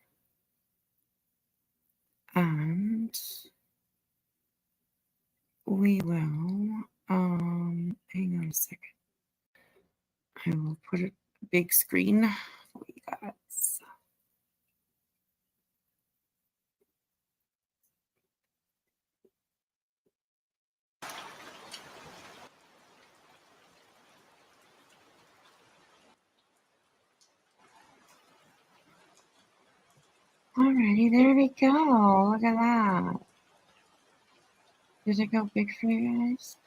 S3: And we will, hang on a second. I will put a big screen for you guys. Alrighty, there we go. Look at that. Did it go big for you guys?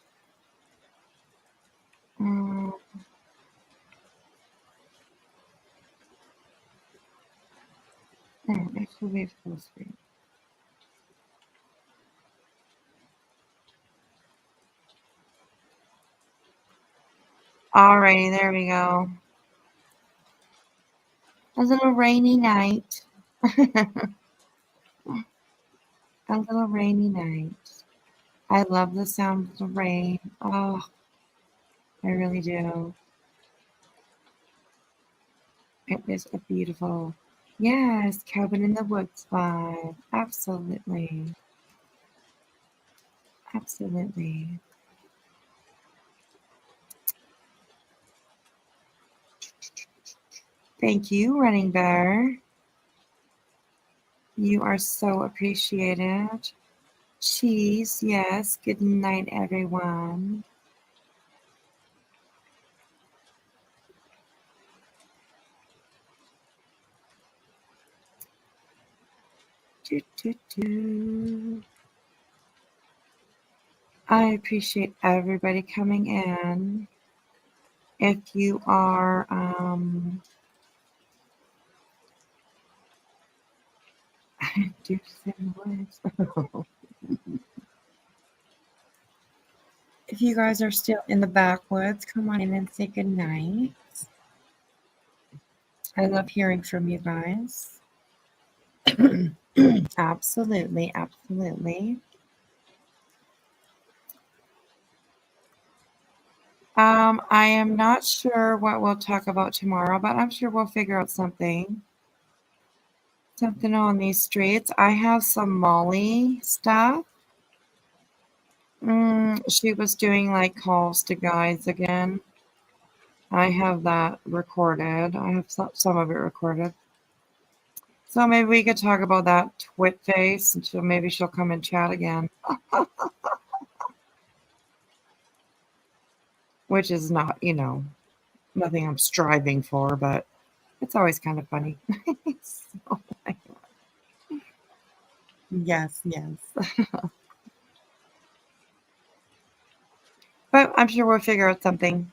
S3: Next will be full screen. Alrighty, there we go. A little rainy night. A little rainy night. I love the sound of the rain. Oh, I really do. It is a beautiful, yes, cabin in the woods vibe. Absolutely. Absolutely. Thank you, Running Bear. You are so appreciated. Cheese, yes. Good night, everyone. Do, do, do. I appreciate everybody coming in. If you are if you guys are still in the backwoods, come on in and say good night. I love hearing from you guys. Absolutely, absolutely. I am not sure what we'll talk about tomorrow, but I'm sure we'll figure out something. Something on these streets. I have some Molly stuff. She was doing like calls to guys again. I have that recorded. I have some of it recorded. So maybe we could talk about that twit face, and maybe she'll come and chat again. Which is not, nothing I'm striving for, but it's always kind of funny. So, yes. But I'm sure we'll figure out something.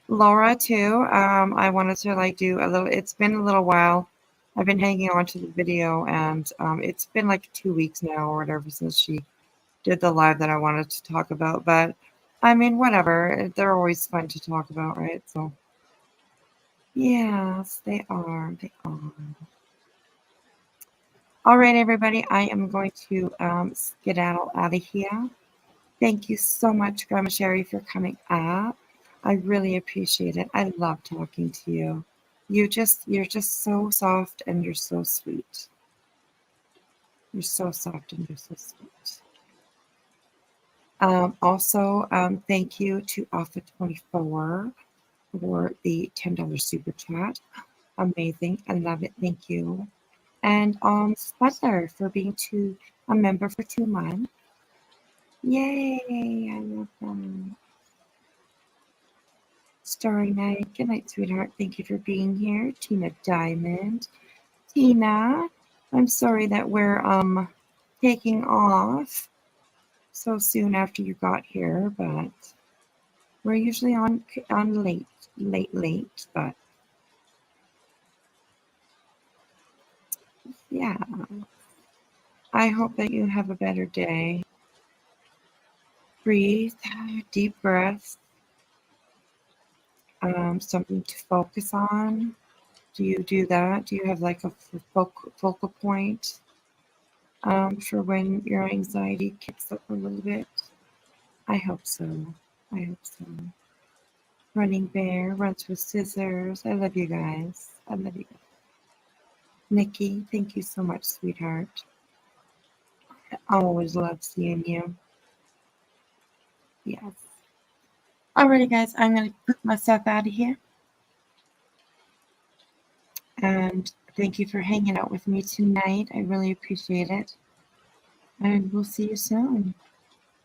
S3: Laura, too. I wanted to do a little. It's been a little while. I've been hanging on to the video, and it's been like 2 weeks now or whatever since she did the live that I wanted to talk about. But I mean, whatever. They're always fun to talk about, right? So, yes, they are. They are. All right, everybody. I am going to skedaddle out of here. Thank you so much, Grandma Sherry, for coming up. I really appreciate it. I love talking to you. You're just so soft and you're so sweet. You're so soft and you're so sweet. Also, thank you to Alpha24 for the $10 super chat. Amazing. I love it. Thank you. And Spudler for being a member for 2 months. Yay! I love that. Starry Night. Good night, sweetheart. Thank you for being here. Tina Diamond. Tina, I'm sorry that we're taking off so soon after you got here, but we're usually on late, but yeah. I hope that you have a better day. Breathe, deep breaths. Something to focus on. Do you do that? Do you have like a focal point for when your anxiety kicks up a little bit? I hope so. I hope so. Running Bear runs with scissors. I love you guys. I love you guys. Nikki, thank you so much, sweetheart. I always love seeing you. Yes. Alrighty, guys, I'm going to put myself out of here. And thank you for hanging out with me tonight. I really appreciate it. And we'll see you soon.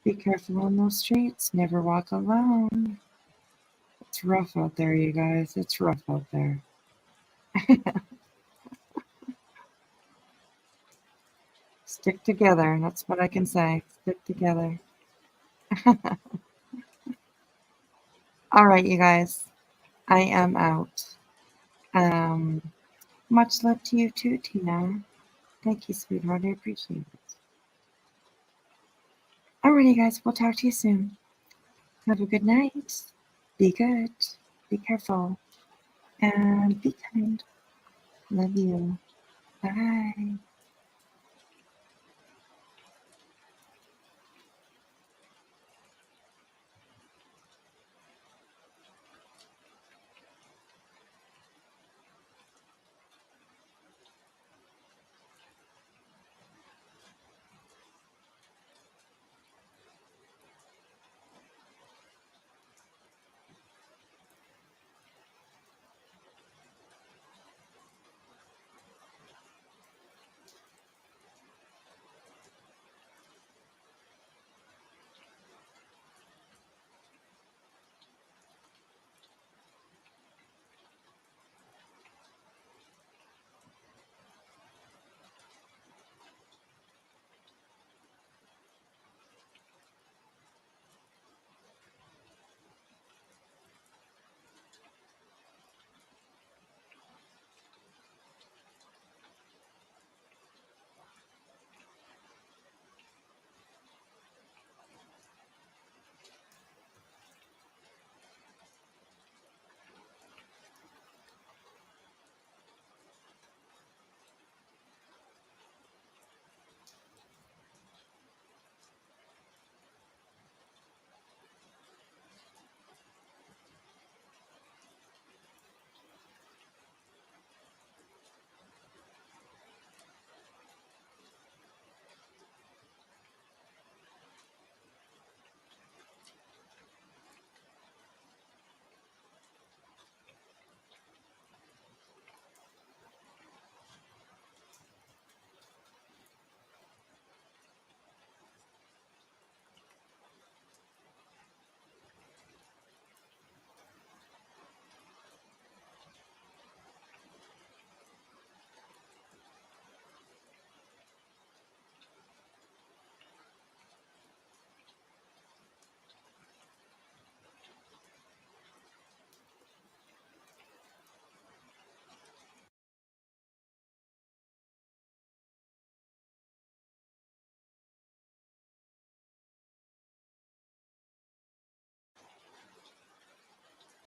S3: Be careful on those streets. Never walk alone. It's rough out there, you guys. It's rough out there. Stick together. That's what I can say. Stick together. All right, you guys. I am out. Much love to you too, Tina. Thank you, sweetheart. I appreciate it. Alrighty, guys. We'll talk to you soon. Have a good night. Be good. Be careful. And be kind. Love you. Bye.